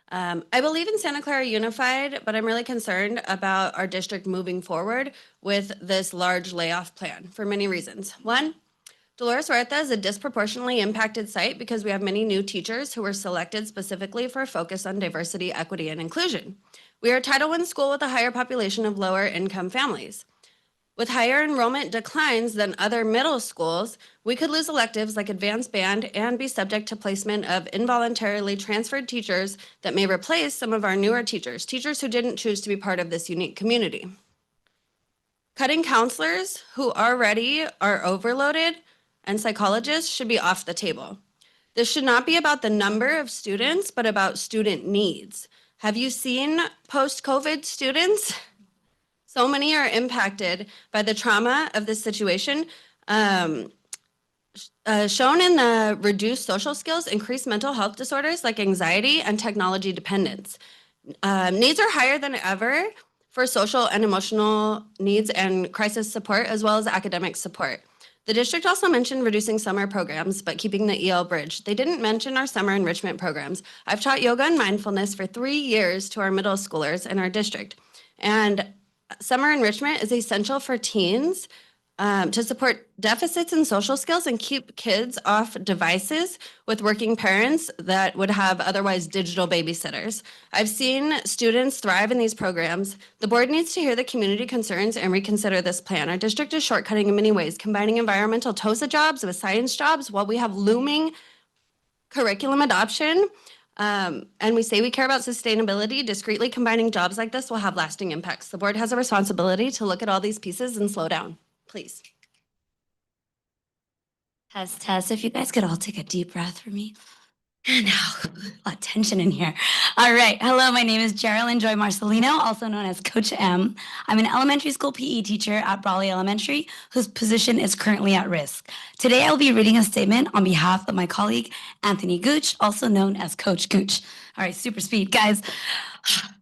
I believe in Santa Clara Unified, but I'm really concerned about our district moving forward with this large layoff plan for many reasons. One, Dolores Huerta is a disproportionately impacted site because we have many new teachers who were selected specifically for a focus on diversity, equity, and inclusion. We are a Title I school with a higher population of lower income families. With higher enrollment declines than other middle schools, we could lose electives like advanced band and be subject to placement of involuntarily transferred teachers that may replace some of our newer teachers, teachers who didn't choose to be part of this unique community. Cutting counselors who already are overloaded and psychologists should be off the table. This should not be about the number of students, but about student needs. Have you seen post-COVID students? So many are impacted by the trauma of this situation. Shown in the reduced social skills, increased mental health disorders like anxiety and technology dependence. Needs are higher than ever for social and emotional needs and crisis support, as well as academic support. The district also mentioned reducing summer programs, but keeping the EL bridge. They didn't mention our summer enrichment programs. I've taught yoga and mindfulness for 3 years to our middle schoolers in our district. And summer enrichment is essential for teens to support deficits in social skills and keep kids off devices with working parents that would have otherwise digital babysitters. I've seen students thrive in these programs. The board needs to hear the community concerns and reconsider this plan. Our district is shortcutting in many ways, combining environmental TOSA jobs with science jobs while we have looming curriculum adoption. And we say we care about sustainability. Discreetly combining jobs like this will have lasting impacts. The board has a responsibility to look at all these pieces and slow down, please. Test, if you guys could all take a deep breath for me. Now, a lot of tension in here. All right. Hello, my name is Geraldine Joy Marcelino, also known as Coach M. I'm an elementary school PE teacher at Brawley Elementary, whose position is currently at risk. Today, I'll be reading a statement on behalf of my colleague, Anthony Gooch, also known as Coach Gooch. All right, super speed, guys.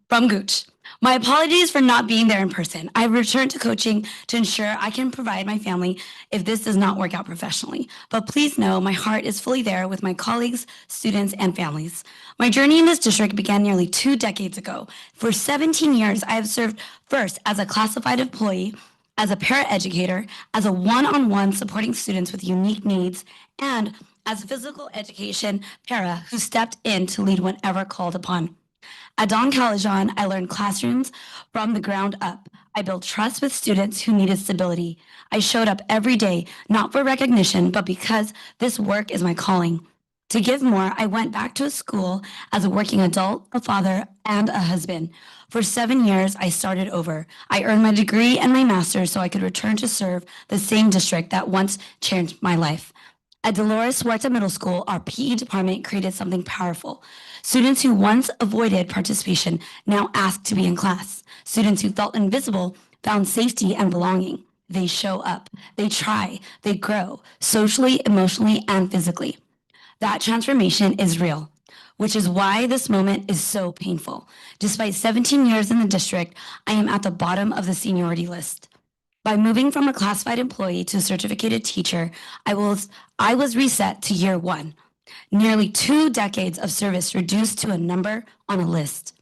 From Gooch. My apologies for not being there in person. I've returned to coaching to ensure I can provide my family if this does not work out professionally. But please know my heart is fully there with my colleagues, students, and families. My journey in this district began nearly 2 decades ago. For 17 years, I have served first as a classified employee, as a paraeducator, as a one-on-one supporting students with unique needs, and as a physical education para who stepped in to lead whenever called upon. At Don Calajon, I learned classrooms from the ground up. I built trust with students who needed stability. I showed up every day, not for recognition, but because this work is my calling. To give more, I went back to a school as a working adult, a father, and a husband. For 7 years, I started over. I earned my degree and my master's so I could return to serve the same district that once changed my life. At Dolores Huerta Middle School, our PE department created something powerful. Students who once avoided participation now asked to be in class. Students who felt invisible found safety and belonging. They show up, they try, they grow, socially, emotionally, and physically. That transformation is real, which is why this moment is so painful. Despite 17 years in the district, I am at the bottom of the seniority list. By moving from a classified employee to a certificated teacher, I was reset to year 1. Nearly 2 decades of service reduced to a number on a list.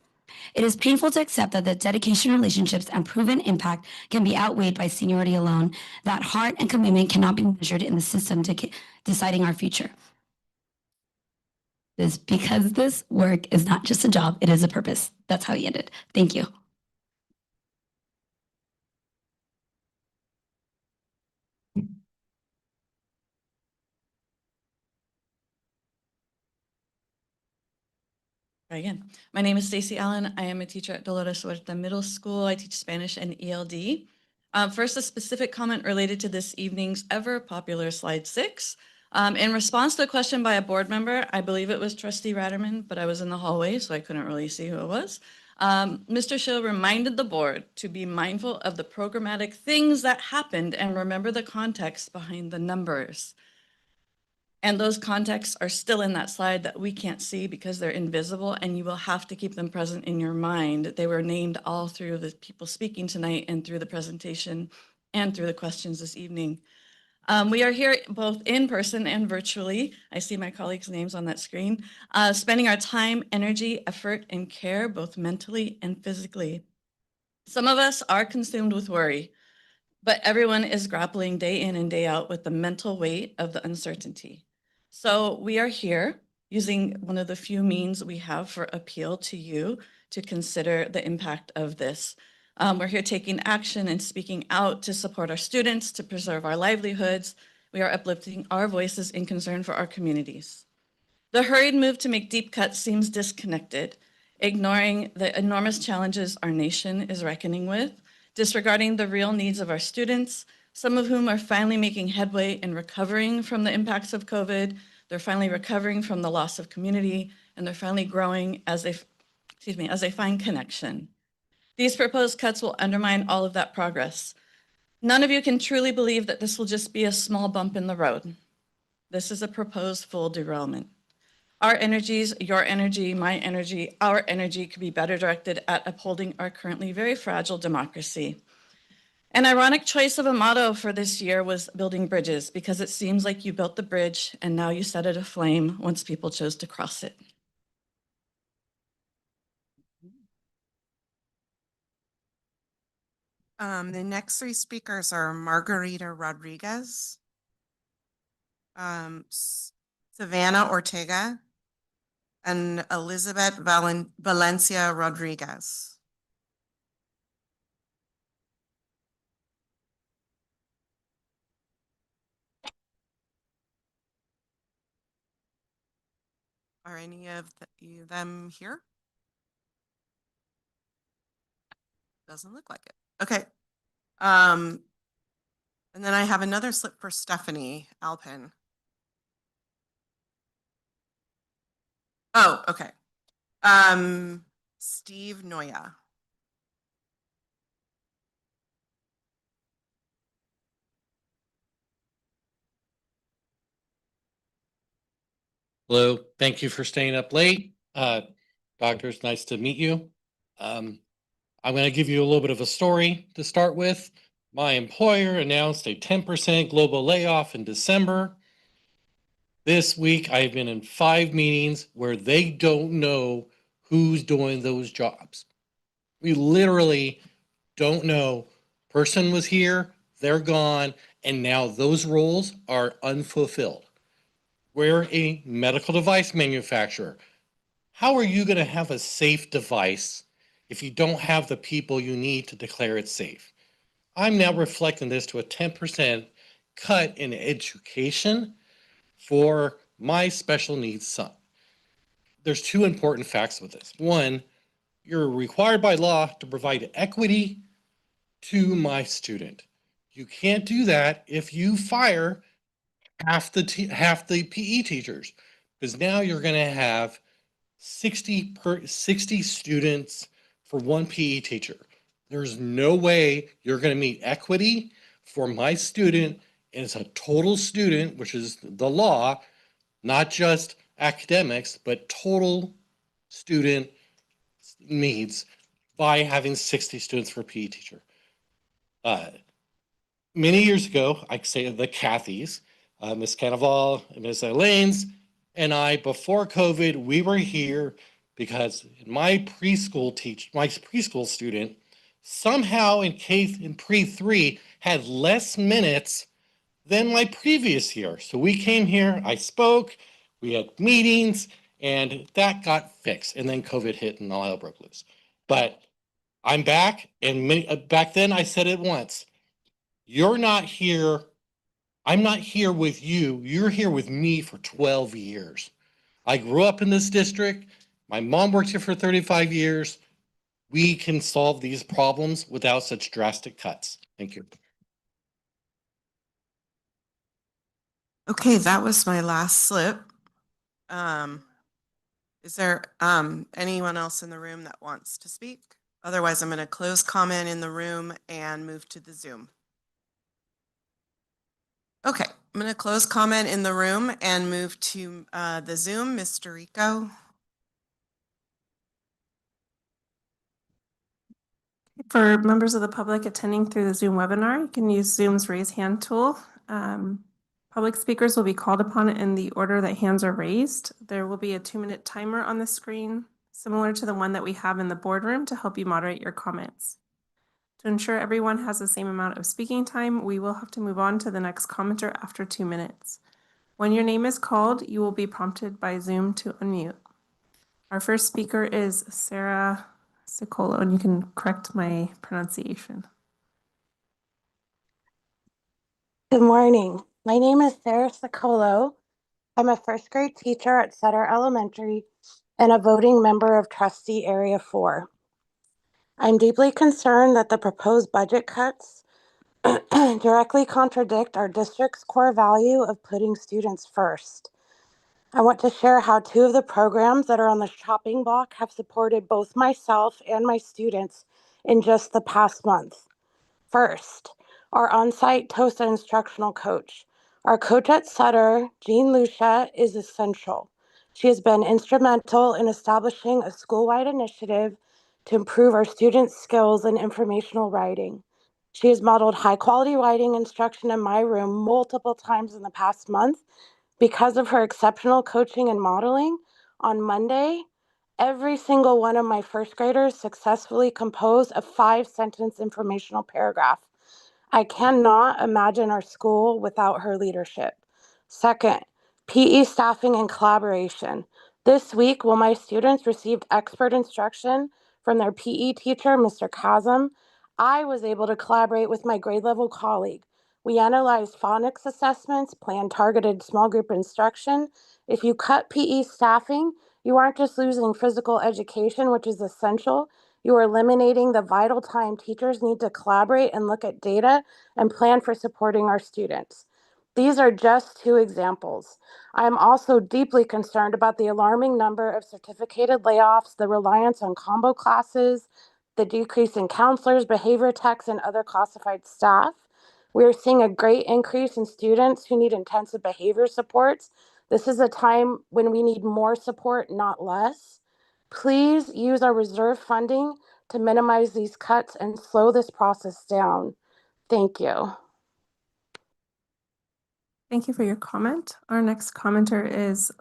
It is painful to accept that the dedication, relationships, and proven impact can be outweighed by seniority alone, that heart and commitment cannot be measured in the system deciding our future. is because this work is not just a job, it is a purpose. That's how he ended. Thank you. Again, my name is Stacy Allen. I am a teacher at Dolores Huerta Middle School. I teach Spanish and ELD. First, a specific comment related to this evening's ever popular slide 6. In response to a question by a board member, I believe it was Trustee Ratterman, but I was in the hallway, so I couldn't really see who it was. Mr. Schill reminded the board to be mindful of the programmatic things that happened and remember the context behind the numbers. And those contexts are still in that slide that we can't see because they're invisible, and you will have to keep them present in your mind. They were named all through the people speaking tonight and through the presentation and through the questions this evening. We are here both in person and virtually. I see my colleagues' names on that screen, spending our time, energy, effort, and care, both mentally and physically. Some of us are consumed with worry, but everyone is grappling day in and day out with the mental weight of the uncertainty. So we are here using one of the few means we have for appeal to you to consider the impact of this. We're here taking action and speaking out to support our students, to preserve our livelihoods. We are uplifting our voices in concern for our communities. The hurried move to make deep cuts seems disconnected, ignoring the enormous challenges our nation is reckoning with, disregarding the real needs of our students, some of whom are finally making headway in recovering from the impacts of COVID. They're finally recovering from the loss of community, and they're finally growing as they find connection. These proposed cuts will undermine all of that progress. None of you can truly believe that this will just be a small bump in the road. This is a proposed full derailment. Our energies, your energy, my energy, our energy could be better directed at upholding our currently very fragile democracy. An ironic choice of a motto for this year was building bridges, because it seems like you built the bridge and now you set it aflame once people chose to cross it. The next 3 speakers are Margarita Rodriguez, Savannah Ortega, and Elizabeth Valencia Rodriguez. Are any of them here? Doesn't look like it. Okay. And then I have another slip for Stephanie Alpin. Oh, okay. Steve Noya. Hello, thank you for staying up late. Doctors, nice to meet you. I'm going to give you a little bit of a story to start with. My employer announced a 10% global layoff in December. This week, I've been in 5 meetings where they don't know who's doing those jobs. We literally don't know. Person was here, they're gone, and now those roles are unfulfilled. We're a medical device manufacturer. How are you going to have a safe device if you don't have the people you need to declare it safe? I'm now reflecting this to a 10% cut in education for my special needs son. There's 2 important facts with this. One, you're required by law to provide equity to my student. You can't do that if you fire half the PE teachers, because now you're going to have 60 students for 1 PE teacher. There's no way you're going to meet equity for my student as a total student, which is the law, not just academics, but total student needs by having 60 students for a PE teacher. Many years ago, I say the Cathys, Ms. Canaval, Ms. Lanes, and I, before COVID, we were here because my preschool student somehow in pre-3 had less minutes than my previous year. So we came here, I spoke, we had meetings, And that got fixed. And then COVID hit and all hell broke loose. But I'm back. And back then I said it once. You're not here. I'm not here with you. You're here with me for 12 years. I grew up in this district. My mom worked here for 35 years. We can solve these problems without such drastic cuts. Thank you. Okay, that was my last slip. Is there anyone else in the room that wants to speak? Otherwise, I'm going to close comment in the room and move to the Zoom. Okay, I'm going to close comment in the room and move to the Zoom. Mr. Rico. For members of the public attending through the Zoom webinar, you can use Zoom's raise hand tool. Public speakers will be called upon in the order that hands are raised. There will be a 2-minute timer on the screen, similar to the one that we have in the boardroom to help you moderate your comments. To ensure everyone has the same amount of speaking time, we will have to move on to the next commenter after 2 minutes. When your name is called, you will be prompted by Zoom to unmute. Our first speaker is Sarah Sicolo, and you can correct my pronunciation. Good morning. My name is Sarah Sicolo. I'm a first grade teacher at Sutter Elementary and a voting member of Trustee Area 4. I'm deeply concerned that the proposed budget cuts directly contradict our district's core value of putting students first. I want to share how 2 of the programs that are on the chopping block have supported both myself and my students in just the past month. First, our on-site TOSA instructional coach. Our coach at Sutter, Jean Lucia, is essential. She has been instrumental in establishing a school-wide initiative to improve our students' skills in informational writing. She has modeled high-quality writing instruction in my room multiple times in the past month. Because of her exceptional coaching and modeling, on Monday, every single one of my first graders successfully composed a 5-sentence informational paragraph. I cannot imagine our school without her leadership. Second, PE staffing and collaboration. This week, while my students received expert instruction from their PE teacher, Mr. Chasm, I was able to collaborate with my grade level colleague. We analyzed phonics assessments, planned targeted small group instruction. If you cut PE staffing, you aren't just losing physical education, which is essential. You are eliminating the vital time teachers need to collaborate and look at data and plan for supporting our students. These are just 2 examples. I am also deeply concerned about the alarming number of certificated layoffs, the reliance on combo classes, the decrease in counselors, behavior techs, and other classified staff. We are seeing a great increase in students who need intensive behavior supports. This is a time when we need more support, not less. Please use our reserve funding to minimize these cuts and slow this process down. Thank you. Thank you for your comment. Our next commenter is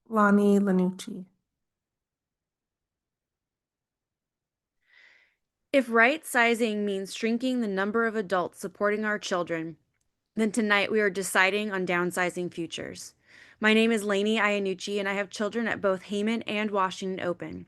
Lonnie Lanucci. If right sizing means shrinking the number of adults supporting our children, then tonight we are deciding on downsizing futures. My name is Lainey Iannucci, and I have children at both Heyman and Washington Open.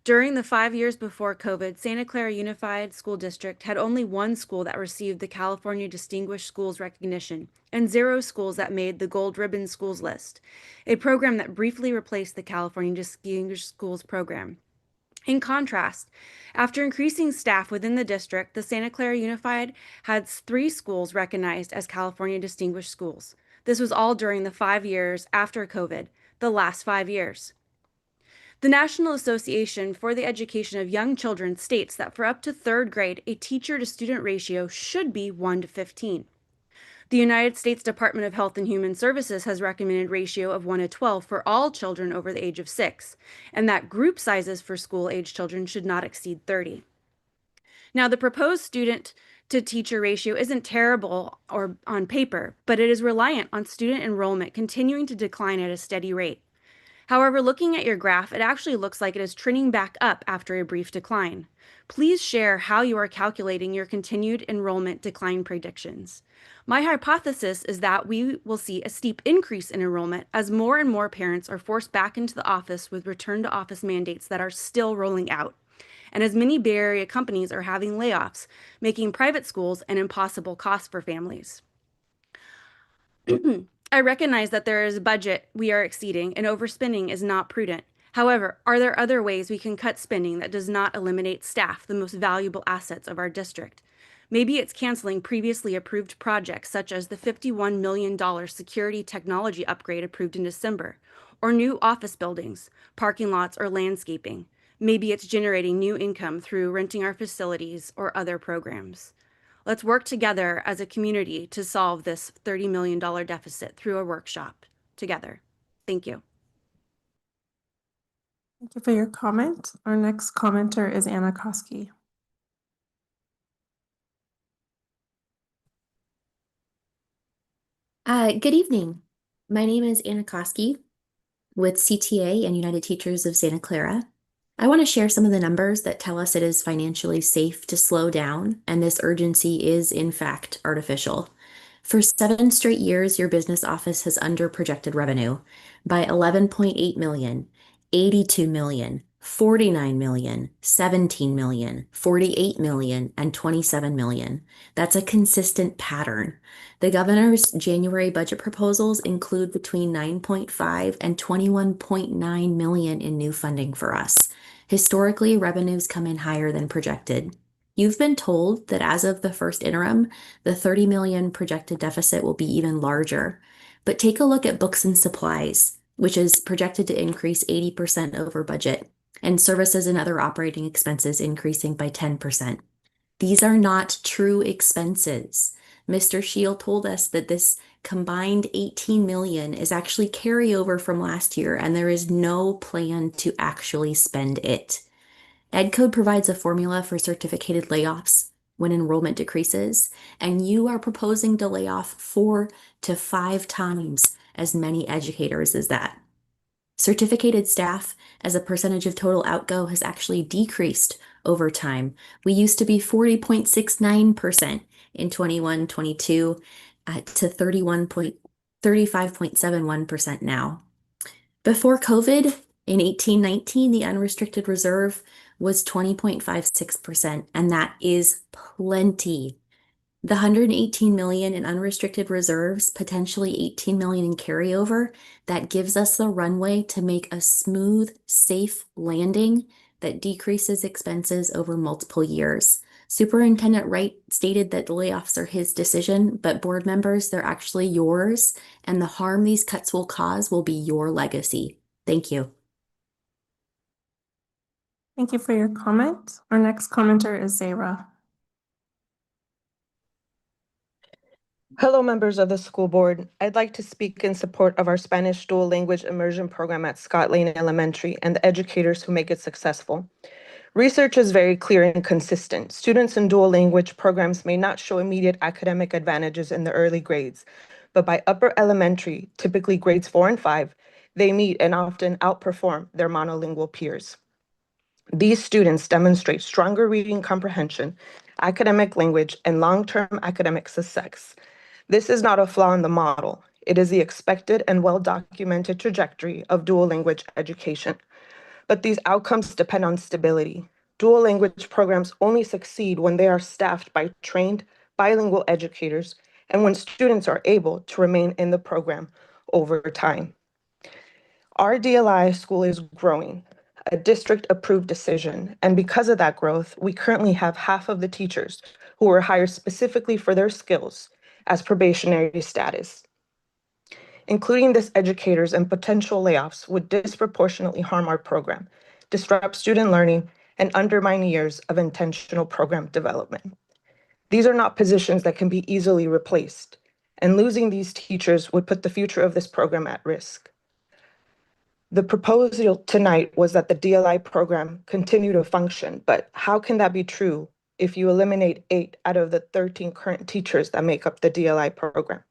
During the 5 years before COVID, Santa Clara Unified School District had only 1 school that received the California Distinguished Schools recognition and 0 schools that made the Gold Ribbon Schools list, a program that briefly replaced the California Distinguished Schools program. In contrast, after increasing staff within the district, the Santa Clara Unified had 3 schools recognized as California Distinguished Schools. This was all during the 5 years after COVID, the last 5 years. The National Association for the Education of Young Children states that for up to 3rd grade, a teacher-to-student ratio should be 1 to 15. The United States Department of Health and Human Services has recommended ratio of 1 to 12 for all children over the age of 6, and that group sizes for school-age children should not exceed 30. Now, the proposed student-to-teacher ratio isn't terrible or on paper, but it is reliant on student enrollment continuing to decline at a steady rate. However, looking at your graph, it actually looks like it is trending back up after a brief decline. Please share how you are calculating your continued enrollment decline predictions. My hypothesis is that we will see a steep increase in enrollment as more and more parents are forced back into the office with return to office mandates that are still rolling out, and as many Bay Area companies are having layoffs, making private schools an impossible cost for families. I recognize that there is a budget we are exceeding and overspending is not prudent. However, are there other ways we can cut spending that does not eliminate staff, the most valuable assets of our district? Maybe it's canceling previously approved projects such as the $51 million security technology upgrade approved in December, or new office buildings, parking lots, or landscaping. Maybe it's generating new income through renting our facilities or other programs. Let's work together as a community to solve this $30 million deficit through a workshop together. Thank you. Thank you for your comment. Our next commenter is Anna Koski. Good evening. My name is Anna Koski with CTA and United Teachers of Santa Clara. I want to share some of the numbers that tell us it is financially safe to slow down, and this urgency is, in fact, artificial. For 7 straight years, your business office has under-projected revenue by 11.8 million, 82 million, 49 million, 17 million, 48 million, and 27 million. That's a consistent pattern. The governor's January budget proposals include between 9.5 and 21.9 million in new funding for us. Historically, revenues come in higher than projected. You've been told that as of the first interim, the 30 million projected deficit will be even larger. But take a look at books and supplies, which is projected to increase 80% over budget, and services and other operating expenses increasing by 10%. These are not true expenses. Mr. Shield told us that this combined 18 million is actually carryover from last year, and there is no plan to actually spend it. EdCode provides a formula for certificated layoffs when enrollment decreases, and you are proposing to lay off 4 to 5 times as many educators as that. Certificated staff as a percentage of total outgo has actually decreased over time. We used to be 40.69% in 21-22 to 35.71% now. Before COVID, in 18-19, the unrestricted reserve was 20.56%, and that is plenty. The 118 million in unrestricted reserves, potentially 18 million in carryover, that gives us the runway to make a smooth, safe landing that decreases expenses over multiple years. Superintendent Wright stated that the layoffs are his decision, but board members, they're actually yours, and the harm these cuts will cause will be your legacy. Thank you. Thank you for your comment. Our next commenter is Zahra. Hello, members of the school board. I'd like to speak in support of our Spanish dual language immersion program at Scott Lane Elementary and the educators who make it successful. Research is very clear and consistent. Students in dual language programs may not show immediate academic advantages in the early grades, but by upper elementary, typically grades 4 and 5, they meet and often outperform their monolingual peers. These students demonstrate stronger reading comprehension, academic language, and long-term academic success. This is not a flaw in the model. It is the expected and well-documented trajectory of dual language education. But these outcomes depend on stability. Dual language programs only succeed when they are staffed by trained bilingual educators and when students are able to remain in the program over time. Our DLI school is growing, a district-approved decision, and because of that growth, we currently have half of the teachers who were hired specifically for their skills as probationary status. Including these educators and potential layoffs would disproportionately harm our program, disrupt student learning, and undermine years of intentional program development. These are not positions that can be easily replaced, and losing these teachers would put the future of this program at risk. The proposal tonight was that the DLI program continue to function, but how can that be true if you eliminate 8 out of the 13 current teachers that make up the DLI program?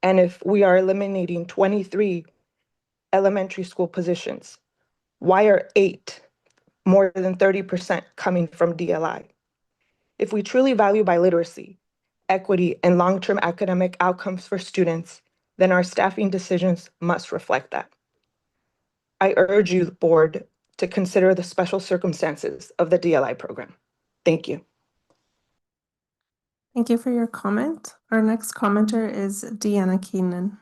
And if we are eliminating 23 elementary school positions? Why are 8, more than 30%, coming from DLI? If we truly value biliteracy, equity, and long-term academic outcomes for students, then our staffing decisions must reflect that. I urge you, board, to consider the special circumstances of the DLI program. Thank you. Thank you for your comment. Our next commenter is Deanna Keenan.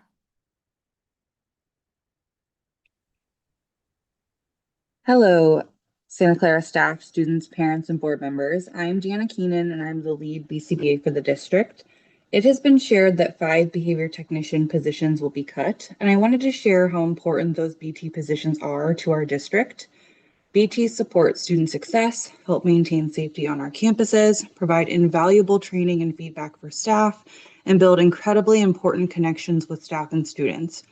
Hello, Santa Clara staff, students, parents, and board members. I'm Deanna Keenan, and I'm the lead BCBA for the district. It has been shared that 5 behavior technician positions will be cut, and I wanted to share how important those BT positions are to our district. BT support student success, help maintain safety on our campuses, provide invaluable training and feedback for staff, and build incredibly important connections with staff and students.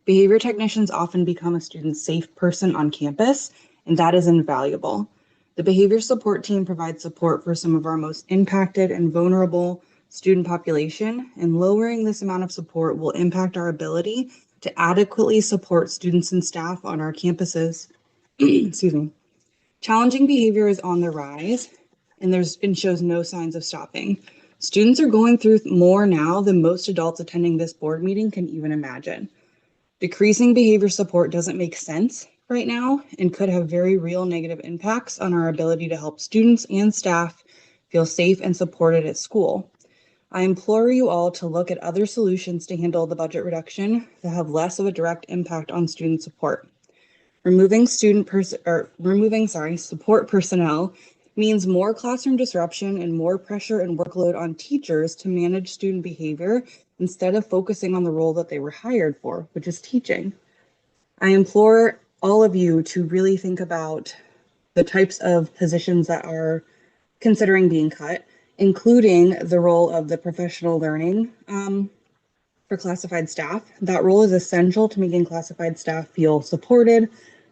Behavior technicians often become a student's safe person on campus, and that is invaluable. The behavior support team provides support for some of our most impacted and vulnerable student population, and lowering this amount of support will impact our ability to adequately support students and staff on our campuses. Excuse me. Challenging behavior is on the rise, and shows no signs of stopping. Students are going through more now than most adults attending this board meeting can even imagine. Decreasing behavior support doesn't make sense right now and could have very real negative impacts on our ability to help students and staff feel safe and supported at school. I implore you all to look at other solutions to handle the budget reduction that have less of a direct impact on student support. Removing support personnel means more classroom disruption and more pressure and workload on teachers to manage student behavior instead of focusing on the role that they were hired for, which is teaching. I implore all of you to really think about the types of positions that are considering being cut, including the role of the professional learning for classified staff. That role is essential to making classified staff feel supported,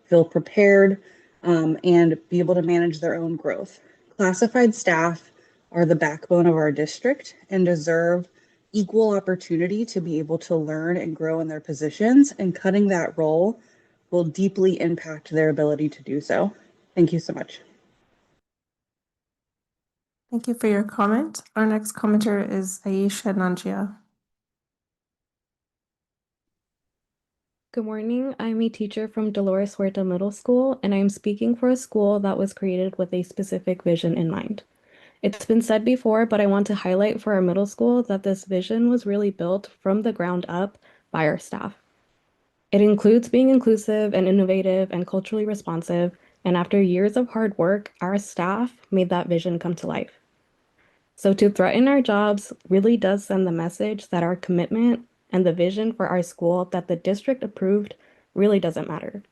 feel prepared, and be able to manage their own growth. Classified staff are the backbone of our district and deserve equal opportunity to be able to learn and grow in their positions, and cutting that role will deeply impact their ability to do so. Thank you so much. Thank you for your comment. Our next commenter is Aisha Nanjia. Good morning. I'm a teacher from Dolores Huerta Middle School, and I'm speaking for a school that was created with a specific vision in mind. It's been said before, but I want to highlight for our middle school that this vision was really built from the ground up by our staff. It includes being inclusive and innovative and culturally responsive, and after years of hard work, our staff made that vision come to life. So to threaten our jobs really does send the message that our commitment and the vision for our school that the district approved really doesn't matter.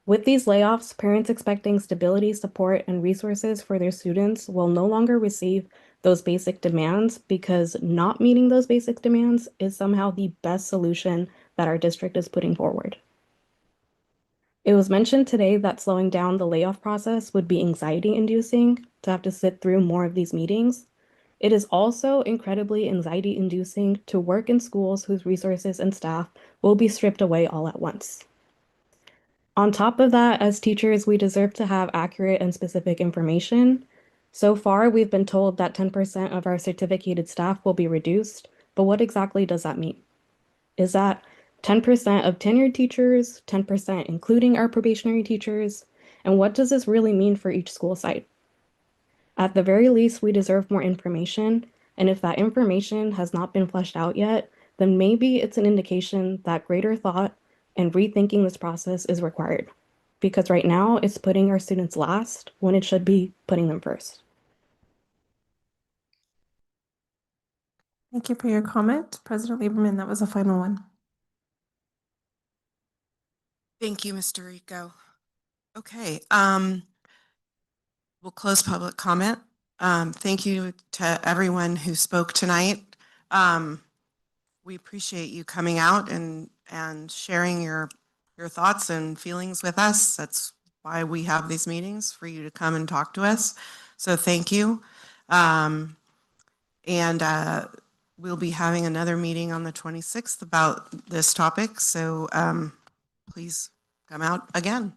With these layoffs, parents expecting stability, support, and resources for their students will no longer receive those basic demands, because not meeting those basic demands is somehow the best solution that our district is putting forward. It was mentioned today that slowing down the layoff process would be anxiety-inducing to have to sit through more of these meetings. It is also incredibly anxiety-inducing to work in schools whose resources and staff will be stripped away all at once. On top of that, as teachers, we deserve to have accurate and specific information. So far, we've been told that 10% of our certificated staff will be reduced, but what exactly does that mean? Is that 10% of tenured teachers, 10% including our probationary teachers? And what does this really mean for each school site? At the very least, we deserve more information, and if that information has not been fleshed out yet, then maybe it's an indication that greater thought and rethinking this process is required, because right now it's putting our students last when it should be putting them first. Thank you for your comment. President Lieberman, that was a final one. Thank you, Mr. Rico. Okay, we'll close public comment. Thank you to everyone who spoke tonight. We appreciate you coming out and sharing your thoughts and feelings with us. That's why we have these meetings, for you to come and talk to us. So thank you. we'll be having another meeting on the 26th about this topic, so please come out again.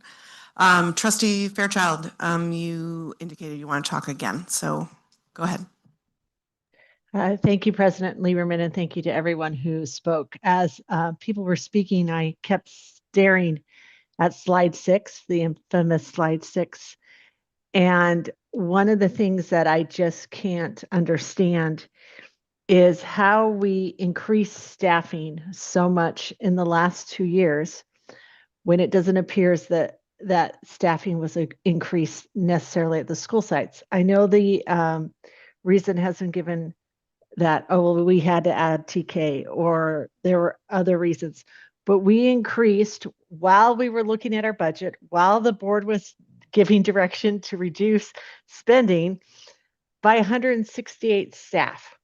Trustee Fairchild, you indicated you want to talk again, so go ahead. Thank you, President Lieberman, and thank you to everyone who spoke. As people were speaking, I kept staring at slide 6, the infamous slide 6. And one of the things that I just can't understand is how we increase staffing so much in the last 2 years when it doesn't appear that staffing was increased necessarily at the school sites. I know the reason has been given that, oh, well, we had to add TK or there were other reasons, but we increased while we were looking at our budget, while the board was giving direction to reduce spending by 168 staff.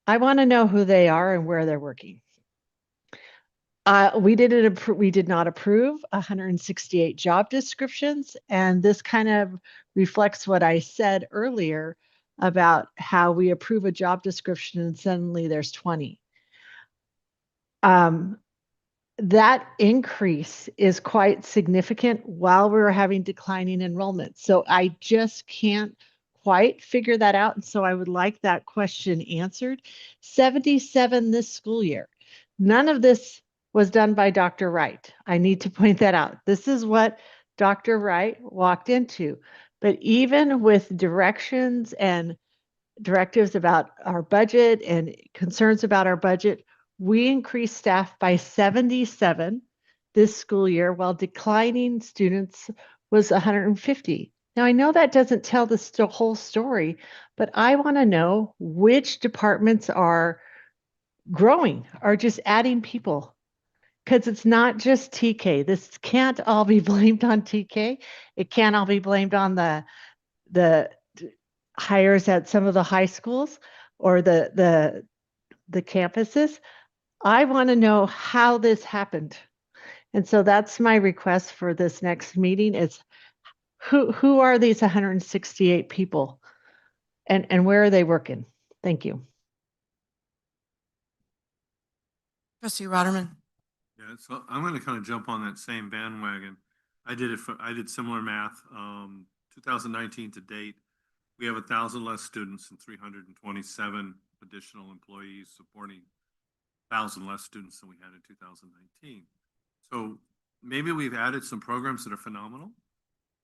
I want to know who they are and where they're working. We did not approve 168 job descriptions, and this kind of reflects what I said earlier about how we approve a job description and suddenly there's 20. That increase is quite significant while we were having declining enrollment. So I just can't quite figure that out. And so I would like that question answered. 77 this school year. None of this was done by Dr. Wright. I need to point that out. This is what Dr. Wright walked into. But even with directions and directives about our budget and concerns about our budget, we increased staff by 77 this school year while declining students was 150. Now, I know that doesn't tell the whole story, but I want to know which departments are growing, are just adding people. Because it's not just TK. This can't all be blamed on TK. It can't all be blamed on the hires at some of the high schools or the campuses. I want to know how this happened. And so that's my request for this next meeting is who are these 168 people and where are they working? Thank you. Trustee Rotterman. Yeah, so I'm going to kind of jump on that same bandwagon. I did similar math. 2019 to date, we have 1,000 less students and 327 additional employees supporting 1,000 less students than we had in 2019. So maybe we've added some programs that are phenomenal,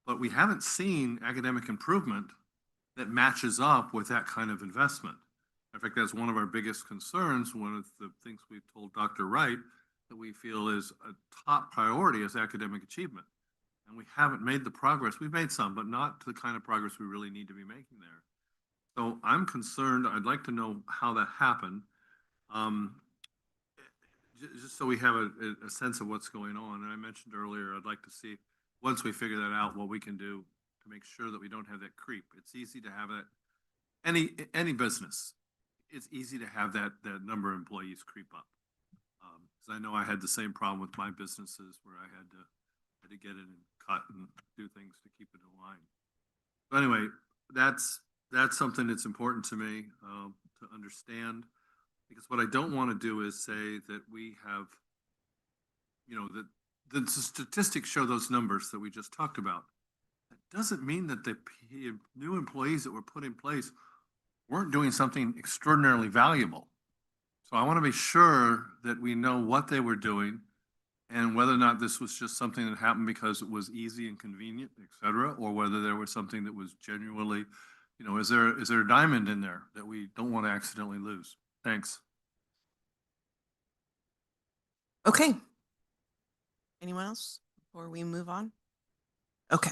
but we haven't seen academic improvement that matches up with that kind of investment. In fact, that's one of our biggest concerns. One of the things we've told Dr. Wright that we feel is a top priority is academic achievement. And we haven't made the progress. We've made some, but not the kind of progress we really need to be making there. So I'm concerned. I'd like to know how that happened. Just so we have a sense of what's going on. And I mentioned earlier, I'd like to see, once we figure that out, what we can do to make sure that we don't have that creep. It's easy to have that, any business, it's easy to have that number of employees creep up. Because I know I had the same problem with my businesses where I had to get in and cut and do things to keep it in line. So anyway, that's something that's important to me to understand. Because what I don't want to do is say that we have, that the statistics show those numbers that we just talked about. That doesn't mean that the new employees that were put in place weren't doing something extraordinarily valuable. So I want to be sure that we know what they were doing and whether or not this was just something that happened because it was easy and convenient, et cetera, or whether there was something that was genuinely, is there a diamond in there that we don't want to accidentally lose? Thanks. Okay. Anyone else before we move on? Okay.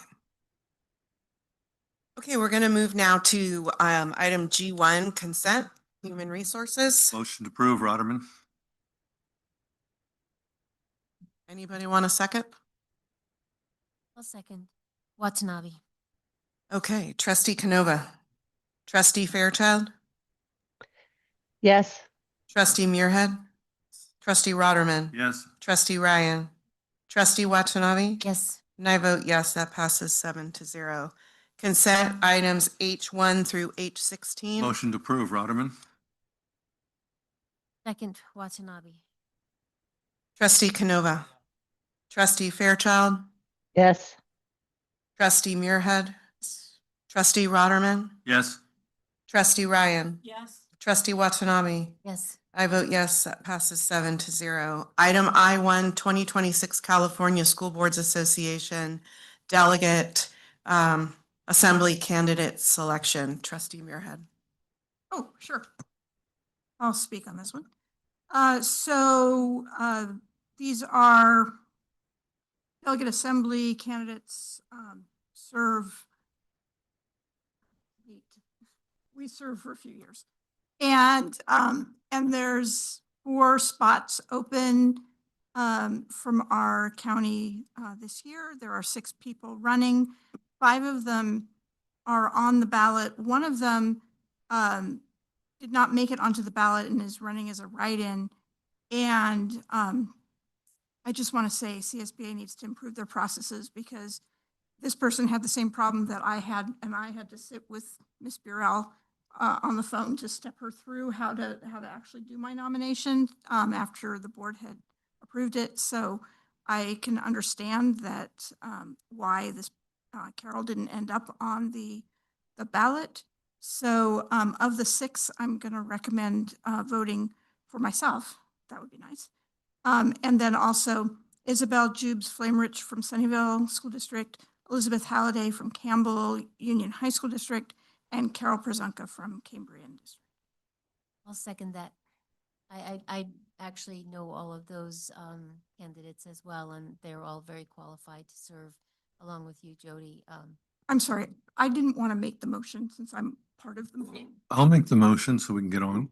Okay, we're going to move now to item G1, consent, human resources. Motion to approve, Rotterman. Anybody want a second? I'll second. Watanabe. Okay, Trustee Canova. Trustee Fairchild. Yes. Trustee Muirhead. Trustee Rotterman. Yes. Trustee Ryan. Trustee Watanabe. Yes. And I vote yes, that passes 7-0. Consent items H1 through H16. Motion to approve, Rotterman. Second, Watanabe. Trustee Canova. Trustee Fairchild. Yes. Trustee Muirhead. Trustee Rotterman. Yes. Trustee Ryan. Yes. Trustee Watanabe. Yes. I vote yes, that passes 7-0. Item I-1, 2026 California School Boards Association Delegate Assembly Candidate Selection. Trustee Muirhead. Oh, sure. I'll speak on this one. These are delegate assembly candidates we serve for a few years. And there's 4 spots open from our county this year. There are 6 people running. 5 of them are on the ballot. One of them did not make it onto the ballot and is running as a write-in. And I just want to say CSBA needs to improve their processes because this person had the same problem that I had, and I had to sit with Ms. Burrell on the phone to step her through how to actually do my nomination after the board had approved it. So I can understand that why this Carol didn't end up on the ballot. So of the 6, I'm going to recommend voting for myself. That would be nice. And then also Isabel Jubes Flamerich from Sunnyvale School District, Elizabeth Halliday from Campbell Union High School District, and Carol Przonka from Cambrian District. I'll second that. I actually know all of those candidates as well, and they're all very qualified to serve along with you, Jody. I'm sorry, I didn't want to make the motion since I'm part of the motion. I'll make the motion so we can get on.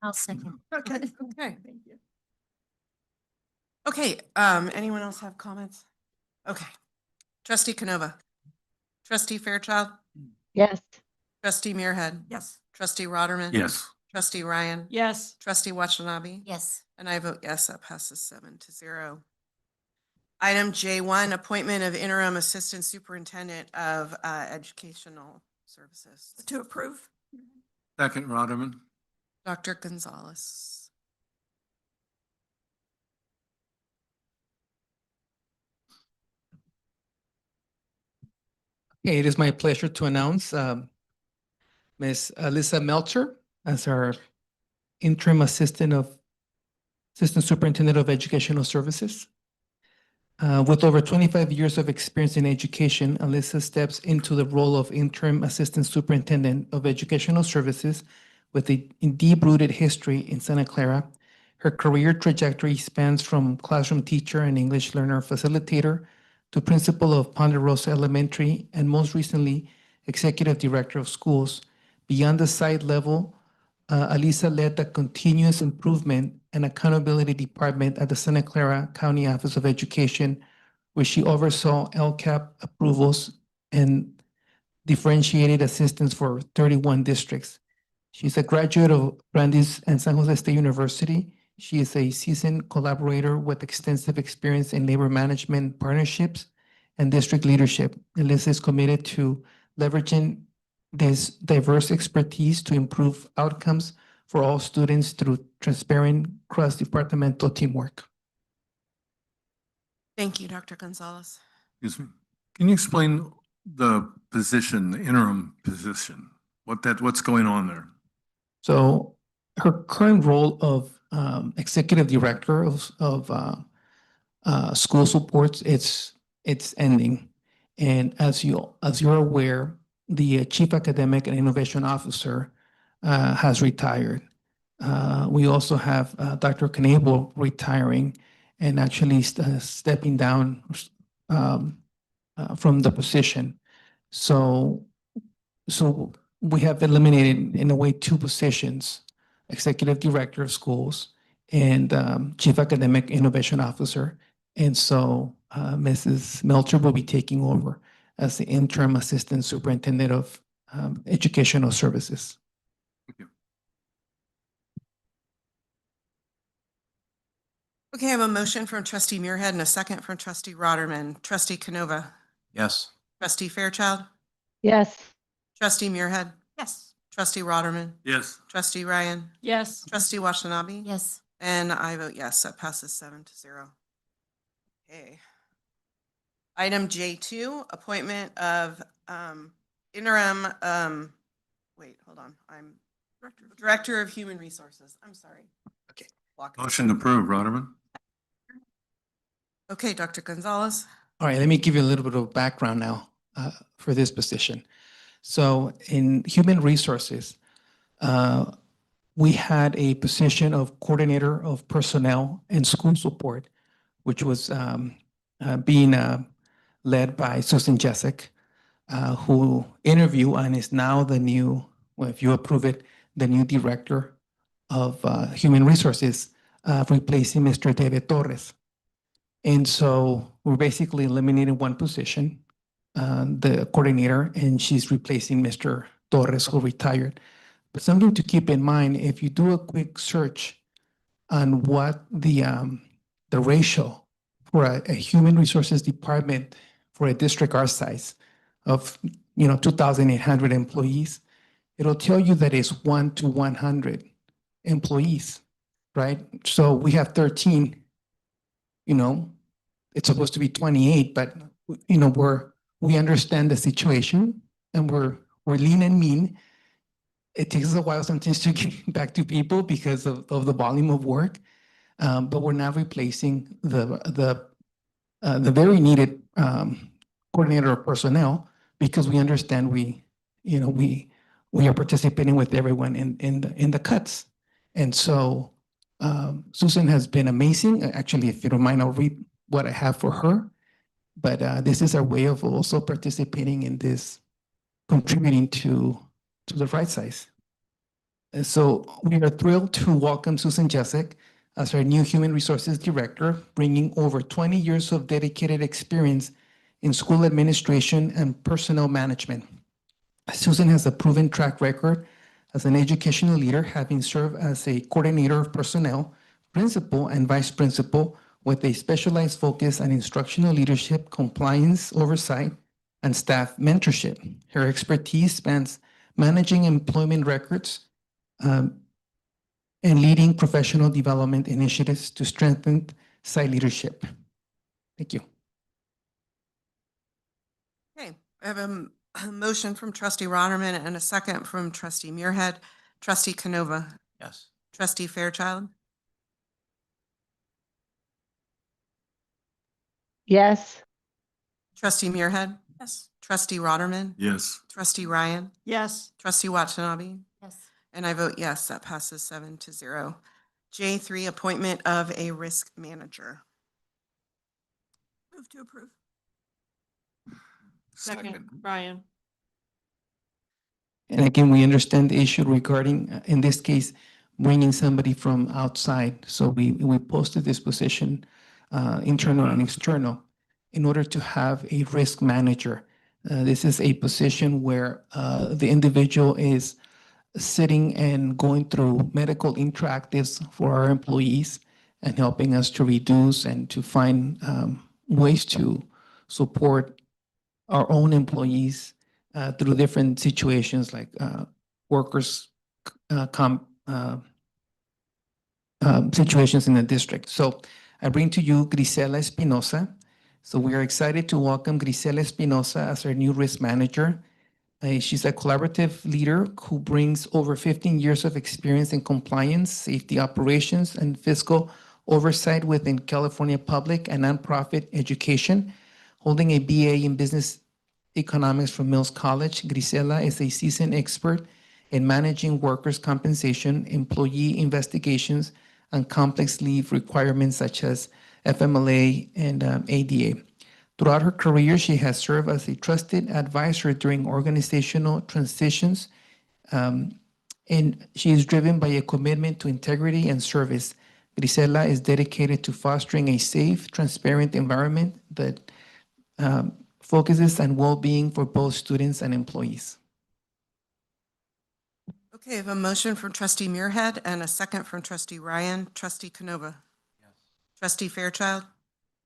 I'll second. Okay. Okay. Thank you. Okay, anyone else have comments? Okay. Trustee Canova. Trustee Fairchild. Yes. Trustee Muirhead. Yes. Trustee Rotterman. Yes. Trustee Ryan. Yes. Trustee Watanabe. Yes. And I vote yes, that passes 7-0. Item J1, appointment of interim assistant superintendent of educational services. To approve. Second, Rotterman. Dr. Gonzalez. Okay, it is my pleasure to announce Ms. Alyssa Melcher as our interim assistant superintendent of educational services. With over 25 years of experience in education, Alyssa steps into the role of interim assistant superintendent of educational services with a deep-rooted history in Santa Clara. Her career trajectory spans from classroom teacher and English learner facilitator to principal of Ponderosa Elementary, and most recently, executive director of schools. Beyond the site level, Alyssa led the continuous improvement and accountability department at the Santa Clara County Office of Education, where she oversaw LCAP approvals and differentiated assistance for 31 districts. She's a graduate of Brandeis and San Jose State University. She is a seasoned collaborator with extensive experience in labor management, partnerships, and district leadership. Alyssa is committed to leveraging this diverse expertise to improve outcomes for all students through transparent cross-departmental teamwork. Thank you, Dr. Gonzalez. Excuse me. Can you explain the position, the interim position? What's going on there? So her current role of executive director of school supports, it's ending. And as you're aware, the chief academic and innovation officer has retired. We also have Dr. Knable retiring and actually stepping down from the position. So we have eliminated, in a way, 2 positions: executive director of schools and chief academic innovation officer. And so Mrs. Melcher will be taking over as the interim assistant superintendent of educational services. Thank you. Okay, I have a motion from Trustee Muirhead and a second from Trustee Rotterman. Trustee Canova. Yes. Trustee Fairchild. Yes. Trustee Muirhead. Yes. Trustee Rotterman, Yes. trustee Ryan, Yes. trustee Watanabe. Yes. And I vote yes, that passes 7-0. Okay. Item J2, appointment of interim, wait, hold on, I'm Director of Human Resources. I'm sorry. Okay. Motion approved, Rotterman. Okay, Dr. Gonzalez. All right, let me give you a little bit of background now for this position. So in human resources, we had a position of coordinator of personnel and school support, which was being led by Susan Jessic, who interviewed and is now the new, well, if you approve it, the new director of human resources, replacing Mr. David Torres. And so we're basically eliminating one position, the coordinator, and she's replacing Mr. Torres, who retired. But something to keep in mind, if you do a quick search on what the ratio for a human resources department for a district our size of 2,800 employees, it'll tell you that it's 1 to 100 employees, right? So we have 13. It's supposed to be 28, but we understand the situation and we're lean and mean. It takes us a while sometimes to get back to people because of the volume of work, but we're not replacing the very needed coordinator of personnel because we understand we are participating with everyone in the cuts. And so Susan has been amazing. Actually, if you don't mind, I'll read what I have for her. But this is our way of also participating in this, contributing to the right size. And so we are thrilled to welcome Susan Jessic as our new Human Resources Director, bringing over 20 years of dedicated experience in school administration and personnel management. Susan has a proven track record as an educational leader, having served as a coordinator of personnel, principal, and vice principal with a specialized focus on instructional leadership, compliance oversight, and staff mentorship. Her expertise spans managing employment records and leading professional development initiatives to strengthen site leadership. Thank you. Okay, I have a motion from trustee Rotterman and a second from trustee Muirhead. Trustee Canova. Yes. Trustee Fairchild. Yes. Trustee Muirhead. Yes. Trustee Rotterman. Yes. Trustee Ryan. Yes. Trustee Watanabe. Yes. And I vote yes, that passes 7-0. J3, appointment of a risk manager. Move to approve. Second, Brian. And again, we understand the issue regarding, in this case, bringing somebody from outside. So we posted this position, internal and external, in order to have a risk manager. This is a position where the individual is sitting and going through medical interactives for our employees and helping us to reduce and to find ways to support our own employees through different situations like workers' situations in the district. So I bring to you Grisela Espinosa. So we are excited to welcome Grisela Espinosa as our new risk manager. She's a collaborative leader who brings over 15 years of experience in compliance, safety operations, and fiscal oversight within California public and nonprofit education. Holding a BA in business economics from Mills College, Grisela is a seasoned expert in managing workers' compensation, employee investigations, and complex leave requirements such as FMLA and ADA. Throughout her career, she has served as a trusted advisor during organizational transitions, and she is driven by a commitment to integrity and service. Grisela is dedicated to fostering a safe, transparent environment that focuses on well-being for both students and employees. Okay, I have a motion from trustee Muirhead and a second from trustee Ryan. Trustee Canova. Yes. Trustee Fairchild.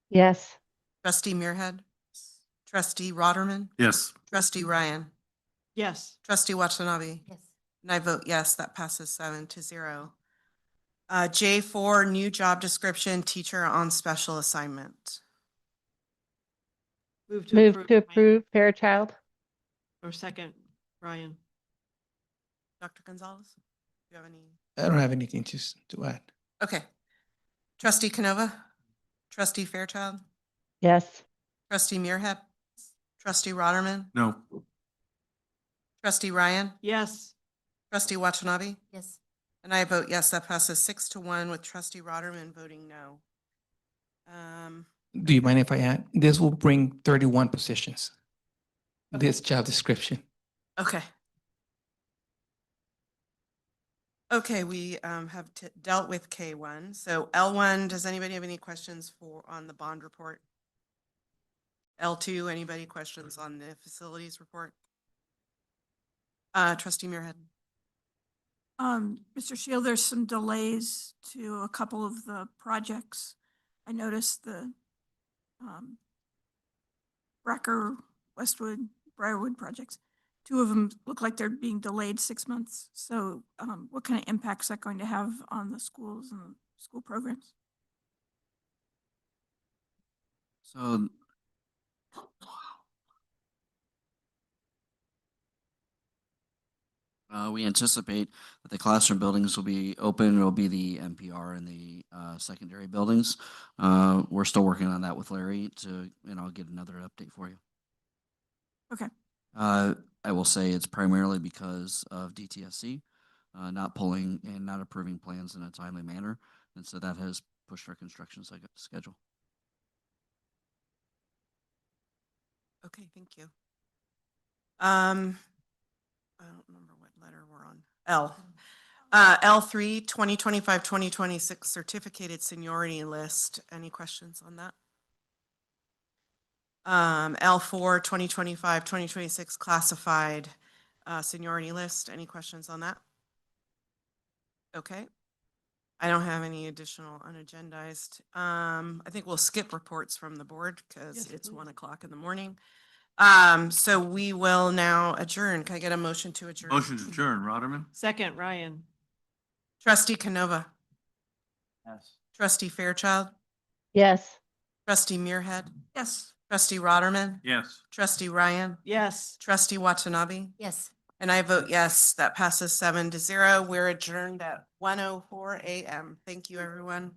Yes. Trustee Muirhead. Trustee Rotterman. Yes. Trustee Ryan. Yes. Trustee Watanabe. Yes. And I vote yes, that passes 7-0. J4, new job description, teacher on special assignment. Move Move to approve Fairchild. Or second, Ryan. Dr. Gonzalez, do you have any? I don't have anything to add. Okay. Trustee Canova, trustee Fairchild, Yes. trustee Muirhead, trustee Rotterman, No. trustee Ryan, Yes. trustee Watanabe. Yes. And I vote yes, that passes 6-1 with trustee Rotterman voting no. Do you mind if I add? This will bring 31 positions. This job description. Okay. Okay, we have dealt with K1. So L1, does anybody have any questions on the bond report? L2, anybody questions on the facilities report? Trustee Muirhead. Mr. Shield, there's some delays to a couple of the projects. I noticed the Brecker, Westwood, Briarwood projects. 2 of them look like they're being delayed 6 months. So what kind of impact is that going to have on the schools and school programs? So we anticipate that the classroom buildings will be open. It'll be the NPR and the secondary buildings. We're still working on that with Larry and I'll get another update for you. Okay. I will say it's primarily because of DTSC not pulling and not approving plans in a timely manner. And so that has pushed our construction schedule. Okay, thank you. I don't remember what letter we're on. L. L3, 2025-2026 certificated seniority list. Any questions on that? L4, 2025-2026 classified seniority list. Any questions on that? Okay. I don't have any additional unagendized. I think we'll skip reports from the board because it's 1 o'clock in the morning. So we will now adjourn. Can I get a motion to adjourn? Motion to adjourn, Rotterman? Second, Ryan. Trustee Canova. Yes. Trustee Fairchild. Yes. Trustee Muirhead. Yes. Trustee Rotterman. Yes. Trustee Ryan. Yes. Trustee Watanabe. Yes. And I vote yes. That passes 7-0. We're adjourned at 1:04 a.m. Thank you, everyone.